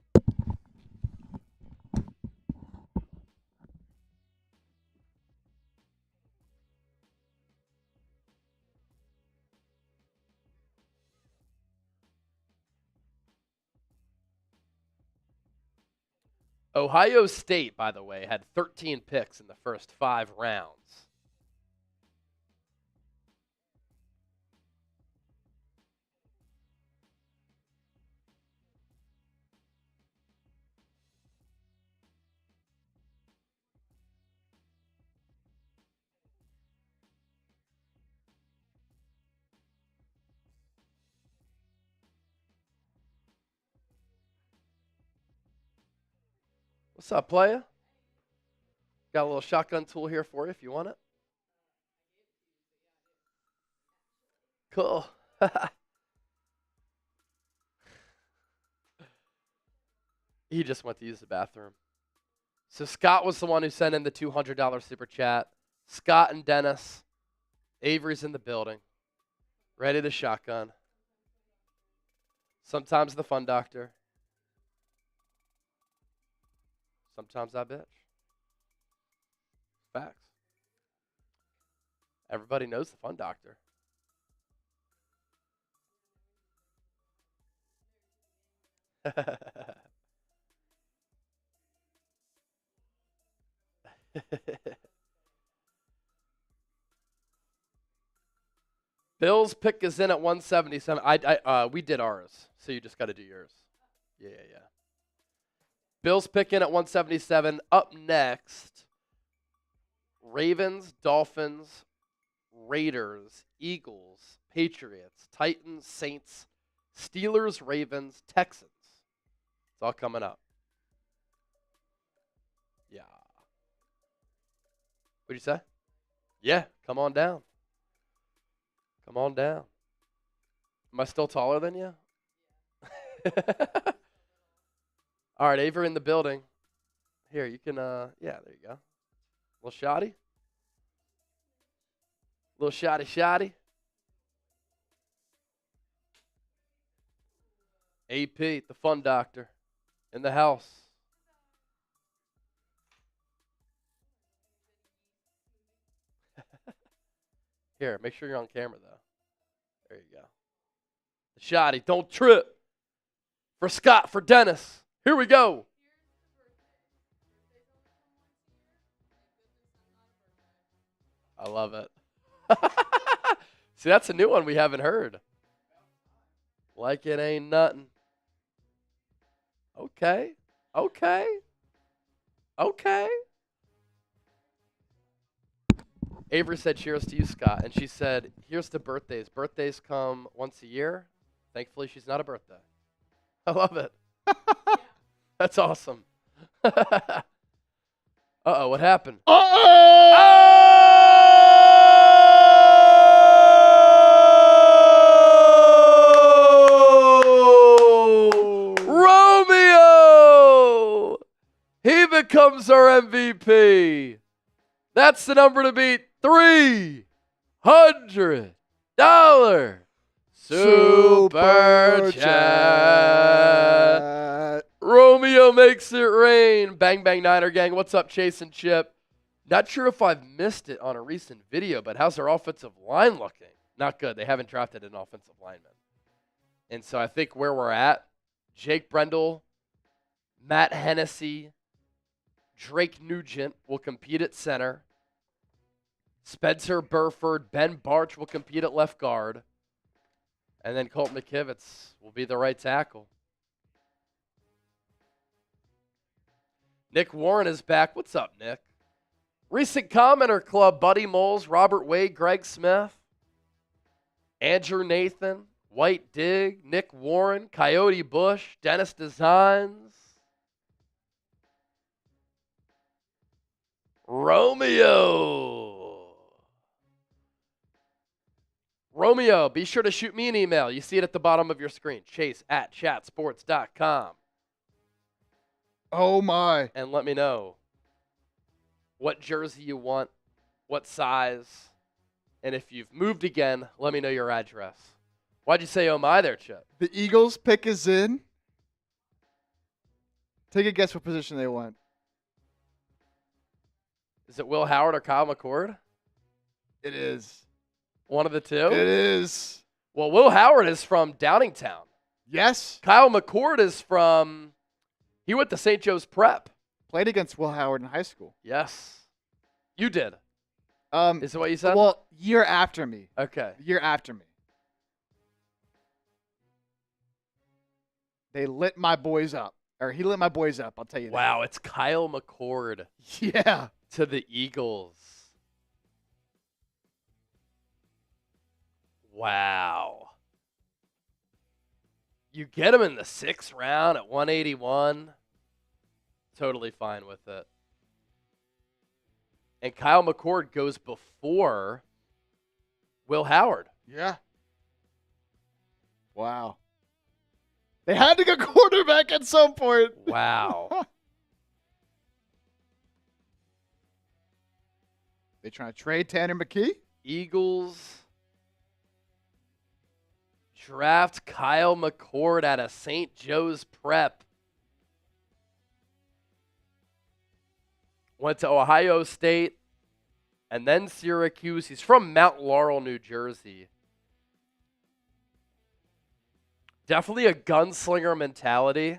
Ohio State, by the way, had 13 picks in the first 5 rounds. What's up, playa? Got a little shotgun tool here for you if you want it. Cool. He just went to use the bathroom. So Scott was the one who sent in the $200 super chat. Scott and Dennis. Avery's in the building. Ready to shotgun. Sometimes the fun doctor. Sometimes I bitch. Facts. Everybody knows the fun doctor. Bill's pick is in at 177. We did ours, so you just got to do yours. Yeah. Bill's pick in at 177. Up next, Ravens, Dolphins, Raiders, Eagles, Patriots, Titans, Saints, Steelers, Ravens, Texans. It's all coming up. Yeah. What'd you say? Yeah, come on down. Come on down. Am I still taller than you? All right, Avery in the building. Here, you can, yeah, there you go. Little shotty. Little shotty. AP, the fun doctor, in the house. Here, make sure you're on camera, though. There you go. The shotty, don't trip. For Scott, for Dennis. Here we go. I love it. See, that's a new one we haven't heard. Like it ain't nothing. Okay. Okay. Okay. Avery said, cheers to you, Scott. And she said, here's to birthdays. Birthdays come once a year. Thankfully, she's not a birthday. I love it. That's awesome. Uh-oh, what happened? Oh! Romeo! He becomes our MVP. That's the number to beat. $300 Super Chat. Romeo makes it rain. Bang, bang, Niner gang. What's up, Chase and Chip? Not sure if I've missed it on a recent video, but how's our offensive line looking? Not good. They haven't drafted an offensive lineman. And so I think where we're at, Jake Brendel, Matt Hennessy, Drake Nugent will compete at center. Spencer Burford, Ben Barch will compete at left guard. And then Colt McKivitz will be the right tackle. Nick Warren is back. What's up, Nick? Recent commenter club, Buddy Moles, Robert Wade, Greg Smith, Andrew Nathan, White Dig, Nick Warren, Coyote Bush, Dennis Designs, Romeo, be sure to shoot me an email. You see it at the bottom of your screen. Chase@chatsports.com. Oh, my. And let me know what jersey you want, what size, and if you've moved again, let me know your address. Why'd you say oh my there, Chip? The Eagles pick is in. Take a guess what position they want. Is it Will Howard or Kyle McCord? It is. One of the two? It is. Well, Will Howard is from Downingtown. Yes. Kyle McCord is from, he went to St. Joe's Prep. Played against Will Howard in high school. Yes. You did. Is it what you said? Well, year after me. Okay. Year after me. They lit my boys up. Or he lit my boys up, I'll tell you that. Wow, it's Kyle McCord Yeah. to the Eagles. Wow. You get him in the 6th round at 181. Totally fine with it. And Kyle McCord goes before Will Howard. Yeah. Wow. They had to go quarterback at some point. Wow. They trying to trade Tanner McKee? Eagles draft Kyle McCord out of St. Joe's Prep. Went to Ohio State and then Syracuse. He's from Mount Laurel, New Jersey. Definitely a gunslinger mentality.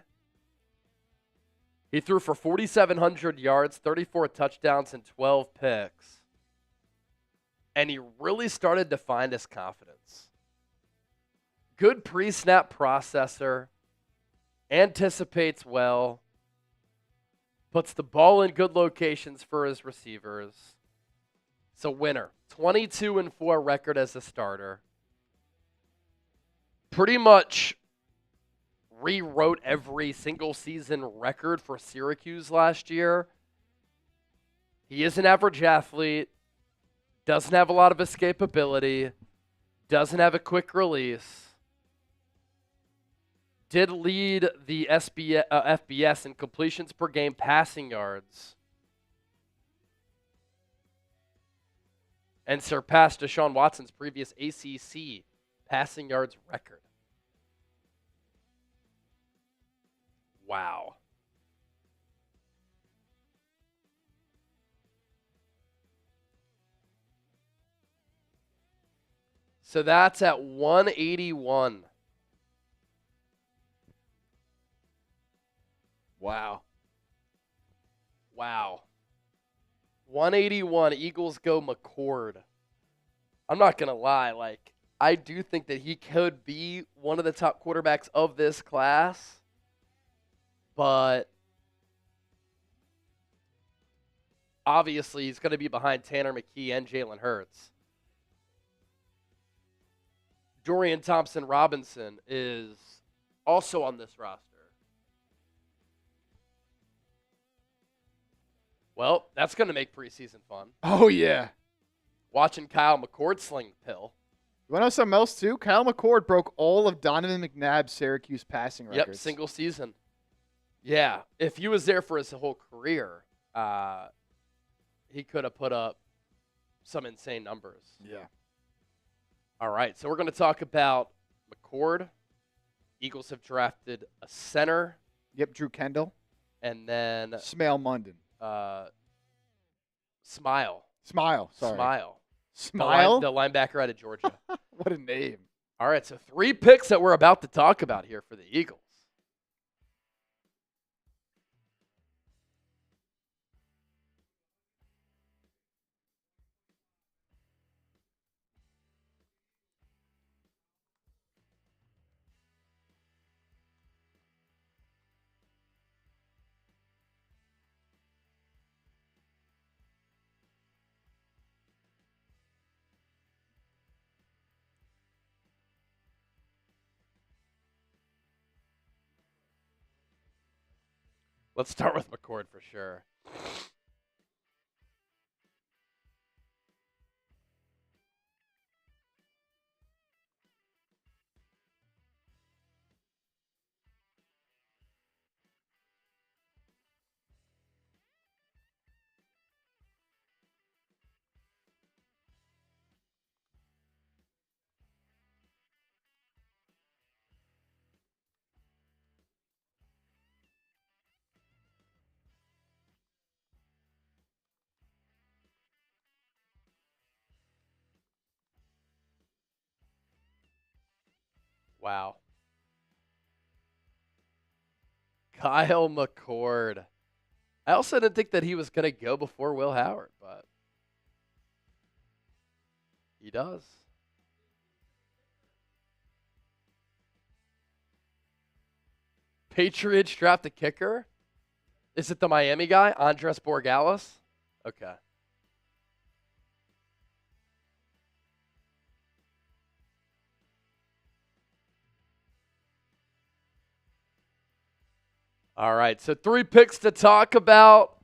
He threw for 4,700 yards, 34 touchdowns, and 12 picks. And he really started to find his confidence. Good pre-snap processor. Anticipates well. Puts the ball in good locations for his receivers. It's a winner. 22-4 record as a starter. Pretty much rewrote every single season record for Syracuse last year. He is an average athlete. Doesn't have a lot of escapability. Doesn't have a quick release. Did lead the FBS in completions per game, passing yards. And surpassed Deshaun Watson's previous ACC passing yards record. Wow. So that's at 181. Wow. Wow. 181. Eagles go McCord. I'm not going to lie. Like, I do think that he could be one of the top quarterbacks of this class. But obviously, he's going to be behind Tanner McKee and Jalen Hurts. Dorian Thompson-Robinson is also on this roster. Well, that's going to make preseason fun. Oh, yeah. Watching Kyle McCord sling the pill. You want to know something else, too? Kyle McCord broke all of Donovan McNabb's Syracuse passing records. Yep, single season. Yeah, if he was there for his whole career, he could have put up some insane numbers. Yeah. All right, so we're going to talk about McCord. Eagles have drafted a center. Yep, Drew Kendall. And then Smale Munden. Smile. Sorry. Smile. Smile? The linebacker out of Georgia. What a name. All right, so 3 picks that we're about to talk about here for the Eagles. Let's start with McCord for sure. Wow. Kyle McCord. I also didn't think that he was going to go before Will Howard, but he does. Patriots draft a kicker? Is it the Miami guy, Andres Borregales? Okay. All right, so 3 picks to talk about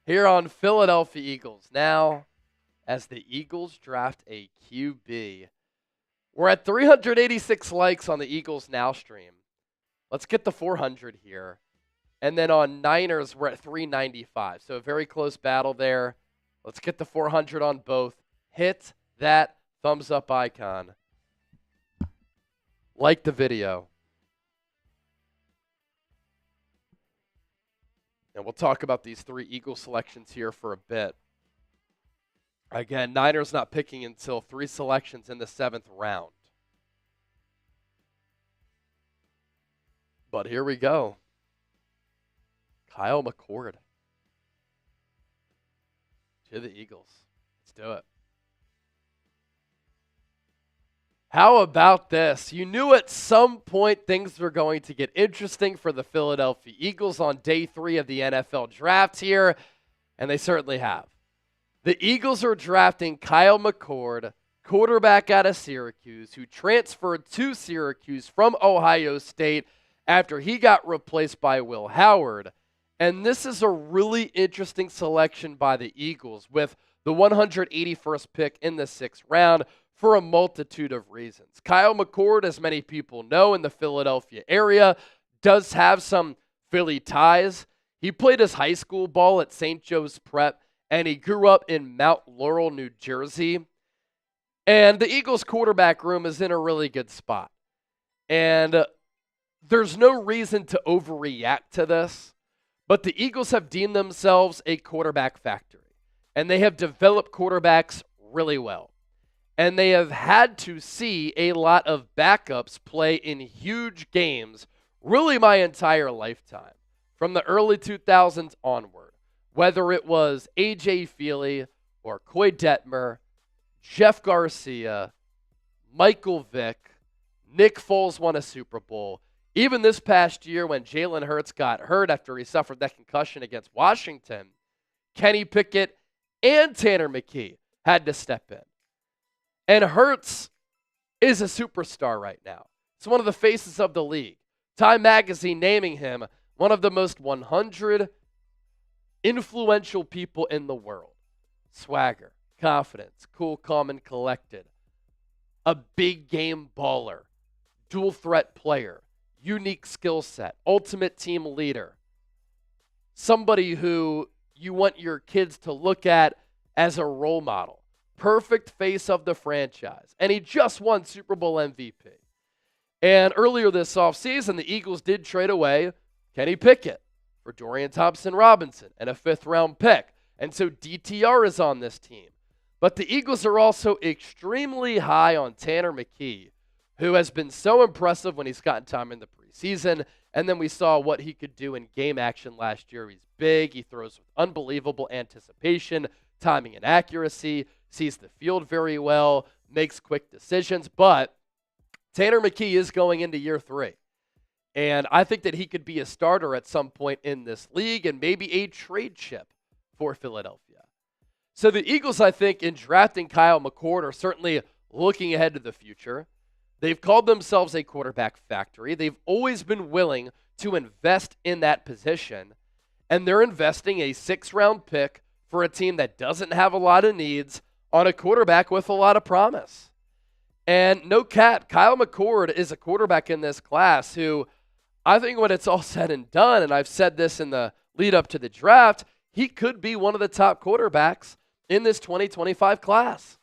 here on Philadelphia Eagles. Now, as the Eagles draft a QB, we're at 386 likes on the Eagles Now stream. Let's get the 400 here. And then on Niners, we're at 395. So a very close battle there. Let's get the 400 on both. Hit that thumbs up icon. Like the video. And we'll talk about these 3 Eagle selections here for a bit. Again, Niners not picking until 3 selections in the 7th round. But here we go. Kyle McCord to the Eagles. Let's do it. How about this? You knew at some point things were going to get interesting for the Philadelphia Eagles on day 3 of the NFL draft here, and they certainly have. The Eagles are drafting Kyle McCord, quarterback out of Syracuse, who transferred to Syracuse from Ohio State after he got replaced by Will Howard. And this is a really interesting selection by the Eagles with the 181st pick in the 6th round for a multitude of reasons. Kyle McCord, as many people know in the Philadelphia area, does have some Philly ties. He played his high school ball at St. Joe's Prep, and he grew up in Mount Laurel, New Jersey. And the Eagles quarterback room is in a really good spot. And there's no reason to overreact to this, but the Eagles have deemed themselves a quarterback factory, and they have developed quarterbacks really well. And they have had to see a lot of backups play in huge games really my entire lifetime, from the early 2000s onward, whether it was A.J. Feely or Coy Detmer, Jeff Garcia, Michael Vick, Nick Foles won a Super Bowl. Even this past year when Jalen Hurts got hurt after he suffered that concussion against Washington, Kenny Pickett and Tanner McKee had to step in. And Hurts is a superstar right now. It's one of the faces of the league. Time Magazine naming him one of the most 100 influential people in the world. Swagger, confidence, cool, calm, and collected. A big game baller, dual threat player, unique skill set, ultimate team leader. Somebody who you want your kids to look at as a role model. Perfect face of the franchise. And he just won Super Bowl MVP. And earlier this offseason, the Eagles did trade away Kenny Pickett for Dorian Thompson-Robinson and a 5th-round pick. And so DTR is on this team. But the Eagles are also extremely high on Tanner McKee, who has been so impressive when he's gotten time in the preseason. And then we saw what he could do in game action last year. He's big. He throws with unbelievable anticipation, timing, and accuracy. Sees the field very well, makes quick decisions. But Tanner McKee is going into year 3. And I think that he could be a starter at some point in this league and maybe a trade chip for Philadelphia. So the Eagles, I think, in drafting Kyle McCord are certainly looking ahead to the future. They've called themselves a quarterback factory. They've always been willing to invest in that position. And they're investing a 6th-round pick for a team that doesn't have a lot of needs on a quarterback with a lot of promise. And no cap, Kyle McCord is a quarterback in this class who I think when it's all said and done, and I've said this in the lead up to the draft, he could be one of the top quarterbacks in this 2025 class.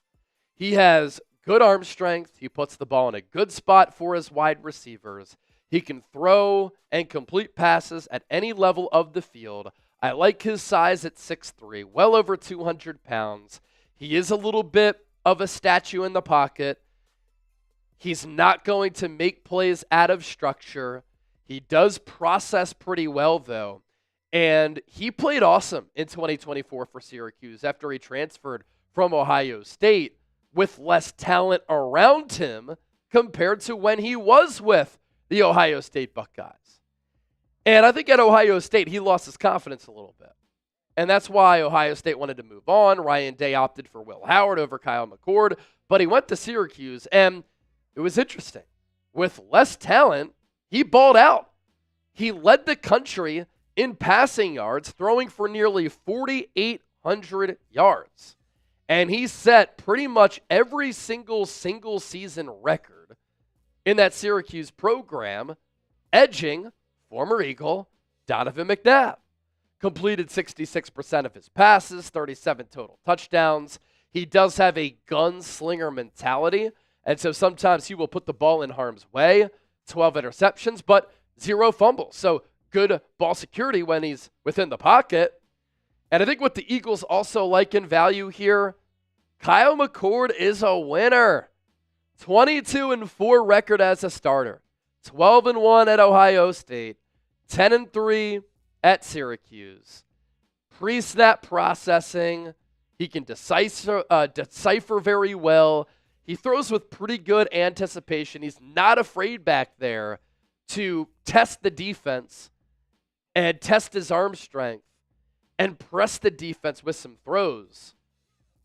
He has good arm strength. He puts the ball in a good spot for his wide receivers. He can throw and complete passes at any level of the field. I like his size at 6'3", well over 200 pounds. He is a little bit of a statue in the pocket. He's not going to make plays out of structure. He does process pretty well, though. And he played awesome in 2024 for Syracuse after he transferred from Ohio State with less talent around him compared to when he was with the Ohio State Buckeyes. And I think at Ohio State, he lost his confidence a little bit. And that's why Ohio State wanted to move on. Ryan Day opted for Will Howard over Kyle McCord. But he went to Syracuse, and it was interesting. With less talent, he balled out. He led the country in passing yards, throwing for nearly 4,800 yards. And he set pretty much every single season record in that Syracuse program, edging former Eagle Donovan McNabb. Completed 66% of his passes, 37 total touchdowns. He does have a gunslinger mentality, and so sometimes he will put the ball in harm's way. 12 interceptions, but 0 fumbles. So good ball security when he's within the pocket. And I think what the Eagles also like and value here, Kyle McCord is a winner. 22-4 record as a starter. 12-1 at Ohio State. 10-3 at Syracuse. Pre-snap processing. He can decipher very well. He throws with pretty good anticipation. He's not afraid back there to test the defense and test his arm strength and press the defense with some throws.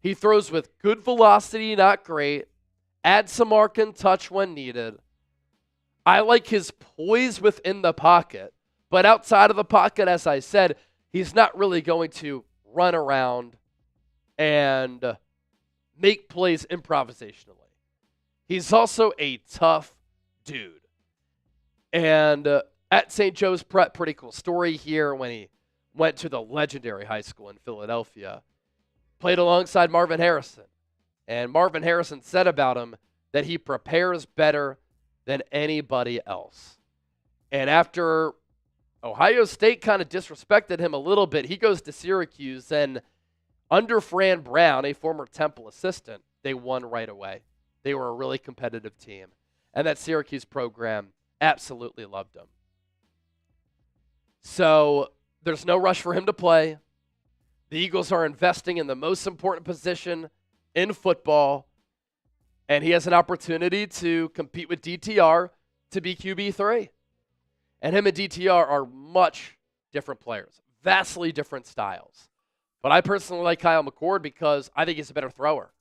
He throws with good velocity, not great. Add some arc and touch when needed. I like his poise within the pocket, but outside of the pocket, as I said, he's not really going to run around and make plays improvisationally. He's also a tough dude. And at St. Joe's Prep, pretty cool story here when he went to the legendary high school in Philadelphia. Played alongside Marvin Harrison. And Marvin Harrison said about him that he prepares better than anybody else. And after Ohio State kind of disrespected him a little bit, he goes to Syracuse, and under Fran Brown, a former Temple assistant, they won right away. They were a really competitive team. And that Syracuse program absolutely loved him. So there's no rush for him to play. The Eagles are investing in the most important position in football, and he has an opportunity to compete with DTR to be QB3. And him and DTR are much different players, vastly different styles. But I personally like Kyle McCord because I think he's a better thrower.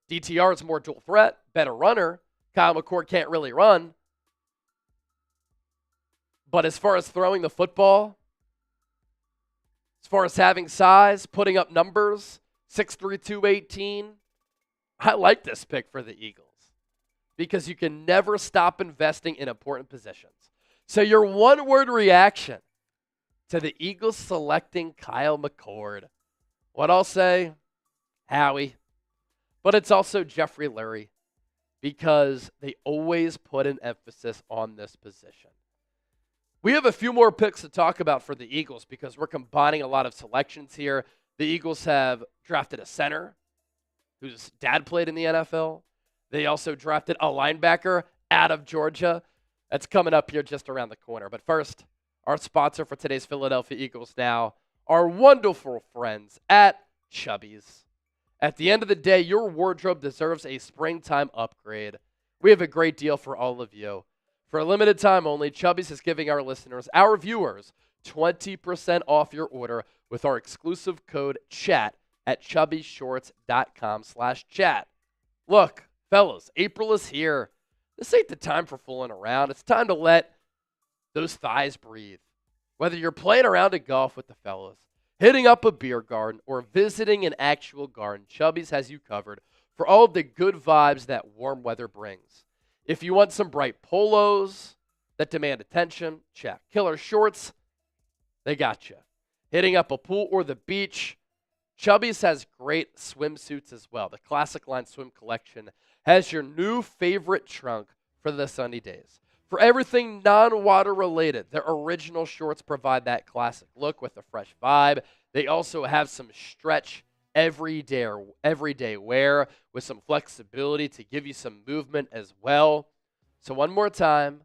DTR is more dual threat, better runner. Kyle McCord can't really run. But as far as throwing the football, as far as having size, putting up numbers, 6'3", 218, I like this pick for the Eagles because you can never stop investing in important positions. So your one-word reaction to the Eagles selecting Kyle McCord, what I'll say, Howie, but it's also Jeffrey Lurie because they always put an emphasis on this position. We have a few more picks to talk about for the Eagles because we're combining a lot of selections here. The Eagles have drafted a center whose dad played in the NFL. They also drafted a linebacker out of Georgia. That's coming up here just around the corner. But first, our sponsor for today's Philadelphia Eagles now, our wonderful friends at Chubby's. At the end of the day, your wardrobe deserves a springtime upgrade. We have a great deal for all of you. For a limited time only, Chubby's is giving our listeners, our viewers, 20% off your order with our exclusive code CHAT at chubbyshorts.com/chat. Look, fellas, April is here. This ain't the time for fooling around. It's time to let those thighs breathe. Whether you're playing around at golf with the fellas, hitting up a beer garden, or visiting an actual garden, Chubby's has you covered for all of the good vibes that warm weather brings. If you want some bright polos that demand attention, check. Killer shorts, they got you. Hitting up a pool or the beach, Chubby's has great swimsuits as well. The Classic Line Swim Collection has your new favorite trunk for the sunny days. For everything non-water related, their original shorts provide that classic look with a fresh vibe. They also have some stretch everyday wear with some flexibility to give you some movement as well. So one more time,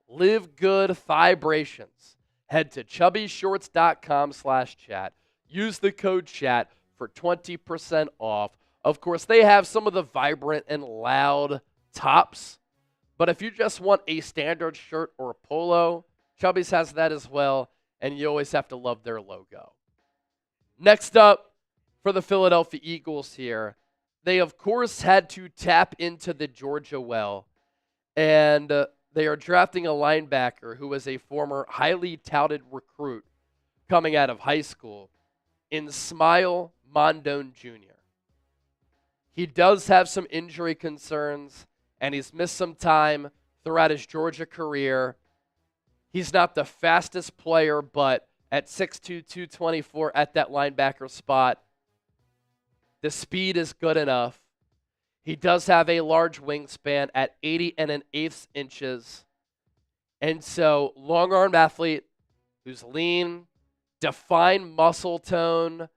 live good vibrations. Head to chubbyshorts.com/chat. Use the code CHAT for 20% off. Of course, they have some of the vibrant and loud tops, but if you just want a standard shirt or a polo, Chubby's has that as well, and you always have to love their logo. Next up, for the Philadelphia Eagles here, they of course had to tap into the Georgia well, and they are drafting a linebacker who was a former highly touted recruit coming out of high school in Smile Mondone Jr. He does have some injury concerns, and he's missed some time throughout his Georgia career. He's not the fastest player, but at 6'2", 224 at that linebacker spot, the speed is good enough. He does have a large wingspan at 80 1/8 inches. And so, long-armed athlete who's lean, defined muscle tone.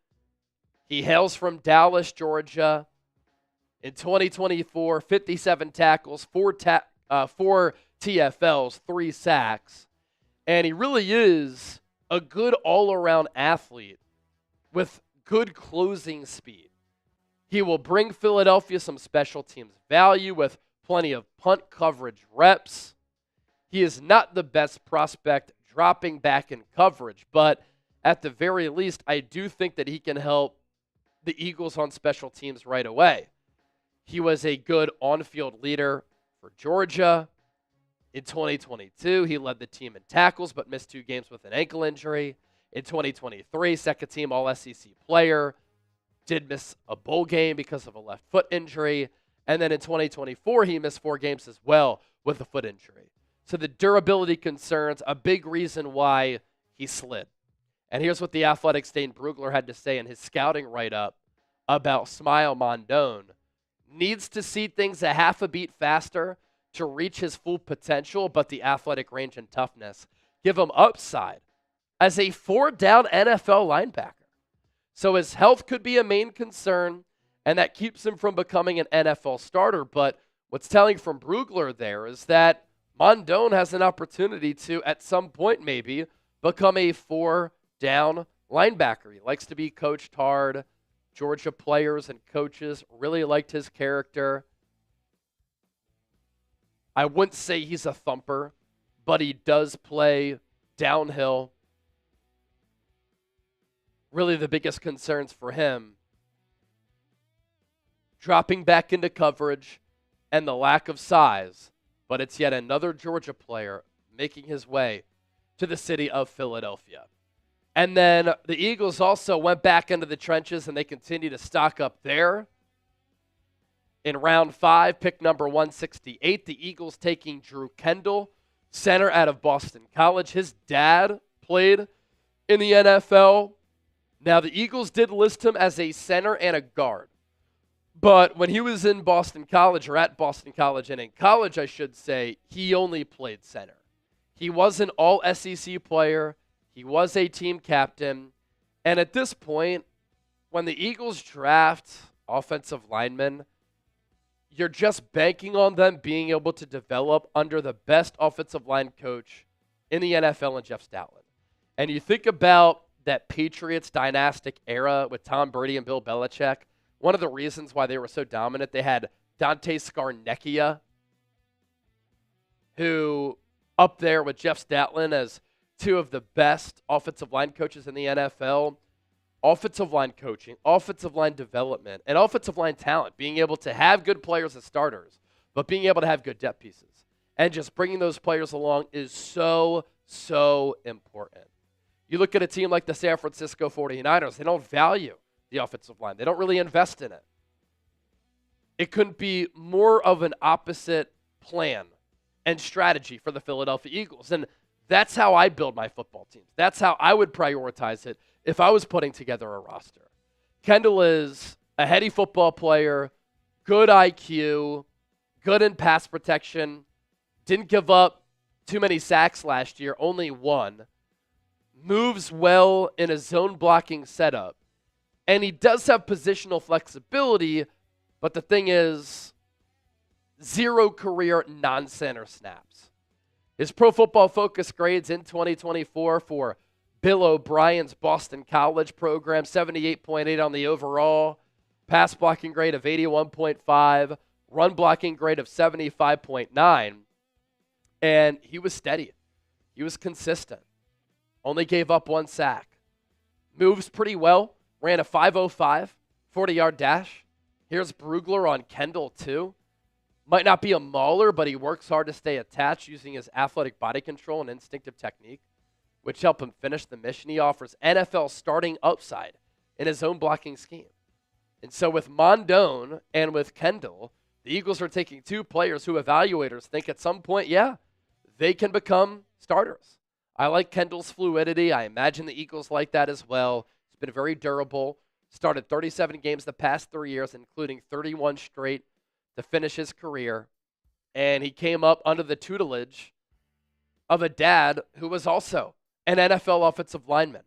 He hails from Dallas, Georgia. In 2024, 57 tackles, 4 TFLs, 3 sacks. And he really is a good all-around athlete with good closing speed. He will bring Philadelphia some special teams value with plenty of punt coverage reps. He is not the best prospect dropping back in coverage, but at the very least, I do think that he can help the Eagles on special teams right away. He was a good on-field leader for Georgia. In 2022, he led the team in tackles but missed 2 games with an ankle injury. In 2023, second-team All-SEC player. Did miss a bowl game because of a left foot injury. And then in 2024, he missed 4 games as well with a foot injury. So the durability concerns, a big reason why he slid. And here's what the Athletics' Dane Brugler had to say in his scouting write-up about Smile Mondone. Needs to see things a half a beat faster to reach his full potential, but the athletic range and toughness give him upside as a 4-down NFL linebacker. So his health could be a main concern, and that keeps him from becoming an NFL starter. But what's telling from Brugler there is that Mondone has an opportunity to, at some point maybe, become a 4-down linebacker. He likes to be coached hard. Georgia players and coaches really liked his character. I wouldn't say he's a thumper, but he does play downhill. Really the biggest concerns for him, dropping back into coverage and the lack of size. But it's yet another Georgia player making his way to the city of Philadelphia. And then the Eagles also went back into the trenches, and they continue to stock up there. In round 5, pick number 168, the Eagles taking Drew Kendall, center out of Boston College. His dad played in the NFL. Now, the Eagles did list him as a center and a guard. But when he was in Boston College, or at Boston College, and in college, I should say, he only played center. He was an all-SEC player. He was a team captain. And at this point, when the Eagles draft offensive linemen, you're just banking on them being able to develop under the best offensive line coach in the NFL in Jeff Stoutland. And you think about that Patriots dynastic era with Tom Brady and Bill Belichick, one of the reasons why they were so dominant, they had Dante Scarnecchia, who up there with Jeff Stoutland as two of the best offensive line coaches in the NFL. Offensive line coaching, offensive line development, and offensive line talent, being able to have good players as starters, but being able to have good depth pieces. And just bringing those players along is so, so important. You look at a team like the San Francisco 49ers, they don't value the offensive line. They don't really invest in it. It couldn't be more of an opposite plan and strategy for the Philadelphia Eagles. And that's how I build my football teams. That's how I would prioritize it if I was putting together a roster. Kendall is a heady football player, good IQ, good in pass protection, didn't give up too many sacks last year, only one, moves well in a zone blocking setup, and he does have positional flexibility, but the thing is, 0 career non-center snaps. His Pro Football Focus grades in 2024 for Bill O'Brien's Boston College program, 78.8 on the overall, pass blocking grade of 81.5, run blocking grade of 75.9, and he was steady. He was consistent. Only gave up 1 sack. Moves pretty well, ran a 5.05, 40-yard dash. Here's Brugler on Kendall, too. Might not be a mauler, but he works hard to stay attached using his athletic body control and instinctive technique, which help him finish the mission. He offers NFL starting upside in his own blocking scheme. And so with Mondone and with Kendall, the Eagles are taking 2 players who evaluators think at some point, yeah, they can become starters. I like Kendall's fluidity. I imagine the Eagles like that as well. He's been very durable. Started 37 games the past 3 years, including 31 straight to finish his career. And he came up under the tutelage of a dad who was also an NFL offensive lineman.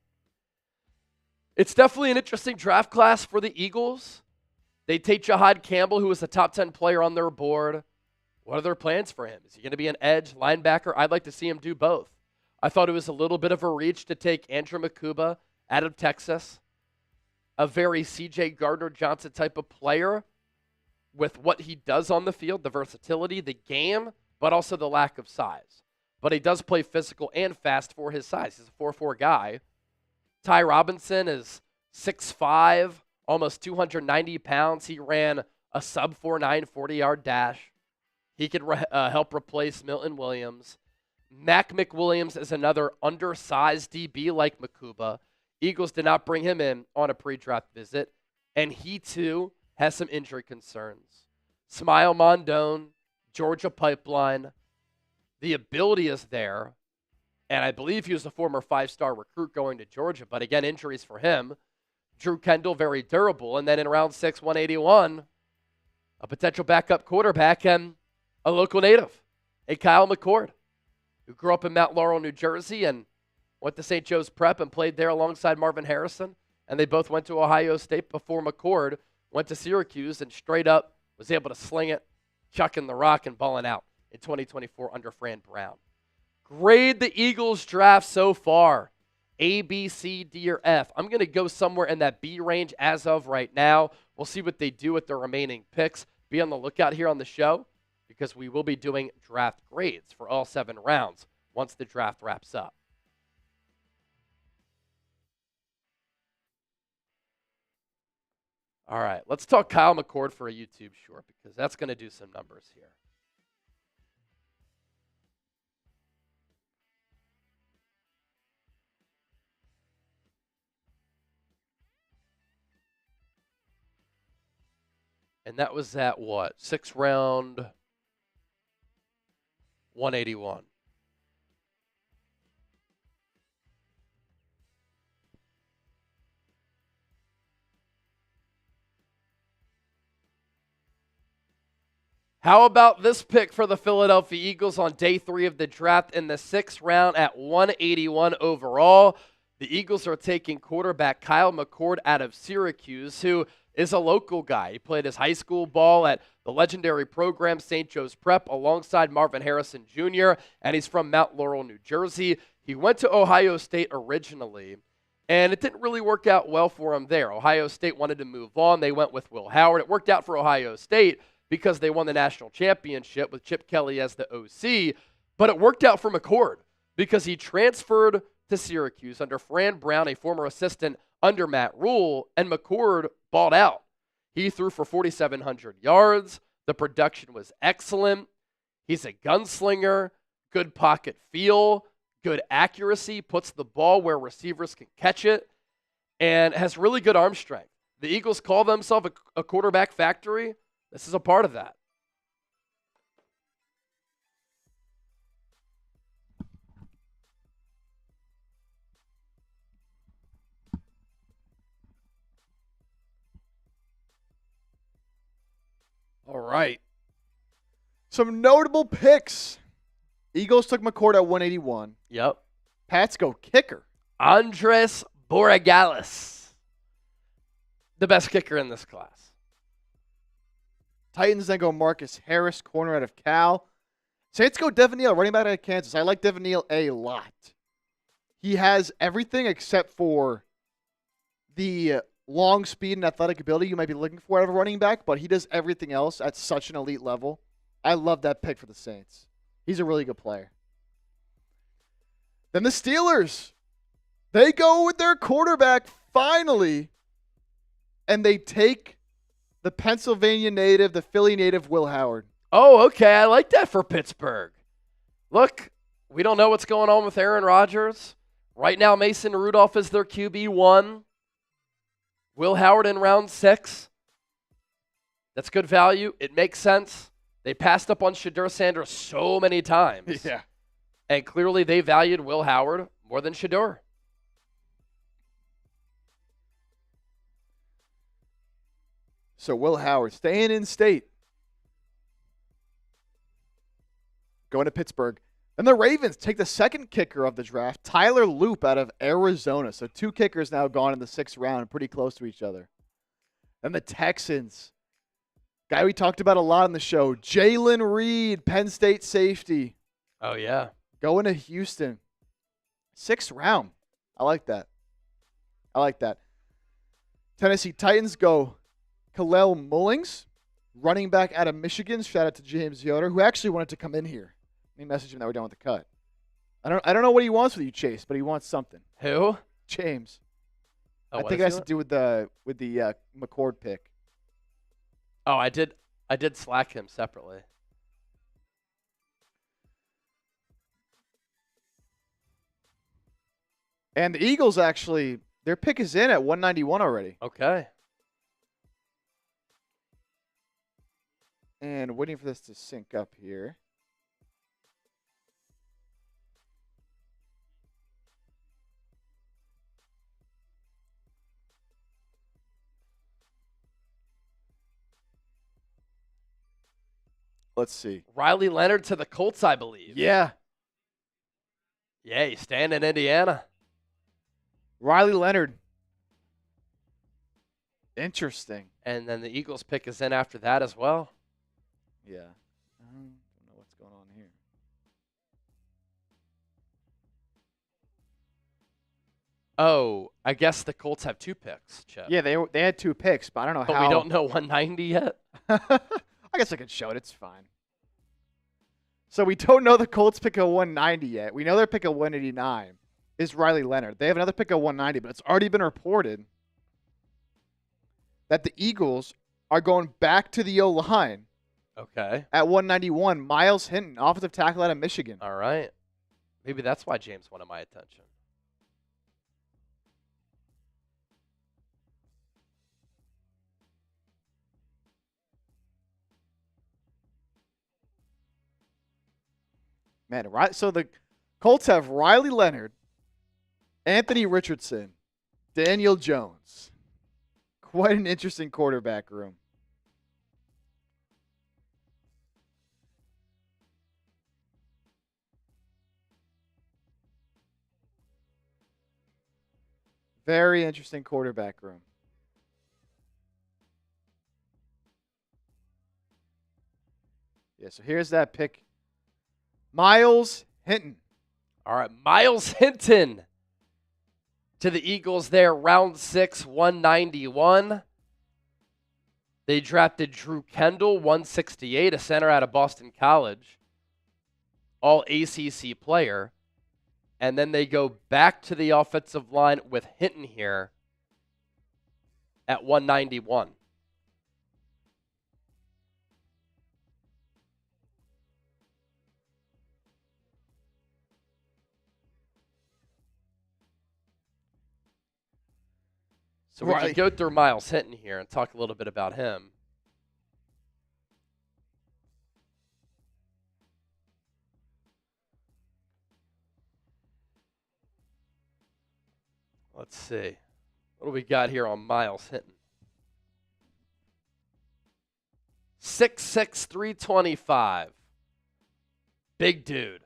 It's definitely an interesting draft class for the Eagles. They take Jihaad Campbell, who was a top 10 player on their board. What are their plans for him? Is he going to be an edge linebacker? I'd like to see him do both. I thought it was a little bit of a reach to take Andrew Mukuba out of Texas, a very C.J. Gardner-Johnson type of player with what he does on the field, the versatility, the game, but also the lack of size. But he does play physical and fast for his size. He's a 4'4" guy. Ty Robinson is 6'5", almost 290 pounds. He ran a sub 4.9 40-yard dash. He could help replace Milton Williams. Mac McWilliams is another undersized DB like Mukuba. Eagles did not bring him in on a pre-draft visit, and he too has some injury concerns. Smile Mondone, Georgia Pipeline. The ability is there, and I believe he was a former 5-star recruit going to Georgia, but again, injuries for him. Drew Kendall, very durable, and then in round 6, 181, a potential backup quarterback, and a local native, a Kyle McCord, who grew up in Mount Laurel, New Jersey, and went to St. Joe's Prep and played there alongside Marvin Harrison. And they both went to Ohio State before McCord went to Syracuse and straight up was able to sling it, chucking the rock and balling out in 2024 under Fran Brown. Grade the Eagles draft so far. A, B, C, D, or F. I'm going to go somewhere in that B range as of right now. We'll see what they do with their remaining picks. Be on the lookout here on the show because we will be doing draft grades for all 7 rounds once the draft wraps up. All right, let's talk Kyle McCord for a YouTube short because that's going to do some numbers here. And that was at what? 6th round, 181. How about this pick for the Philadelphia Eagles on day 3 of the draft in the 6th round at 181 overall? The Eagles are taking quarterback Kyle McCord out of Syracuse, who is a local guy. He played his high school ball at the legendary program St. Joe's Prep alongside Marvin Harrison Jr., and he's from Mount Laurel, New Jersey. He went to Ohio State originally, and it didn't really work out well for him there. Ohio State wanted to move on. They went with Will Howard. It worked out for Ohio State because they won the national championship with Chip Kelly as the OC, but it worked out for McCord because he transferred to Syracuse under Fran Brown, a former assistant under Matt Rule, and McCord balled out. He threw for 4,700 yards. The production was excellent. He's a gunslinger, good pocket feel, good accuracy, puts the ball where receivers can catch it, and has really good arm strength. The Eagles call themselves a quarterback factory. This is a part of that. All right. Some notable picks. Eagles took McCord at 181. Yep. Pats go kicker. Andres Borregales. The best kicker in this class. Titans then go Marcus Harris, corner out of Cal. Saints go Devin Neal, running back out of Kansas. I like Devin Neal a lot. He has everything except for the long speed and athletic ability you might be looking for out of a running back, but he does everything else at such an elite level. I love that pick for the Saints. He's a really good player. Then the Steelers. They go with their quarterback finally, and they take the Pennsylvania native, the Philly native, Will Howard. Oh, okay. I like that for Pittsburgh. Look, we don't know what's going on with Aaron Rodgers. Right now, Mason Rudolph is their QB1. Will Howard in round 6. That's good value. It makes sense. They passed up on Shedeur Sanders so many times. Yeah. And clearly they valued Will Howard more than Shedeur. So Will Howard staying in state. Going to Pittsburgh. And the Ravens take the second kicker of the draft, Tyler Loop out of Arizona. So 2 kickers now gone in the 6th round, pretty close to each other. And the Texans. Guy we talked about a lot on the show, Jalen Reed, Penn State safety. Oh, yeah. Going to Houston. 6th round. I like that. I like that. Tennessee Titans go Khalil Mullings, running back out of Michigan. Shout out to James Yoder, who actually wanted to come in here. Let me message him that we're done with the cut. I don't know what he wants with you, Chase, but he wants something. Who? James. Oh, I think it has to do with the McCord pick. Oh, I did Slack him separately. And the Eagles actually, their pick is in at 191 already. Okay. And waiting for this to sync up here. Let's see. Riley Leonard to the Colts, I believe. Yeah. Yeah, he's staying in Indiana. Riley Leonard. Interesting. And then the Eagles pick is in after that as well. Yeah. I don't know what's going on here. Oh, I guess the Colts have 2 picks, Chip. Yeah, they had 2 picks, but I don't know But how. we don't know 190 yet. I guess I could show it. It's fine. So we don't know the Colts pick a 190 yet. We know their pick a 189 is Riley Leonard. They have another pick of 190, but it's already been reported that the Eagles are going back to the O-line Okay. at 191. Miles Hinton, offensive tackle out of Michigan. All right. Maybe that's why James wanted my attention. Man, so the Colts have Riley Leonard, Anthony Richardson, Daniel Jones. Quite an interesting quarterback room. Very interesting quarterback room. Yeah, so here's that pick. Miles Hinton. All right, Miles Hinton to the Eagles there, round 6, 191. They drafted Drew Kendall, 168, a center out of Boston College, all ACC player. And then they go back to the offensive line with Hinton here at 191. So we can go through Miles Hinton here and talk a little bit about him. Let's see. What do we got here on Miles Hinton? 6'6", 325. Big dude.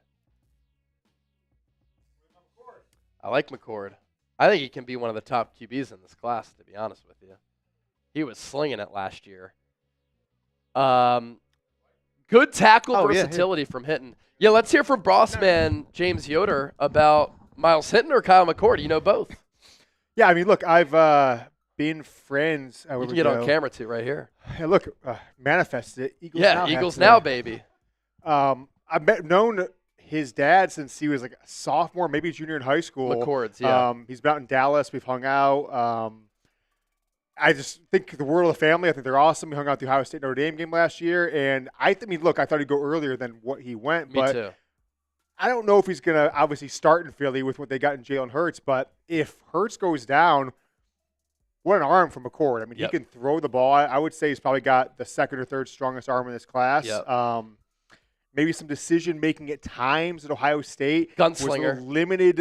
I like McCord. I think he can be one of the top QBs in this class, to be honest with you. He was slinging it last year. Good tackle versatility from Hinton. Yeah, let's hear from Bossman James Yoder about Miles Hinton or Kyle McCord. You know both. Yeah, I mean, look, I've been friends. You can get on camera, too, right here. Hey, look, manifested it. Eagles now, Eagles now, baby. I've known his dad since he was like a sophomore, maybe junior in high school. McCord's, yeah. He's been out in Dallas. We've hung out. I just think the world of the family. I think they're awesome. We hung out at the Ohio State Notre Dame game last year, and I mean, look, I thought he'd go earlier than what he went. Me too. I don't know if he's going to obviously start in Philly with what they got in Jalen Hurts, but if Hurts goes down, what an arm from McCord. I mean, he can throw the ball. I would say he's probably got the second or third strongest arm in this class. Yep. Maybe some decision-making at times at Ohio State. Gunslinger. Was limited.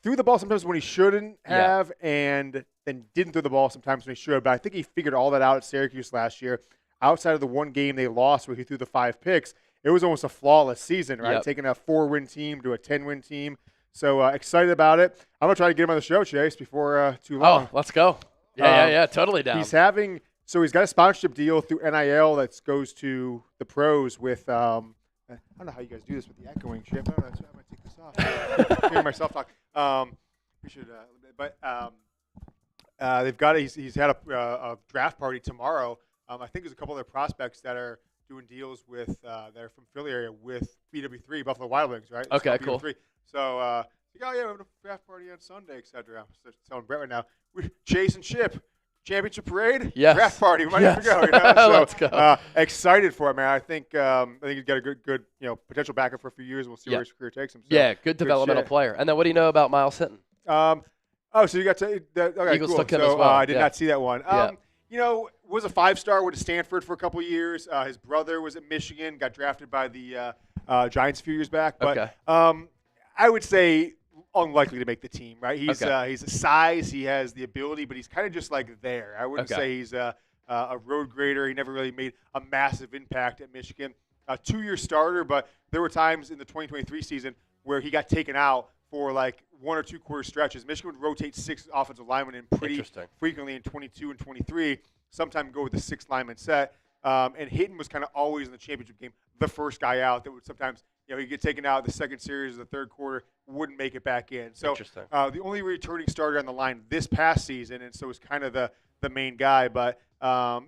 Threw the ball sometimes when he shouldn't have, and then didn't throw the ball sometimes when he should. But I think he figured all that out at Syracuse last year. Outside of the one game they lost where he threw the 5 picks, it was almost a flawless season, right? Yep. Taking a 4-win team to a 10-win team. So excited about it. I'm going to try to get him on the show, Chase, before too long. Oh, let's go. Yeah, totally down. He's got a sponsorship deal through NIL that goes to the pros with, I don't know how you guys do this with the echoing shit. I'm going to take this off. Hearing myself talk. We should, they've got he's had a draft party tomorrow. I think there's a couple other prospects that are doing deals with that are from Philly area with BW3, Buffalo Wild Wings, right? Okay, cool. So, we're having a draft party on Sunday, etc. So telling Brett right now, we're Chase and Chip, championship parade, draft party. We might have to go. You know? So, let's go. Excited for it, man. I think he's got a good potential backup for a few years. We'll see where his career takes him. So, good developmental player. And then what do you know about Miles Hinton? So you got okay, Eagles cool. took him so, as well. I did not see that one. Was a 5-star, went to Stanford for a couple years. His brother was at Michigan, got drafted by the Giants a few years back. But I would say unlikely to make the team, right? He's a size, he has the ability, but he's kind of just like there. I wouldn't say he's a road grader. He never really made a massive impact at Michigan. A 2-year starter, but there were times in the 2023 season where he got taken out for like 1 or 2 quarter stretches. Michigan would rotate 6 offensive linemen in pretty frequently in 22 and 23, sometimes go with the 6 lineman set. And Hinton was kind of always in the championship game the first guy out that would sometimes, he'd get taken out the second series of the third quarter, wouldn't make it back in. So the only returning starter on the line this past season, and so was kind of the main guy. But,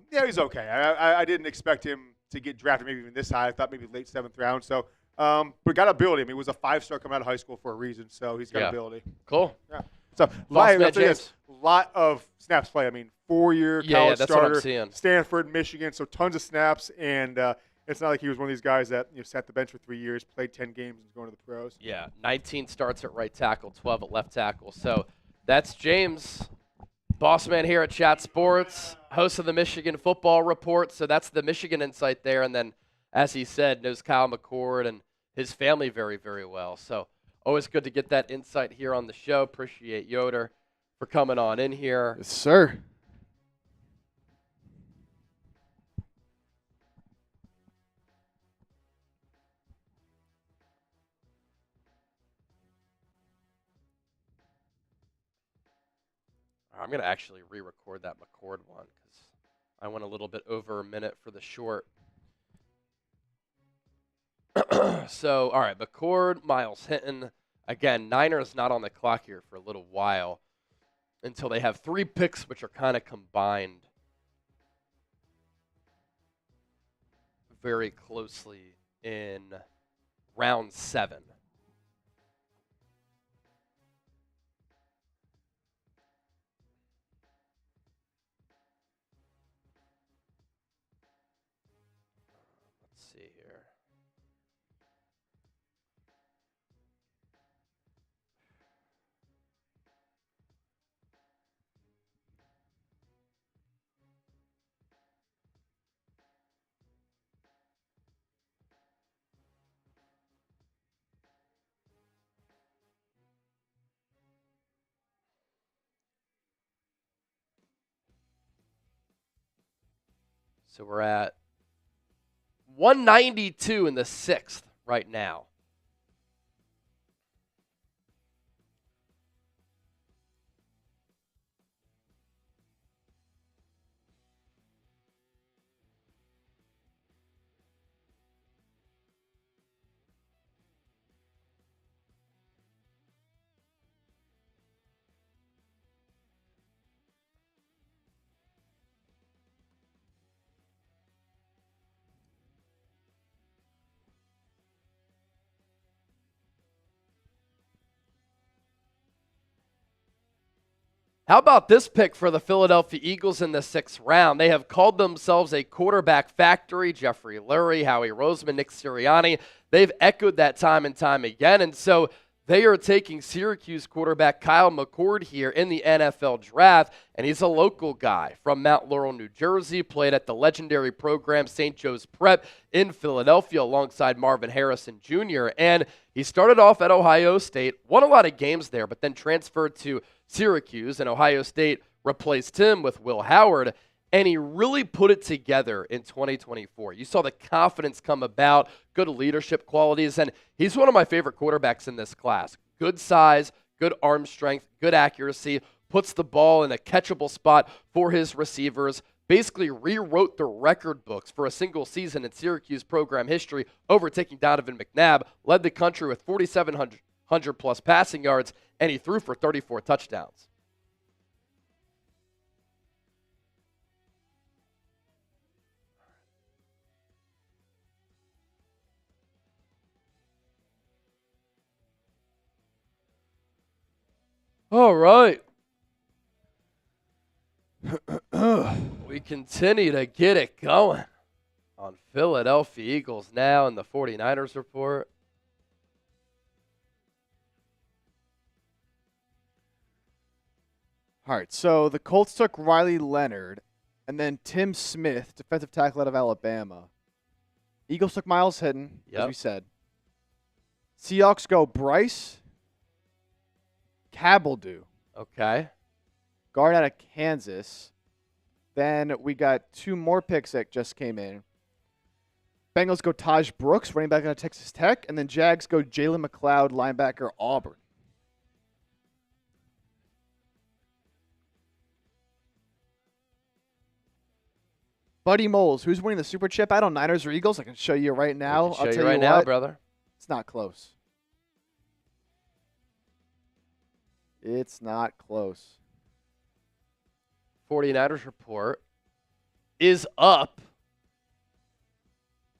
he's okay. I didn't expect him to get drafted maybe even this high. I thought maybe late 7th round. So, but got ability. I mean, he was a 5-star coming out of high school for a reason, so he's got ability. Cool. Yeah. So, a lot of snaps played. I mean, 4-year college that's starter, what I'm seeing. Stanford, Michigan, so tons of snaps. And it's not like he was one of these guys that sat the bench for 3 years, played 10 games, and was going to the pros. Yeah, 19 starts at right tackle, 12 at left tackle. So that's James, boss man here at Chat Sports, host of the Michigan Football Report. So that's the Michigan insight there. And then, as he said, knows Kyle McCord and his family very, very well. So always good to get that insight here on the show. Appreciate Yoder for coming on in here. Yes, sir. I'm going to actually re-record that McCord one because I went a little bit over a minute for the short. So, all right, McCord, Miles Hinton. Again, Niners not on the clock here for a little while until they have 3 picks, which are kind of combined very closely in round 7. Let's see here. So we're at 192 in the 6th right now. How about this pick for the Philadelphia Eagles in the 6th round? They have called themselves a quarterback factory. Jeffrey Lurie, Howie Roseman, Nick Sirianni. They've echoed that time and time again. And so they are taking Syracuse quarterback Kyle McCord here in the NFL draft. And he's a local guy from Mount Laurel, New Jersey. Played at the legendary program St. Joe's Prep in Philadelphia alongside Marvin Harrison Jr. And he started off at Ohio State, won a lot of games there, but then transferred to Syracuse, and Ohio State replaced him with Will Howard, and he really put it together in 2024. You saw the confidence come about, good leadership qualities, and he's one of my favorite quarterbacks in this class. Good size, good arm strength, good accuracy, puts the ball in a catchable spot for his receivers, basically rewrote the record books for a single season in Syracuse program history, overtaking Donovan McNabb, led the country with 4,700 plus passing yards, and he threw for 34 touchdowns. All right. We continue to get it going on Philadelphia Eagles now in the 49ers report. All right, so the Colts took Riley Leonard, and then Tim Smith, defensive tackle out of Alabama. Eagles took Miles Hinton, as we said. Seahawks go Bryce Campbell, Okay. guard out of Kansas. Then we got 2 more picks that just came in. Bengals go Taj Brooks, running back out of Texas Tech. And then Jags go Jalen McLeod, linebacker, Auburn. Buddy Moles, who's winning the Super Chip? I don't know, Niners or Eagles. I can show you right now. I'll tell you you right what, now, brother. it's not close. It's not close. 49ers report is up,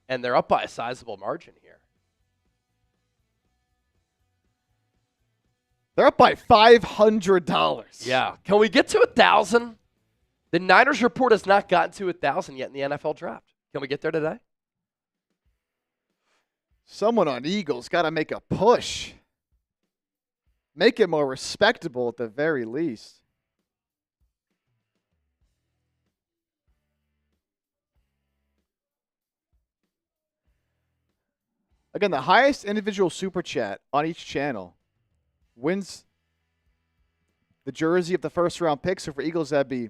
and they're up by a sizable margin here. They're up by $500. Yeah. Can we get to 1,000? The Niners report has not gotten to 1,000 yet in the NFL draft. Can we get there today? Someone on Eagles got to make a push. Make it more respectable at the very least. Again, the highest individual super chat on each channel wins the jersey of the first round pick. So for Eagles, that'd be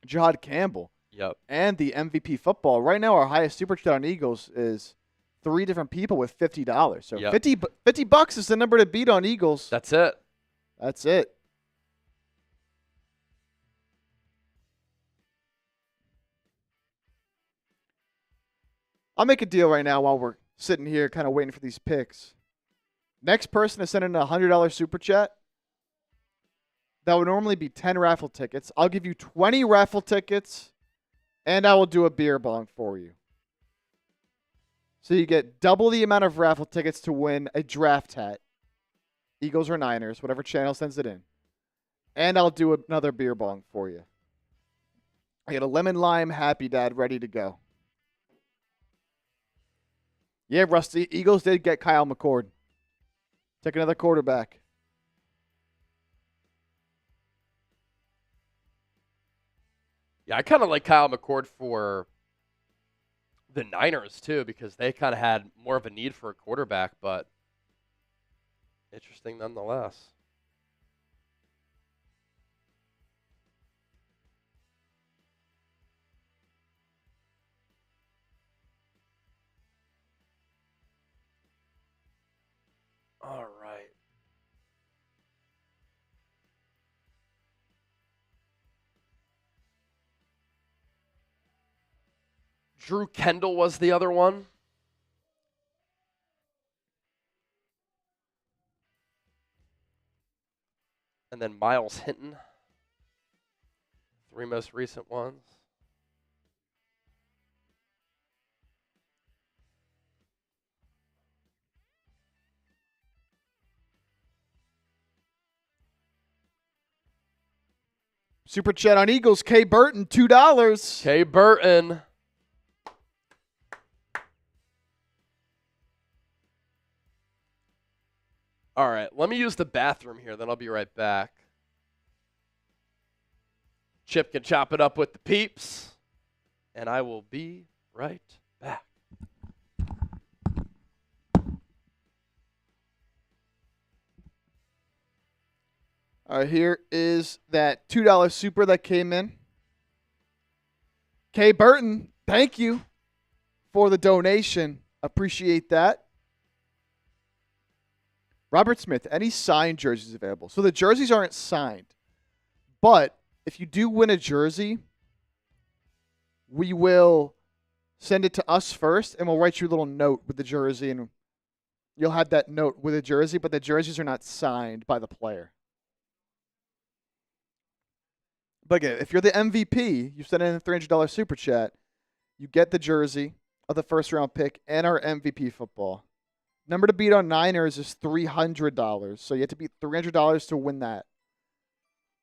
Jihaad Campbell. Yep. And the MVP football. Right now, our highest super chat on Eagles is 3 different people with $50. So Yep. $50 is the number to beat on Eagles. That's it. That's it. I'll make a deal right now while we're sitting here kind of waiting for these picks. Next person to send in a $100 super chat, that would normally be 10 raffle tickets. I'll give you 20 raffle tickets, and I will do a beer bong for you. So you get double the amount of raffle tickets to win a draft hat. Eagles or Niners, whatever channel sends it in. And I'll do another beer bong for you. I got a lemon lime Happy Dad ready to go. Yeah, Rusty, Eagles did get Kyle McCord. Take another quarterback. Yeah, I kind of like Kyle McCord for the Niners, too, because they kind of had more of a need for a quarterback, but interesting nonetheless. All right. Drew Kendall was the other one. And then Miles Hinton. 3 most recent ones. Super chat on Eagles, K. Burton, $2. K. Burton. All right, let me use the bathroom here, then I'll be right back. Chip can chop it up with the peeps, and I will be right back. All right, here is that $2 super that came in. K. Burton, thank you for the donation. Appreciate that. Robert Smith, any signed jerseys available? So the jerseys aren't signed, but if you do win a jersey, we will send it to us first, and we'll write you a little note with the jersey, and you'll have that note with the jersey, but the jerseys are not signed by the player. But again, if you're the MVP, you send in a $300 super chat, you get the jersey of the first round pick and our MVP football. Number to beat on Niners is $300. So you have to beat $300 to win that.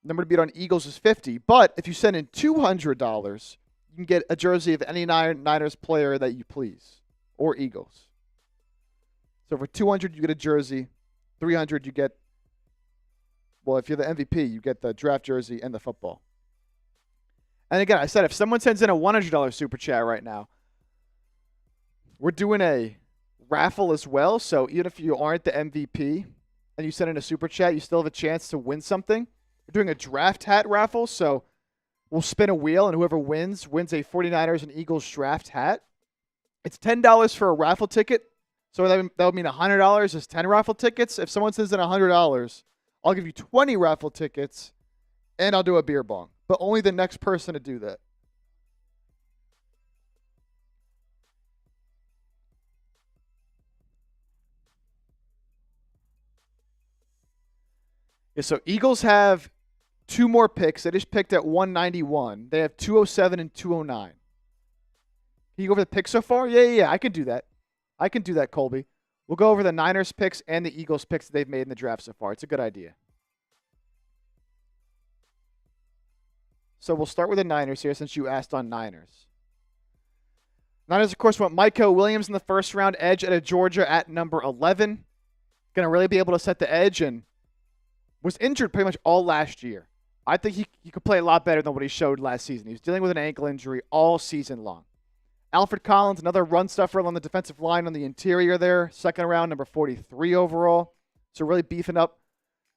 Number to beat on Eagles is $50. But if you send in $200, you can get a jersey of any Niners player that you please, or Eagles. So for $200, you get a jersey. $300, you get, well, if you're the MVP, you get the draft jersey and the football. And again, I said if someone sends in a $100 super chat right now, we're doing a raffle as well. So even if you aren't the MVP and you send in a super chat, you still have a chance to win something. We're doing a draft hat raffle. So We'll spin a wheel, and whoever wins a 49ers and Eagles draft hat. It's $10 for a raffle ticket. So that would mean $100 is 10 raffle tickets. If someone sends in $100, I'll give you 20 raffle tickets, and I'll do a beer bong. But only the next person to do that. Yeah, so Eagles have 2 more picks. They just picked at 191. They have 207 and 209. Can you go over the picks so far? Yeah. I can do that. Colby. We'll go over the Niners picks and the Eagles picks that they've made in the draft so far. It's a good idea. So we'll start with the Niners here since you asked on Niners. Niners, of course, went Micah Williams in the first round, edge out of Georgia at number 11. Going to really be able to set the edge and was injured pretty much all last year. I think he could play a lot better than what he showed last season. He was dealing with an ankle injury all season long. Alfred Collins, another run stuffer along the defensive line on the interior there. Second round, number 43 overall. So really beefing up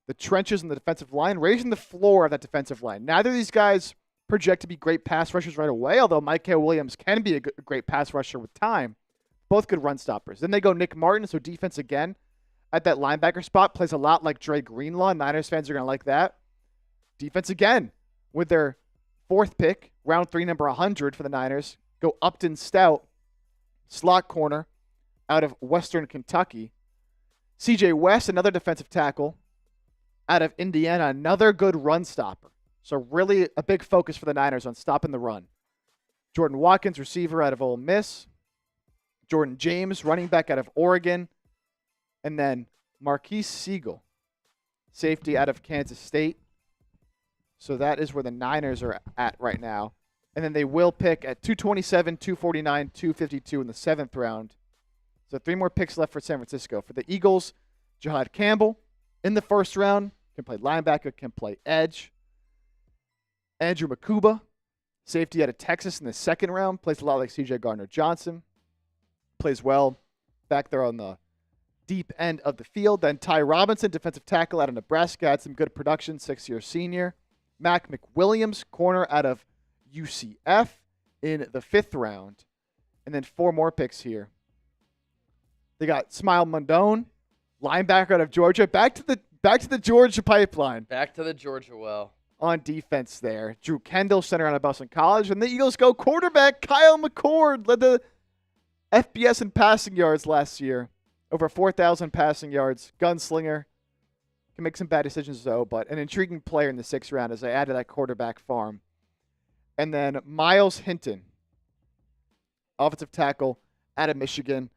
the trenches in the defensive line, raising the floor of that defensive line. Neither of these guys project to be great pass rushers right away, although Micah Williams can be a great pass rusher with time. Both good run stoppers. Then they go Nick Martin, so defense again at that linebacker spot. Plays a lot like Dre Greenlaw. Niners fans are going to like that. Defense again with their 4th pick, round 3, number 100 for the Niners. Go Upton Stout, slot corner out of Western Kentucky. CJ West, another defensive tackle out of Indiana, another good run stopper. So really a big focus for the Niners on stopping the run. Jordan Watkins, receiver out of Ole Miss. Jordan James, running back out of Oregon. And then Marquise Siegel, safety out of Kansas State. So that is where the Niners are at right now. And then they will pick at 227, 249, 252 in the 7th round. So 3 more picks left for San Francisco. For the Eagles, Jihaad Campbell in the 1st round. Can play linebacker, can play edge. Andrew Mukuba, safety out of Texas in the 2nd round. Plays a lot like C.J. Gardner-Johnson. Plays well back there on the deep end of the field. Then Ty Robinson, defensive tackle out of Nebraska. Had some good production, 6-year senior. Mac McWilliams, corner out of UCF in the 5th round. And then 4 more picks here. They got Smile Mondone, linebacker out of Georgia. Back to the Georgia pipeline. Back to the Georgia well. On defense there. Drew Kendall, center out of Boston College. And the Eagles go quarterback Kyle McCord. Led the FBS in passing yards last year. Over 4,000 passing yards. Gunslinger. Can make some bad decisions though, but an intriguing player in the 6th round as they added that quarterback farm. And then Miles Hinton, offensive tackle out of Michigan.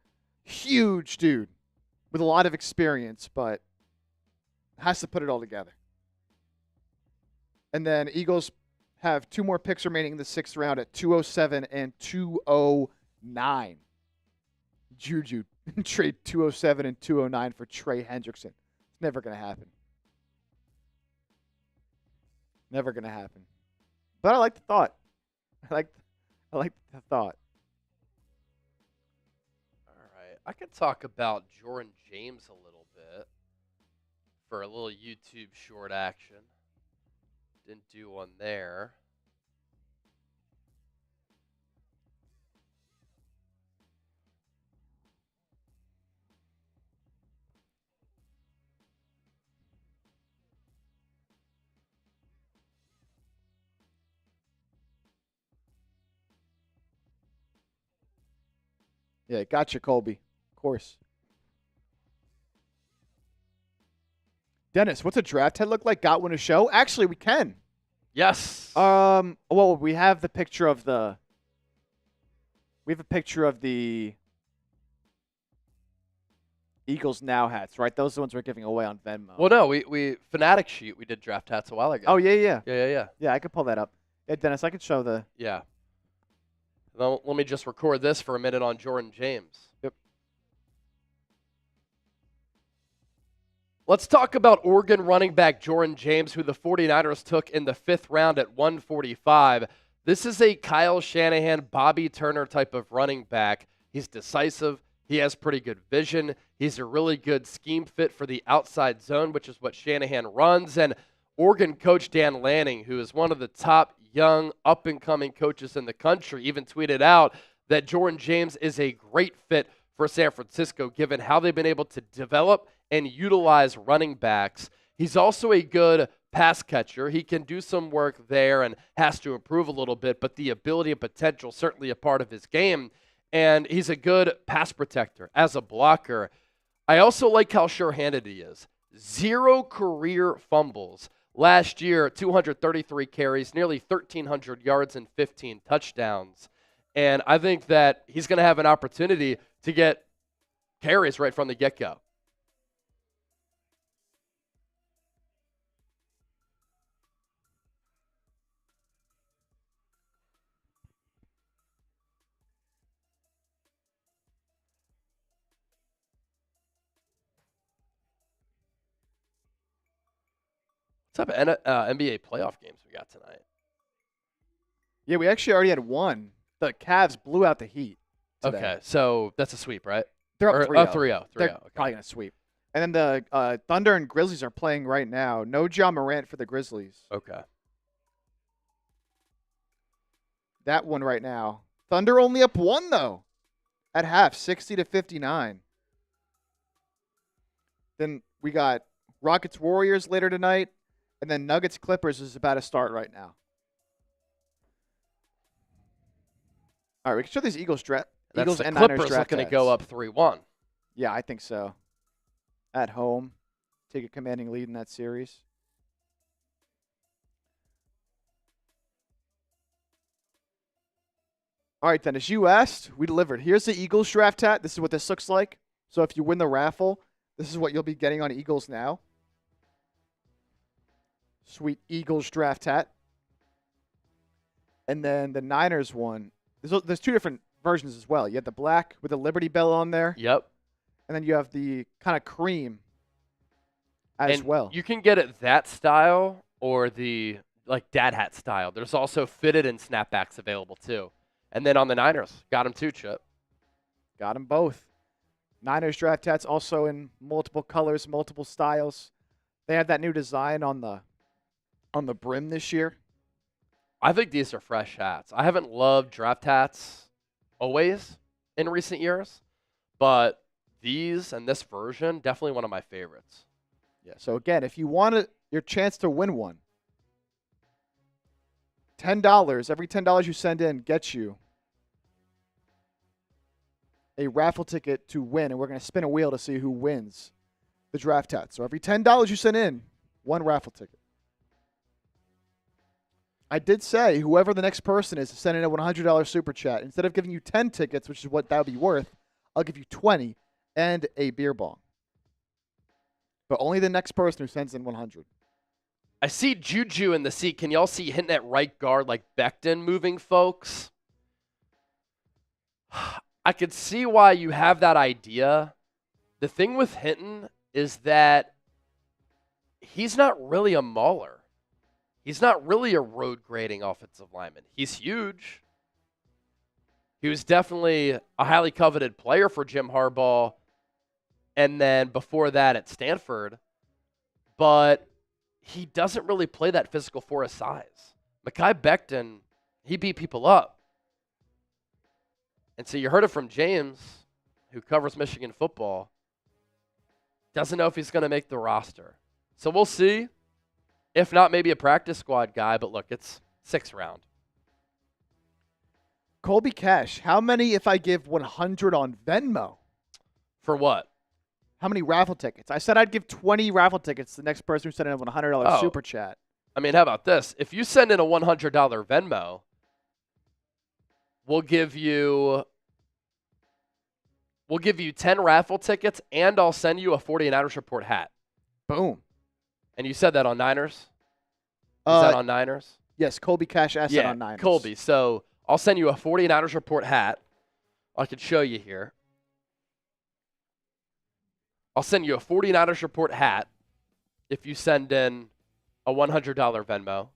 Huge dude with a lot of experience, but has to put it all together. And then Eagles have 2 more picks remaining in the 6th round at 207 and 209. Juju trade 207 and 209 for Trey Hendrickson. It's never going to happen. Never going to happen. But I like the thought. I like the thought. All right. I could talk about Jordan James a little bit for a little YouTube short action. Didn't do one there. Yeah, gotcha, Colby. Of course. Dennis, what's a draft head look like? Got one to show? Actually, we can. Yes. Well, we have the picture of the. We have a picture of the Eagles Now hats, right? Those are the ones we're giving away on Venmo. Well, no, we Fanatic Sheet, we did draft hats a while ago. Oh, yeah. Yeah. I could pull that up. Yeah, Dennis, I could show the. Yeah. Now, let me just record this for a minute on Jordan James. Yep. Let's talk about Oregon running back Jordan James, who the 49ers took in the 5th round at 145. This is a Kyle Shanahan, Bobby Turner type of running back. He's decisive. He has pretty good vision. He's a really good scheme fit for the outside zone, which is what Shanahan runs. And Oregon coach Dan Lanning, who is one of the top young, up-and-coming coaches in the country, even tweeted out that Jordan James is a great fit for San Francisco, given how they've been able to develop and utilize running backs. He's also a good pass catcher. He can do some work there and has to improve a little bit, but the ability and potential certainly a part of his game. And he's a good pass protector as a blocker. I also like how sure-handed he is. 0 career fumbles. Last year, 233 carries, nearly 1,300 yards and 15 touchdowns. And I think that he's going to have an opportunity to get carries right from the get-go. What type of NBA playoff games we got tonight? Yeah, we actually already had one. The Cavs blew out the Heat today. Okay, so that's a sweep, right? They're up 3-0. 3-0. They're Okay. probably going to sweep. And then the Thunder and Grizzlies are playing right now. No Ja Morant for the Grizzlies. Okay. That one right now. Thunder only up 1, though, at half, 60-59. Then we got Rockets-Warriors later tonight, and then Nuggets-Clippers is about to start right now. All right, we can show these Eagles That's Eagles the and Niners Clippers draft looking to stats. go up 3-1. Yeah, I think so. At home, take a commanding lead in that series. All right, then, as you asked, we delivered. Here's the Eagles draft hat. This is what this looks like. So if you win the raffle, this is what you'll be getting on Eagles now. Sweet Eagles draft hat. And then the Niners one. There's 2 different versions as well. You have the black with the Liberty Bell on there. Yep. And then you have the kind of cream as And well. you can get it that style or the like dad hat style. There's also fitted and snapbacks available too. And then on the Niners, got them too, Chip. Got them both. Niners draft hats also in multiple colors, multiple styles. They have that new design on the brim this year. I think these are fresh hats. I haven't loved draft hats always in recent years, but these and this version, definitely one of my favorites. Yeah. So again, if you want your chance to win one, $10, every $10 you send in gets you a raffle ticket to win, and we're going to spin a wheel to see who wins the draft hat. So every $10 you send in, one raffle ticket. I did say whoever the next person is to send in a $100 super chat. Instead of giving you 10 tickets, which is what that would be worth, I'll give you 20 and a beer bong. But only the next person who sends in 100. I see Juju in the seat. Can y'all see hitting at right guard like Becton moving, folks? I could see why you have that idea. The thing with Hinton is that he's not really a mauler. He's not really a road grading offensive lineman. He's huge. He was definitely a highly coveted player for Jim Harbaugh, and then before that at Stanford. But he doesn't really play that physical for his size. Mekhi Becton, he beat people up. And so you heard it from James, who covers Michigan football. Doesn't know if he's going to make the roster. So we'll see. If not, maybe a practice squad guy. But look, it's 6th round. Colby Cash, how many if I give 100 on Venmo? For what? How many raffle tickets? I said I'd give 20 raffle tickets to the next person who sent in a $100 super chat. I mean, how about this? If you send in a $100 Venmo, we'll give you 10 raffle tickets, and I'll send you a 49ers Report hat. Boom. And you said that on Niners? Is that on Niners? Yes, Colby Cash asked that on Niners. Colby. So I'll send you a 49ers Report hat. I can show you here. I'll send you a 49ers Report hat if you send in a $100 Venmo.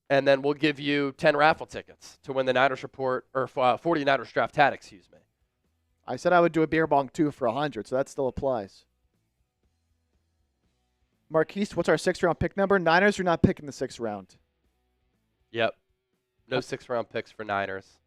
And then we'll give you 10 raffle tickets to win the Niners Report, or 49ers draft hat, excuse me. I said I would do a beer bong too for 100, so that still applies. Marquise, what's our 6th round pick number? Niners are not picking the 6th round. Yep. No 6th-round picks for Niners.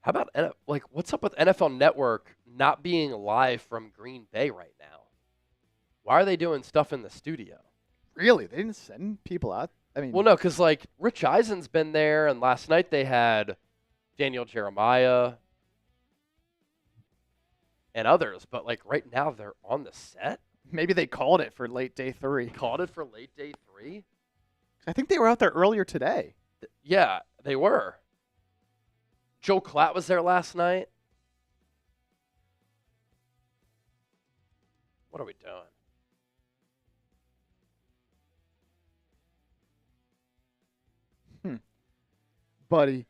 How about what's up with NFL Network not being live from Green Bay right now? Why are they doing stuff in the studio? Really? They didn't send people out? I mean, Well, no, because like Rich Eisen's been there, and last night they had Daniel Jeremiah and others, but like right now they're on the set. maybe they called it for late day 3. Called it for late day 3. I think they were out there earlier today. Yeah, they were. Joe Klatt was there last night. What are we doing? Buddy,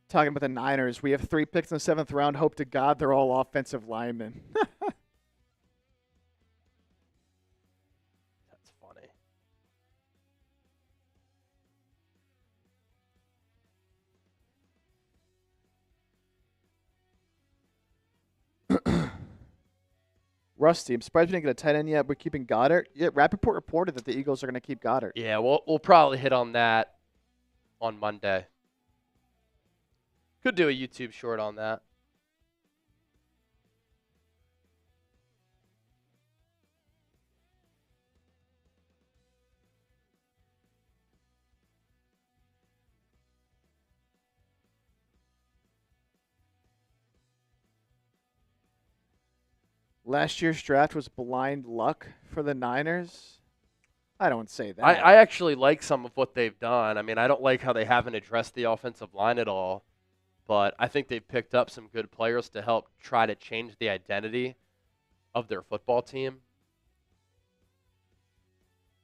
talking about the Niners, we have 3 picks in the 7th round. Hope to God they're all offensive linemen. That's funny. Rusty, I'm surprised we didn't get a tight end yet. We're keeping Goddard. Yeah, Rappaport reported that the Eagles are going to keep Goddard. Yeah, we'll probably hit on that on Monday. Could do a YouTube short on that. Last year's draft was blind luck for the Niners. I don't say that. I actually like some of what they've done. I mean, I don't like how they haven't addressed the offensive line at all, but I think they've picked up some good players to help try to change the identity of their football team.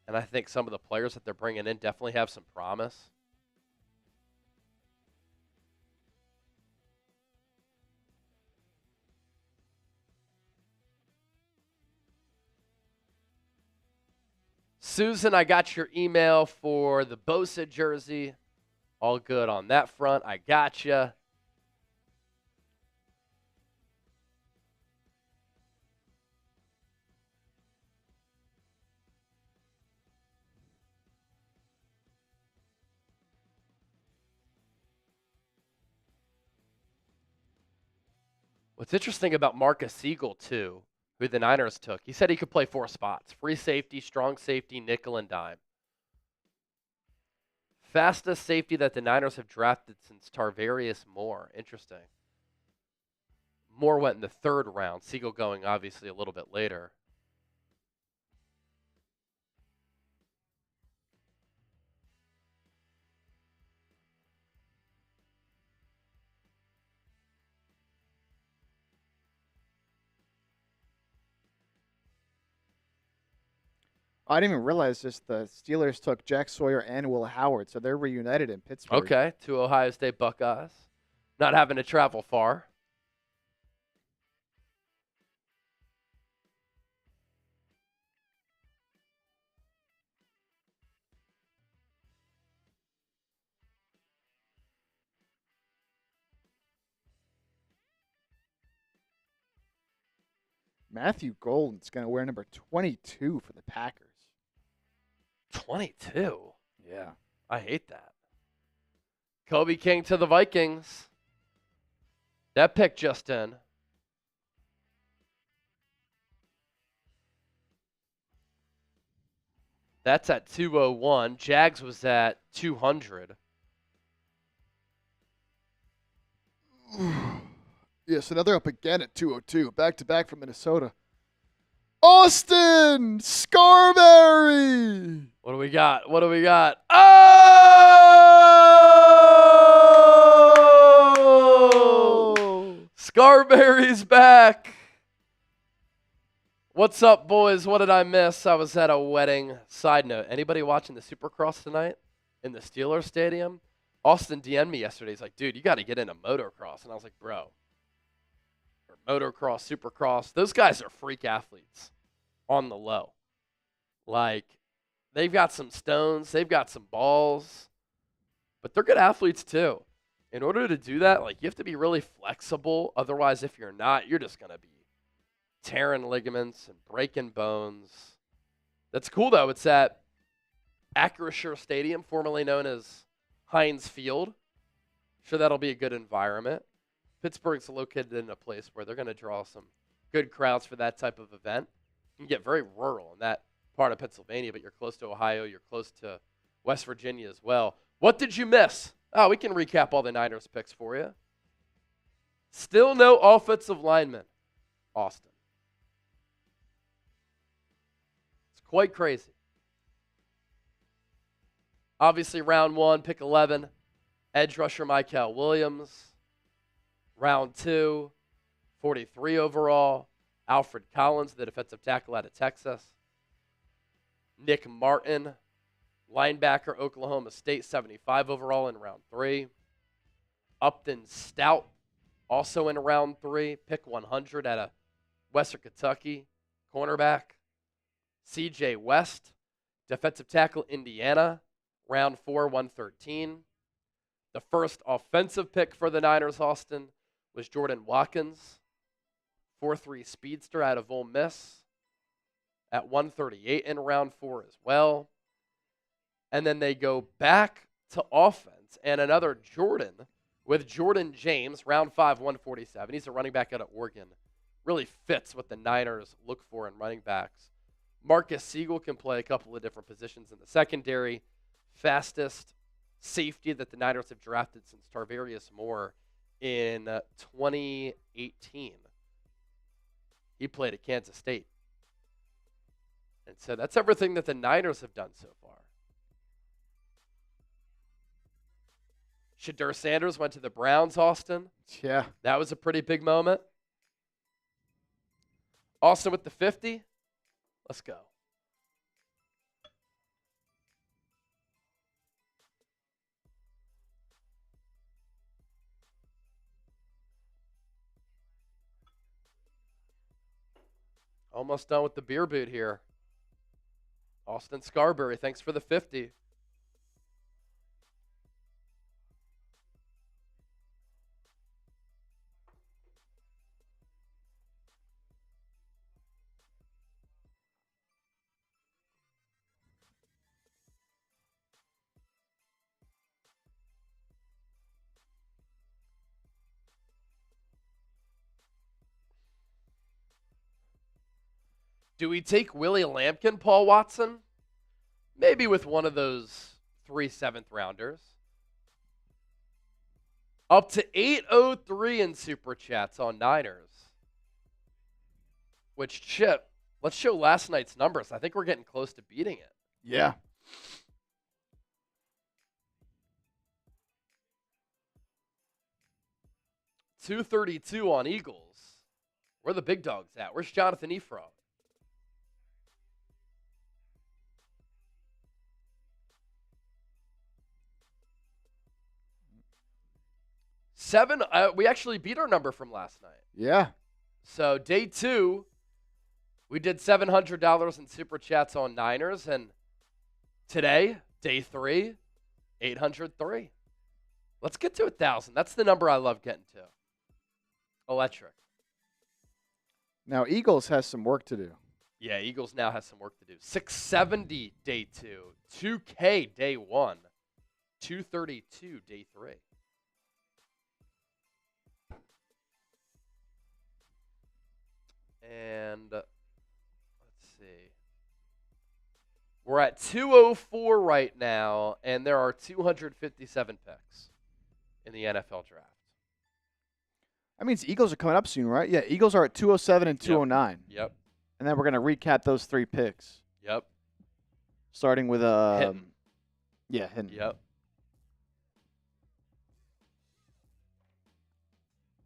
And I think some of the players that they're bringing in definitely have some promise. Susan, I got your email for the Boise jersey. All good on that front. I got you. What's interesting about Marcus Siegel, too, who the Niners took, he said he could play 4 spots. Free safety, strong safety, nickel, and dime. Fastest safety that the Niners have drafted since Tarvarius Moore. Interesting. Moore went in the 3rd round. Siegel going, obviously, a little bit later. I didn't even realize this. The Steelers took Jack Sawyer and Will Howard, so they're reunited in Pittsburgh. Okay, 2 Ohio State Buckeyes. Not having to travel far. Matthew Golden's going to wear number 22 for the Packers. 22? Yeah. I hate that. Kobe King to the Vikings. That pick just in. That's at 201. Jags was at 200. Yes, another up again at 202. Back-to-back from Minnesota. Austin Scarberry. What do we got? What do we got? Oh! Scarberry's back. What's up, boys? What did I miss? I was at a wedding. Side note, anybody watching the Supercross tonight in the Steelers Stadium? Austin DM'd me yesterday. He's like, dude, you got to get into motocross. And I was like, bro. Motocross, Supercross, those guys are freak athletes. on the low. Like, they've got some stones, they've got some balls, but they're good athletes too. In order to do that, like, you have to be really flexible. Otherwise, if you're not, you're just going to be tearing ligaments and breaking bones. That's cool, though. It's at Acrisure Stadium, formerly known as Heinz Field. Sure, that'll be a good environment. Pittsburgh's located in a place where they're going to draw some good crowds for that type of event. You can get very rural in that part of Pennsylvania, but you're close to Ohio. You're close to West Virginia as well. What did you miss? Oh, we can recap all the Niners picks for you. Still no offensive lineman, Austin. It's quite crazy. Obviously, round 1, pick 11, edge rusher Michael Williams. Round 2, 43 overall, Alfred Collins, the defensive tackle out of Texas. Nick Martin, linebacker, Oklahoma State, 75 overall in round 3. Upton Stout, also in round 3, pick 100 out of Western Kentucky, cornerback. C.J. West, defensive tackle, Indiana, round 4, 113. The first offensive pick for the Niners, Austin, was Jordan Watkins, 4.3 speedster out of Ole Miss, at 138 in round 4 as well. And then they go back to offense and another Jordan with Jordan James, round 5, 147. He's a running back out of Oregon. Really fits what the Niners look for in running backs. Marcus Siegel can play a couple of different positions in the secondary. Fastest safety that the Niners have drafted since Tarvarius Moore in 2018. He played at Kansas State. And so that's everything that the Niners have done so far. Shedeur Sanders went to the Browns, Austin. Yeah. That was a pretty big moment. Also with the 50, let's go. Almost done with the beer boot here. Austin Scarberry, thanks for the 50. Do we take Willie Lampkin, Paul Watson? Maybe with one of those 3 7th-rounders. Up to 803 in Super Chats on Niners. Which, Chip, let's show last night's numbers. I think we're getting close to beating it. Yeah. $232 on Eagles. Where are the big dogs at? Where's Jonathan Ephraim? We actually beat our number from last night. Yeah. So day 2, we did $700 in Super Chats on Niners. And today, day 3, 803. Let's get to 1,000. That's the number I love getting to. Electric. Now, Eagles has some work to do. Yeah, Eagles now has some work to do. 670 day 2. 2K day 1. 232 day 3. And let's see. We're at 204 right now, and there are 257 picks in the NFL draft. That means Eagles are coming up soon, right? Yeah, Eagles are at 207 and 209. Yep. And then we're going to recap those 3 picks. Yep. Starting with Hinton. Yeah, Hinton. Yep.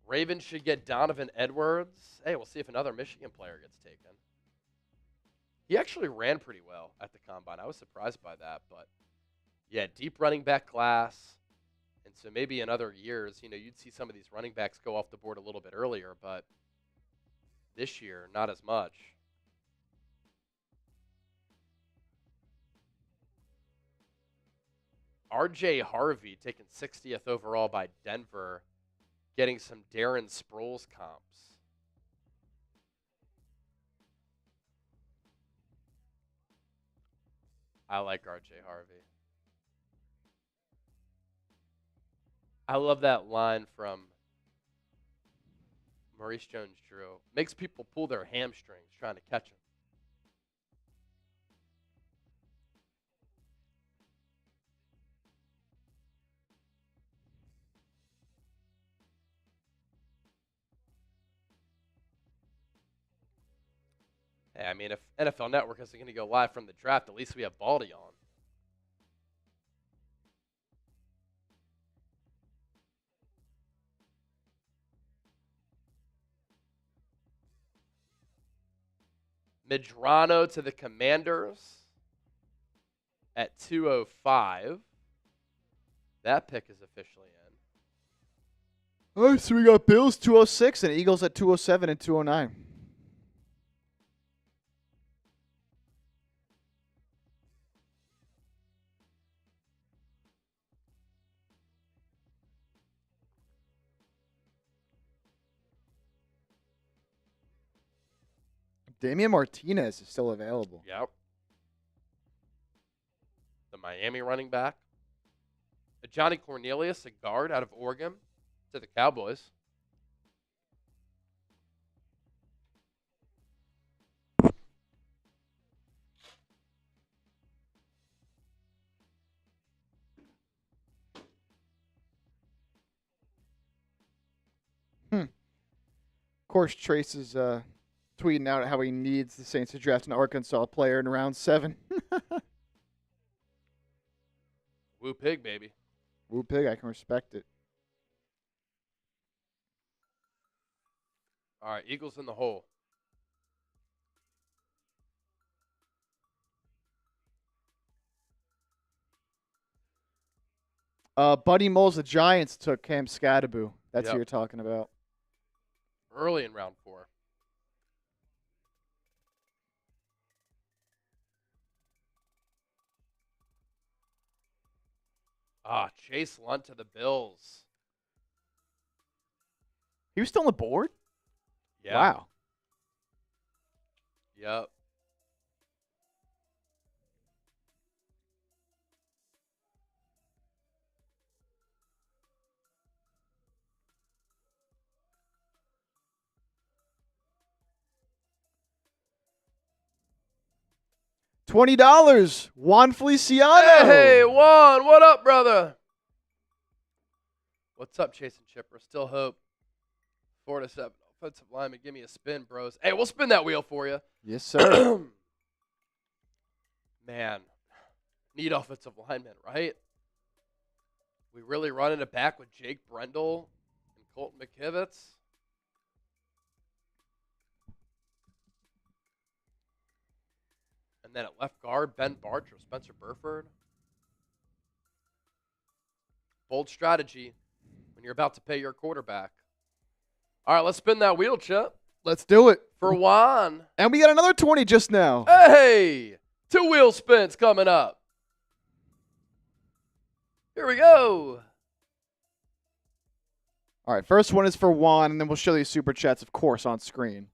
Ravens should get Donovan Edwards. Hey, we'll see if another Michigan player gets taken. He actually ran pretty well at the combine. I was surprised by that, but yeah, deep running back class. And so maybe in other years, you'd see some of these running backs go off the board a little bit earlier, but this year, not as much. R.J. Harvey taken 60th overall by Denver, getting some Darren Sproles comps. I like R.J. Harvey. I love that line from Maurice Jones-Drew. Makes people pull their hamstrings trying to catch him. Hey, I mean, if NFL Network isn't going to go live from the draft, at least we have Baldy on. Medrano to the Commanders at 205. That pick is officially in. All right, so we got Bills 206 and Eagles at 207 and 209. Damian Martinez is still available. Yep. The Miami running back. Johnny Cornelius, a guard out of Oregon, to the Cowboys. Of course, Trace is tweeting out how he needs the Saints to draft an Arkansas player in round 7. Woo pig, baby. Woo pig, I can respect it. All right, Eagles in the hole. Buddy Moles, the Giants took Cam Scadaboo. That's Yep. who you're talking about. Early in round 4. Chase Lunt to the Bills. He was still on the board? Yeah. Wow. Yep. $20. Juan Feliciano. Hey, Juan, what up, brother? What's up, Chase and Chipper? Still hope. 4-7 offensive lineman. Give me a spin, bros. Hey, we'll spin that wheel for you. Yes, sir. Man, need offensive linemen, right? We really running it back with Jake Brendel and Colton McKivitz. And then at left guard, Ben Barch or Spencer Burford. Bold strategy when you're about to pay your quarterback. All right, let's spin that wheel, Chip. Let's do it. For Juan. And we got another 20 just now. Hey, 2 wheel spins coming up. Here we go. All right, first one is for Juan, and then we'll show you super chats, of course, on screen.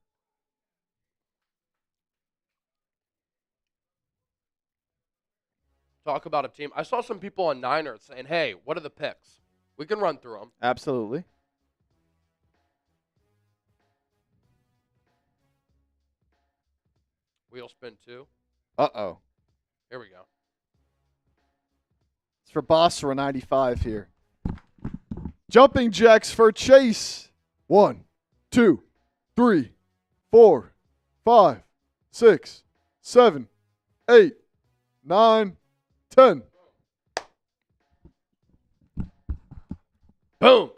Talk about a team. I saw some people on Niners saying, hey, what are the picks? We can run through them. Absolutely. Wheel spin 2. Uh-oh. Here we go. It's for Basra 95 here. Jumping jacks for Chase. 1, 2, 3, 4, 5, 6, 7, 8, 9, 10. Boom.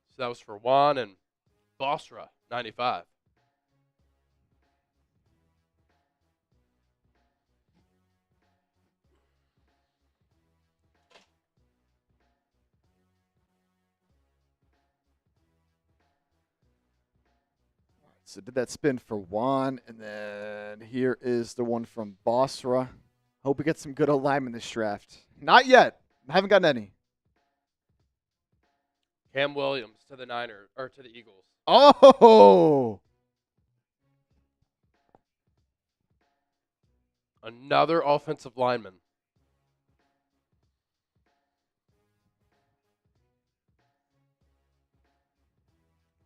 So that was for Juan and Basra, 95. So did that spin for one, and then here is the one from Basra. Hope we get some good alignment this draft. Not yet. Haven't gotten any. Cam Williams to the Niners or to the Eagles. Oh! Another offensive lineman.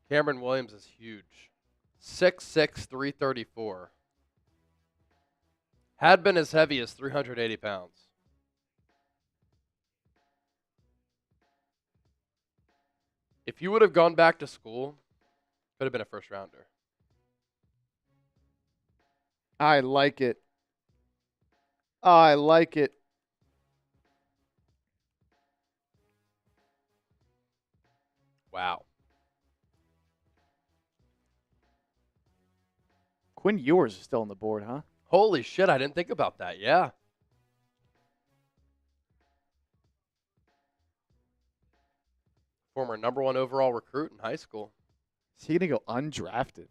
Cameron Williams is huge. 6'6", 334. Had been as heavy as 380 pounds. If you would have gone back to school, could have been a first rounder. I like it. I like it. Wow. Quinn Ewers is still on the board, huh? Holy shit, I didn't think about that. Yeah. Former number 1 overall recruit in high school. Is he going to go undrafted?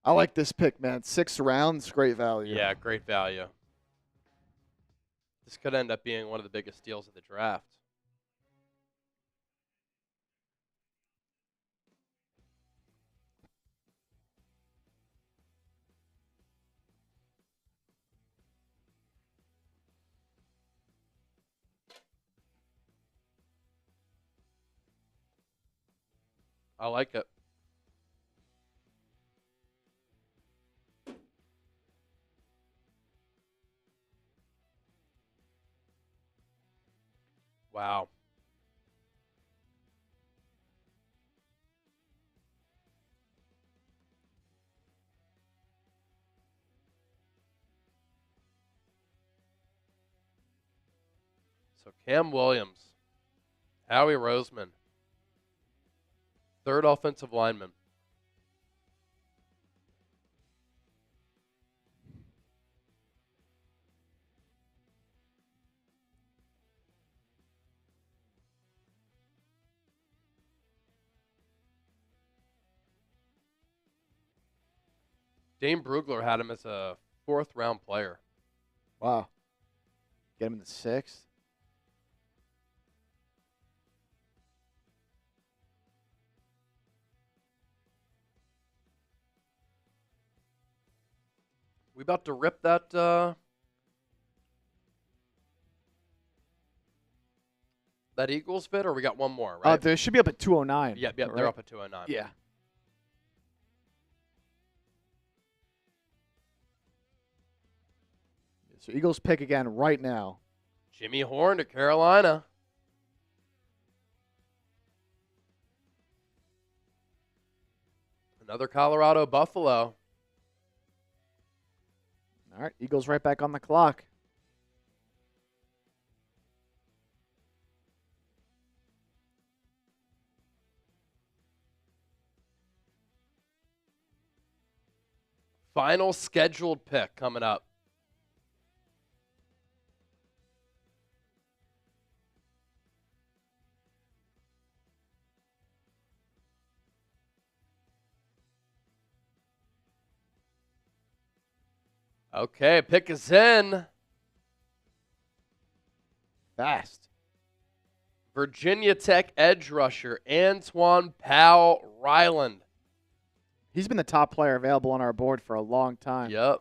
I like this pick, man. 6 rounds, great value. Yeah, great value. This could end up being one of the biggest steals of the draft. I like it. Wow. So Cam Williams, Howie Roseman, third offensive lineman. Dane Brugler had him as a 4th-round player. Wow. Get him in the 6th. We about to rip that that Eagles bid, or we got one more, right? They should be up at 209. Yep, right? they're up at 209. Yeah. So Eagles pick again right now. Jimmy Horn to Carolina. Another Colorado Buffalo. All right, Eagles right back on the clock. Final scheduled pick coming up. Okay, pick is in. Fast. Virginia Tech edge rusher Antoine Powell Ryland. He's been the top player available on our board for a long time. Yep.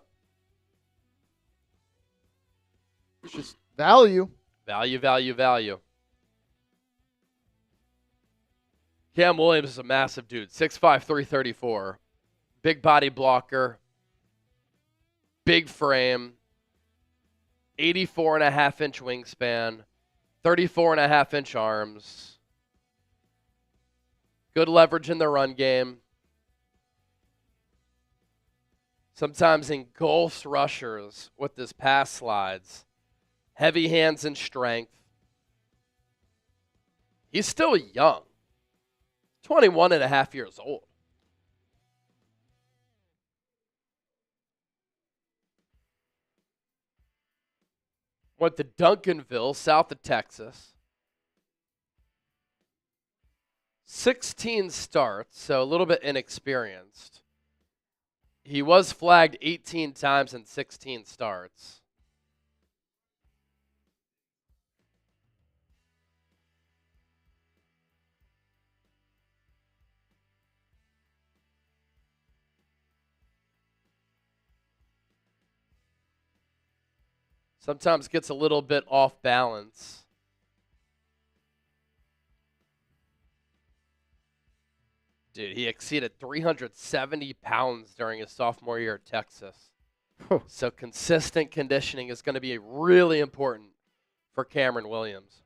It's just value. Value, value, value. Cam Williams is a massive dude. 6'5", 334. Big body blocker. Big frame. 84.5-inch wingspan. 34.5-inch arms. Good leverage in the run game. Sometimes engulfs rushers with his pass slides. Heavy hands and strength. He's still young. 21 and a half years old. Went to Duncanville, south of Texas. 16 starts, so a little bit inexperienced. He was flagged 18 times in 16 starts. Sometimes gets a little bit off balance. Dude, he exceeded 370 pounds during his sophomore year at Texas. So consistent conditioning is going to be really important for Cameron Williams.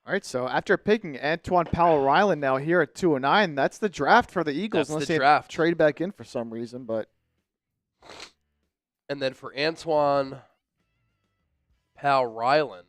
All right, so after picking Antoine Powell-Ryland now here at 209, that's the draft for the Eagles. That's unless the they draft. trade back in for some reason, but And then for Antoine Powell-Ryland,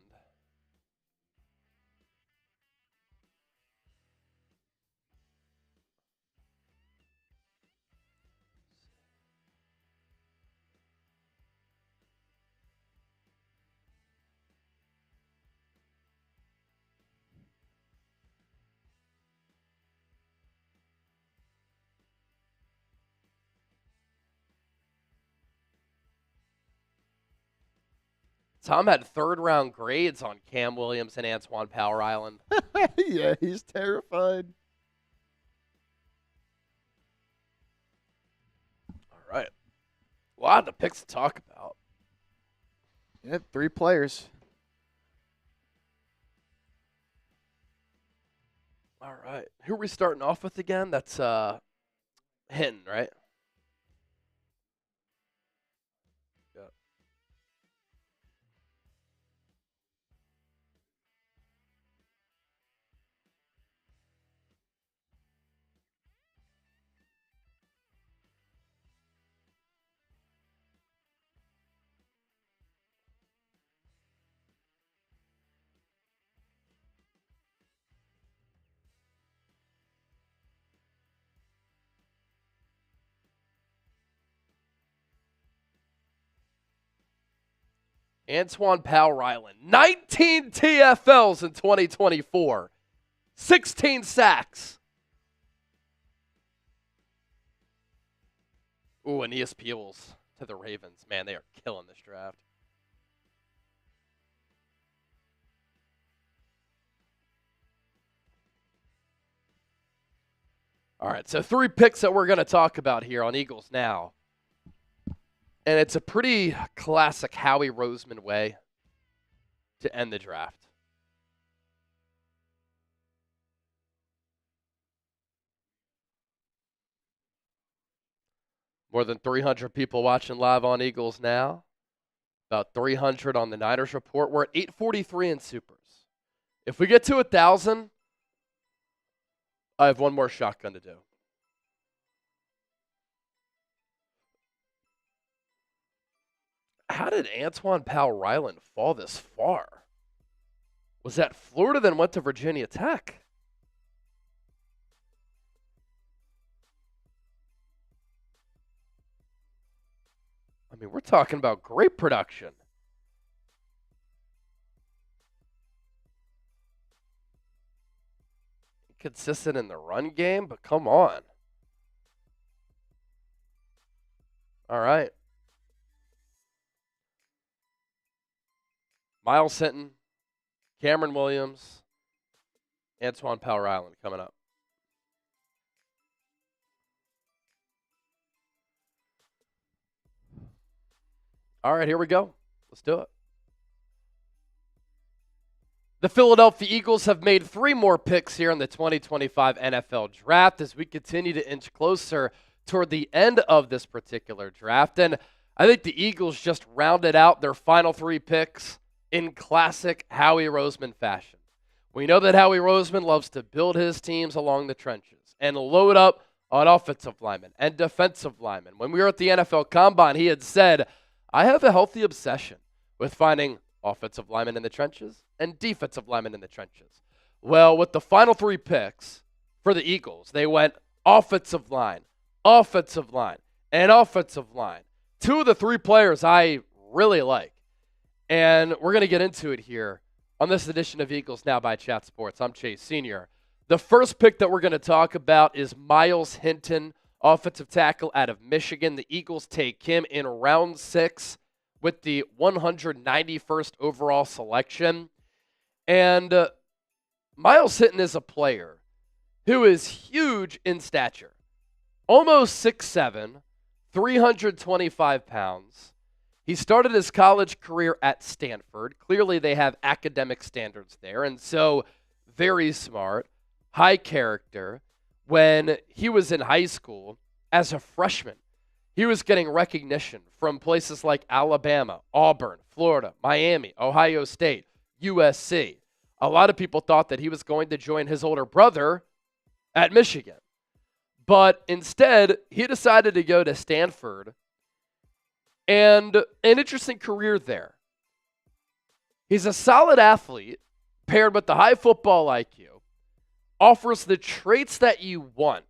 Tom had third-round grades on Cam Williams and Antoine Powell-Ryland. yeah, he's terrified. All right. A lot of picks to talk about. Yeah, 3 players. All right. Who are we starting off with again? That's Hinton, right? Yeah. Antoine Powell-Ryland, 19 TFLs in 2024, 16 sacks. Ooh, and ESPLs to the Ravens. Man, they are killing this draft. All right, so 3 picks that we're going to talk about here on Eagles Now. And it's a pretty classic Howie Roseman way to end the draft. More than 300 people watching live on Eagles Now. About 300 on the Niners report. We're at 843 in Supers. If we get to 1,000, I have one more shotgun to do. How did Antoine Powell-Ryland fall this far? Was that Florida then went to Virginia Tech? I mean, we're talking about great production. Consistent in the run game, but come on. All right. Miles Hinton, Cameron Williams, Antoine Powell-Ryland coming up. All right, here we go. Let's do it. The Philadelphia Eagles have made 3 more picks here in the 2025 NFL Draft as we continue to inch closer toward the end of this particular draft. And I think the Eagles just rounded out their final 3 picks in classic Howie Roseman fashion. We know that Howie Roseman loves to build his teams along the trenches and load up on offensive linemen and defensive linemen. When we were at the NFL Combine, he had said, I have a healthy obsession with finding offensive linemen in the trenches and defensive linemen in the trenches. Well, with the final 3 picks for the Eagles, they went offensive line, offensive line, and offensive line. Two of the three players I really like. And we're going to get into it here on this edition of Eagles Now by Chat Sports. I'm Chase Sr. The first pick that we're going to talk about is Myles Hinton, offensive tackle out of Michigan. The Eagles take him in round 6 with the 191st overall selection. And Myles Hinton is a player who is huge in stature. Almost 6'7", 325 pounds. He started his college career at Stanford. Clearly they have academic standards there, and so very smart, high character. When he was in high school as a freshman, he was getting recognition from places like Alabama, Auburn, Florida, Miami, Ohio State, USC. A lot of people thought that he was going to join his older brother at Michigan. But instead, he decided to go to Stanford, and an interesting career there. He's a solid athlete, paired with the high football IQ, offers the traits that you want.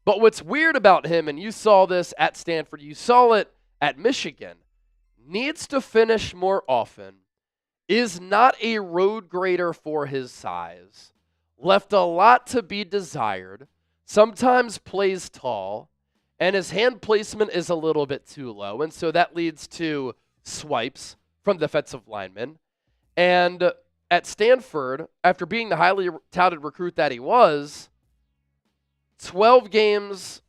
But what's weird about him, and you saw this at Stanford, you saw it at Michigan, needs to finish more often, is not a road grader for his size, left a lot to be desired, sometimes plays tall, and his hand placement is a little bit too low, and so that leads to swipes from defensive linemen. And at Stanford, after being the highly touted recruit that he was, 12 games,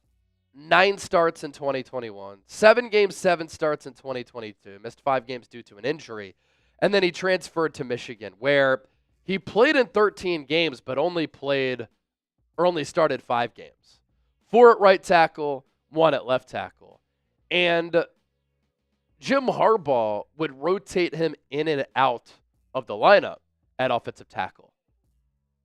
9 starts in 2021, 7 games, 7 starts in 2022, missed 5 games due to an injury, and then he transferred to Michigan, where he played in 13 games, but only started 5 games. 4 at right tackle, 1 at left tackle. And Jim Harbaugh would rotate him in and out of the lineup at offensive tackle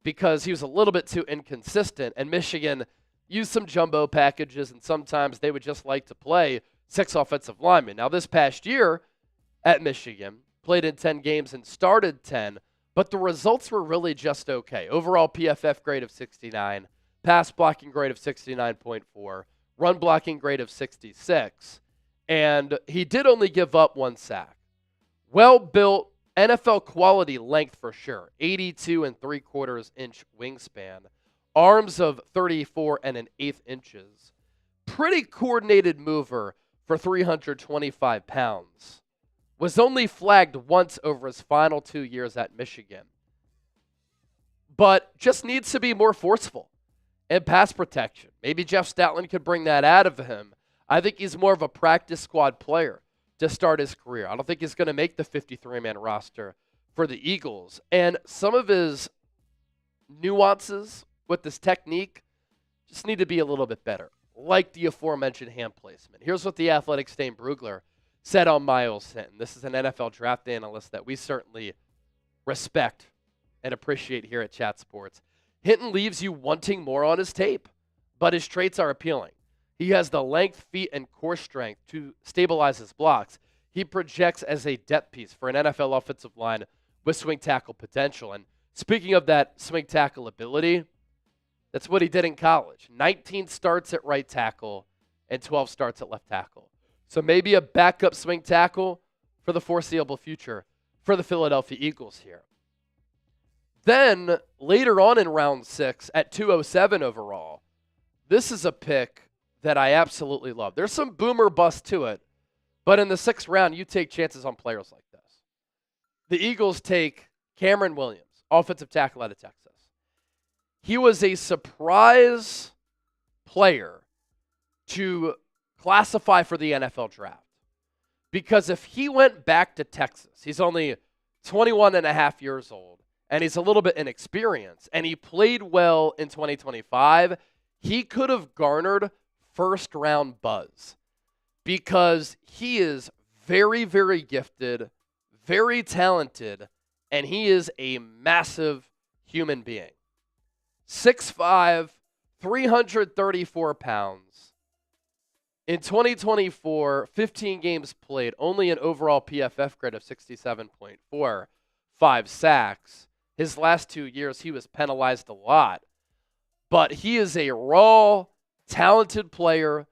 because he was a little bit too inconsistent, and Michigan used some jumbo packages, and sometimes they would just like to play 6 offensive linemen. Now, this past year at Michigan, played in 10 games and started 10, but the results were really just okay. Overall PFF grade of 69, pass blocking grade of 69.4, run blocking grade of 66, and he did only give up 1 sack. Well-built, NFL quality length for sure, 82 3/4 inch wingspan, arms of 34 1/8 inches, pretty coordinated mover for 325 pounds. Was only flagged once over his final 2 years at Michigan, but just needs to be more forceful and pass protection. Maybe Jeff Stoutland could bring that out of him. I think he's more of a practice squad player to start his career. I don't think he's going to make the 53-man roster for the Eagles. And some of his nuances with this technique just need to be a little bit better, like the aforementioned hand placement. Here's what the Athletic's Dane Brugler said on Myles Hinton. This is an NFL draft analyst that we certainly respect and appreciate here at Chat Sports. Hinton leaves you wanting more on his tape, but his traits are appealing. He has the length, feet, and core strength to stabilize his blocks. He projects as a depth piece for an NFL offensive line with swing tackle potential. And speaking of that swing tackle ability, that's what he did in college. 19 starts at right tackle and 12 starts at left tackle. So maybe a backup swing tackle for the foreseeable future for the Philadelphia Eagles here. Then, later on in round 6, at 207 overall, this is a pick that I absolutely love. There's some boomer bust to it, but in the 6th round, you take chances on players like this. The Eagles take Cameron Williams, offensive tackle out of Texas. He was a surprise player to classify for the NFL draft, because if he went back to Texas, he's only 21 and a half years old, and he's a little bit inexperienced, and he played well in 2025, he could have garnered first-round buzz because he is very, very gifted, very talented, and he is a massive human being. 6'5", 334 pounds. In 2024, 15 games played, only an overall PFF grade of 67.4, 5 sacks. His last 2 years, he was penalized a lot. but he is a raw, talented player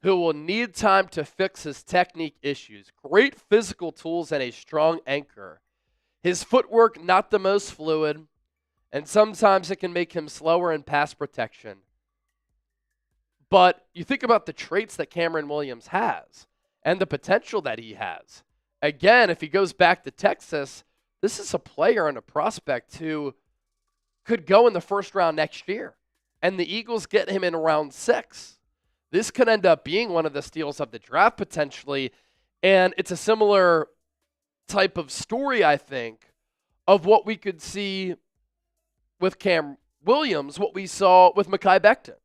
who will need time to fix his technique issues. Great physical tools and a strong anchor. His footwork not the most fluid, and sometimes it can make him slower in pass protection. But you think about the traits that Cameron Williams has and the potential that he has. Again, if he goes back to Texas, this is a player and a prospect who could go in the first round next year. And the Eagles get him in round 6. This could end up being one of the steals of the draft potentially. And it's a similar type of story, I think, of what we could see with Cam Williams, what we saw with Mekhi Becton,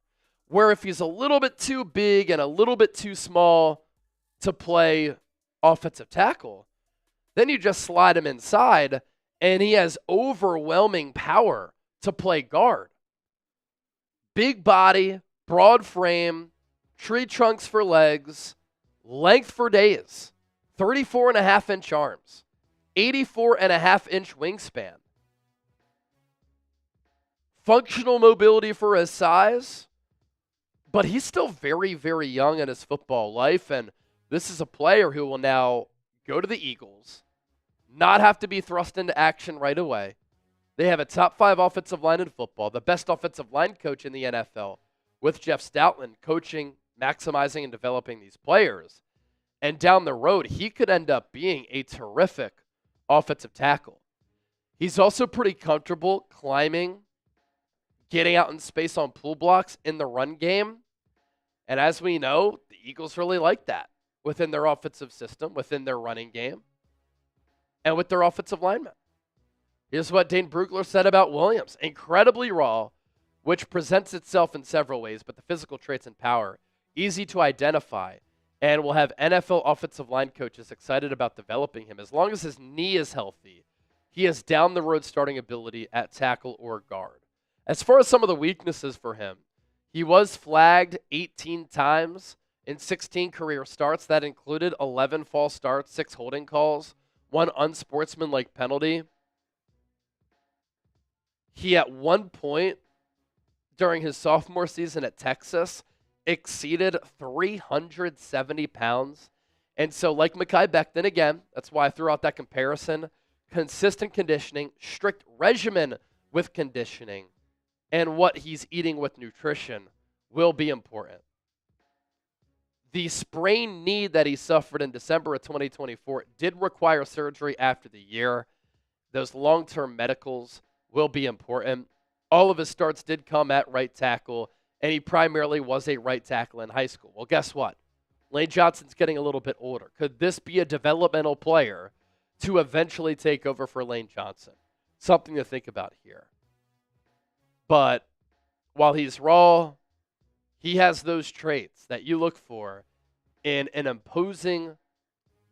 where if he's a little bit too big and a little bit too small to play offensive tackle, then you just slide him inside and he has overwhelming power to play guard. Big body, broad frame, tree trunks for legs, length for days, 34.5-inch arms, 84.5-inch wingspan. Functional mobility for his size, but he's still very, very young in his football life, and this is a player who will now go to the Eagles, not have to be thrust into action right away. They have a top 5 offensive line in football, the best offensive line coach in the NFL, with Jeff Stoutland coaching, maximizing, and developing these players. And down the road, he could end up being a terrific offensive tackle. He's also pretty comfortable climbing, getting out in space on pull blocks in the run game. And as we know, the Eagles really like that within their offensive system, within their running game, and with their offensive linemen. Here's what Dane Brugler said about Williams. Incredibly raw, which presents itself in several ways, but the physical traits and power, easy to identify, and will have NFL offensive line coaches excited about developing him. As long as his knee is healthy, he has down-the-road starting ability at tackle or guard. As far as some of the weaknesses for him, he was flagged 18 times in 16 career starts. That included 11 false starts, 6 holding calls, 1 unsportsmanlike penalty. He, at one point during his sophomore season at Texas, exceeded 370 pounds. And so, like Mekhi Becton, again, that's why I threw out that comparison, consistent conditioning, strict regimen with conditioning, and what he's eating with nutrition will be important. The sprained knee that he suffered in December of 2024 did require surgery after the year. Those long-term medicals will be important. All of his starts did come at right tackle, and he primarily was a right tackle in high school. Well, guess what? Lane Johnson's getting a little bit older. Could this be a developmental player to eventually take over for Lane Johnson? Something to think about here. But while he's raw, he has those traits that you look for in an imposing,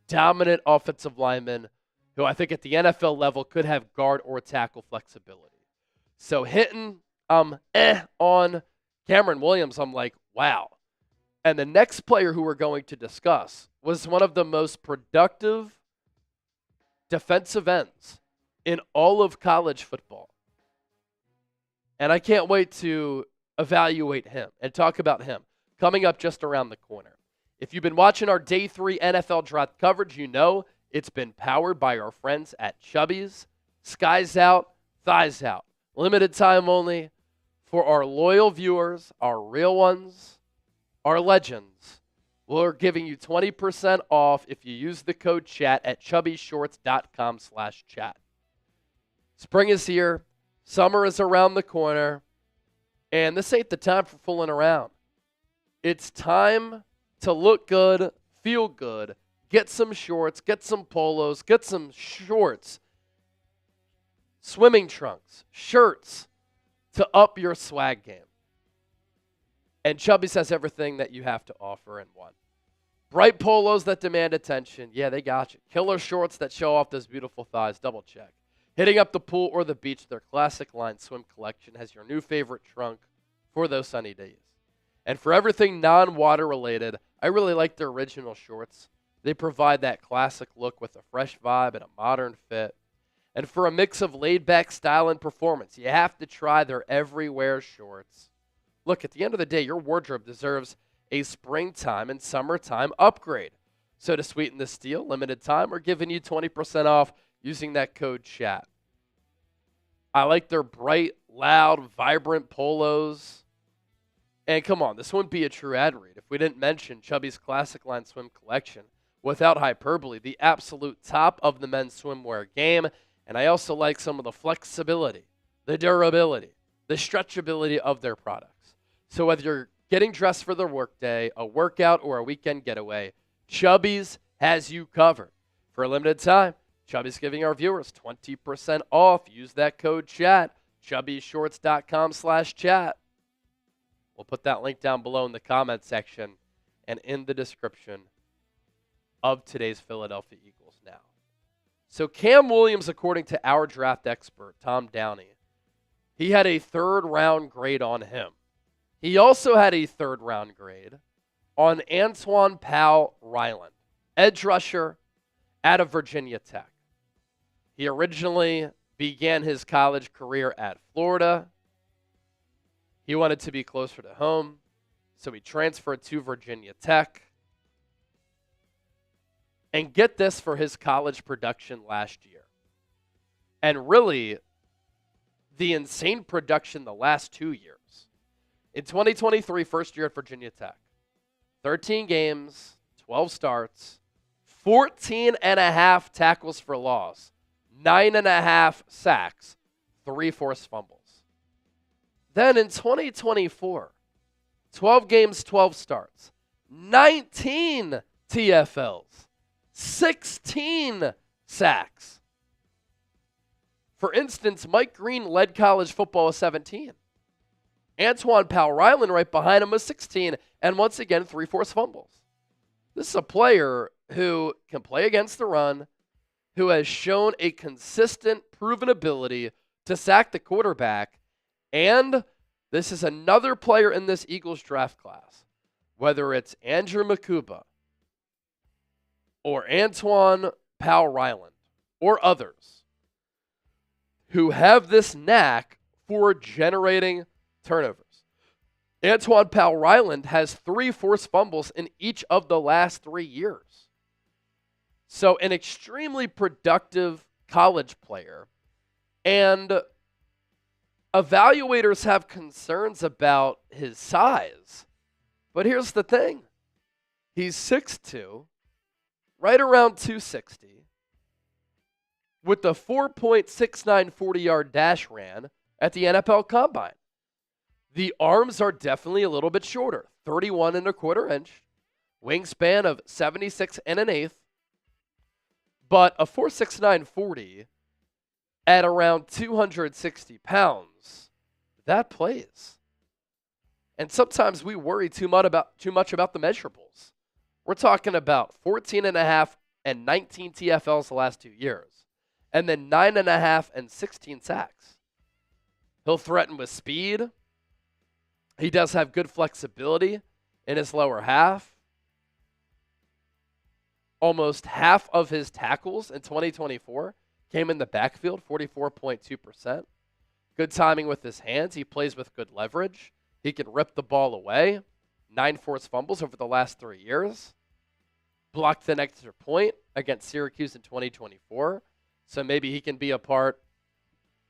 dominant offensive lineman who I think at the NFL level could have guard or tackle flexibility. So hitting on Cameron Williams, I'm like, wow. And the next player who we're going to discuss was one of the most productive defensive ends in all of college football. And I can't wait to evaluate him and talk about him coming up just around the corner. If you've been watching our Day 3 NFL Draft coverage, you know it's been powered by our friends at Chubby's. Skies out, thighs out. Limited time only for our loyal viewers, our real ones, our legends. We're giving you 20% off if you use the code CHAT at chubbyshorts.com/chat. Spring is here. Summer is around the corner. And this ain't the time for fooling around. It's time to look good, feel good, get some shorts, get some polos, get some shorts, swimming trunks, shirts to up your swag game. And Chubby's has everything that you have to offer in one. Bright polos that demand attention. Yeah, they got you. Killer shorts that show off those beautiful thighs. Double check. Hitting up the pool or the beach, their classic line swim collection has your new favorite trunk for those sunny days. And for everything non-water related, I really like their original shorts. They provide that classic look with a fresh vibe and a modern fit. And for a mix of laid-back style and performance, you have to try their everywhere shorts. look, at the end of the day, your wardrobe deserves a springtime and summertime upgrade. So to sweeten this deal, limited time, we're giving you 20% off using that code CHAT. I like their bright, loud, vibrant polos. And come on, this wouldn't be a true ad read if we didn't mention Chubby's Classic Line Swim Collection. Without hyperbole, the absolute top of the men's swimwear game. And I also like some of the flexibility, the durability, the stretchability of their products. So whether you're getting dressed for the workday, a workout, or a weekend getaway, Chubby's has you covered. For a limited time, Chubby's giving our viewers 20% off. Use that code CHAT, chubbyshorts.com/chat. We'll put that link down below in the comment section and in the description of today's Philadelphia Eagles now. So Cam Williams, according to our draft expert, Tom Downey, he had a third-round grade on him. He also had a third-round grade on Antoine Powell-Ryland, edge rusher out of Virginia Tech. He originally began his college career at Florida. He wanted to be closer to home, so he transferred to Virginia Tech. And get this for his college production last year. And really, the insane production the last 2 years. In 2023, first year at Virginia Tech, 13 games, 12 starts, 14.5 tackles for loss, 9.5 sacks, 3 forced fumbles. Then in 2024, 12 games, 12 starts, 19 TFLs, 16 sacks. For instance, Mike Green led college football with 17. Antoine Powell-Ryland right behind him with 16. And once again, 3 forced fumbles. This is a player who can play against the run, who has shown a consistent, proven ability to sack the quarterback. And this is another player in this Eagles draft class, whether it's Andrew Mukuba, or Antoine Powell-Ryland, or others, who have this knack for generating turnovers. Antoine Powell-Ryland has 3 forced fumbles in each of the last 3 years. So an extremely productive college player. And evaluators have concerns about his size. But here's the thing. He's 6'2", right around 260, with the 4.69 40-yard dash ran at the NFL Combine. The arms are definitely a little bit shorter, 31.25 inch, wingspan of 76 1/8, but a 4.69 40 at around 260 pounds, that plays. And sometimes we worry too much about the measurables. We're talking about 14.5 and 19 TFLs the last 2 years, and then 9.5 and 16 sacks. He'll threaten with speed. He does have good flexibility in his lower half. Almost half of his tackles in 2024 came in the backfield, 44.2%. Good timing with his hands. He plays with good leverage. He can rip the ball away. 9 forced fumbles over the last 3 years. Blocked an extra point against Syracuse in 2024. So maybe he can be a part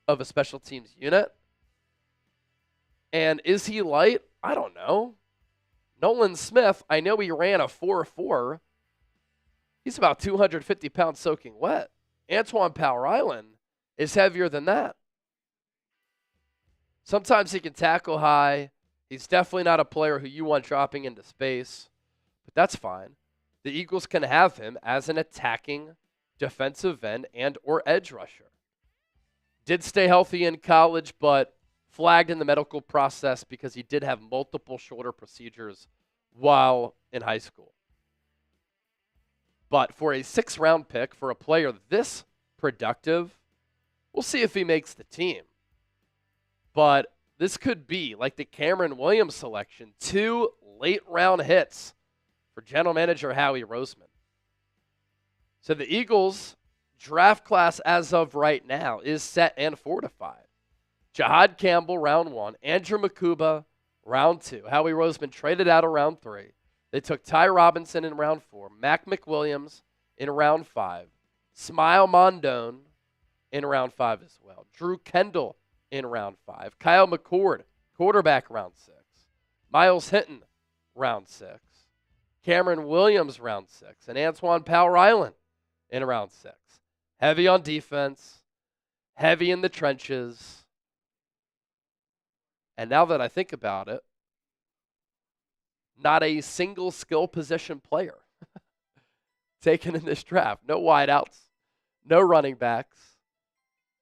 of a special teams unit. And is he light? I don't know. Nolan Smith, I know he ran a 4.4. He's about 250 pounds soaking wet. Antoine Powell-Ryland is heavier than that. Sometimes he can tackle high. He's definitely not a player who you want dropping into space, but that's fine. The Eagles can have him as an attacking defensive end and or edge rusher. Did stay healthy in college, but flagged in the medical process because he did have multiple shoulder procedures while in high school. But for a 6th-round pick, for a player this productive, we'll see if he makes the team. But this could be like the Cameron Williams selection, 2 late-round hits for general manager Howie Roseman. So the Eagles' draft class as of right now is set and fortified. Jihaad Campbell, round 1. Andrew Mukuba, Round 2, Howie Roseman traded out of round 3. They took Ty Robinson in round 4, Mac McWilliams in round 5, Smile Mondone in round 5 as well, Drew Kendall in round 5, Kyle McCord, quarterback, round 6, Miles Hinton, round 6, Cameron Williams, round 6, and Antoine Powell-Ryland in round 6. Heavy on defense, heavy in the trenches. And now that I think about it, not a single skill position player taken in this draft. No wideouts, no running backs,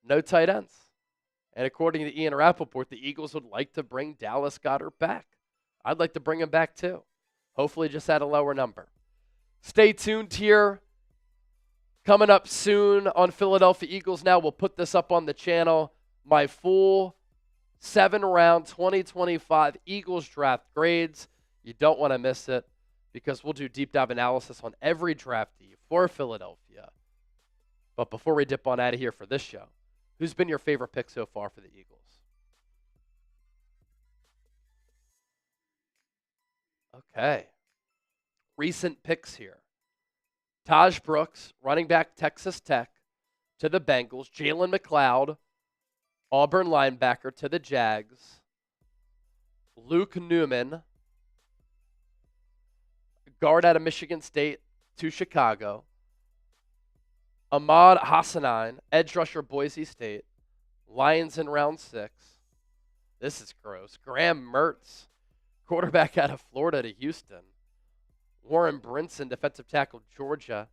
no tight ends. And according to Ian Rappaport, the Eagles would like to bring Dallas Goedert back. I'd like to bring him back too. Hopefully just at a lower number. Stay tuned here. Coming up soon on Philadelphia Eagles Now, we'll put this up on the channel. My full 7-round 2025 Eagles draft grades. You don't want to miss it because we'll do deep dive analysis on every draftee for Philadelphia. But before we dip on out of here for this show, who's been your favorite pick so far for the Eagles? Okay. Recent picks here. Taj Brooks, running back, Texas Tech, to the Bengals. Jalen McLeod, Auburn linebacker, to the Jags. Luke Newman, guard out of Michigan State, to Chicago. Ahmad Hassanein, edge rusher, Boise State. Lions in round 6. This is gross. Graham Mertz, quarterback out of Florida, to Houston. Warren Brinson, defensive tackle, Georgia,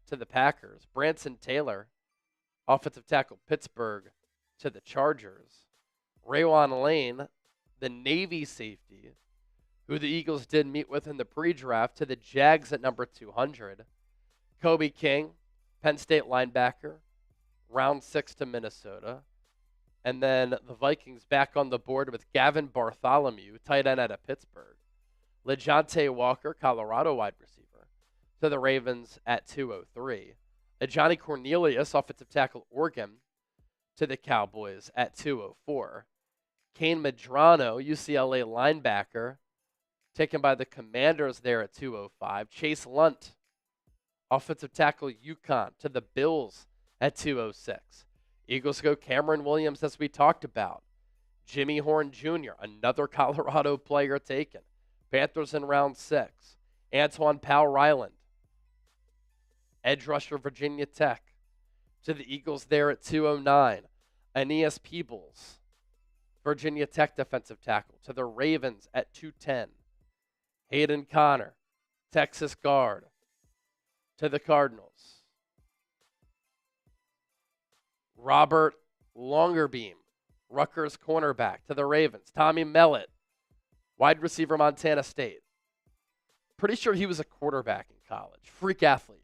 to the Packers. Branson Taylor, offensive tackle, Pittsburgh, to the Chargers. Raywan Lane, the Navy safety, who the Eagles did meet with in the pre-draft, to the Jags at number 200. Kobe King, Penn State linebacker, round 6 to Minnesota. And then the Vikings back on the board with Gavin Bartholomew, tight end out of Pittsburgh. LeJonte Walker, Colorado wide receiver, to the Ravens at 203. Johnny Cornelius, offensive tackle, Oregon, to the Cowboys at 204. Kane Medrano, UCLA linebacker, taken by the Commanders there at 205. Chase Lunt, offensive tackle, UConn, to the Bills at 206. Eagles go Cameron Williams, as we talked about. Jimmy Horn Jr., another Colorado player taken. Panthers in round 6. Antoine Powell-Ryland, edge rusher, Virginia Tech, to the Eagles there at 209. Aeneas Peebles, Virginia Tech defensive tackle, to the Ravens at 210. Hayden Connor, Texas guard, to the Cardinals. Robert Longerbeam, Rutgers cornerback, to the Ravens. Tommy Mellett, wide receiver, Montana State. Pretty sure he was a quarterback in college. Freak athlete.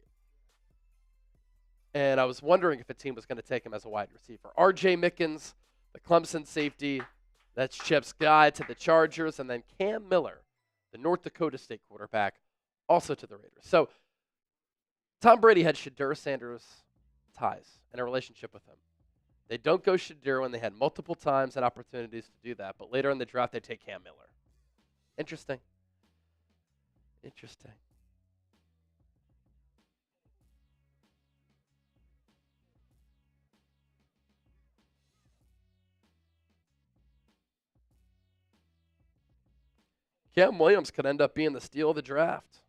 And I was wondering if a team was going to take him as a wide receiver. R.J. Mickens, the Clemson safety. That's Chip's guy, to the Chargers. And then Cam Miller, the North Dakota State quarterback, also to the Raiders. So Tom Brady had Shedeur Sanders ties and a relationship with him. They don't go Shedeur when they had multiple times and opportunities to do that. But later in the draft, they take Cam Miller. Interesting. Interesting. Cam Williams could end up being the steal of the draft.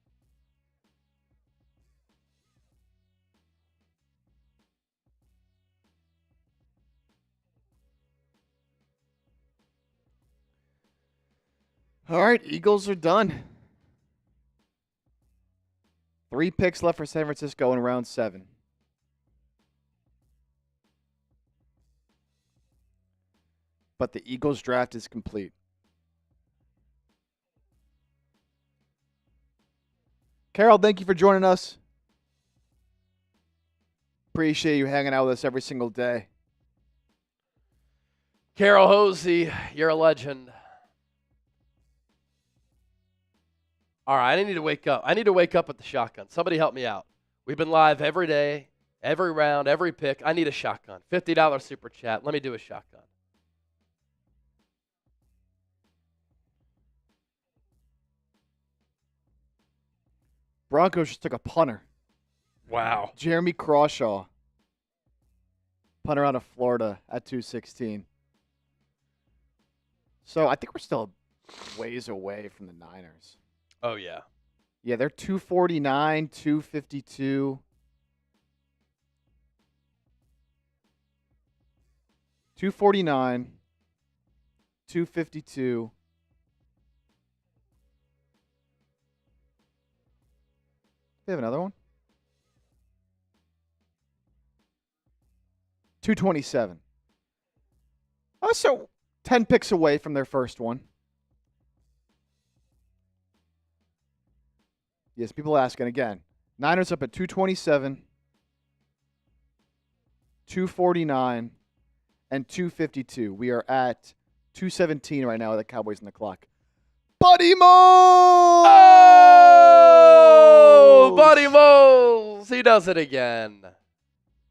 All right, Eagles are done. 3 picks left for San Francisco in round 7. But the Eagles draft is complete. Carol, thank you for joining us. Appreciate you hanging out with us every single day. Carol Hosey, you're a legend. All right, I need to wake up. I need to wake up with the shotgun. Somebody help me out. We've been live every day, every round, every pick. I need a shotgun. $50 super chat. Let me do a shotgun. Broncos just took a punter. Wow. Jeremy Crawshaw. Punter out of Florida at 216. So I think we're still ways away from the Niners. Oh, yeah. Yeah, they're 249, 252. 249, 252. They have another one? 227. So 10 picks away from their first one. Yes, people asking again. Niners up at 227, 249, and 252. We are at 217 right now with the Cowboys on the clock. Buddy Moles! Oh, Buddy Moles. He does it again.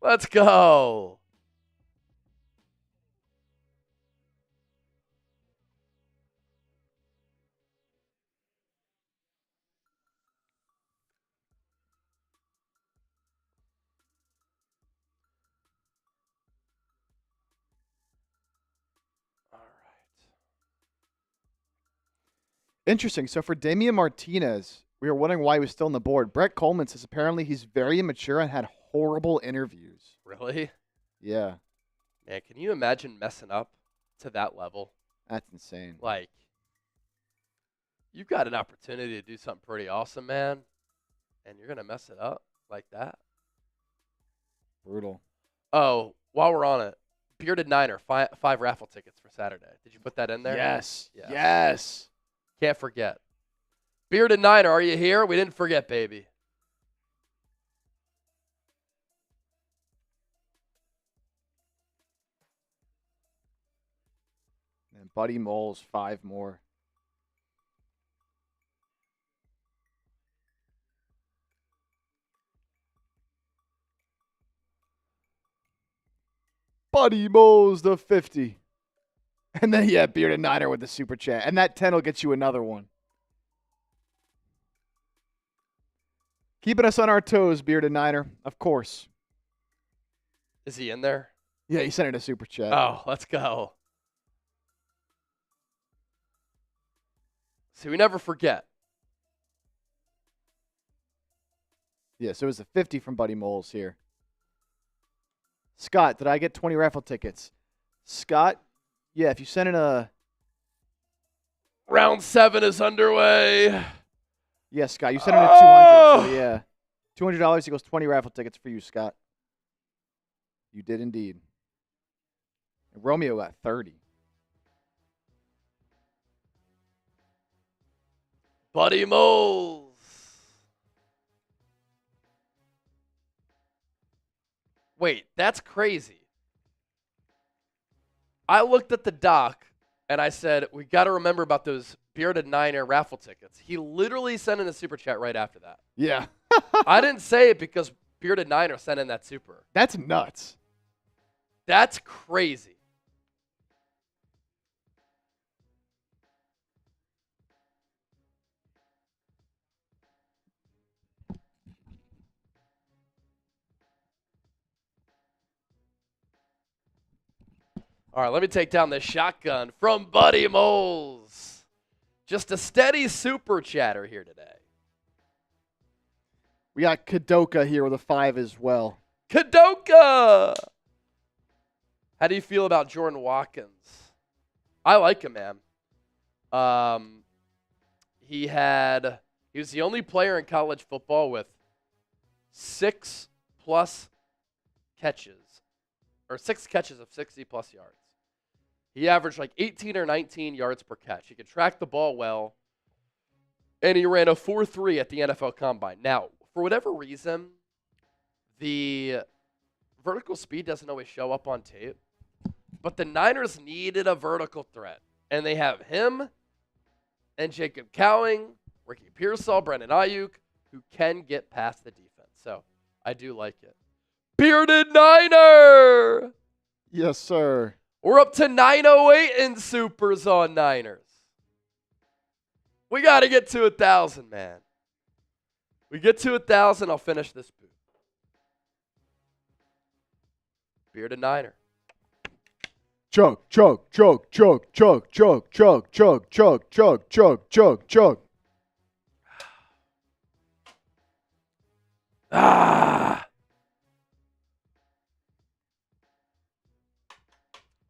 Let's go. Interesting. So for Damian Martinez, we were wondering why he was still on the board. Brett Coleman says apparently he's very immature and had horrible interviews. Really? Yeah, Man, can you imagine messing up to that level? that's insane. Like, you've got an opportunity to do something pretty awesome, man, and you're going to mess it up like that? Brutal. Oh, while we're on it, Bearded Niner, five raffle tickets for Saturday. Did you put that in there? Yes. Yeah. Yes. Can't forget. Bearded Niner, are you here? We didn't forget, baby. And Buddy Moles, 5 more. Buddy Moles, the 50. And then, yeah, Bearded Niner with the super chat. And that 10 will get you another one. Keeping us on our toes, Bearded Niner, of course. Is he in there? Yeah, he sent it a super chat. Oh, let's go. See, we never forget. Yeah, so it was a 50 from Buddy Moles here. Scott, did I get 20 raffle tickets? Scott, yeah, if you send in a... Round 7 is underway. Yeah, Scott, you sent in a 200, so yeah. $200 equals 20 raffle tickets for you, Scott. You did indeed. And Romeo got 30. Buddy Moles. Wait, that's crazy. I looked at the doc and I said, we got to remember about those Bearded Niner raffle tickets. He literally sent in a super chat right after that. Yeah. I didn't say it because Bearded Niner sent in that super. That's nuts. That's crazy. All right, let me take down the shotgun from Buddy Moles. Just a steady super chatter here today. We got Kadoka here with a 5 as well. Kadoka! How do you feel about Jordan Watkins? I like him, man. He was the only player in college football with 6+ catches, or 6 catches of 60+ yards. He averaged like 18 or 19 yards per catch. He could track the ball well, and he ran a 4.3 at the NFL Combine. Now, for whatever reason, the vertical speed doesn't always show up on tape, but the Niners needed a vertical threat, and they have him and Jacob Cowing, Ricky Pearsall, Brandon Ayuk, who can get past the defense. So I do like it. Bearded Niner! Yes, sir. We're up to 908 in supers on Niners. We got to get to 1,000, man. We get to 1,000, I'll finish this boot. Bearded Niner. Chug, chug, chug, chug, chug, chug, chug, chug, chug, chug, chug, chug, chug. Ah!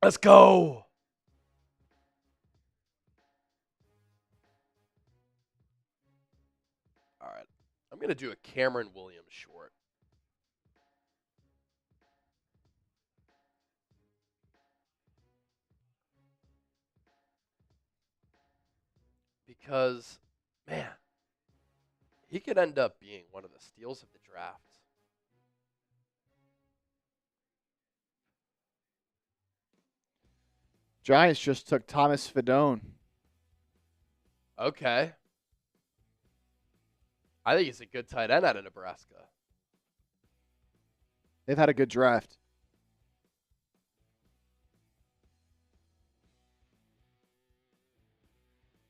Let's go. All right. I'm going to do a Cameron Williams short. Because, man, he could end up being one of the steals of the draft. Giants just took Thomas Fedone. Okay. I think he's a good tight end out of Nebraska. They've had a good draft.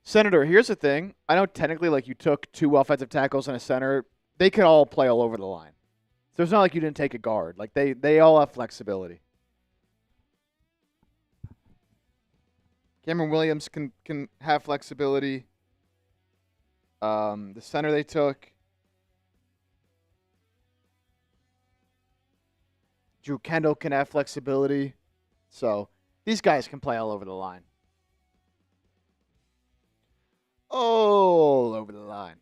Senator, here's the thing. I know technically, like, you took 2 offensive tackles and a center. They can all play all over the line. So it's not like you didn't take a guard. Like, they all have flexibility. Cameron Williams can have flexibility. The center they took. Drew Kendall can have flexibility. So these guys can play all over the line. All over the line.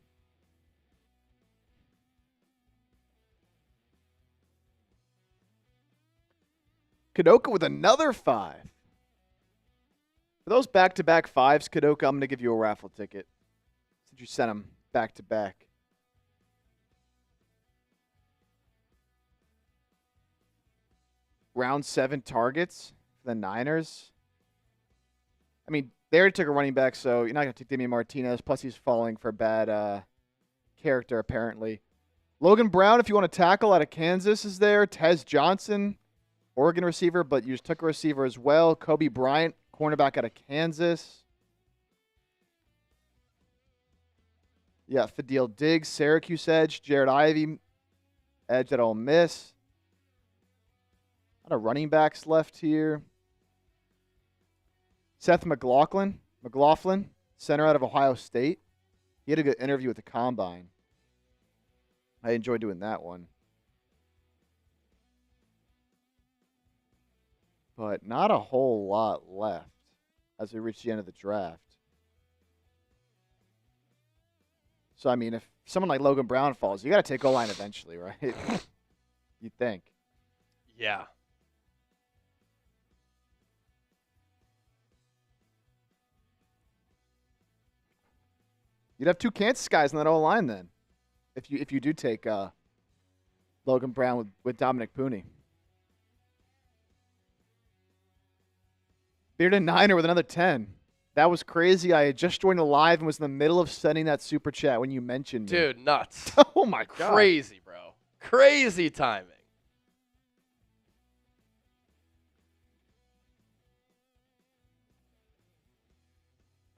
Kadoka with another 5. For those back-to-back 5s, Kadoka, I'm going to give you a raffle ticket since you sent them back-to-back. Round 7 targets for the Niners. I mean, they already took a running back, so you're not going to take Damian Martinez. Plus, he's falling for bad character, apparently. Logan Brown, if you want to tackle out of Kansas, is there. Tez Johnson, Oregon receiver, but you just took a receiver as well. Kobe Bryant, cornerback out of Kansas. Yeah, Fadil Diggs, Syracuse edge. Jared Ivey, edge at Ole Miss. A lot of running backs left here. Seth McLaughlin, center out of Ohio State. He had a good interview at the Combine. I enjoyed doing that one. But not a whole lot left as we reach the end of the draft. So, I mean, if someone like Logan Brown falls, you got to take O-line eventually, right? You'd think. Yeah. You'd have 2 Kansas guys in that O-line then, if you do take Logan Brown with Dominic Pooney. Bearded Niner with another 10. That was crazy. I had just joined the live and was in the middle of sending that super chat when you mentioned me. Dude, nuts. Oh, my God. Crazy, bro. Crazy timing.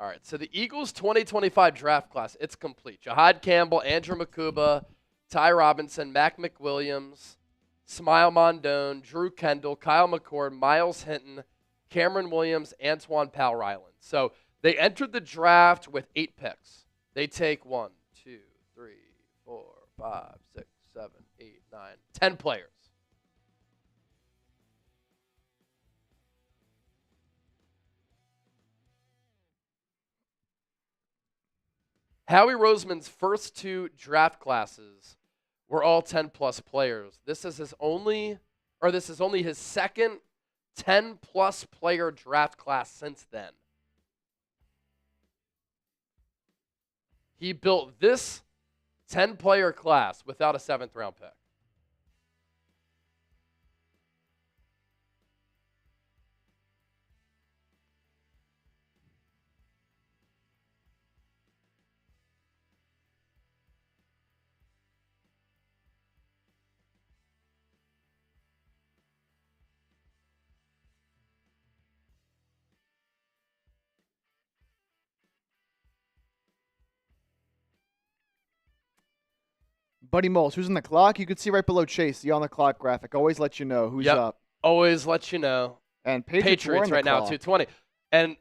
All right, so the Eagles 2025 draft class, it's complete. Jihaad Campbell, Andrew Mukuba, Ty Robinson, Mac McWilliams, Smile Mondone, Drew Kendall, Kyle McCord, Miles Hinton, Cameron Williams, Antoine Powell-Ryland. So they entered the draft with 8 picks. They take 1, 2, 3, 4, 5, 6, 7, 8, 9, 10 players. Howie Roseman's first 2 draft classes were all 10-plus players. This is only his second 10-plus player draft class since then. He built this 10-player class without a 7th-round pick. Buddy Moles, who's on the clock? You can see right below Chase, the on the clock graphic. Always let you know who's Yep. up. Always let you know. And Patriots were on the right now, clock. 220. And,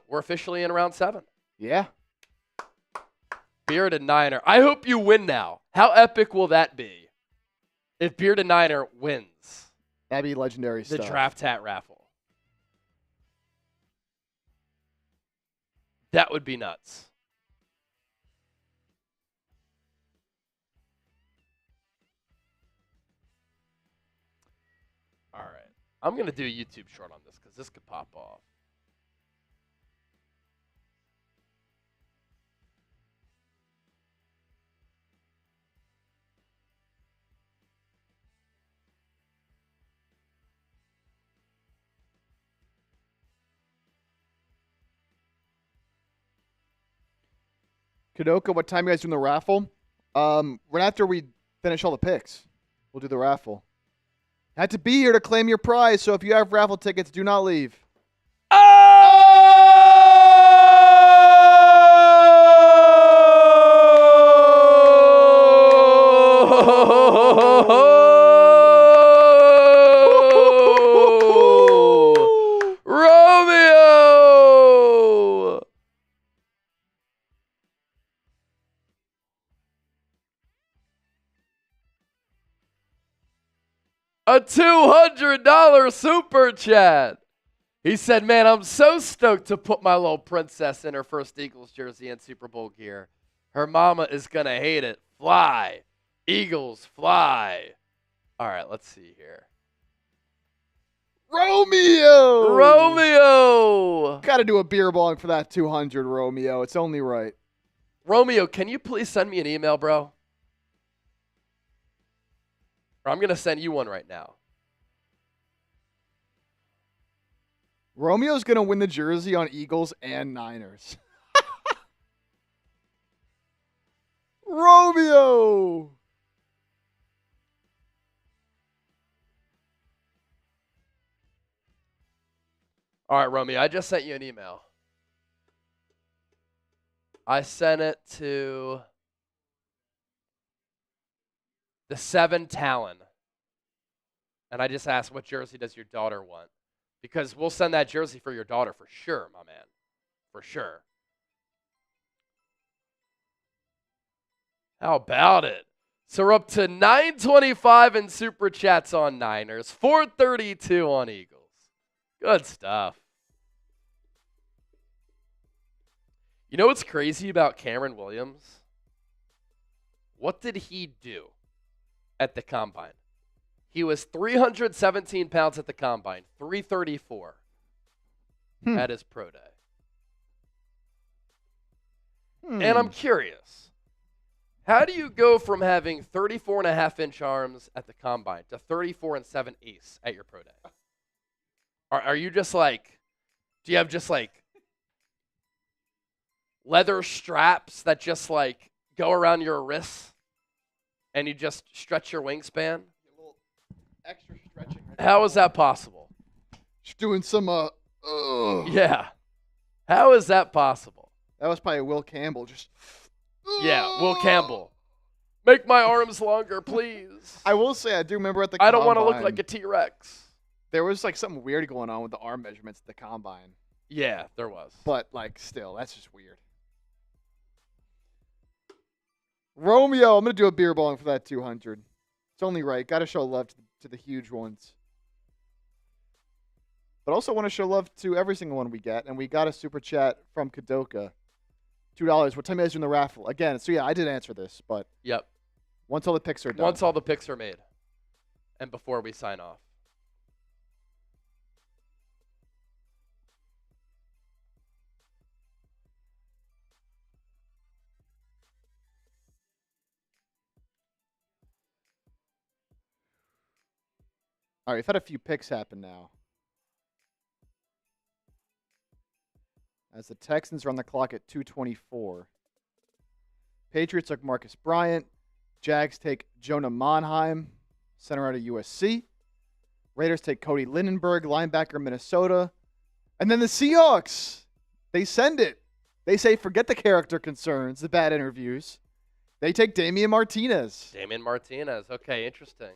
we're officially in round 7. Yeah. Bearded Niner. I hope you win now. How epic will that be if Bearded Niner wins That'd be legendary the stuff. draft hat raffle? That would be nuts. All right. I'm going to do a YouTube short on this because this could pop off. Kadoka, what time you guys doing the raffle? Right after we finish all the picks, we'll do the raffle. Had to be here to claim your prize, so if you have raffle tickets, do not leave. Romeo! A $200 super chat. He said, man, I'm so stoked to put my little princess in her first Eagles jersey and Super Bowl gear. Her mama is going to hate it. Fly. Eagles, fly. All right, let's see here. Romeo! Got to do a beer bong for that 200, Romeo. It's only right. Romeo, can you please send me an email, bro? Or I'm going to send you one right now. Romeo's going to win the jersey on Eagles and Niners. Romeo! All right, Romeo, I just sent you an email. I sent it to the 7 Talon. And I just asked, what jersey does your daughter want? Because we'll send that jersey for your daughter for sure, my man. For sure. How about it? So we're up to 925 in Super Chats on Niners, 432 on Eagles. Good stuff. You know what's crazy about Cameron Williams? What did he do at the Combine? He was 317 pounds at the Combine, 334 at his pro day. And I'm curious, how do you go from having 34.5-inch arms at the Combine to 34 7/8 at your pro day? Are you just like, do you have just like leather straps that just like go around your wrists and you just stretch your wingspan? Extra stretching. How is that possible? Just doing some, Yeah. How is that possible? That was probably Will Campbell. Just. Yeah, Will Campbell. Make my arms longer, please. I will say, I do remember at the I don't want to look Combine, like a T-Rex. there was like something weird going on with the arm measurements at the Combine. Yeah, there was. But like still, that's just weird. Romeo, I'm going to do a beer bong for that 200. It's only right. Got to show love to the huge ones. But also want to show love to every single one we get. And we got a super chat from Kadoka. $2. What time is in the raffle? Again, so yeah, I did answer this, but Yep. once all the picks are done. Once all the picks are made. And before we sign off. All right, we've had a few picks happen now. As the Texans are on the clock at 2:24. Patriots took Marcus Bryant. Jags take Jonah Monheim, center out of USC. Raiders take Cody Lindenberg, linebacker, Minnesota. And then the Seahawks, they send it. They say, forget the character concerns, the bad interviews. They take Damian Martinez. Damian Martinez. Okay, interesting.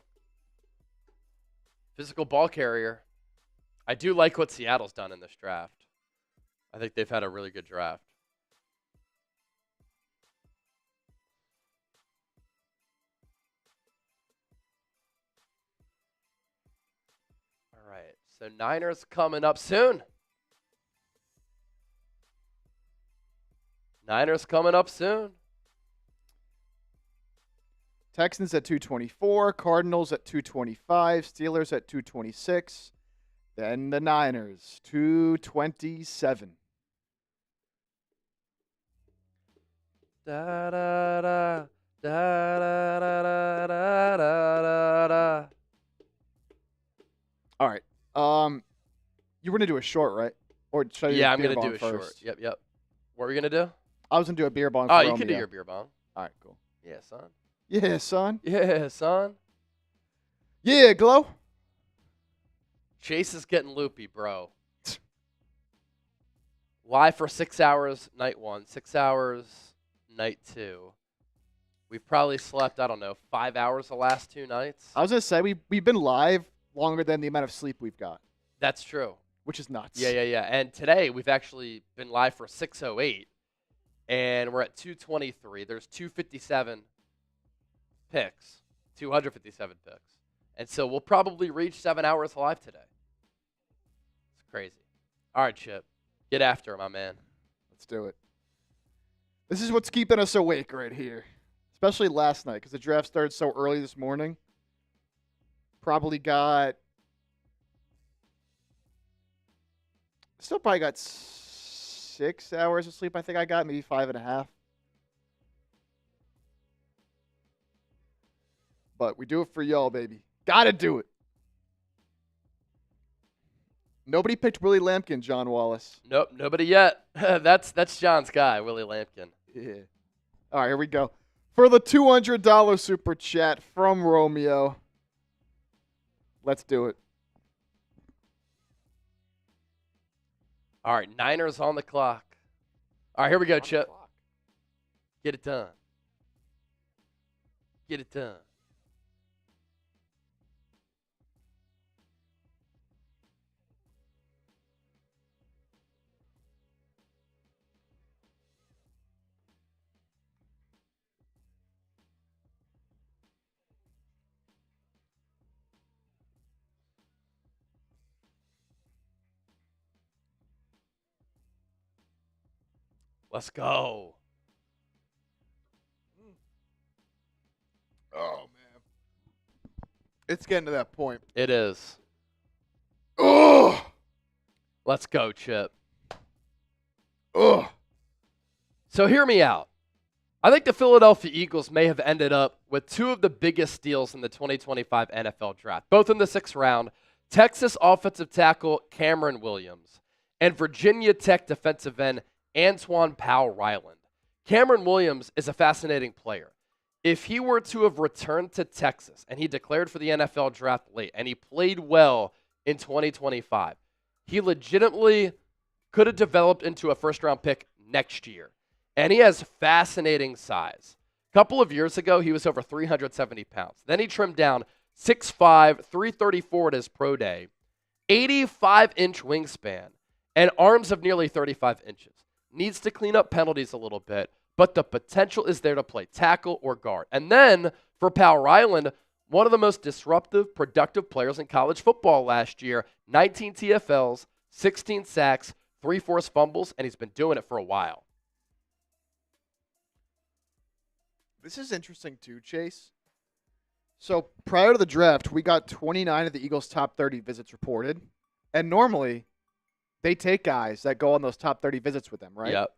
Physical ball carrier. I do like what Seattle's done in this draft. I think they've had a really good draft. All right, so Niners coming up soon. Niners coming up soon. Texans at 224, Cardinals at 225, Steelers at 226, then the Niners 227. Da da da da da da da da da. All right. You were gonna do a short, right? Or should I do Yeah, a I'm beer gonna do bong a short. first? Yep. What were you gonna do? I was gonna do a beer bong. Oh, for you can do Romeo. your beer bong. All right, cool. Yeah, son. Yeah, son. Yeah, son. Yeah, Glow. Chase is getting loopy, bro. Live for 6 hours, night 1. 6 hours, night 2. We've probably slept, I don't know, 5 hours the last 2 nights. I was gonna say we've been live longer than the amount of sleep we've got, That's true. which is nuts. Yeah. And today we've actually been live for 6:08, and we're at 2:23. There's 257 picks, 257 picks. And so we'll probably reach 7 hours live today. It's crazy. All right, Chip. Get after it, my man. Let's do it. This is what's keeping us awake right here, especially last night because the draft started so early this morning. Probably got got 6 hours of sleep. I think I got maybe 5.5. But we do it for y'all, baby. Gotta do it. Nobody picked Willie Lampkin, John Wallace. Nope, nobody yet. That's John's guy, Willie Lampkin. Yeah. All right, here we go. For the $200 super chat from Romeo. Let's do it. All right, Niners on the clock. All right, here we go, Chip. Get it done. Get it done. Let's go. Oh, man. It's getting to that point. It is. Ugh. Let's go, Chip. Ugh. So hear me out. I think the Philadelphia Eagles may have ended up with 2 of the biggest steals in the 2025 NFL Draft, both in the 6th round. Texas offensive tackle Cameron Williams and Virginia Tech defensive end Antoine Powell-Ryland. Cameron Williams is a fascinating player. If he were to have returned to Texas and he declared for the NFL Draft late and he played well in 2025, he legitimately could have developed into a first-round pick next year. And he has fascinating size. A couple of years ago, he was over 370 pounds. Then he trimmed down 6'5", 334 at his pro day, 85-inch wingspan, and arms of nearly 35 inches. Needs to clean up penalties a little bit, but the potential is there to play tackle or guard. And then for Powell-Ryland, one of the most disruptive, productive players in college football last year, 19 TFLs, 16 sacks, 3 forced fumbles, and he's been doing it for a while. This is interesting too, Chase. So prior to the draft, we got 29 of the Eagles' top 30 visits reported. And normally, they take guys that go on those top 30 visits with them, right? Yep.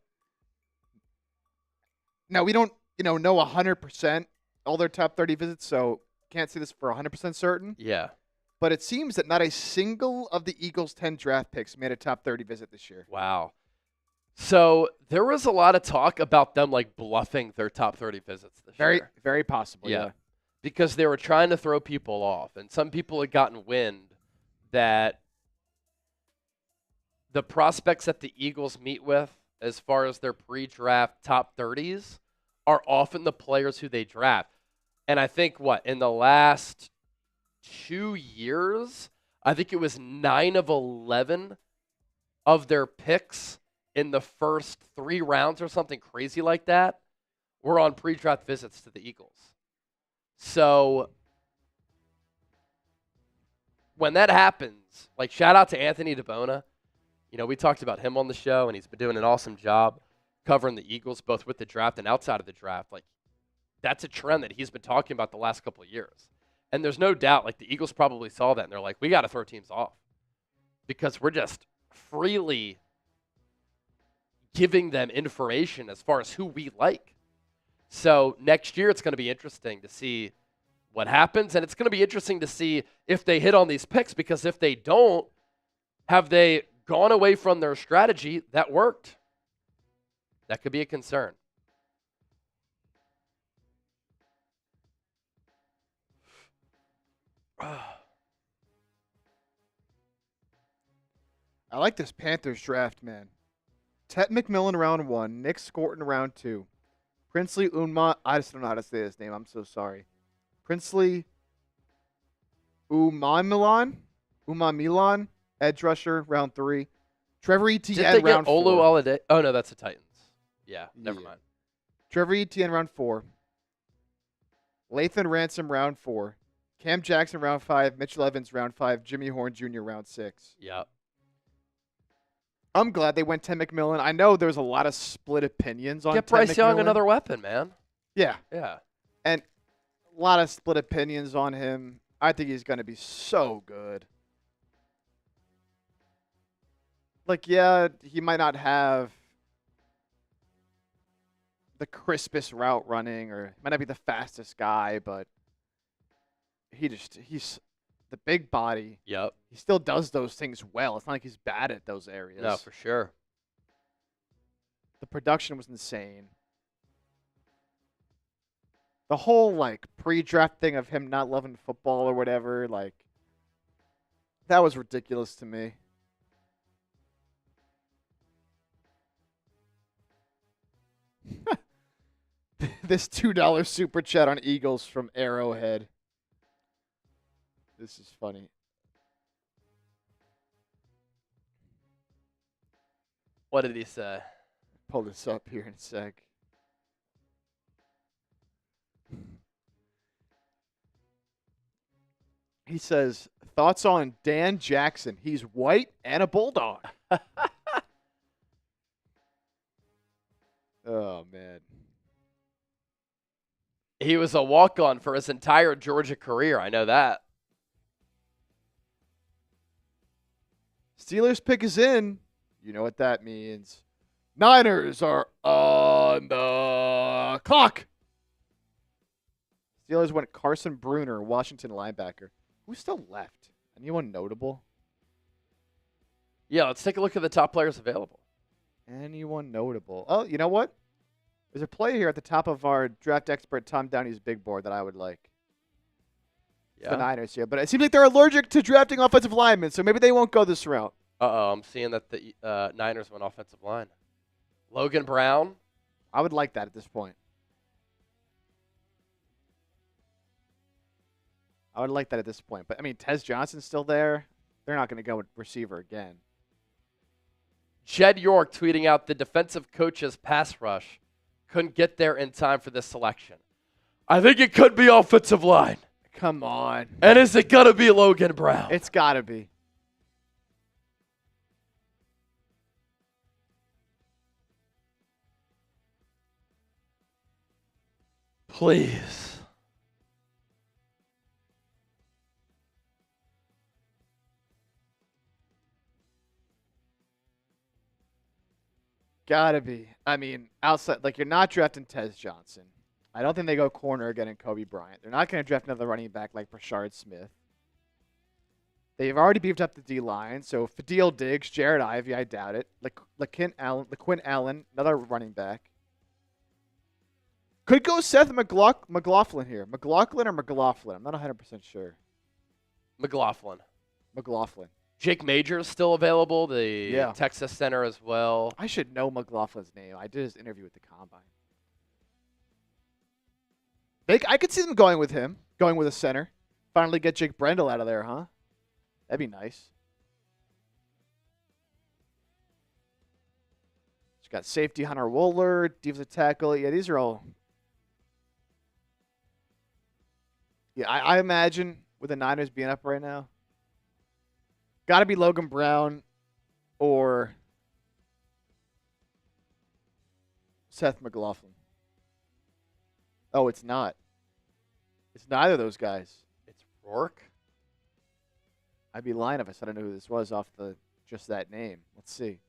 Now, we don't, know 100% all their top 30 visits, so can't say this for 100% certain. Yeah. But it seems that not a single of the Eagles' 10 draft picks made a top 30 visit this year. Wow. So there was a lot of talk about them like bluffing their top 30 visits this year. Very possible, yeah. Because they were trying to throw people off. And some people had gotten wind that the prospects that the Eagles meet with as far as their pre-draft top 30s are often the players who they draft. And I think, in the last 2 years, I think it was 9 of 11 of their picks in the first 3 rounds or something crazy like that were on pre-draft visits to the Eagles. So when that happens, like shout out to Anthony DeBona. We talked about him on the show, and he's been doing an awesome job covering the Eagles, both with the draft and outside of the draft. Like, that's a trend that he's been talking about the last couple of years. And there's no doubt, like, the Eagles probably saw that, and they're like, we got to throw teams off because we're just freely giving them information as far as who we like. So next year, it's going to be interesting to see what happens, and it's going to be interesting to see if they hit on these picks, because if they don't, have they gone away from their strategy that worked? That could be a concern. I like this Panthers draft, man. Tet McMillan round 1, Nick Scorton round 2, Princely Unma. I just don't know how to say his name. I'm so sorry. Princely Umamilan, edge rusher round 3. Trevor Etienne Did they get round Olu 4. Olade? Oh no, that's the Titans. Yeah, never mind. Trevor Etienne round 4. Lathan Ransom round 4. Cam Jackson round 5. Mitchell Evans round 5. Jimmy Horn Jr. round 6. Yep. I'm glad they went Ted McMillan. I know there's a lot of split opinions on Get Ted Bryce Young McMillan. another weapon, man. Yeah. Yeah. And a lot of split opinions on him. I think he's going to be so good. Like, yeah, he might not have the crispest route running, or might not be the fastest guy, but he's the big body. Yep. He still does those things well. It's not like he's bad at those areas. No, for sure. The production was insane. The whole, like, pre-draft thing of him not loving football or whatever, like, that was ridiculous to me. This $2 super chat on Eagles from Arrowhead. This is funny. What did he say? Pull this up here in a sec. He says, thoughts on Dan Jackson. He's white and a bulldog. Oh, man. He was a walk-on for his entire Georgia career. I know that. Steelers pick is in. You know what that means. Niners are on the clock. Steelers went Carson Bruner, Washington linebacker. Who's still left? Anyone notable? Yeah, let's take a look at the top players available. Anyone notable? Oh, you know what? There's a player here at the top of our draft expert Tom Downey's big board that I would like. Yeah. The Niners here. But it seems like they're allergic to drafting offensive linemen, so maybe they won't go this route. Uh-oh, I'm seeing that the Niners went offensive line. Logan Brown. I would like that at this point. I would like that at this point. But, I mean, Tez Johnson's still there. They're not going to go with receiver again. Jed York tweeting out the defensive coach's pass rush couldn't get there in time for this selection. I think it could be offensive line. Come on. And is it going to be Logan Brown? It's got to be. Please. Gotta be. I mean, outside, like, you're not drafting Tez Johnson. I don't think they go corner again in Kobe Bryant. They're not going to draft another running back like Brashard Smith. They've already beefed up the D-line, so Fadil Diggs, Jared Ivey, I doubt it. LaQuinn Allen, another running back. Could go Seth McLaughlin here. McLaughlin or McLaughlin? I'm not 100% sure. McLaughlin. McLaughlin. Jake Majors still available, the Texas center as well. I should know McLaughlin's name. I did his interview with the Combine. I could see them going with him, going with a center. Finally get Jake Brendel out of there, huh? That'd be nice. He's got safety Hunter Wohler, defensive tackle. Yeah, these are all. Yeah, I imagine with the Niners being up right now, got to be Logan Brown or Seth McLaughlin. Oh, it's not. It's neither of those guys. It's Rourke. I'd be lying if I said I knew who this was off just that name. Let's see.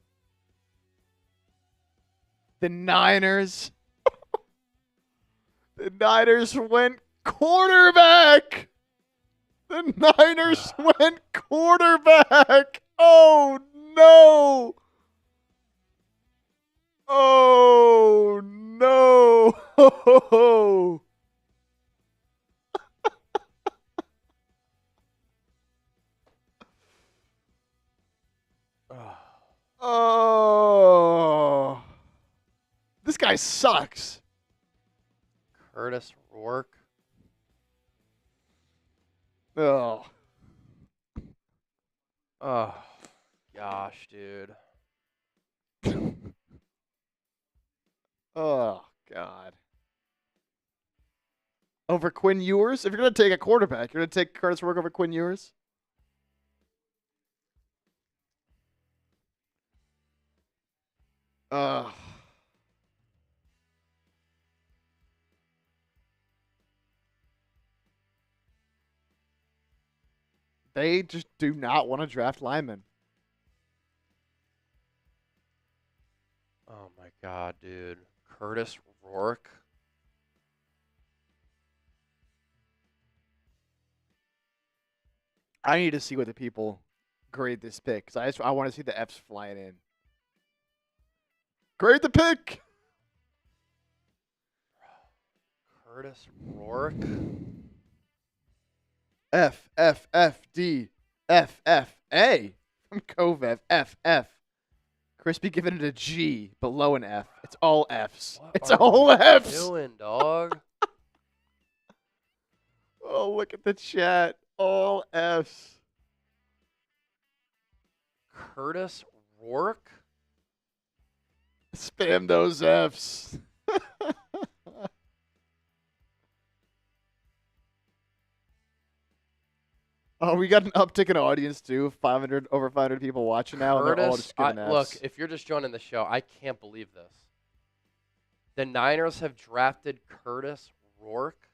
The Niners. The Niners went quarterback. The Niners went quarterback. Oh, no. Oh, no. Oh. This guy sucks. Curtis Rourke. Oh. Oh, gosh, dude. Oh, God. Over Quinn Ewers? If you're going to take a quarterback, you're going to take Curtis Rourke over Quinn Ewers? They just do not want to draft linemen. Oh, my God, dude. Curtis Rourke. I need to see what the people grade this pick because I want to see the Fs flying in. Grade the pick. Curtis Rourke. F, F, F, D, F, F, A. From Kovev, F, F. Crispy giving it a G below an F. It's all Fs. It's all Fs. Doing, dog? Oh, look at the chat. All Fs. Curtis Rourke? Spam those Fs. Oh, we got an uptick in audience too. Over 500 people watching now, and they're all just giving Fs. Look, if you're just joining the show, I can't believe this. The Niners have drafted Curtis Rourke.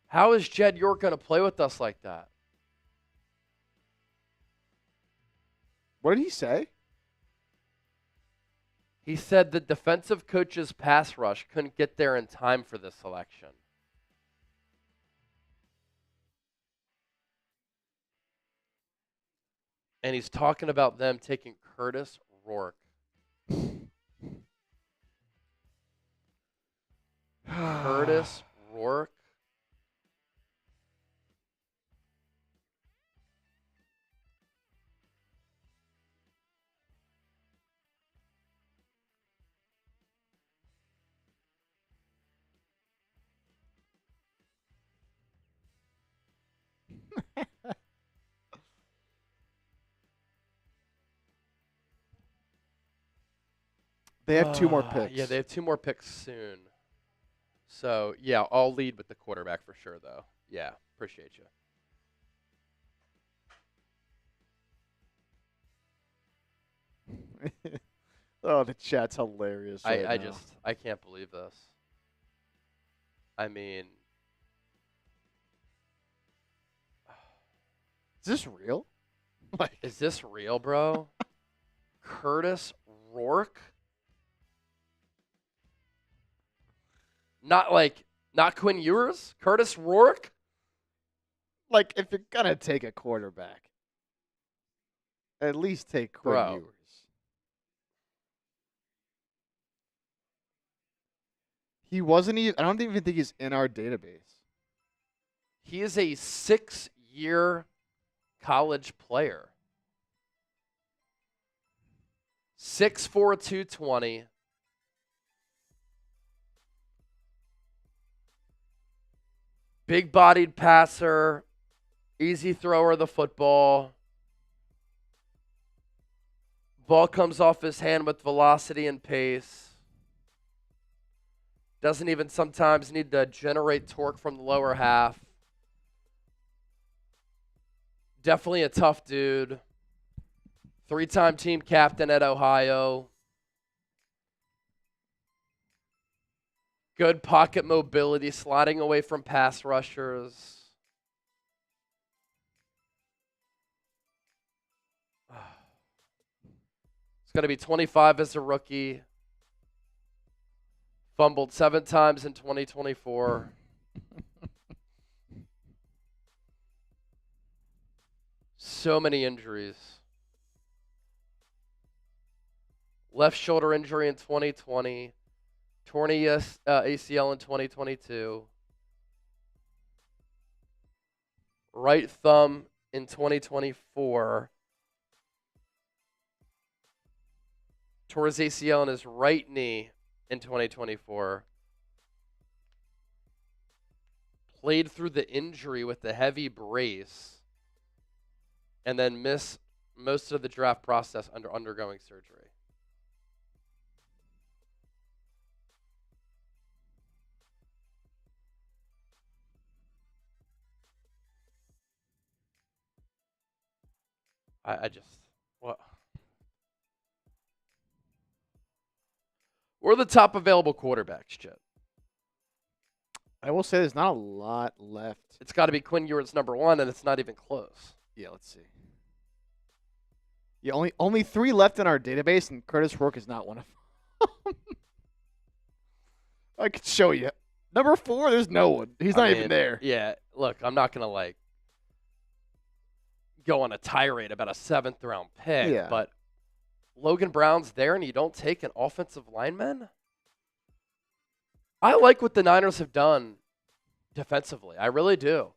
How is Jed York going to play with us like that? What did he say? He said the defensive coach's pass rush couldn't get there in time for this selection. And he's talking about them taking Curtis Rourke. Curtis Rourke. They have 2 more picks. Yeah, they have 2 more picks soon. So, yeah, I'll lead with the quarterback for sure, though. Yeah, appreciate you. Oh, the chat's hilarious. I can't believe this. I mean, is this real? Like, is this real, bro? Curtis Rourke? Not Quinn Ewers? Curtis Rourke? Like, if you're going to take a quarterback, at least take Quinn Ewers. He wasn't even, I don't even think he's in our database. He is a 6-year college player. 6'4", 220. Big-bodied passer, easy thrower of the football. Ball comes off his hand with velocity and pace. Doesn't even sometimes need to generate torque from the lower half. Definitely a tough dude. 3-time team captain at Ohio. Good pocket mobility, sliding away from pass rushers. He's going to be 25 as a rookie. Fumbled 7 times in 2024. So many injuries. Left shoulder injury in 2020. Torn ACL in 2022. Right thumb in 2024. Tore his ACL in his right knee in 2024. Played through the injury with the heavy brace. And then missed most of the draft process undergoing surgery. I just, what? We're the top available quarterbacks, Chet. I will say there's not a lot left. It's got to be Quinn Ewers number 1, and it's not even close. Yeah, let's see. Yeah, only 3 left in our database, and Curtis Rourke is not one of them. I could show you. Number 4, there's no one. He's not even there. Yeah, look, I'm not going to, go on a tirade about a 7th-round pick, but Logan Brown's there and you don't take an offensive lineman? I like what the Niners have done defensively. I really do.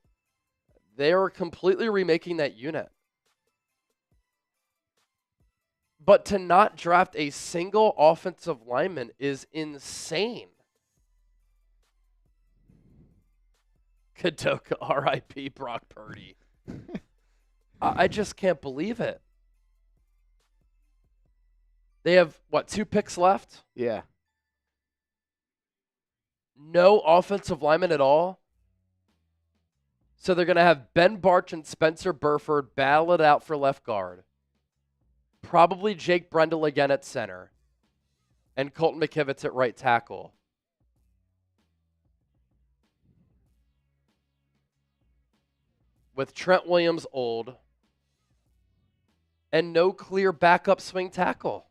They are completely remaking that unit. But to not draft a single offensive lineman is insane. Kadoka, R.I.P. Brock Purdy. I just can't believe it. They have, 2 picks left? Yeah. No offensive lineman at all? So they're going to have Ben Barch and Spencer Burford battle it out for left guard. Probably Jake Brendel again at center. And Colton McKivitz at right tackle. With Trent Williams old. And no clear backup swing tackle.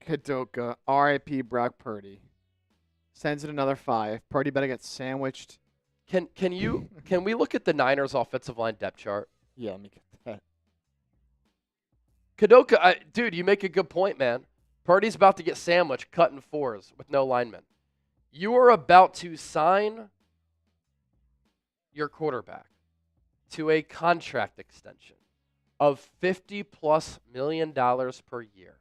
Kadoka, R.I.P. Brock Purdy. Sends it another 5. Purdy better get sandwiched. Can we look at the Niners offensive line depth chart? Yeah, let me get that. Kadoka, dude, you make a good point, man. Purdy's about to get sandwiched, cut in 4s with no linemen. You are about to sign your quarterback to a contract extension of $50+ million per year.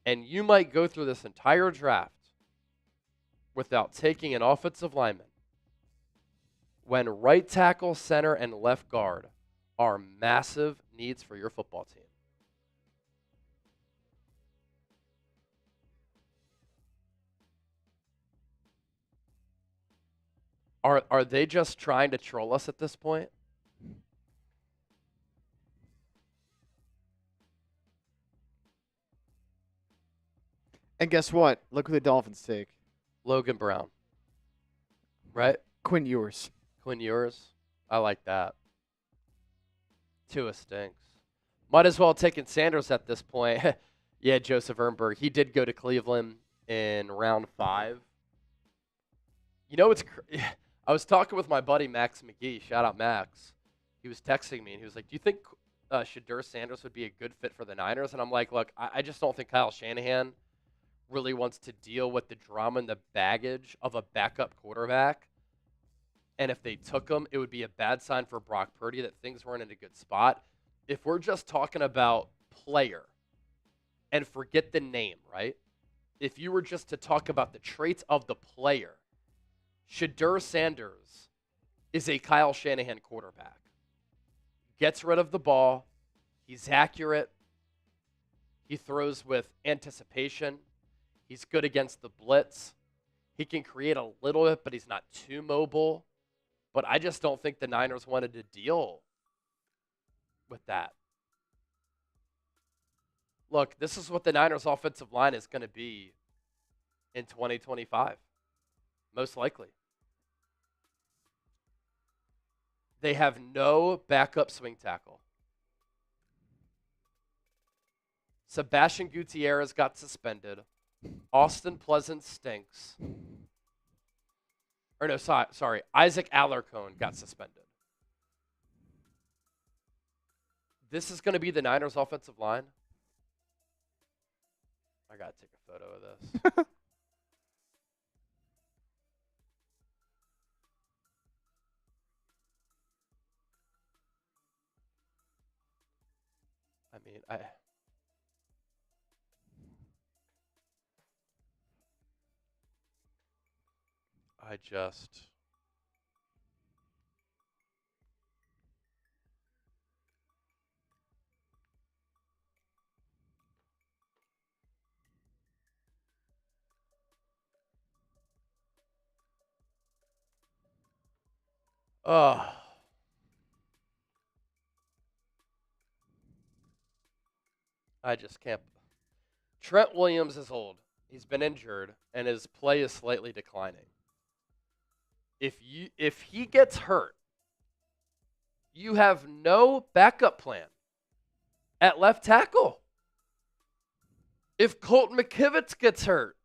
And you might go through this entire draft without taking an offensive lineman when right tackle, center, and left guard are massive needs for your football team. Are they just trying to troll us at this point? And guess what? Look who the Dolphins take. Logan Brown. Right? Quinn Ewers. Quinn Ewers. I like that. Tua stinks. Might as well have taken Sanders at this point. Yeah, Joseph Ernberg. He did go to Cleveland in round 5. You know, I was talking with my buddy Max McGee. Shout out Max. He was texting me, and he was like, do you think Shadur Sanders would be a good fit for the Niners? And I'm like, look, I just don't think Kyle Shanahan really wants to deal with the drama and the baggage of a backup quarterback. and if they took him, it would be a bad sign for Brock Purdy that things weren't in a good spot. If we're just talking about player and forget the name, right? If you were just to talk about the traits of the player, Shedeur Sanders is a Kyle Shanahan quarterback. Gets rid of the ball. He's accurate. He throws with anticipation. He's good against the blitz. He can create a little bit, but he's not too mobile. But I just don't think the Niners wanted to deal with that. Look, this is what the Niners' offensive line is going to be in 2025, most likely. They have no backup swing tackle. Sebastian Gutierrez got suspended. Austin Pleasant stinks. Or no, sorry. Isaac Alarcon got suspended. This is going to be the Niners' offensive line. I got to take a photo of this. I mean, I just... Oh. I just can't. Trent Williams is old. He's been injured, and his play is slightly declining. If he gets hurt, you have no backup plan at left tackle. If Colton McKivitz gets hurt,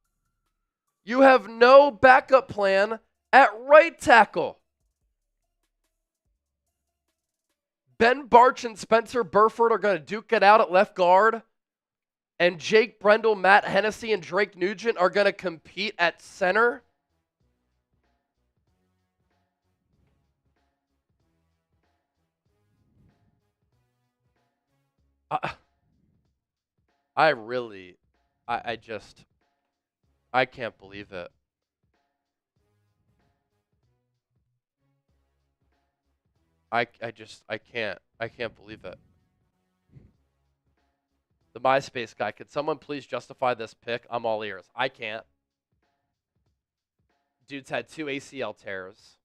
you have no backup plan at right tackle. Ben Barch and Spencer Burford are going to duke it out at left guard. And Jake Brendel, Matt Hennessy, and Drake Nugent are going to compete at center. I can't believe it. I can't believe it. The MySpace guy, could someone please justify this pick? I'm all ears. I can't. Dude's had 2 ACL tears.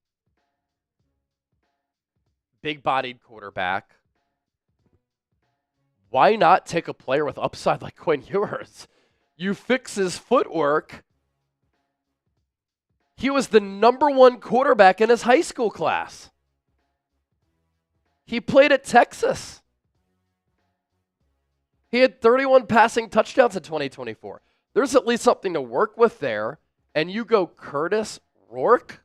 Big-bodied quarterback. Why not take a player with upside like Quinn Ewers? You fix his footwork. He was the #1 quarterback in his high school class. He played at Texas. He had 31 passing touchdowns in 2024. There's at least something to work with there. And you go Curtis Rourke?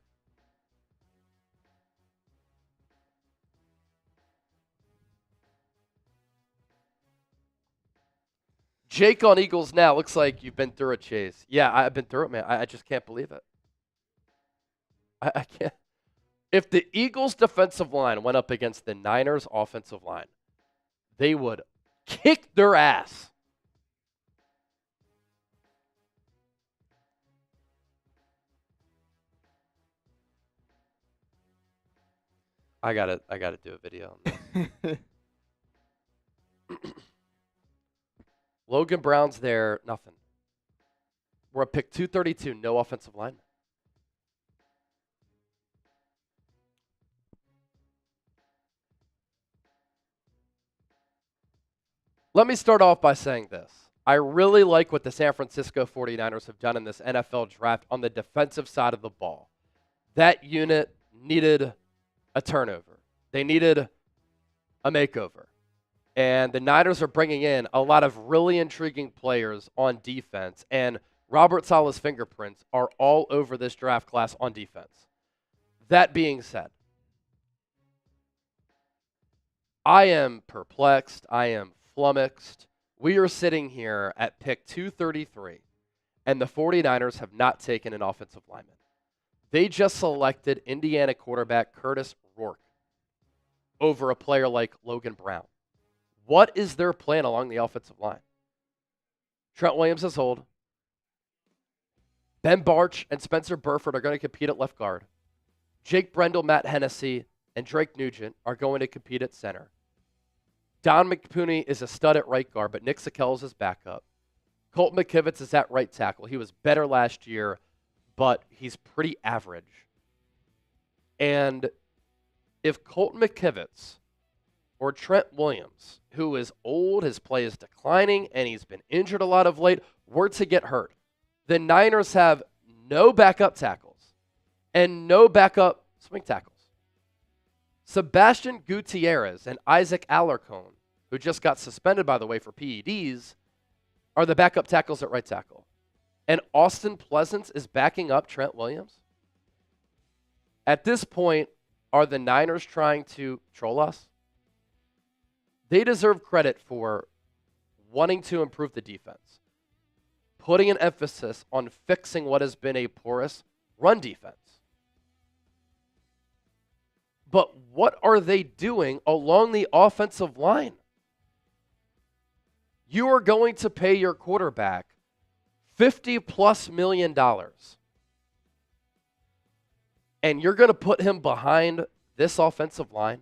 Jake on Eagles Now. Looks like you've been through it, Chase. Yeah, I've been through it, man. I just can't believe it. I can't. If the Eagles' defensive line went up against the Niners' offensive line, they would kick their ass. I gotta do a video on this. Logan Brown's there, nothing. We're at pick 232, no offensive lineman. Let me start off by saying this. I really like what the San Francisco 49ers have done in this NFL draft on the defensive side of the ball. That unit needed a turnover. They needed a makeover. And the Niners are bringing in a lot of really intriguing players on defense. And Robert Saleh's fingerprints are all over this draft class on defense. That being said, I am perplexed. I am flummoxed. We are sitting here at pick 233, and the 49ers have not taken an offensive lineman. They just selected Indiana quarterback Curtis Rourke over a player like Logan Brown. What is their plan along the offensive line? Trent Williams is old. Ben Barch and Spencer Burford are going to compete at left guard. Jake Brendel, Matt Hennessy, and Drake Nugent are going to compete at center. Don McPooney is a stud at right guard, but Nick Sakel is his backup. Colt McKivitz is at right tackle. He was better last year, but he's pretty average. And if Colt McKivitz or Trent Williams, who is old, his play is declining, and he's been injured a lot of late, were to get hurt, the Niners have no backup tackles and no backup swing tackles. Sebastian Gutierrez and Isaac Alarcon, who just got suspended, by the way, for PEDs, are the backup tackles at right tackle. And Austin Pleasance is backing up Trent Williams. At this point, are the Niners trying to troll us? They deserve credit for wanting to improve the defense, putting an emphasis on fixing what has been a porous run defense. But what are they doing along the offensive line? You are going to pay your quarterback $50+ million. And you're going to put him behind this offensive line.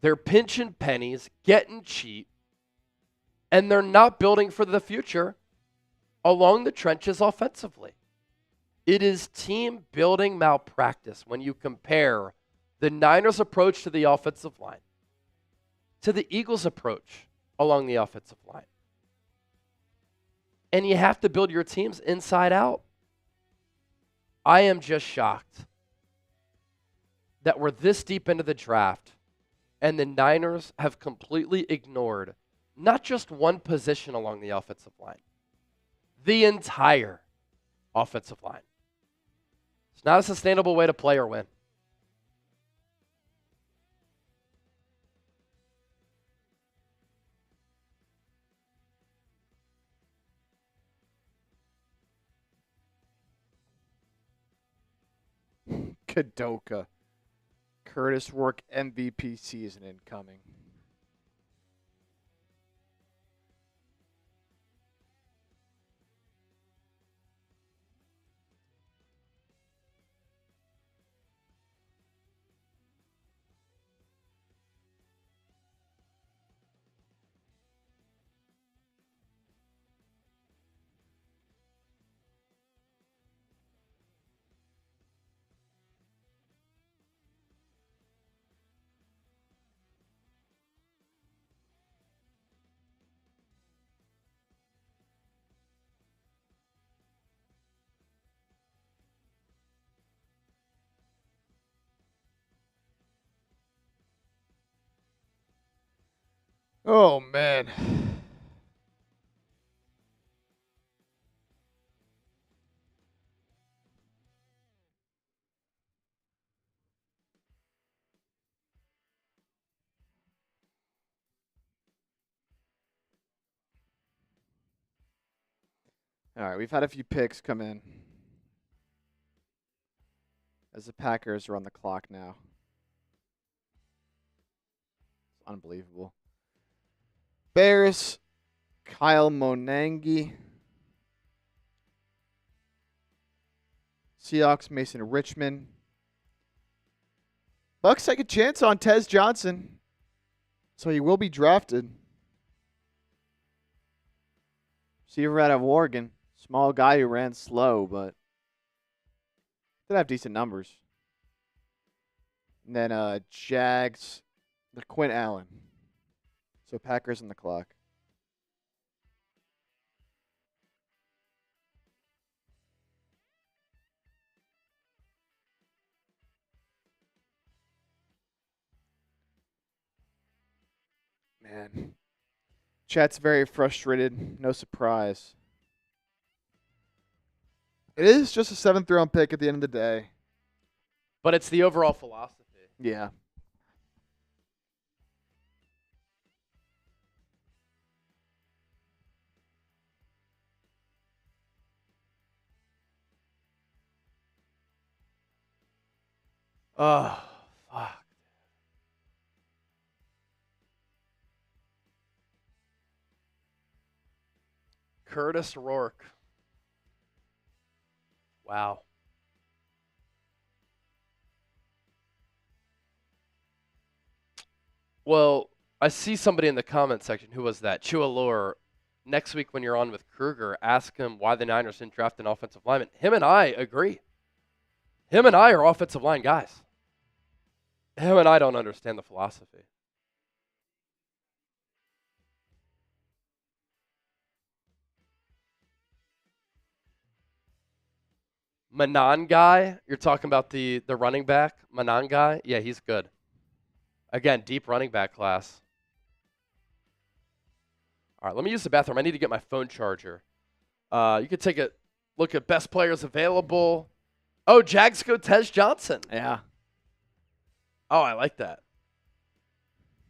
They're pinching pennies, getting cheap, and they're not building for the future along the trenches offensively. It is team building malpractice when you compare the Niners' approach to the offensive line to the Eagles' approach along the offensive line. And you have to build your teams inside out. I am just shocked that we're this deep into the draft and the Niners have completely ignored not just one position along the offensive line, the entire offensive line. It's not a sustainable way to play or win. Kadoka. Curtis Rourke MVP season incoming. Oh, man. All right, we've had a few picks come in as the Packers are on the clock now. It's unbelievable. Bears, Kyle Monangi. Seahawks, Mason Richmond. Bucks take a chance on Tez Johnson, so he will be drafted. Receiver out of Oregon. Small guy who ran slow, but did have decent numbers. And then Jags, the Quinn Allen. So Packers on the clock. Man. Chat's very frustrated. No surprise. It is just a 7th round pick at the end of the day. But it's the overall philosophy. Yeah. Oh, fuck. Curtis Rourke. Wow. Well, I see somebody in the comment section. Who was that? Chualor. Next week when you're on with Kruger, ask him why the Niners didn't draft an offensive lineman. Him and I agree. Him and I are offensive line guys. Him and I don't understand the philosophy. Manan guy, you're talking about the running back? Manan guy? Yeah, he's good. Again, deep running back class. All right, let me use the bathroom. I need to get my phone charger. You could take a look at best players available. Oh, Jags go Tej Johnson. Yeah. Oh, I like that.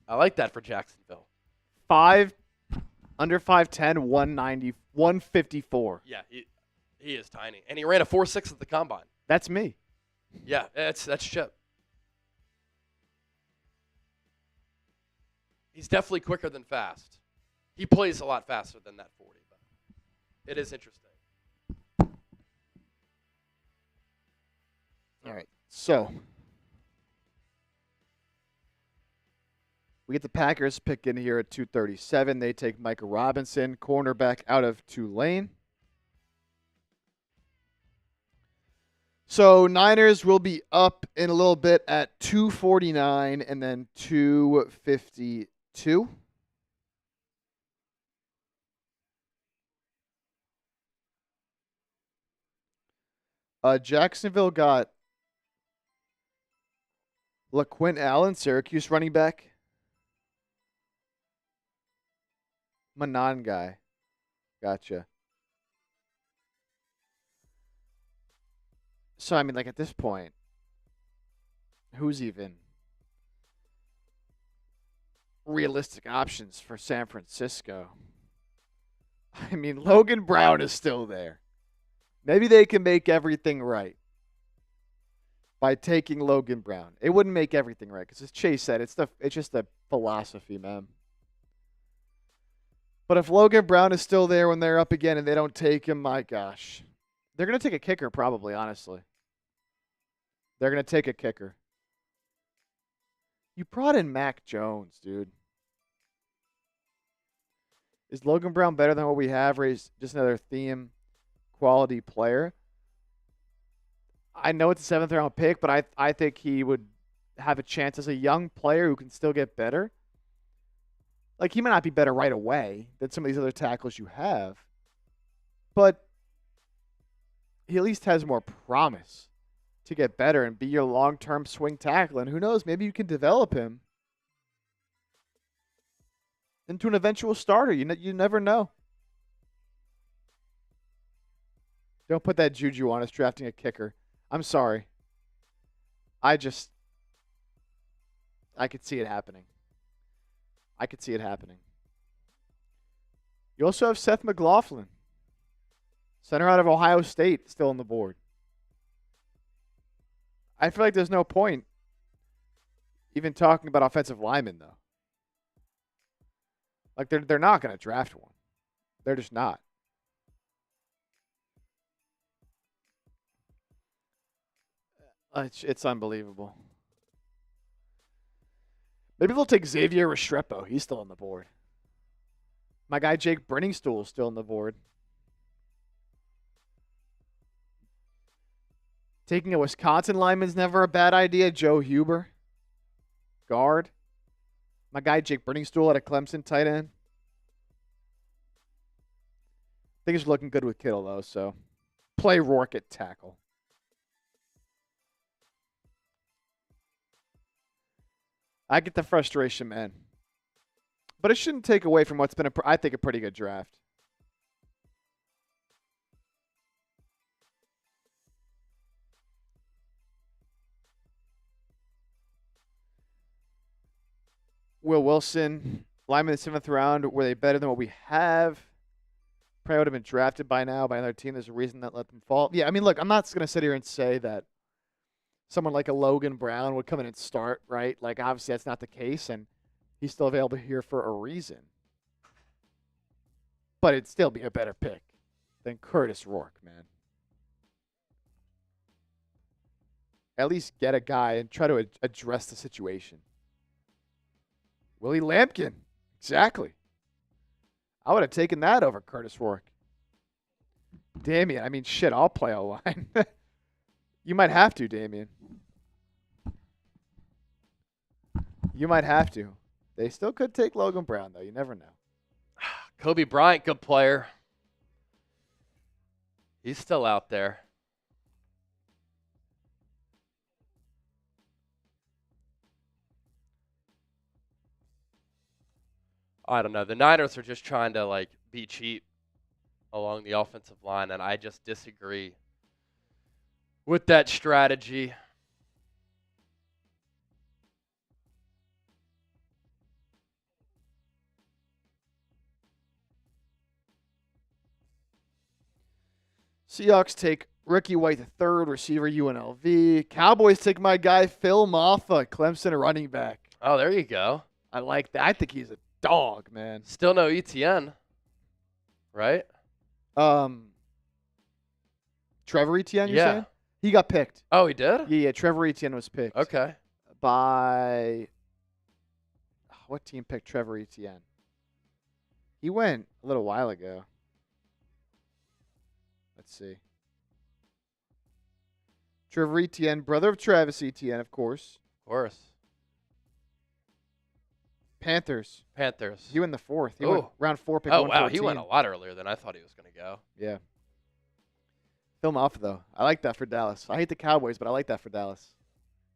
I like that for Jacksonville. Under 5'10", 190, 154. Yeah, he is tiny. And he ran a 4.6 at the combine. That's me. Yeah, that's Chip. He's definitely quicker than fast. He plays a lot faster than that 40, but it is interesting. All right, so we get the Packers pick in here at 237. They take Micah Robinson, cornerback out of Tulane. So Niners will be up in a little bit at 249 and then 252. Jacksonville got LaQuint Allen, Syracuse running back. Manan guy. Gotcha. So, I mean, like, at this point, who's even realistic options for San Francisco? I mean, Logan Brown is still there. Maybe they can make everything right by taking Logan Brown. It wouldn't make everything right because, as Chase said, it's just a philosophy, man. But if Logan Brown is still there when they're up again and they don't take him, my gosh. They're going to take a kicker probably, honestly. They're going to take a kicker. You brought in Mac Jones, dude. Is Logan Brown better than what we have, or is just another theme quality player? I know it's a 7th round pick, but I think he would have a chance as a young player who can still get better. Like, he might not be better right away than some of these other tackles you have, but he at least has more promise to get better and be your long-term swing tackle. And who knows, maybe you can develop him into an eventual starter. You never know. Don't put that juju on us drafting a kicker. I'm sorry. I could see it happening. I could see it happening. You also have Seth McLaughlin, center out of Ohio State, still on the board. I feel like there's no point even talking about offensive linemen, though. Like, they're not going to draft one. They're just not. It's unbelievable. Maybe they'll take Xavier Restrepo. He's still on the board. My guy Jake Brenningstool is still on the board. Taking a Wisconsin lineman's never a bad idea. Joe Huber, guard. My guy Jake Brenningstool at a Clemson tight end. Things are looking good with Kittle, though, so play Rourke at tackle. I get the frustration, man. But it shouldn't take away from what's been, I think, a pretty good draft. Will Wilson, lineman in the 7th round. Were they better than what we have? Probably would have been drafted by now by another team. There's a reason that let them fall. Yeah, I mean, look, I'm not going to sit here and say that someone like a Logan Brown would come in and start, right? Like, obviously that's not the case, and he's still available here for a reason. But it'd still be a better pick than Curtis Rourke, man. At least get a guy and try to address the situation. Willie Lampkin. Exactly. I would have taken that over Curtis Rourke. Damian, I mean, shit, I'll play O-line. You might have to, Damian. You might have to. They still could take Logan Brown, though. You never know. Kobe Bryant, good player. He's still out there. I don't know. The Niners are just trying to, like, be cheap along the offensive line, and I just disagree with that strategy. Seahawks take Ricky White the third, receiver UNLV. Cowboys take my guy Phil Maffa, Clemson running back. Oh, there you go. I like that. I think he's a dog, man. Still no ETN, right? Trevor Etienne, you're Yeah. saying? He got picked. Oh, he did? Yeah, Trevor Etienne was picked. Okay. By what team picked Trevor Etienne? He went a little while ago. Let's see. Trevor Etienne, brother of Travis Etienne, of course. Of course. Panthers. He went in the fourth. He went Ooh. round 4, pick Oh, 114. wow. He went a lot earlier than I thought he was going to go. Yeah. Phil Maffa, though. I like that for Dallas. I hate the Cowboys, but I like that for Dallas.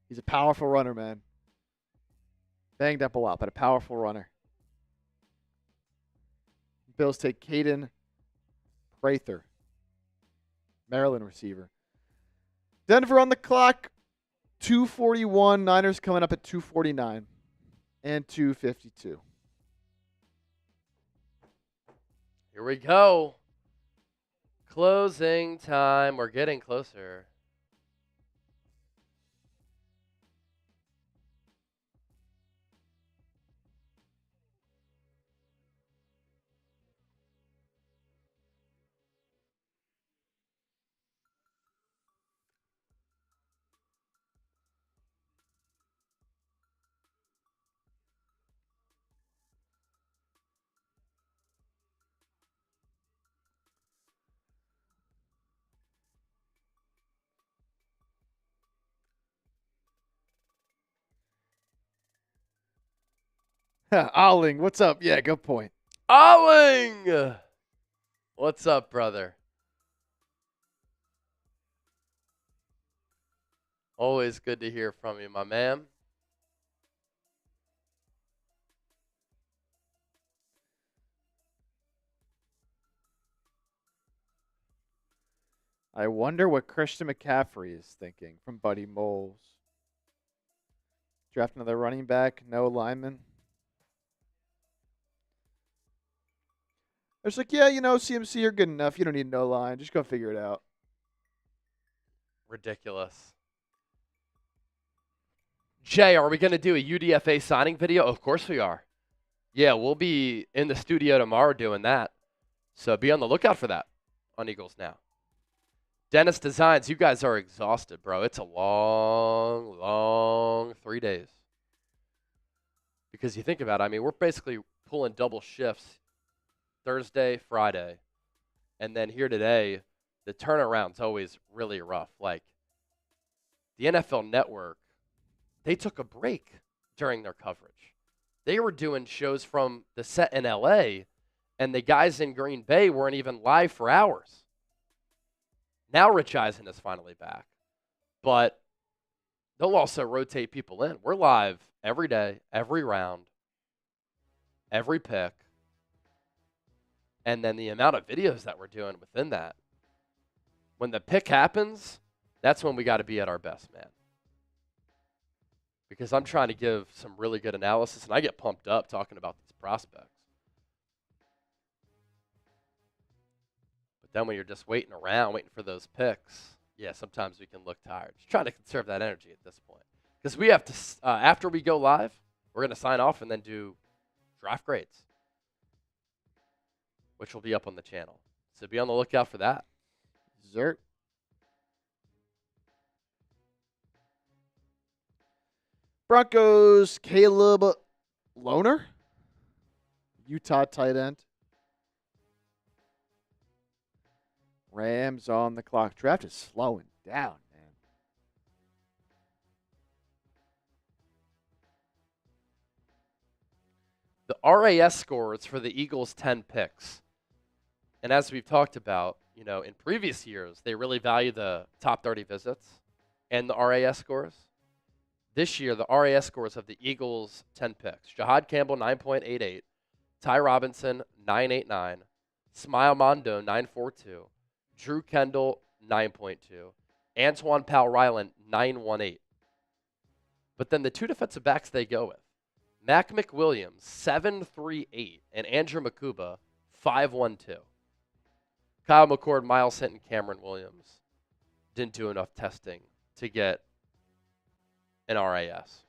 He's a powerful runner, man. Banged up a lot, but a powerful runner. Bills take Caden Prather, Maryland receiver. Denver on the clock, 2:41. Niners coming up at 2:49 and 2:52. Here we go. Closing time. We're getting closer. Alling, what's up? Yeah, good point. Alling! What's up, brother? Always good to hear from you, my man. I wonder what Christian McCaffrey is thinking from Buddy Moles. Draft another running back, no lineman. It's like, yeah, CMC, you're good enough. You don't need no line. Just go figure it out. Ridiculous. Jay, are we going to do a UDFA signing video? Of course we are. Yeah, we'll be in the studio tomorrow doing that. So be on the lookout for that on Eagles Now. Dennis Designs, you guys are exhausted, bro. It's a long, long 3 days. Because you think about it, I mean, we're basically pulling double shifts Thursday, Friday, and then here today, the turnaround's always really rough. Like, the NFL Network, they took a break during their coverage. They were doing shows from the set in L.A., and the guys in Green Bay weren't even live for hours. Now Rich Eisen is finally back, but they'll also rotate people in. We're live every day, every round, every pick. And then the amount of videos that we're doing within that. When the pick happens, that's when we got to be at our best, man. Because I'm trying to give some really good analysis, and I get pumped up talking about these prospects. But then when you're just waiting around, waiting for those picks, Yeah, sometimes we can look tired. Just trying to conserve that energy at this point. Because we have to, after we go live, we're going to sign off and then do draft grades, which will be up on the channel. So be on the lookout for that. Dessert. Broncos, Caleb Lohner, Utah tight end. Rams on the clock. Draft is slowing down, man. The RAS scores for the Eagles' 10 picks. And as we've talked about, you know, in previous years, they really value the top 30 visits and the RAS scores. This year, the RAS scores of the Eagles' 10 picks. Jihaad Campbell, 9.88. Ty Robinson, 9.89. Smile Mondo, 9.42. Drew Kendall, 9.2. Antoine Powell-Ryland, 9.18. But then the two defensive backs they go with. Mac McWilliams, 7.38. And Andrew Mukuba, 5.12. Kyle McCord, Miles Hinton, Cameron Williams didn't do enough testing to get an RAS.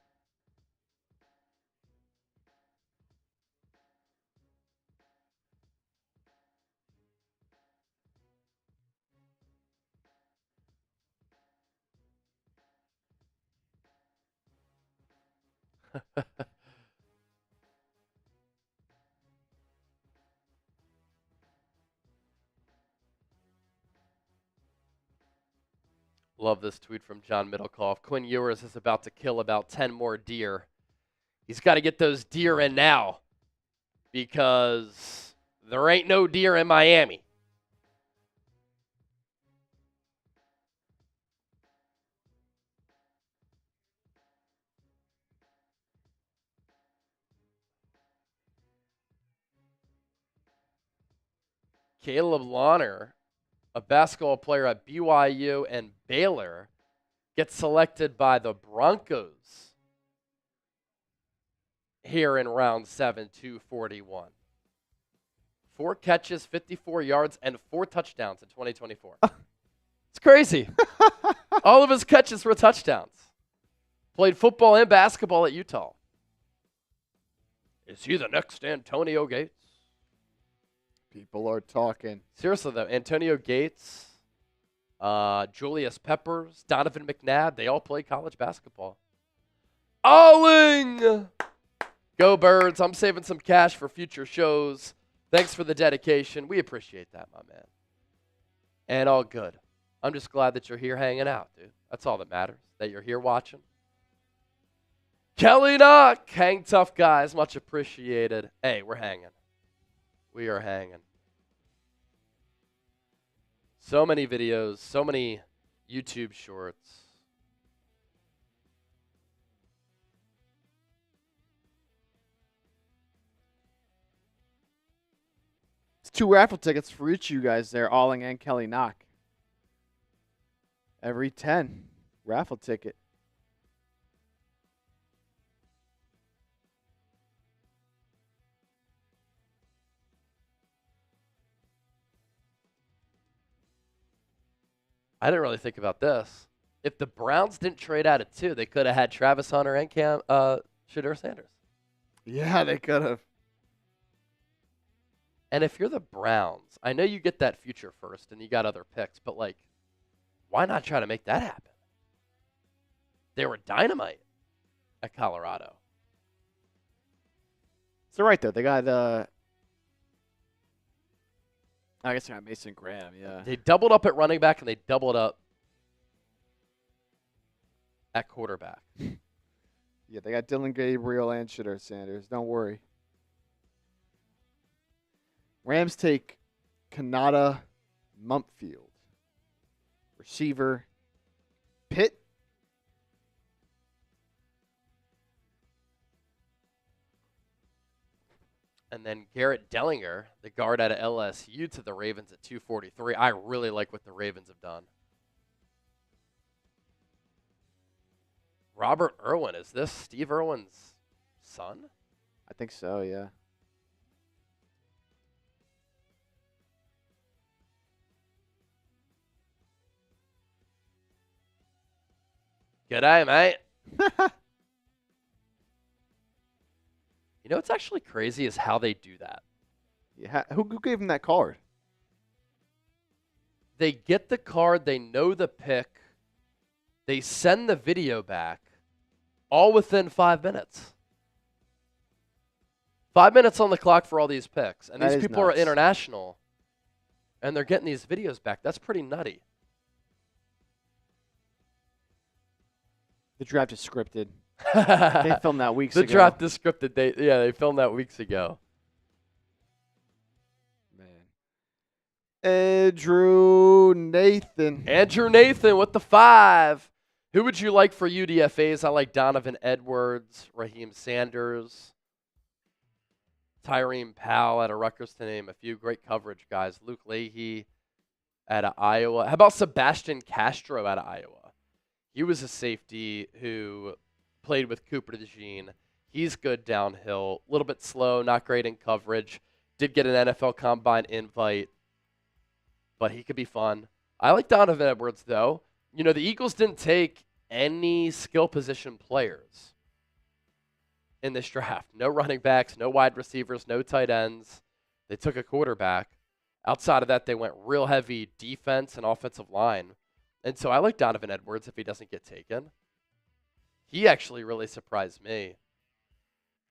Love this tweet from John Middlecoff. Quinn Ewers is about to kill about 10 more deer. He's got to get those deer in now because there ain't no deer in Miami. Caleb Lohner, a basketball player at BYU and Baylor, gets selected by the Broncos here in round 7, 241. 4 catches, 54 yards, and 4 touchdowns in 2024. It's crazy. All of his catches were touchdowns. Played football and basketball at Utah. Is he the next Antonio Gates? People are talking. Seriously, though, Antonio Gates, Julius Peppers, Donovan McNabb, they all play college basketball. Alling! Go Birds. I'm saving some cash for future shows. Thanks for the dedication. We appreciate that, my man. And all good. I'm just glad that you're here hanging out, dude. That's all that matters, that you're here watching. Kelly Knock, hang tough, guys. Much appreciated. Hey, we're hanging. We are hanging. So many videos, so many YouTube shorts. It's 2 raffle tickets for each of you guys there, Alling and Kelly Knock. Every 10 raffle ticket. I didn't really think about this. If the Browns didn't trade out at 2, they could have had Travis Hunter and Shedeur Sanders. Yeah, they could have. And if you're the Browns, I know you get that future first and you got other picks, but, like, why not try to make that happen? They were dynamite at Colorado. So right there, they got I guess they got Mason Graham, yeah. They doubled up at running back and they doubled up at quarterback. Yeah, they got Dylan Gabriel and Shedeur Sanders. Don't worry. Rams take Kanata Mumpfield. Receiver Pitt. And then Garrett Dellinger, the guard out of LSU, to the Ravens at 243. I really like what the Ravens have done. Robert Irwin, is this Steve Irwin's son? I think so, yeah. Good day, mate. You know what's actually crazy is how they do that. Yeah, who gave him that card? They get the card, they know the pick, they send the video back, all within 5 minutes. 5 minutes on the clock for all these picks. And That these is people are nuts. international, and they're getting these videos back. That's pretty nutty. The draft is scripted. They filmed that weeks The ago. draft is scripted. They filmed that weeks ago. Man. Drew Nathan. Andrew Nathan with the 5. Who would you like for UDFAs? I like Donovan Edwards, Raheem Sanders, Tyreen Powell out of Rutgers, to name a few. Great coverage, guys. Luke Leahy out of Iowa. How about Sebastian Castro out of Iowa? He was a safety who played with Cooper DeJean. He's good downhill, a little bit slow, not great in coverage. Did get an NFL Combine invite, but he could be fun. I like Donovan Edwards, though. You know, the Eagles didn't take any skill position players in this draft. No running backs, no wide receivers, no tight ends. They took a quarterback. Outside of that, they went real heavy defense and offensive line. And so I like Donovan Edwards if he doesn't get taken. He actually really surprised me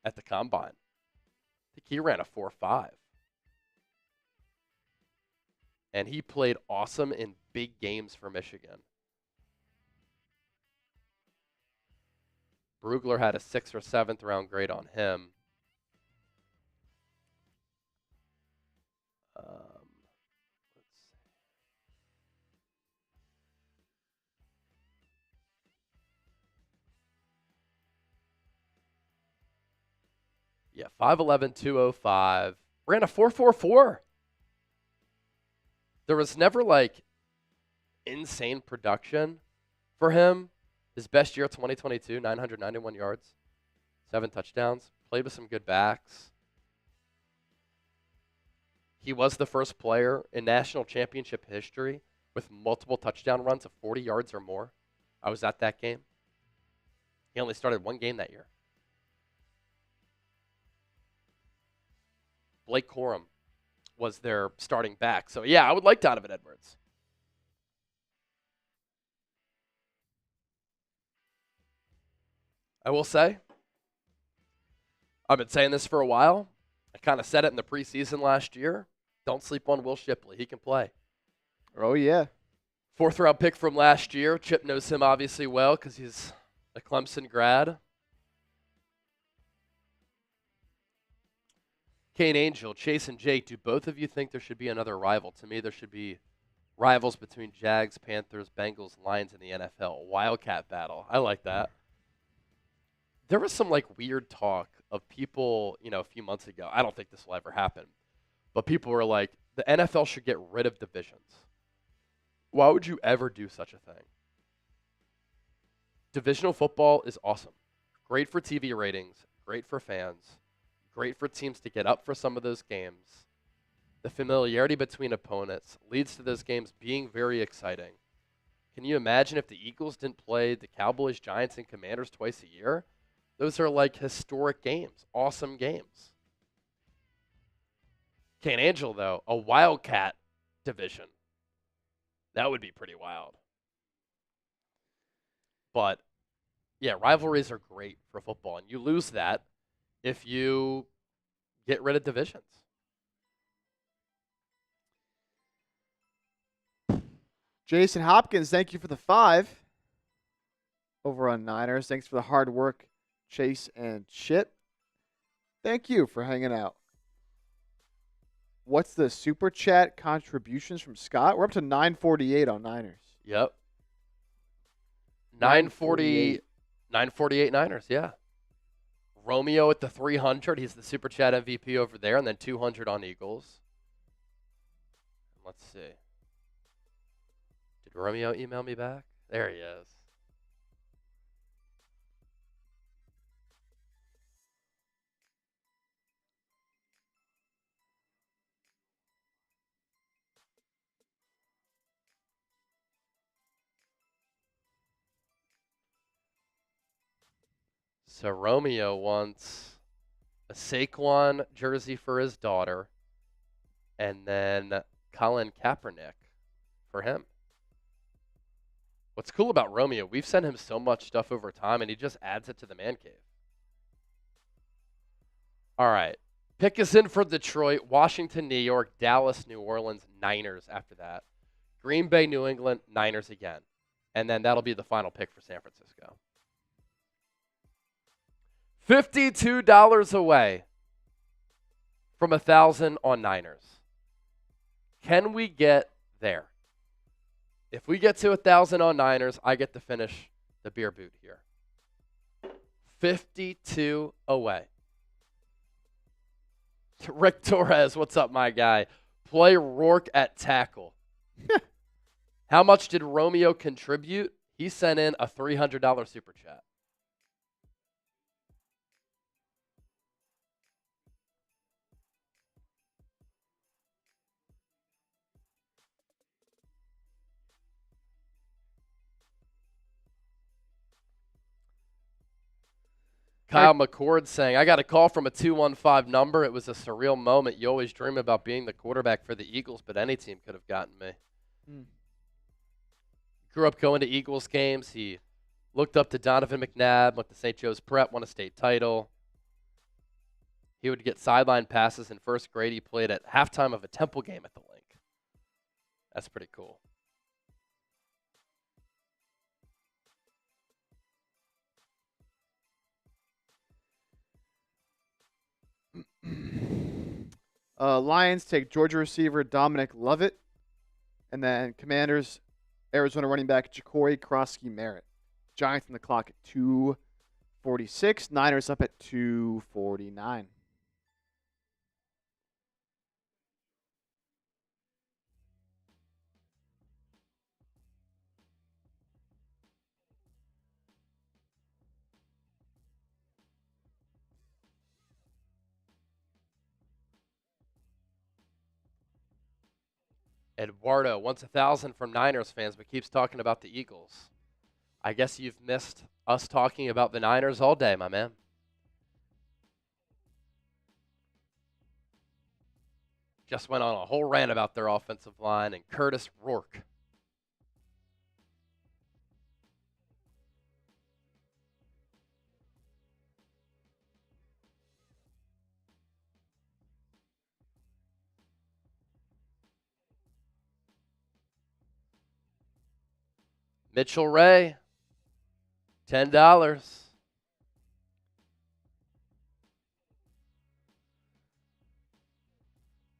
at the Combine. I think he ran a 4.5. And he played awesome in big games for Michigan. Brugler had a 6th or 7th round grade on him. Let's see. Yeah, 5'11", 205. Ran a 4.44. There was never, like, insane production for him. His best year, 2022, 991 yards, 7 touchdowns. Played with some good backs. He was the first player in national championship history with multiple touchdown runs of 40 yards or more. I was at that game. He only started one game that year. Blake Corum was their starting back. So, yeah, I would like Donovan Edwards. I will say, I've been saying this for a while. I kind of said it in the preseason last year. Don't sleep on Will Shipley. He can play. Oh, yeah. 4th round pick from last year. Chip knows him obviously well because he's a Clemson grad. Kane Angel, Chase, and Jake, do both of you think there should be another rival? To me, there should be rivals between Jags, Panthers, Bengals, Lions in the NFL. Wildcat battle. I like that. There was some like weird talk of people, you know, a few months ago. I don't think this will ever happen. But people were like, the NFL should get rid of divisions. Why would you ever do such a thing? Divisional football is awesome. Great for TV ratings, great for fans, great for teams to get up for some of those games. The familiarity between opponents leads to those games being very exciting. Can you imagine if the Eagles didn't play the Cowboys, Giants, and Commanders twice a year? Those are like historic games, awesome games. Kane Angel, though, a Wildcat division. That would be pretty wild. But, yeah, rivalries are great for football, and you lose that if you get rid of divisions. Jason Hopkins, thank you for the 5 over on Niners. Thanks for the hard work, Chase and Chip. Thank you for hanging out. What's the super chat contributions from Scott? We're up to 948 on Niners. Yep. 948 Niners, yeah. Romeo at the 300. He's the Super Chat MVP over there. And then 200 on Eagles. Let's see. Did Romeo email me back? There he is. So Romeo wants a Saquon jersey for his daughter, and then Colin Kaepernick for him. What's cool about Romeo, we've sent him so much stuff over time, and he just adds it to the man cave. All right. Pick us in for Detroit, Washington, New York, Dallas, New Orleans, Niners after that. Green Bay, New England, Niners again. And then that'll be the final pick for San Francisco. $52 away from 1,000 on Niners. Can we get there? If we get to 1,000 on Niners, I get to finish the beer boot here. 52 away. Rick Torres, what's up, my guy? Play Rourke at tackle. How much did Romeo contribute? He sent in a $300 super chat. Kyle McCord saying, I got a call from a 215 number. It was a surreal moment. You always dream about being the quarterback for the Eagles, but any team could have gotten me. Grew up going to Eagles games. He looked up to Donovan McNabb, went to St. Joe's Prep, won a state title. He would get sideline passes in first grade. He played at halftime of a Temple game at the Link. That's pretty cool. Lions take Georgia receiver Dominic Lovett. And then Commanders, Arizona running back Ja'Cory Krosky-Merritt. Giants on the clock at 2:46. Niners up at 2:49. Eduardo wants 1,000 from Niners fans, but keeps talking about the Eagles. I guess you've missed us talking about the Niners all day, my man. Just went on a whole rant about their offensive line and Curtis Rourke. Mitchell Ray, $10.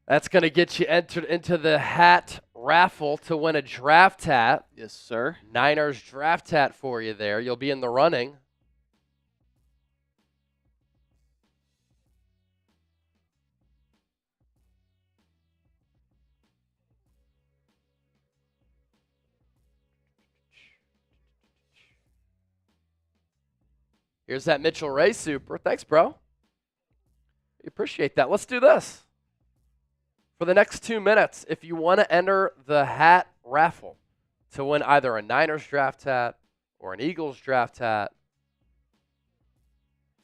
That's going to get you entered into the hat raffle to win a draft hat. Yes, sir. Niners draft hat for you there. You'll be in the running. Here's that Mitchell Ray super. Thanks, bro. We appreciate that. Let's do this. For the next 2 minutes, if you want to enter the hat raffle to win either a Niners draft hat or an Eagles draft hat,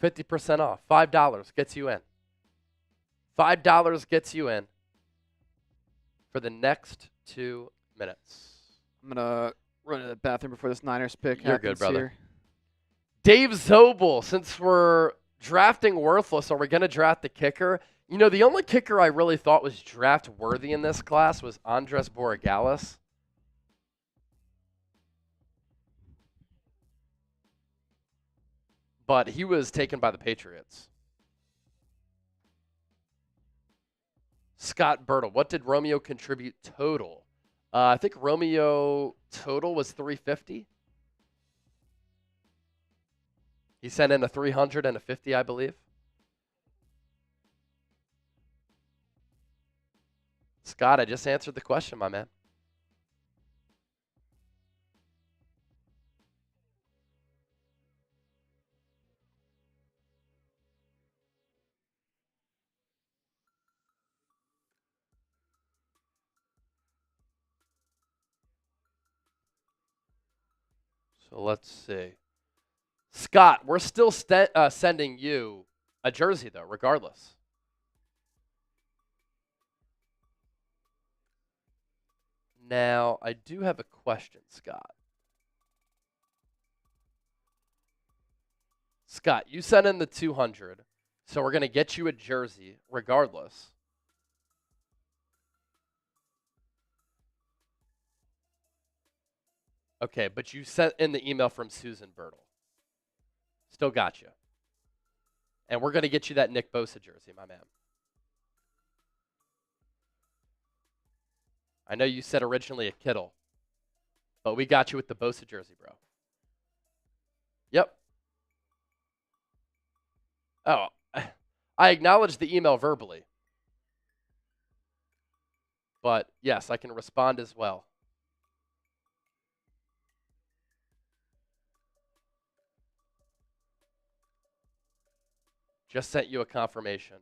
50% off. $5 gets you in. $5 gets you in for the next 2 minutes. I'm going to run to the bathroom before this Niners pick You're happens good, brother. here. Dave Zobel, since we're drafting worthless, are we going to draft the kicker? You know, the only kicker I really thought was draft worthy in this class was Andres Borregales. But he was taken by the Patriots. Scott Bertle, what did Romeo contribute total? I think Romeo total was $350. He sent in a 300 and a 50, I believe. Scott, I just answered the question, my man. So let's see. Scott, we're still sending you a jersey, though, regardless. Now, I do have a question, Scott. Scott, you sent in the 200, so we're going to get you a jersey regardless. Okay, but you sent in the email from Susan Bertle. Still got you. And we're going to get you that Nick Bosa jersey, my man. I know you said originally a Kittle, but we got you with the Bosa jersey, bro. Yep. Oh, I acknowledged the email verbally. But yes, I can respond as well. Just sent you a confirmation.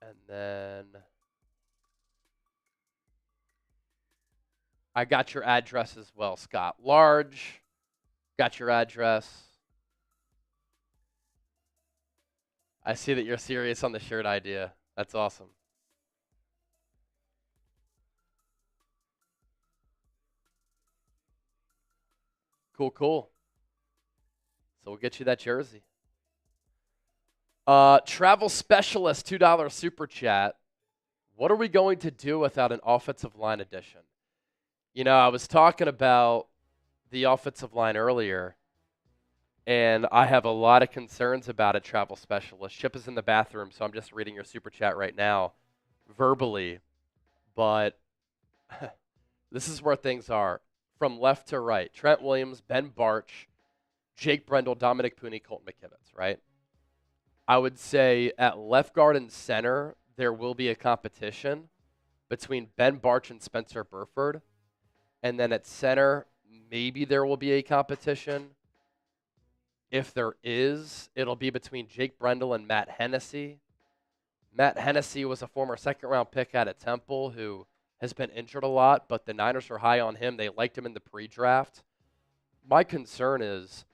And then I got your address as well, Scott. Large, got your address. I see that you're serious on the shirt idea. That's awesome. Cool, cool. So we'll get you that jersey. Travel Specialist, $2 super chat. What are we going to do without an offensive line edition? You know, I was talking about the offensive line earlier, and I have a lot of concerns about it, Travel Specialist. Chip is in the bathroom, so I'm just reading your super chat right now verbally. But this is where things are. From left to right, Trent Williams, Ben Barch, Jake Brendel, Dominic Pooney, Colton McKivitz, right? I would say at left guard and center, there will be a competition between Ben Barch and Spencer Burford. And then at center, maybe there will be a competition. If there is, it'll be between Jake Brendel and Matt Hennessy. Matt Hennessy was a former second-round pick out of Temple who has been injured a lot, but the Niners are high on him. They liked him in the pre-draft. My concern is,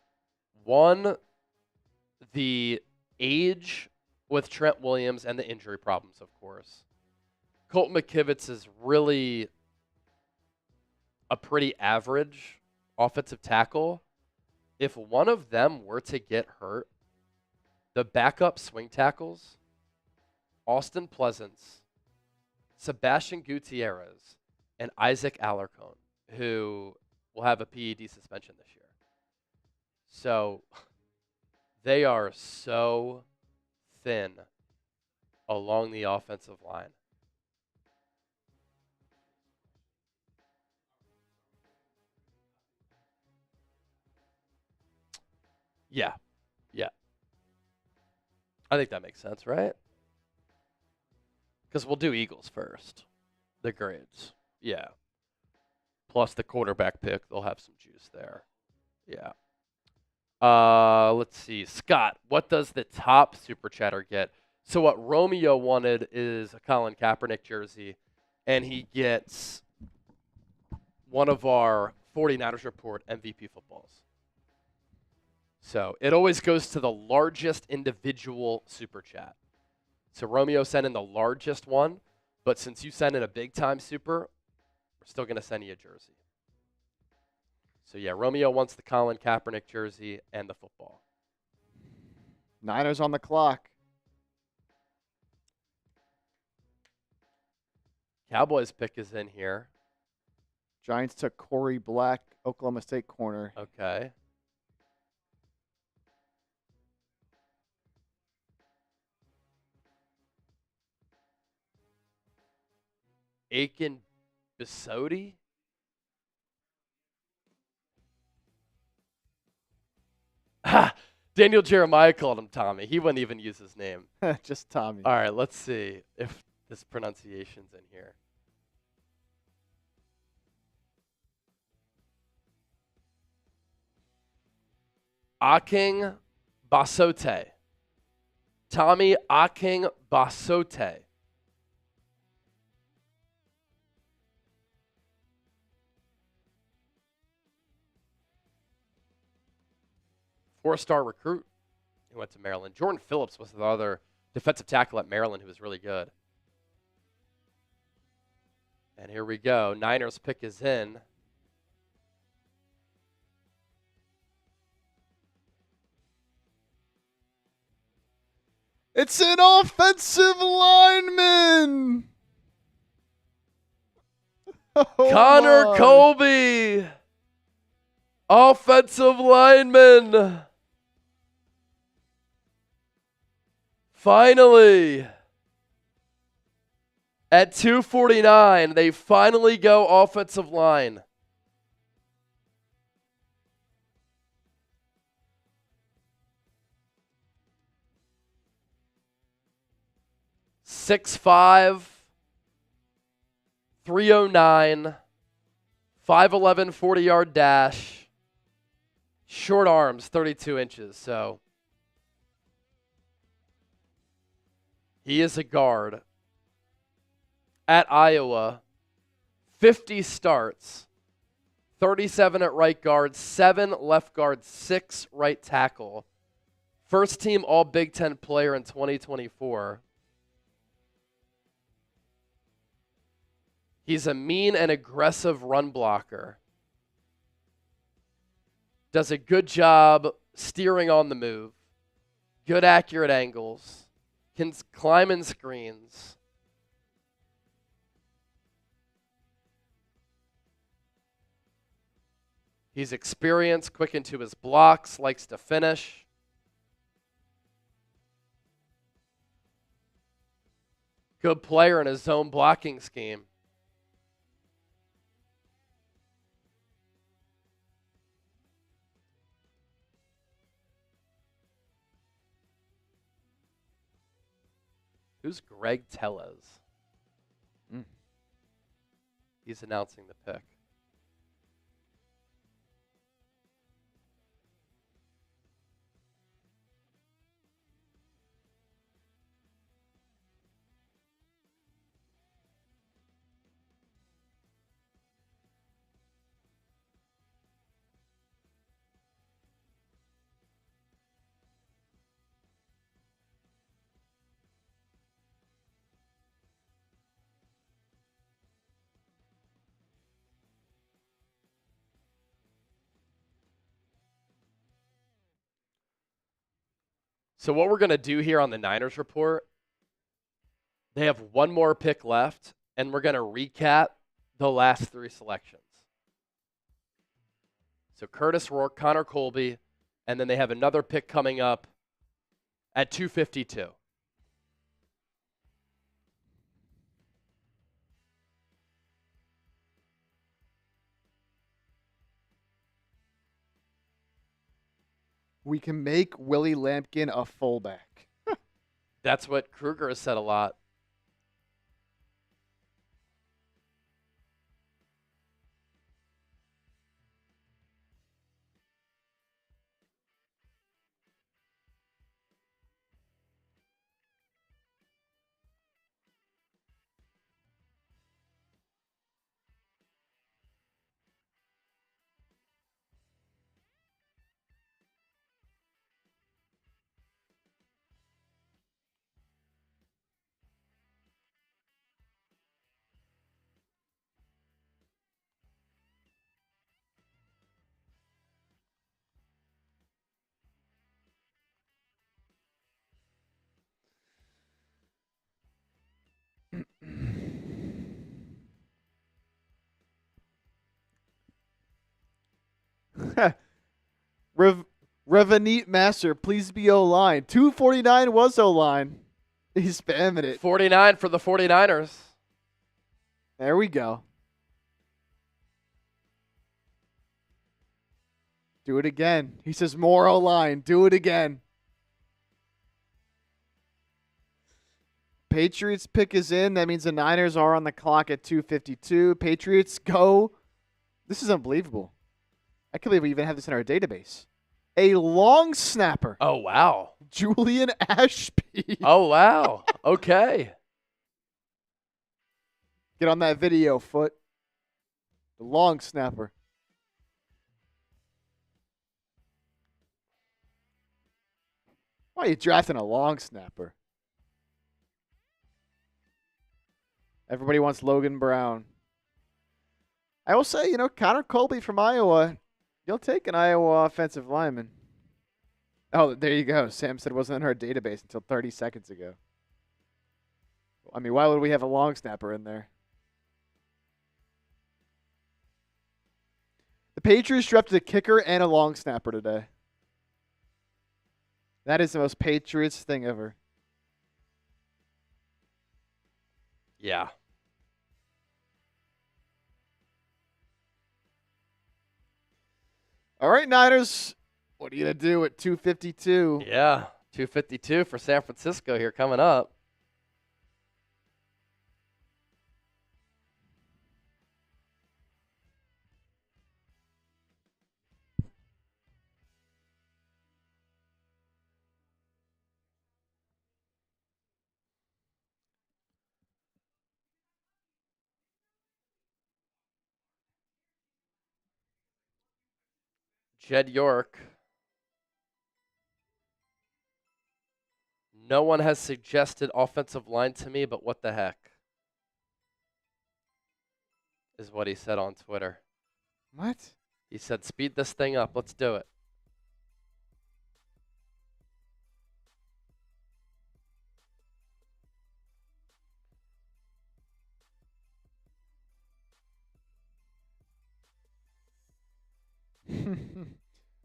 one, the age with Trent Williams and the injury problems, of course. Colton McKivitz is really a pretty average offensive tackle. If one of them were to get hurt, the backup swing tackles, Austin Pleasance, Sebastian Gutierrez, and Isaac Alarcon, who will have a PED suspension this year. So they are so thin along the offensive line. Yeah. I think that makes sense, right? Because we'll do Eagles first. The grades. Yeah. Plus the quarterback pick. They'll have some juice there. Yeah. Let's see. Scott, what does the top super chatter get? So what Romeo wanted is a Colin Kaepernick jersey, and he gets one of our 49ers Report MVP footballs. So it always goes to the largest individual super chat. So Romeo sent in the largest one, but since you sent in a big-time super, we're still going to send you a jersey. So, yeah, Romeo wants the Colin Kaepernick jersey and the football. Niners on the clock. Cowboys pick is in here. Giants took Corey Black, Oklahoma State corner. Okay. Aiken Bisodi? Ha! Daniel Jeremiah called him Tommy. He wouldn't even use his name. Just Tommy. All right, let's see if this pronunciation's in here. Aking Basote. Tommy Aking Basote. 4-star recruit who went to Maryland. Jordan Phillips was the other defensive tackle at Maryland who was really good. And here we go. Niners pick is in. It's an offensive lineman. Oh Connor my. Colby, offensive lineman. Finally, at 249, they finally go offensive line. .65, 309, 5'11", 40-yard dash, short arms, 32 inches. So he is a guard. At Iowa, 50 starts, 37 at right guard, 7 left guard, 6 right tackle. First team All Big Ten player in 2024. He's a mean and aggressive run blocker. Does a good job steering on the move. Good accurate angles. Can climb in screens. He's experienced, quick into his blocks, likes to finish. Good player in his zone blocking scheme. Who's Greg Tellez? He's announcing the pick. So what we're going to do here on the Niners report, they have one more pick left, and we're going to recap the last 3 selections. So Curtis Rourke, Connor Colby, and then they have another pick coming up at 252. We can make Willie Lampkin a fullback. That's what Kruger has said a lot. Revenite Master, please be O-line. 249 was O-line. He's spamming it. 49 for the 49ers. There we go. Do it again. He says more O-line. Do it again. Patriots pick is in. That means the Niners are on the clock at 2:52. Patriots go. This is unbelievable. I can't believe we even have this in our database. A long snapper. Oh, wow. Julian Ashby. Oh, wow. Okay. Get on that video, Foot. The long snapper. Why are you drafting a long snapper? Everybody wants Logan Brown. I will say, Connor Colby from Iowa. You'll take an Iowa offensive lineman. Oh, there you go. Sam said it wasn't in our database until 30 seconds ago. I mean, why would we have a long snapper in there? The Patriots drafted a kicker and a long snapper today. That is the most Patriots thing ever. Yeah. All right, Niners. What are you going to do at 252? Yeah. 252 for San Francisco here coming up. Jed York. No one has suggested offensive line to me, but what the heck? Is what he said on Twitter. What? He said, speed this thing up. Let's do it.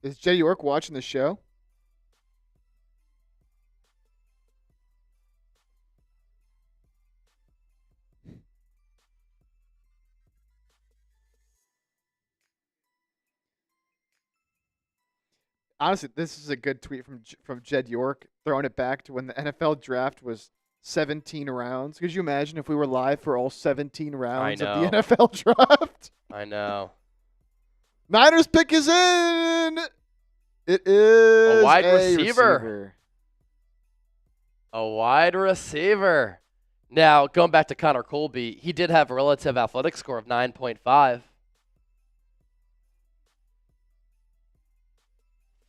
Is Jay York watching the show? Honestly, this is a good tweet from Jed York, throwing it back to when the NFL draft was 17 rounds. Could you imagine if we were live for all 17 rounds of the NFL draft? I know. Niners pick is in. It is a wide receiver. A wide receiver. Now, going back to Connor Colby, he did have a relative athletic score of 9.5.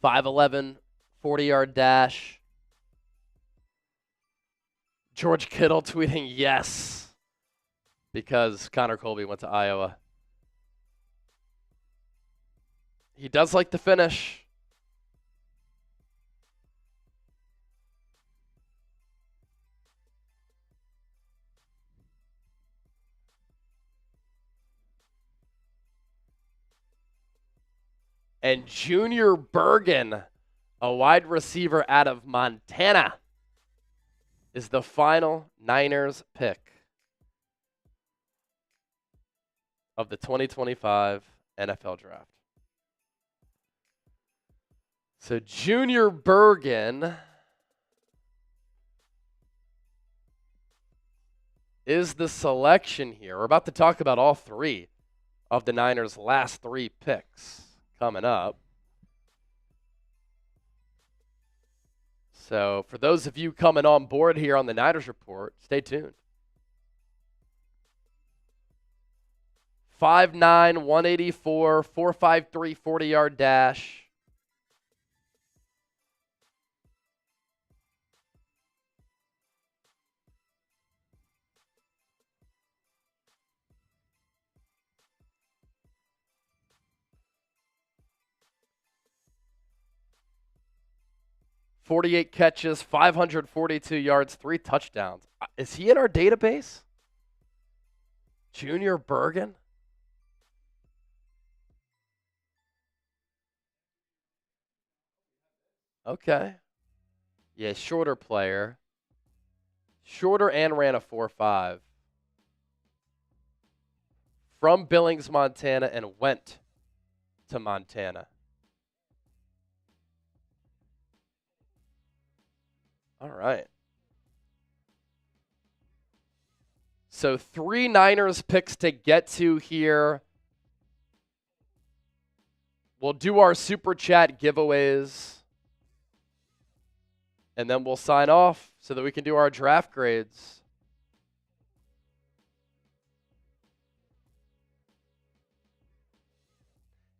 5'11", 40-yard dash. George Kittle tweeting yes because Connor Colby went to Iowa. He does like to finish. And Junior Bergen, a wide receiver out of Montana, is the final Niners pick of the 2025 NFL Draft. So Junior Bergen is the selection here. We're about to talk about all three of the Niners' last three picks coming up. So for those of you coming on board here on the Niners Report, stay tuned. 5'9", 184, 4.53 40-yard dash. .48 catches, 542 yards, 3 touchdowns. Is he in our database? Junior Bergen? Okay. Yeah, shorter player. Shorter and ran a 4.5. From Billings, Montana, and went to Montana. All right. So 3 Niners picks to get to here. We'll do our Super Chat giveaways. And then we'll sign off so that we can do our draft grades.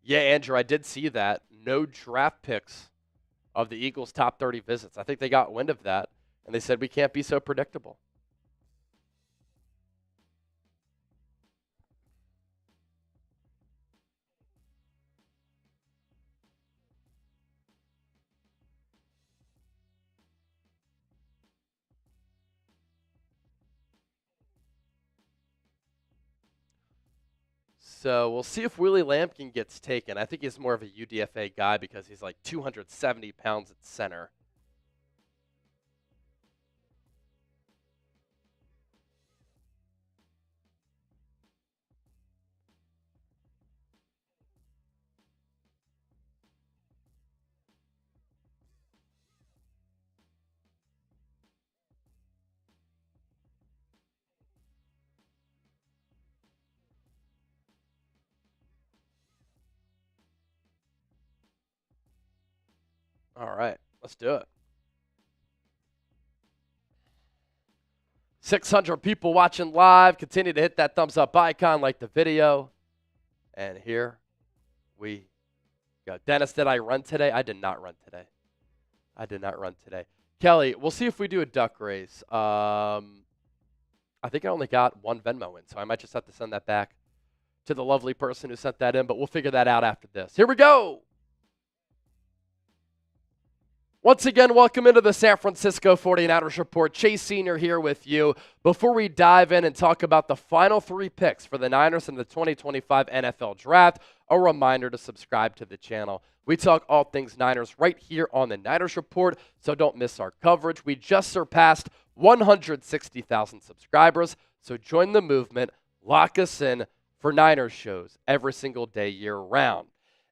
Yeah, Andrew, I did see that. No draft picks of the Eagles' top 30 visits. I think they got wind of that, and they said we can't be so predictable. So we'll see if Willie Lampkin gets taken. I think he's more of a UDFA guy because he's like 270 pounds at center. All right, let's do it. 600 people watching live. Continue to hit that thumbs up icon, like the video. And here we go. Dennis, did I run today? I did not run today. Kelly, we'll see if we do a duck race. I think I only got one Venmo in, so I might just have to send that back to the lovely person who sent that in, but we'll figure that out after this. Here we go. Once again, welcome into the San Francisco 49ers Report. Chase Sr. here with you. Before we dive in and talk about the final 3 picks for the Niners in the 2025 NFL Draft, a reminder to subscribe to the channel. We talk all things Niners right here on the Niners Report, so don't miss our coverage. We just surpassed 160,000 subscribers, so join the movement. Lock us in for Niners shows every single day year-round.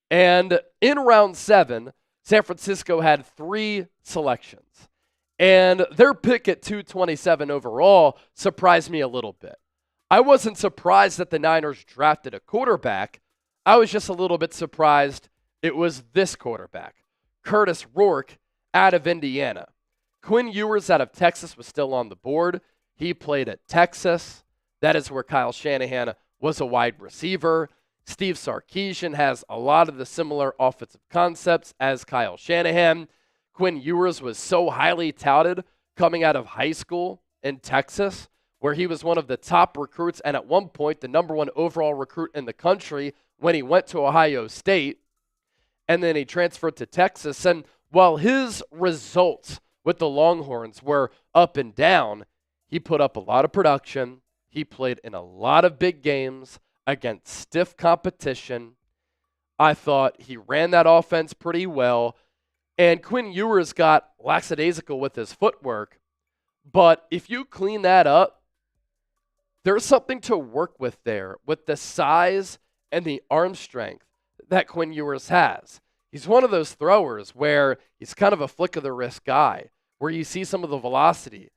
And in round 7, San Francisco had 3 selections, and their pick at 227 overall surprised me a little bit. I wasn't surprised that the Niners drafted a quarterback. I was just a little bit surprised it was this quarterback, Curtis Rourke out of Indiana. Quinn Ewers out of Texas was still on the board. He played at Texas. That is where Kyle Shanahan was a wide receiver. Steve Sarkisian has a lot of the similar offensive concepts as Kyle Shanahan. Quinn Ewers was so highly touted coming out of high school in Texas, where he was one of the top recruits and at one point the #1 overall recruit in the country when he went to Ohio State. And then he transferred to Texas. And while his results with the Longhorns were up and down, he put up a lot of production. He played in a lot of big games against stiff competition. I thought he ran that offense pretty well. And Quinn Ewers got lackadaisical with his footwork. But if you clean that up, there's something to work with there with the size and the arm strength that Quinn Ewers has. He's one of those throwers where he's kind of a flick of the wrist guy, where you see some of the velocity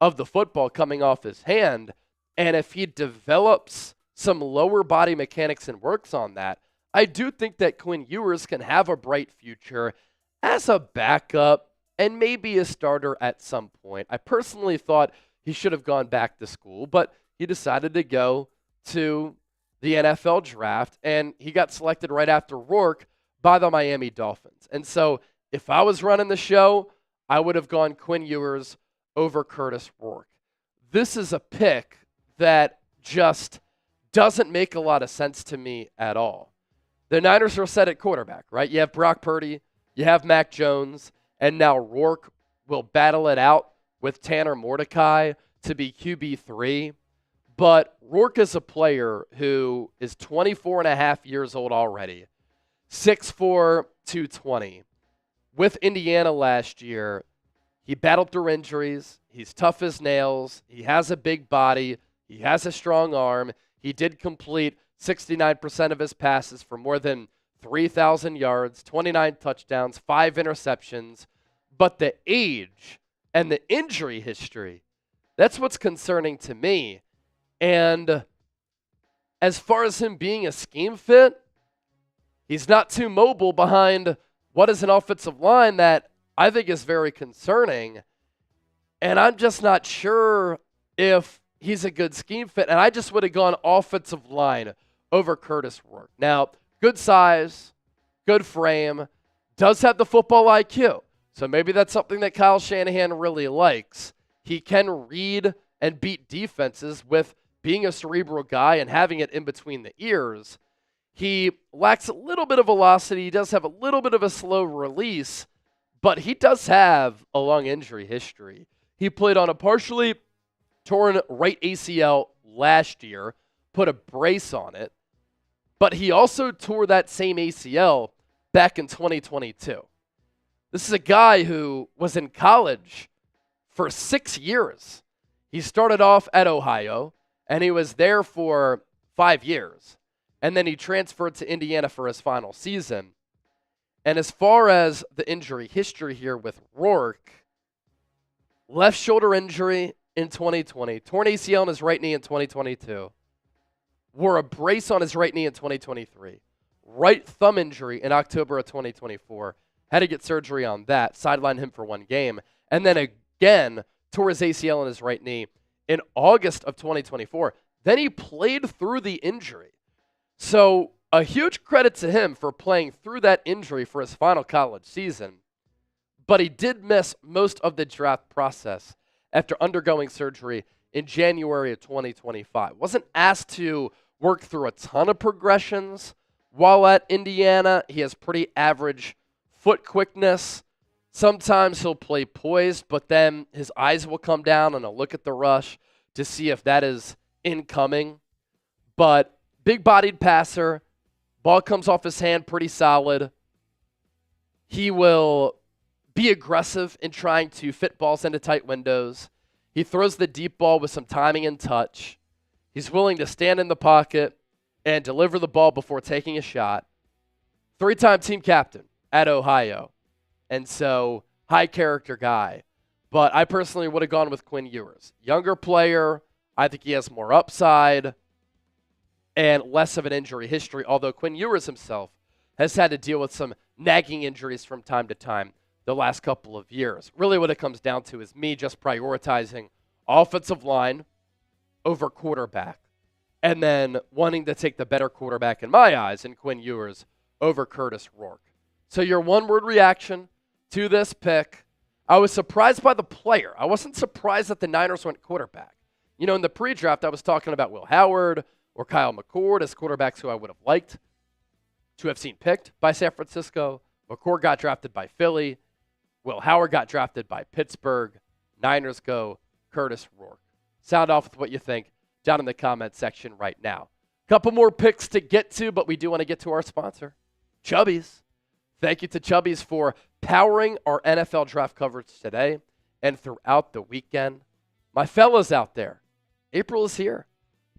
of the football coming off his hand. And if he develops some lower body mechanics and works on that, I do think that Quinn Ewers can have a bright future as a backup and maybe a starter at some point. I personally thought he should have gone back to school, but he decided to go to the NFL Draft, and he got selected right after Rourke by the Miami Dolphins. And so if I was running the show, I would have gone Quinn Ewers over Curtis Rourke. This is a pick that just doesn't make a lot of sense to me at all. The Niners are set at quarterback, right? You have Brock Purdy, you have Mac Jones, and now Rourke will battle it out with Tanner Mordecai to be QB3. But Rourke is a player who is 24 and a half years old already, 6'4", 220. With Indiana last year, he battled through injuries. He's tough as nails. He has a big body. He has a strong arm. He did complete 69% of his passes for more than 3,000 yards, 29 touchdowns, 5 interceptions. But the age and the injury history, that's what's concerning to me. And as far as him being a scheme fit, he's not too mobile behind what is an offensive line that I think is very concerning. And I'm just not sure if he's a good scheme fit. And I just would have gone offensive line over Curtis Rourke. Now, good size, good frame, does have the football IQ. So maybe that's something that Kyle Shanahan really likes. He can read and beat defenses with being a cerebral guy and having it in between the ears. He lacks a little bit of velocity. He does have a little bit of a slow release, but he does have a long injury history. He played on a partially torn right ACL last year, put a brace on it, but he also tore that same ACL back in 2022. This is a guy who was in college for 6 years. He started off at Ohio, and he was there for 5 years. And then he transferred to Indiana for his final season. And as far as the injury history here with Rourke, left shoulder injury in 2020, torn ACL on his right knee in 2022, wore a brace on his right knee in 2023, right thumb injury in October of 2024, had to get surgery on that, sidelined him for 1 game, and then again tore his ACL on his right knee in August of 2024. Then he played through the injury. So a huge credit to him for playing through that injury for his final college season, but he did miss most of the draft process after undergoing surgery in January of 2025. Wasn't asked to work through a ton of progressions while at Indiana. He has pretty average foot quickness. Sometimes he'll play poised, but then his eyes will come down and he'll look at the rush to see if that is incoming. But big-bodied passer, ball comes off his hand pretty solid. He will be aggressive in trying to fit balls into tight windows. He throws the deep ball with some timing and touch. He's willing to stand in the pocket and deliver the ball before taking a shot. 3-time team captain at Ohio. And so, high character guy. But I personally would have gone with Quinn Ewers. Younger player. I think he has more upside and less of an injury history, although Quinn Ewers himself has had to deal with some nagging injuries from time to time the last couple of years. Really what it comes down to is me just prioritizing offensive line over quarterback, and then wanting to take the better quarterback in my eyes in Quinn Ewers over Curtis Rourke. So your one-word reaction to this pick, I was surprised by the player. I wasn't surprised that the Niners went quarterback. You know, in the pre-draft, I was talking about Will Howard or Kyle McCord as quarterbacks who I would have liked to have seen picked by San Francisco. McCord got drafted by Philly. Will Howard got drafted by Pittsburgh. Niners go Curtis Rourke. Sound off with what you think down in the comment section right now. Couple more picks to get to, but we do want to get to our sponsor, Chubby's. Thank you to Chubby's for powering our NFL draft coverage today and throughout the weekend. My fellas out there, April is here.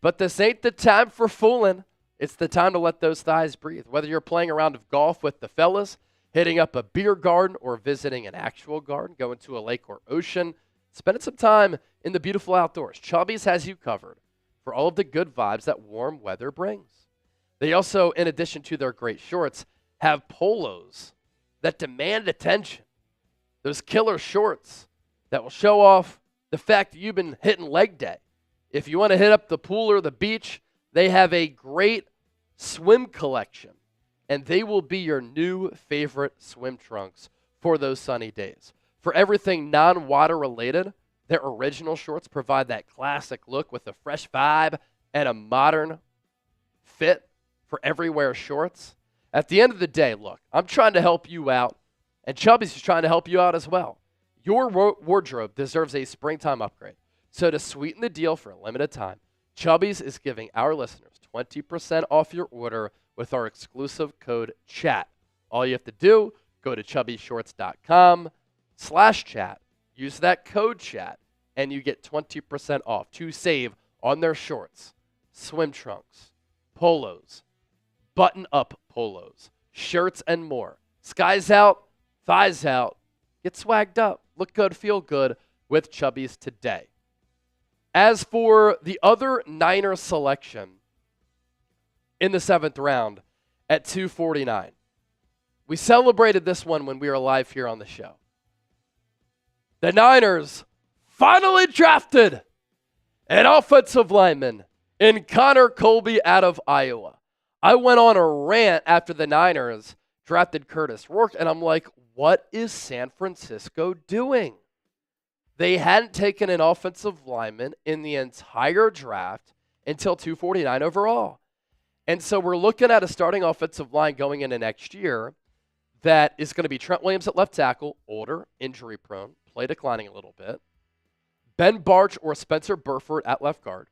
But this ain't the time for fooling. It's the time to let those thighs breathe. Whether you're playing a round of golf with the fellas, hitting up a beer garden, or visiting an actual garden, going to a lake or ocean, spending some time in the beautiful outdoors, Chubby's has you covered for all of the good vibes that warm weather brings. They also, in addition to their great shorts, have polos that demand attention. Those killer shorts that will show off the fact that you've been hitting leg day. If you want to hit up the pool or the beach, they have a great swim collection, and they will be your new favorite swim trunks for those sunny days. For everything non-water related, their original shorts provide that classic look with a fresh vibe and a modern fit for everywhere shorts. At the end of the day, look, I'm trying to help you out, and Chubby's is trying to help you out as well. Your wardrobe deserves a springtime upgrade. So to sweeten the deal for a limited time, Chubby's is giving our listeners 20% off your order with our exclusive code CHAT. All you have to do, go to chubbyshorts.com/chat, use that code CHAT, and you get 20% off to save on their shorts, swim trunks, polos, button-up polos, shirts, and more. Skies out, thighs out. Get swagged up. Look good, feel good with Chubby's today. As for the other Niner selection in the 7th round at 249, we celebrated this one when we were live here on the show. The Niners finally drafted an offensive lineman in Connor Colby out of Iowa. I went on a rant after the Niners drafted Curtis Rourke, and I'm like, what is San Francisco doing? They hadn't taken an offensive lineman in the entire draft until 249 overall. And so we're looking at a starting offensive line going into next year that is going to be Trent Williams at left tackle, older, injury prone, play declining a little bit. Ben Barch or Spencer Burford at left guard.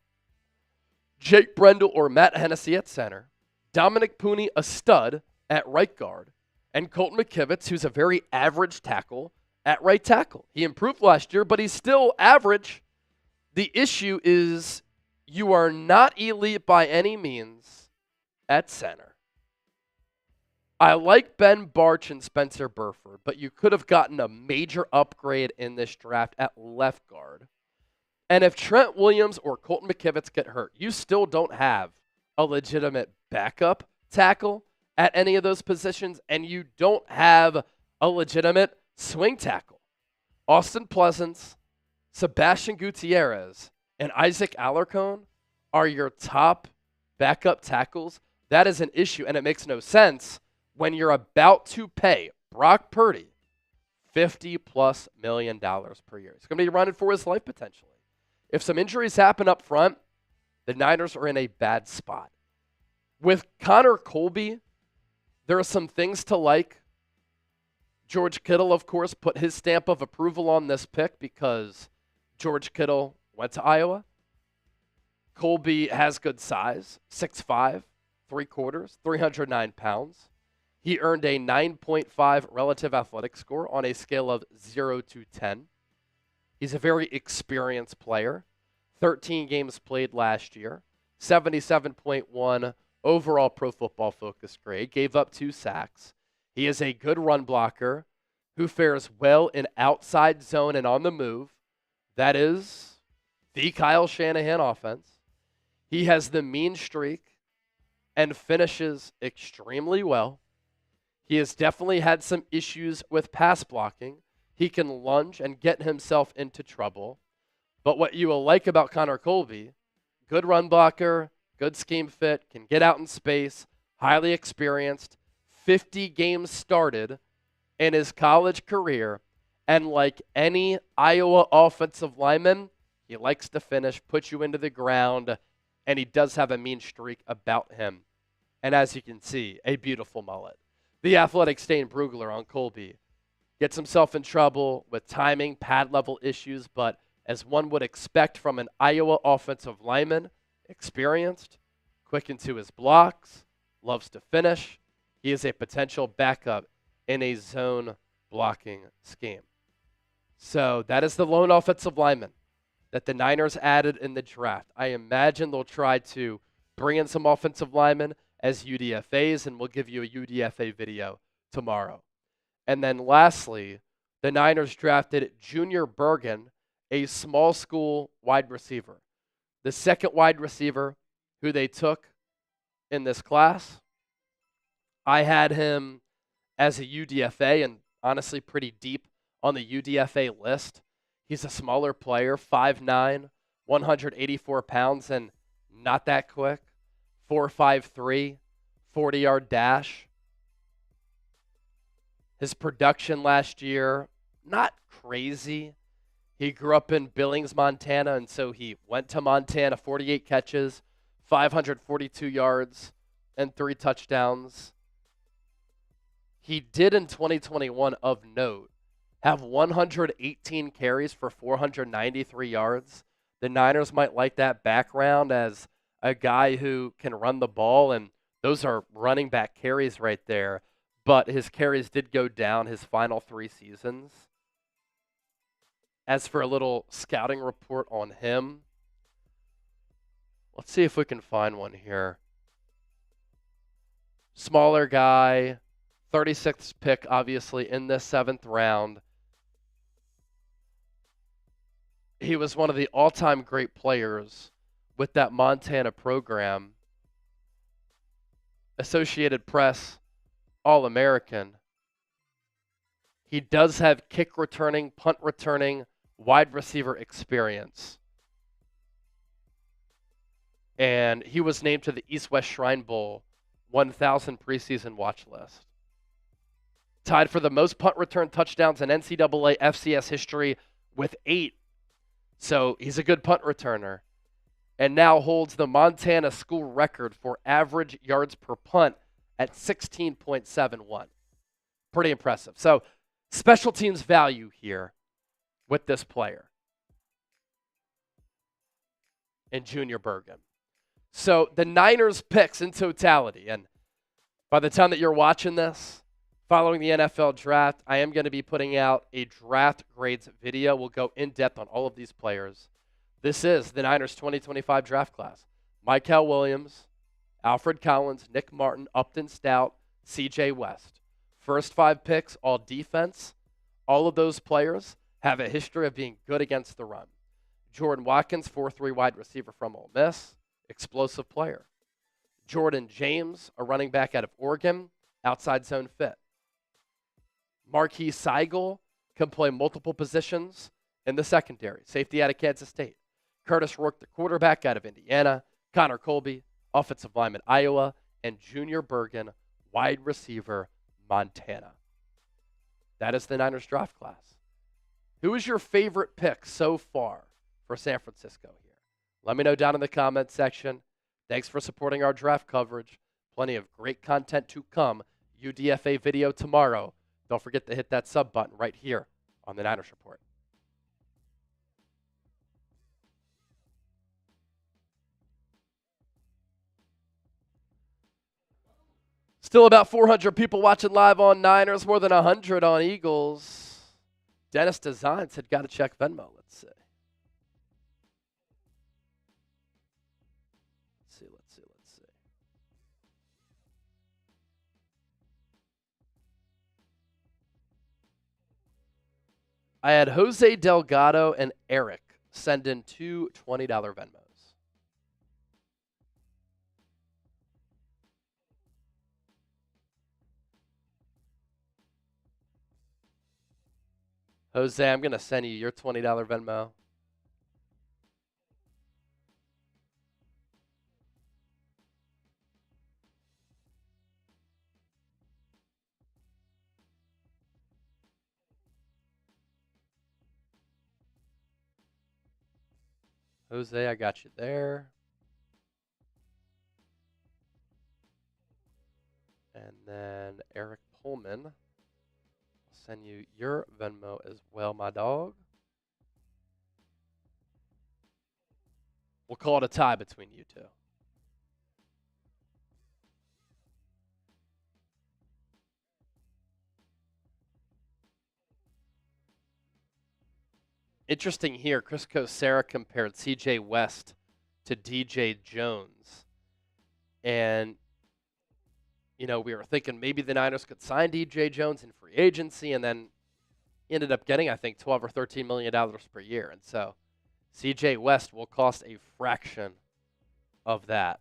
Jake Brendel or Matt Hennessy at center. Dominic Pooney, a stud, at right guard. And Colton McKivitz, who's a very average tackle, at right tackle. He improved last year, but he's still average. The issue is you are not elite by any means at center. I like Ben Barch and Spencer Burford, but you could have gotten a major upgrade in this draft at left guard. And if Trent Williams or Colton McKivitz get hurt, you still don't have a legitimate backup tackle at any of those positions, and you don't have a legitimate swing tackle. Austin Pleasance, Sebastian Gutierrez, and Isaac Alarcon are your top backup tackles. That is an issue, and it makes no sense when you're about to pay Brock Purdy $50+ million per year. He's going to be running for his life potentially. If some injuries happen up front, the Niners are in a bad spot. With Connor Colby, there are some things to like. George Kittle, of course, put his stamp of approval on this pick because George Kittle went to Iowa. Colby has good size, 6'5", 3/4, 309 pounds. He earned a 9.5 relative athletic score on a scale of 0 to 10. He's a very experienced player. 13 games played last year. 77.1 overall Pro Football Focus grade. Gave up 2 sacks. He is a good run blocker who fares well in outside zone and on the move. That is the Kyle Shanahan offense. He has the mean streak and finishes extremely well. He has definitely had some issues with pass blocking. He can lunge and get himself into trouble. But what you will like about Connor Colby, good run blocker, good scheme fit, can get out in space, highly experienced, 50 games started in his college career, and like any Iowa offensive lineman, he likes to finish, put you into the ground, and he does have a mean streak about him. And as you can see, a beautiful mullet. The athletic Stain Brugler on Colby gets himself in trouble with timing, pad level issues, but as one would expect from an Iowa offensive lineman, experienced, quick into his blocks, loves to finish. He is a potential backup in a zone blocking scheme. So that is the lone offensive lineman that the Niners added in the draft. I imagine they'll try to bring in some offensive linemen as UDFAs, and we'll give you a UDFA video tomorrow. And then lastly, the Niners drafted Junior Bergen, a small school wide receiver. The second wide receiver who they took in this class. I had him as a UDFA and honestly pretty deep on the UDFA list. He's a smaller player, 5'9", 184 pounds, and not that quick. 4.53, 40-yard dash. His production last year, not crazy. He grew up in Billings, Montana, and so he went to Montana, 48 catches, 542 yards, and 3 touchdowns. He did in 2021, of note, have 118 carries for 493 yards. The Niners might like that background as a guy who can run the ball, and those are running back carries right there. But his carries did go down his final 3 seasons. As for a little scouting report on him, let's see if we can find one here. Smaller guy, 36th pick, obviously, in the 7th round. He was one of the all-time great players with that Montana program. Associated Press All-American. He does have kick returning, punt returning, wide receiver experience. And he was named to the East-West Shrine Bowl 1,000 preseason watch list. tied for the most punt return touchdowns in NCAA FCS history with 8. So he's a good punt returner. And now holds the Montana school record for average yards per punt at 16.71. Pretty impressive. So special teams value here with this player and Junior Bergen. So the Niners picks in totality, and by the time that you're watching this, following the NFL draft, I am going to be putting out a draft grades video. We'll go in depth on all of these players. This is the Niners 2025 draft class. Mykel Williams, Alfred Collins, Nick Martin, Upton Stout, CJ West. First 5 picks, all defense. All of those players have a history of being good against the run. Jordan Watkins, 4-3 wide receiver from Ole Miss, explosive player. Jordan James, a running back out of Oregon, outside zone fit. Marquise Seigel can play multiple positions in the secondary, safety out of Kansas State. Curtis Rourke, the quarterback out of Indiana. Connor Colby, offensive lineman, Iowa. And Junior Bergen, wide receiver, Montana. That is the Niners draft class. Who is your favorite pick so far for San Francisco here? Let me know down in the comments section. Thanks for supporting our draft coverage. Plenty of great content to come. UDFA video tomorrow. Don't forget to hit that sub button right here on the Niners Report. Still about 400 people watching live on Niners, more than 100 on Eagles. Dennis Design said, got to check Venmo. Let's see. Let's see. I had Jose Delgado and Eric send in 2 $20 Venmos. Jose, I'm going to send you your $20 Venmo. Jose, I got you there. And then Eric Pullman, I'll send you your Venmo as well, my dog. We'll call it a tie between you two. Interesting here, Chris Kosera compared CJ West to DJ Jones. And, you know, we were thinking maybe the Niners could sign DJ Jones in free agency, and then ended up getting, I think, $12 or $13 million per year. And so CJ West will cost a fraction of that.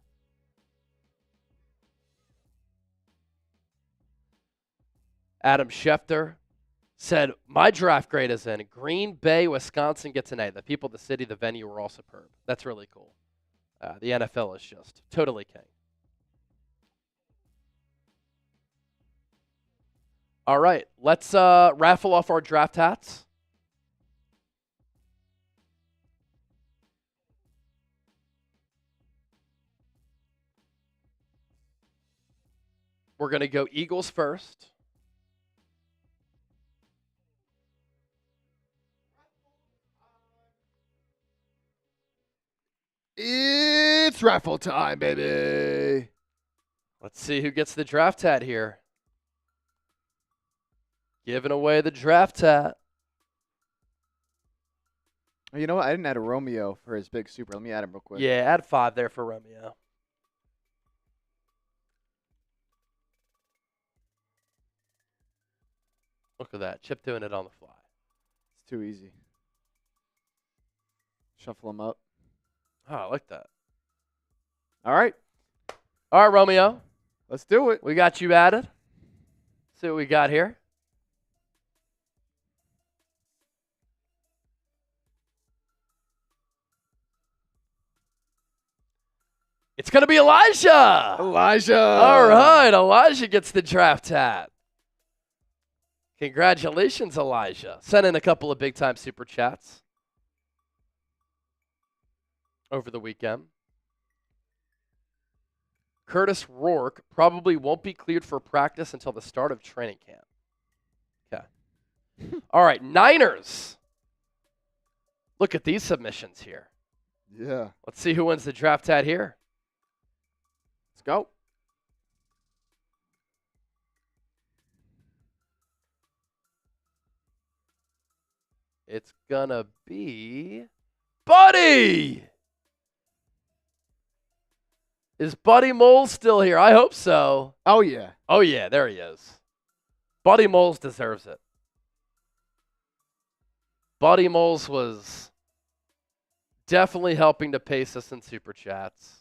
Adam Schefter said, my draft grade is in. Green Bay, Wisconsin gets an A. The people, the city, the venue were all superb. That's really cool. The NFL is just totally king. All right, let's raffle off our draft hats. We're going to go Eagles first. It's raffle time, baby. Let's see who gets the draft hat here. Giving away the draft hat. Oh, you know what? I didn't add a Romeo for his big super. Let me add him real quick. Yeah, add 5 there for Romeo. Look at that. Chip doing it on the fly. It's too easy. Shuffle them up. Oh, I like that. All right. All right, Romeo. Let's do it. We got you added. See what we got here. It's going to be Elijah. Elijah. All right, Elijah gets the draft hat. Congratulations, Elijah. Sent in a couple of big-time super chats over the weekend. Curtis Rourke probably won't be cleared for practice until the start of training camp. Okay. All right, Niners. Look at these submissions here. Yeah. Let's see who wins the draft hat here. Let's go. It's gonna be Buddy. Is Buddy Moles still here? I hope so. Oh, yeah. Oh, yeah, there he is. Buddy Moles deserves it. Buddy Moles was definitely helping to pace us in Super Chats.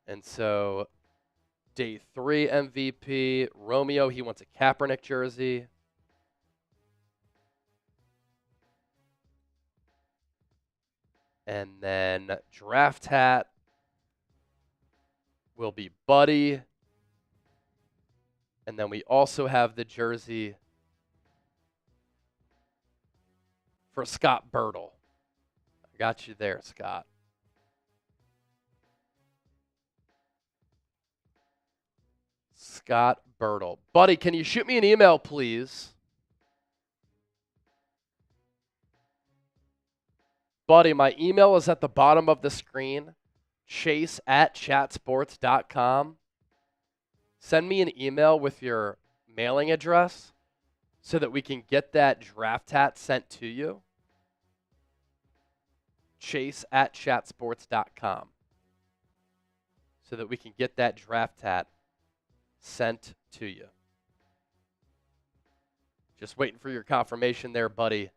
And so, day 3 MVP, Romeo, he wants a Kaepernick jersey. And then draft hat will be Buddy. And then we also have the jersey for Scott Birtle. I got you there, Scott. Scott Birtle. Buddy, can you shoot me an email, please? Buddy, my email is at the bottom of the screen, chase@chatsports.com. Send me an email with your mailing address so that we can get that draft hat sent to you. Chase@chatsports.com so that we can get that draft hat sent to you. Just waiting for your confirmation there, buddy,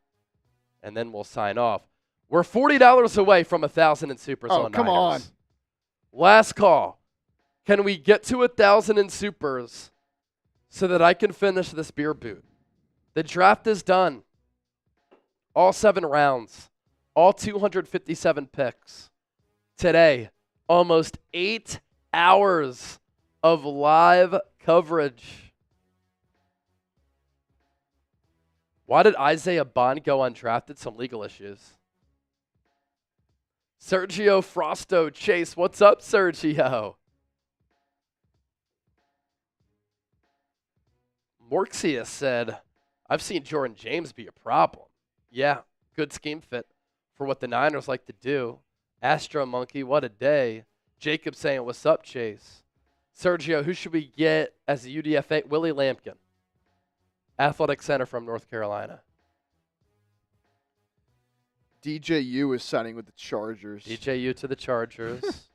and then we'll sign off. We're $40 away from 1,000 in supers on Niners. Come on. Last call. Can we get to 1,000 in supers so that I can finish this beer boot? The draft is done. All 7 rounds. All 257 picks. Today, almost 8 hours of live coverage. Why did Isaiah Bond go undrafted? Some legal issues. Sergio Frosto Chase. What's up, Sergio? Morxius said, I've seen Jordan James be a problem. Yeah, good scheme fit for what the Niners like to do. Astro Monkey, what a day. Jacob saying, what's up, Chase? Sergio, who should we get as a UDFA? Willie Lampkin, athletic center from North Carolina. DJU is signing with the Chargers. DJU to the Chargers.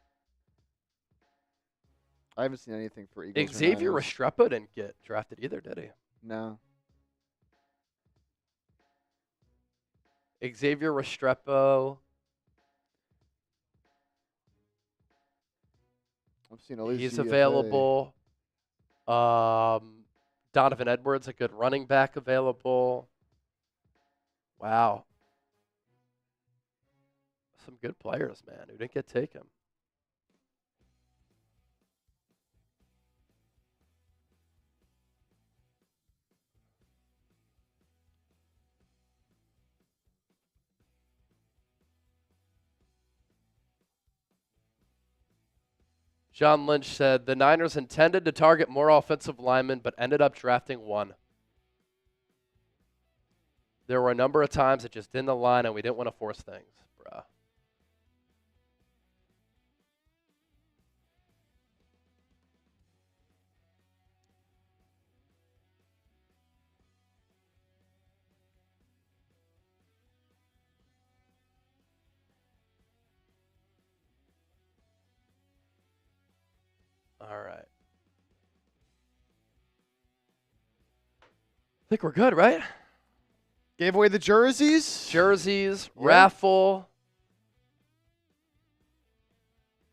I haven't seen anything for Eagles. Xavier or Niners. Restrepo didn't get drafted either, did he? No. Xavier Restrepo. I'm seeing all these. He's UDFA. available. Donovan Edwards, a good running back, available. Wow. Some good players, man, who didn't get taken. John Lynch said, the Niners intended to target more offensive linemen, but ended up drafting one. There were a number of times it just didn't align, and we didn't want to force things, bruh. All right. I think we're good, right? Gave away the jerseys. Jerseys, Yeah. raffle.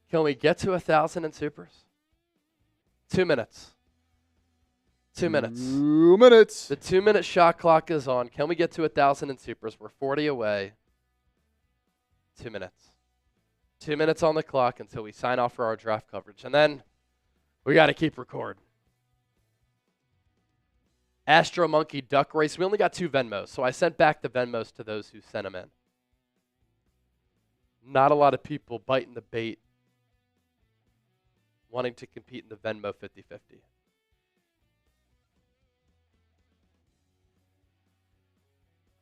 Can we get to 1,000 in supers? 2 minutes. 2 minutes. 2 minutes. The 2-minute shot clock is on. Can we get to 1,000 in supers? We're 40 away. 2 minutes. 2 minutes on the clock until we sign off for our draft coverage. And then we got to keep recording. Astro Monkey Duck Race. We only got 2 Venmos, so I sent back the Venmos to those who sent them in. Not a lot of people biting the bait, wanting to compete in the Venmo 50-50.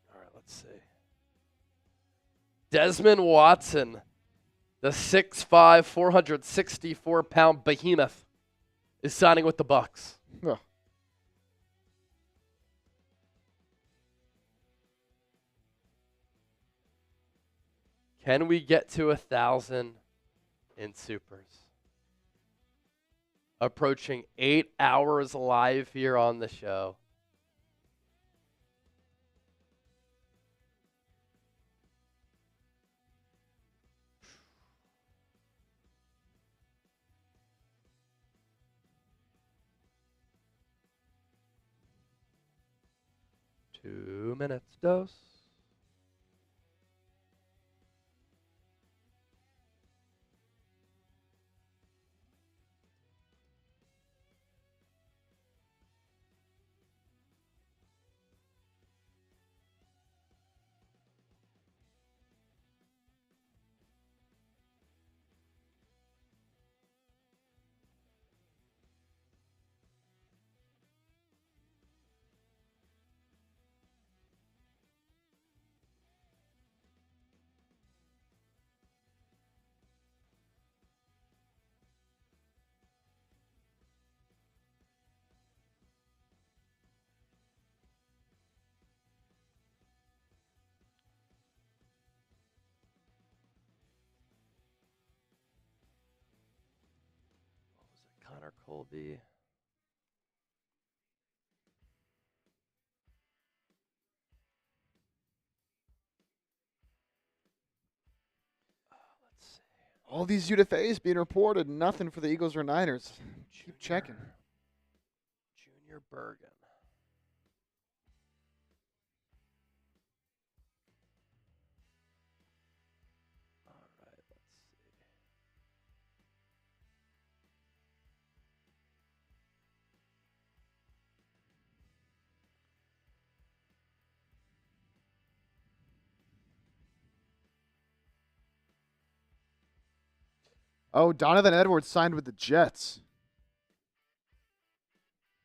All right, let's see. Desmond Watson, the 6'5", 464-pound behemoth, is signing with the Bucks. Ugh. Can we get to 1,000 in supers? Approaching 8 hours live here on the show. Two minutes, dose. Connor Colby. Let's see. All these UDFAs being reported, nothing for the Eagles or Niners. Keep checking. Junior Bergen. All right, let's see. Oh, Donovan Edwards signed with the Jets.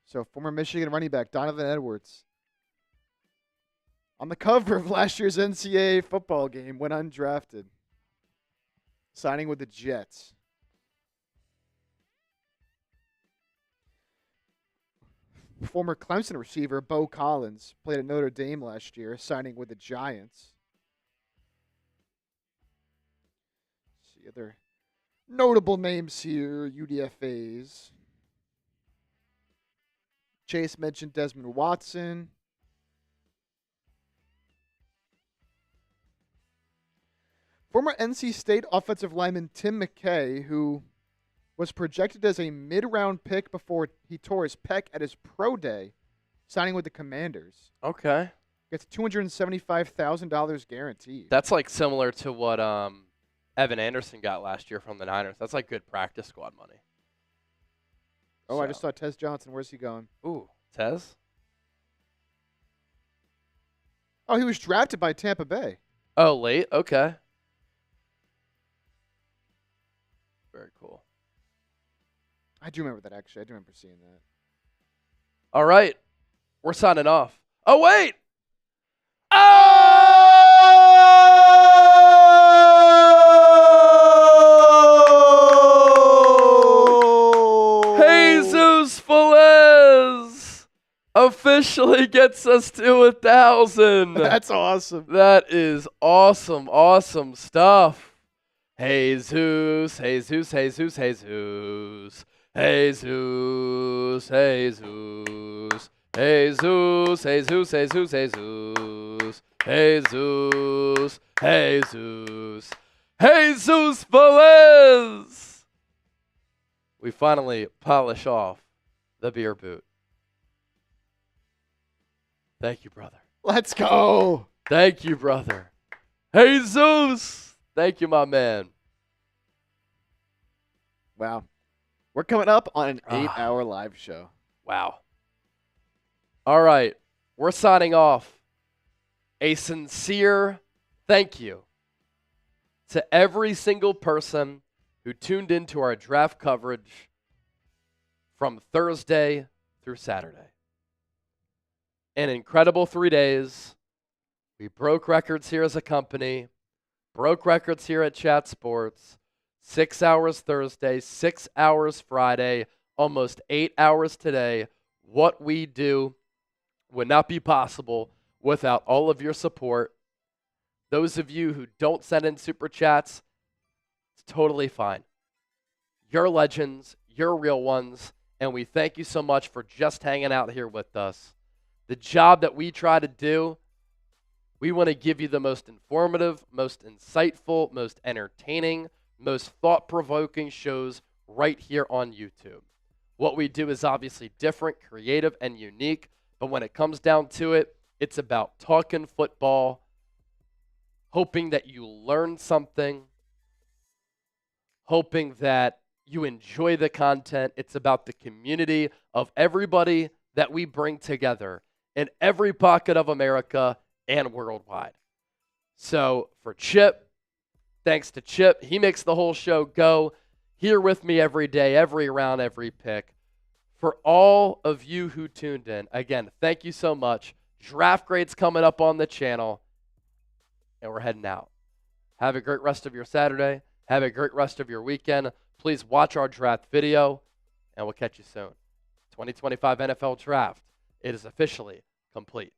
So former Michigan running back Donovan Edwards. On the cover of last year's NCAA football game, went undrafted. Signing with the Jets. Former Clemson receiver Bo Collins played at Notre Dame last year, signing with the Giants. Let's see other notable names here, UDFAs. Chase mentioned Desmond Watson. Former NC State offensive lineman Tim McKay, who was projected as a mid-round pick before he tore his pec at his pro day, signing with the Commanders. Okay. Gets $275,000 guaranteed. That's like similar to what Evan Anderson got last year from the Niners. That's like good practice squad money. Oh, I just saw Tez Johnson. Where's he going? Ooh, Tez? Oh, he was drafted by Tampa Bay. Oh, late? Okay. Very cool. I do remember that, actually. I do remember seeing that. All right. We're signing off. Oh, wait. Oh! Jesus Velez officially gets us to 1,000. That's awesome. That is awesome, awesome stuff. Jesus, Jesus, Jesus, Jesus. Jesus, Jesus, Jesus, Jesus, Jesus, Jesus, Jesus, Jesus, Jesus Velez. We finally polish off the beer boot. Thank you, brother. Let's go. Thank you, brother. Jesus. Thank you, my man. Wow. We're coming up on an Ah. 8-hour live show. Wow. All right. We're signing off. A sincere thank you to every single person who tuned into our draft coverage from Thursday through Saturday. An incredible 3 days. We broke records here as a company, broke records here at Chat Sports. 6 hours Thursday, 6 hours Friday, almost 8 hours today. What we do would not be possible without all of your support. Those of you who don't send in super chats, it's totally fine. You're legends, you're real ones, and we thank you so much for just hanging out here with us. The job that we try to do, we want to give you the most informative, most insightful, most entertaining, most thought-provoking shows right here on YouTube. What we do is obviously different, creative, and unique, but when it comes down to it, it's about talking football, hoping that you learn something, hoping that you enjoy the content. It's about the community of everybody that we bring together in every pocket of America and worldwide. So for Chip, thanks to Chip, he makes the whole show go. Here with me every day, every round, every pick. For all of you who tuned in, again, thank you so much. Draft grades coming up on the channel, and we're heading out. Have a great rest of your Saturday. Have a great rest of your weekend. Please watch our draft video, and we'll catch you soon. 2025 NFL Draft, it is officially complete.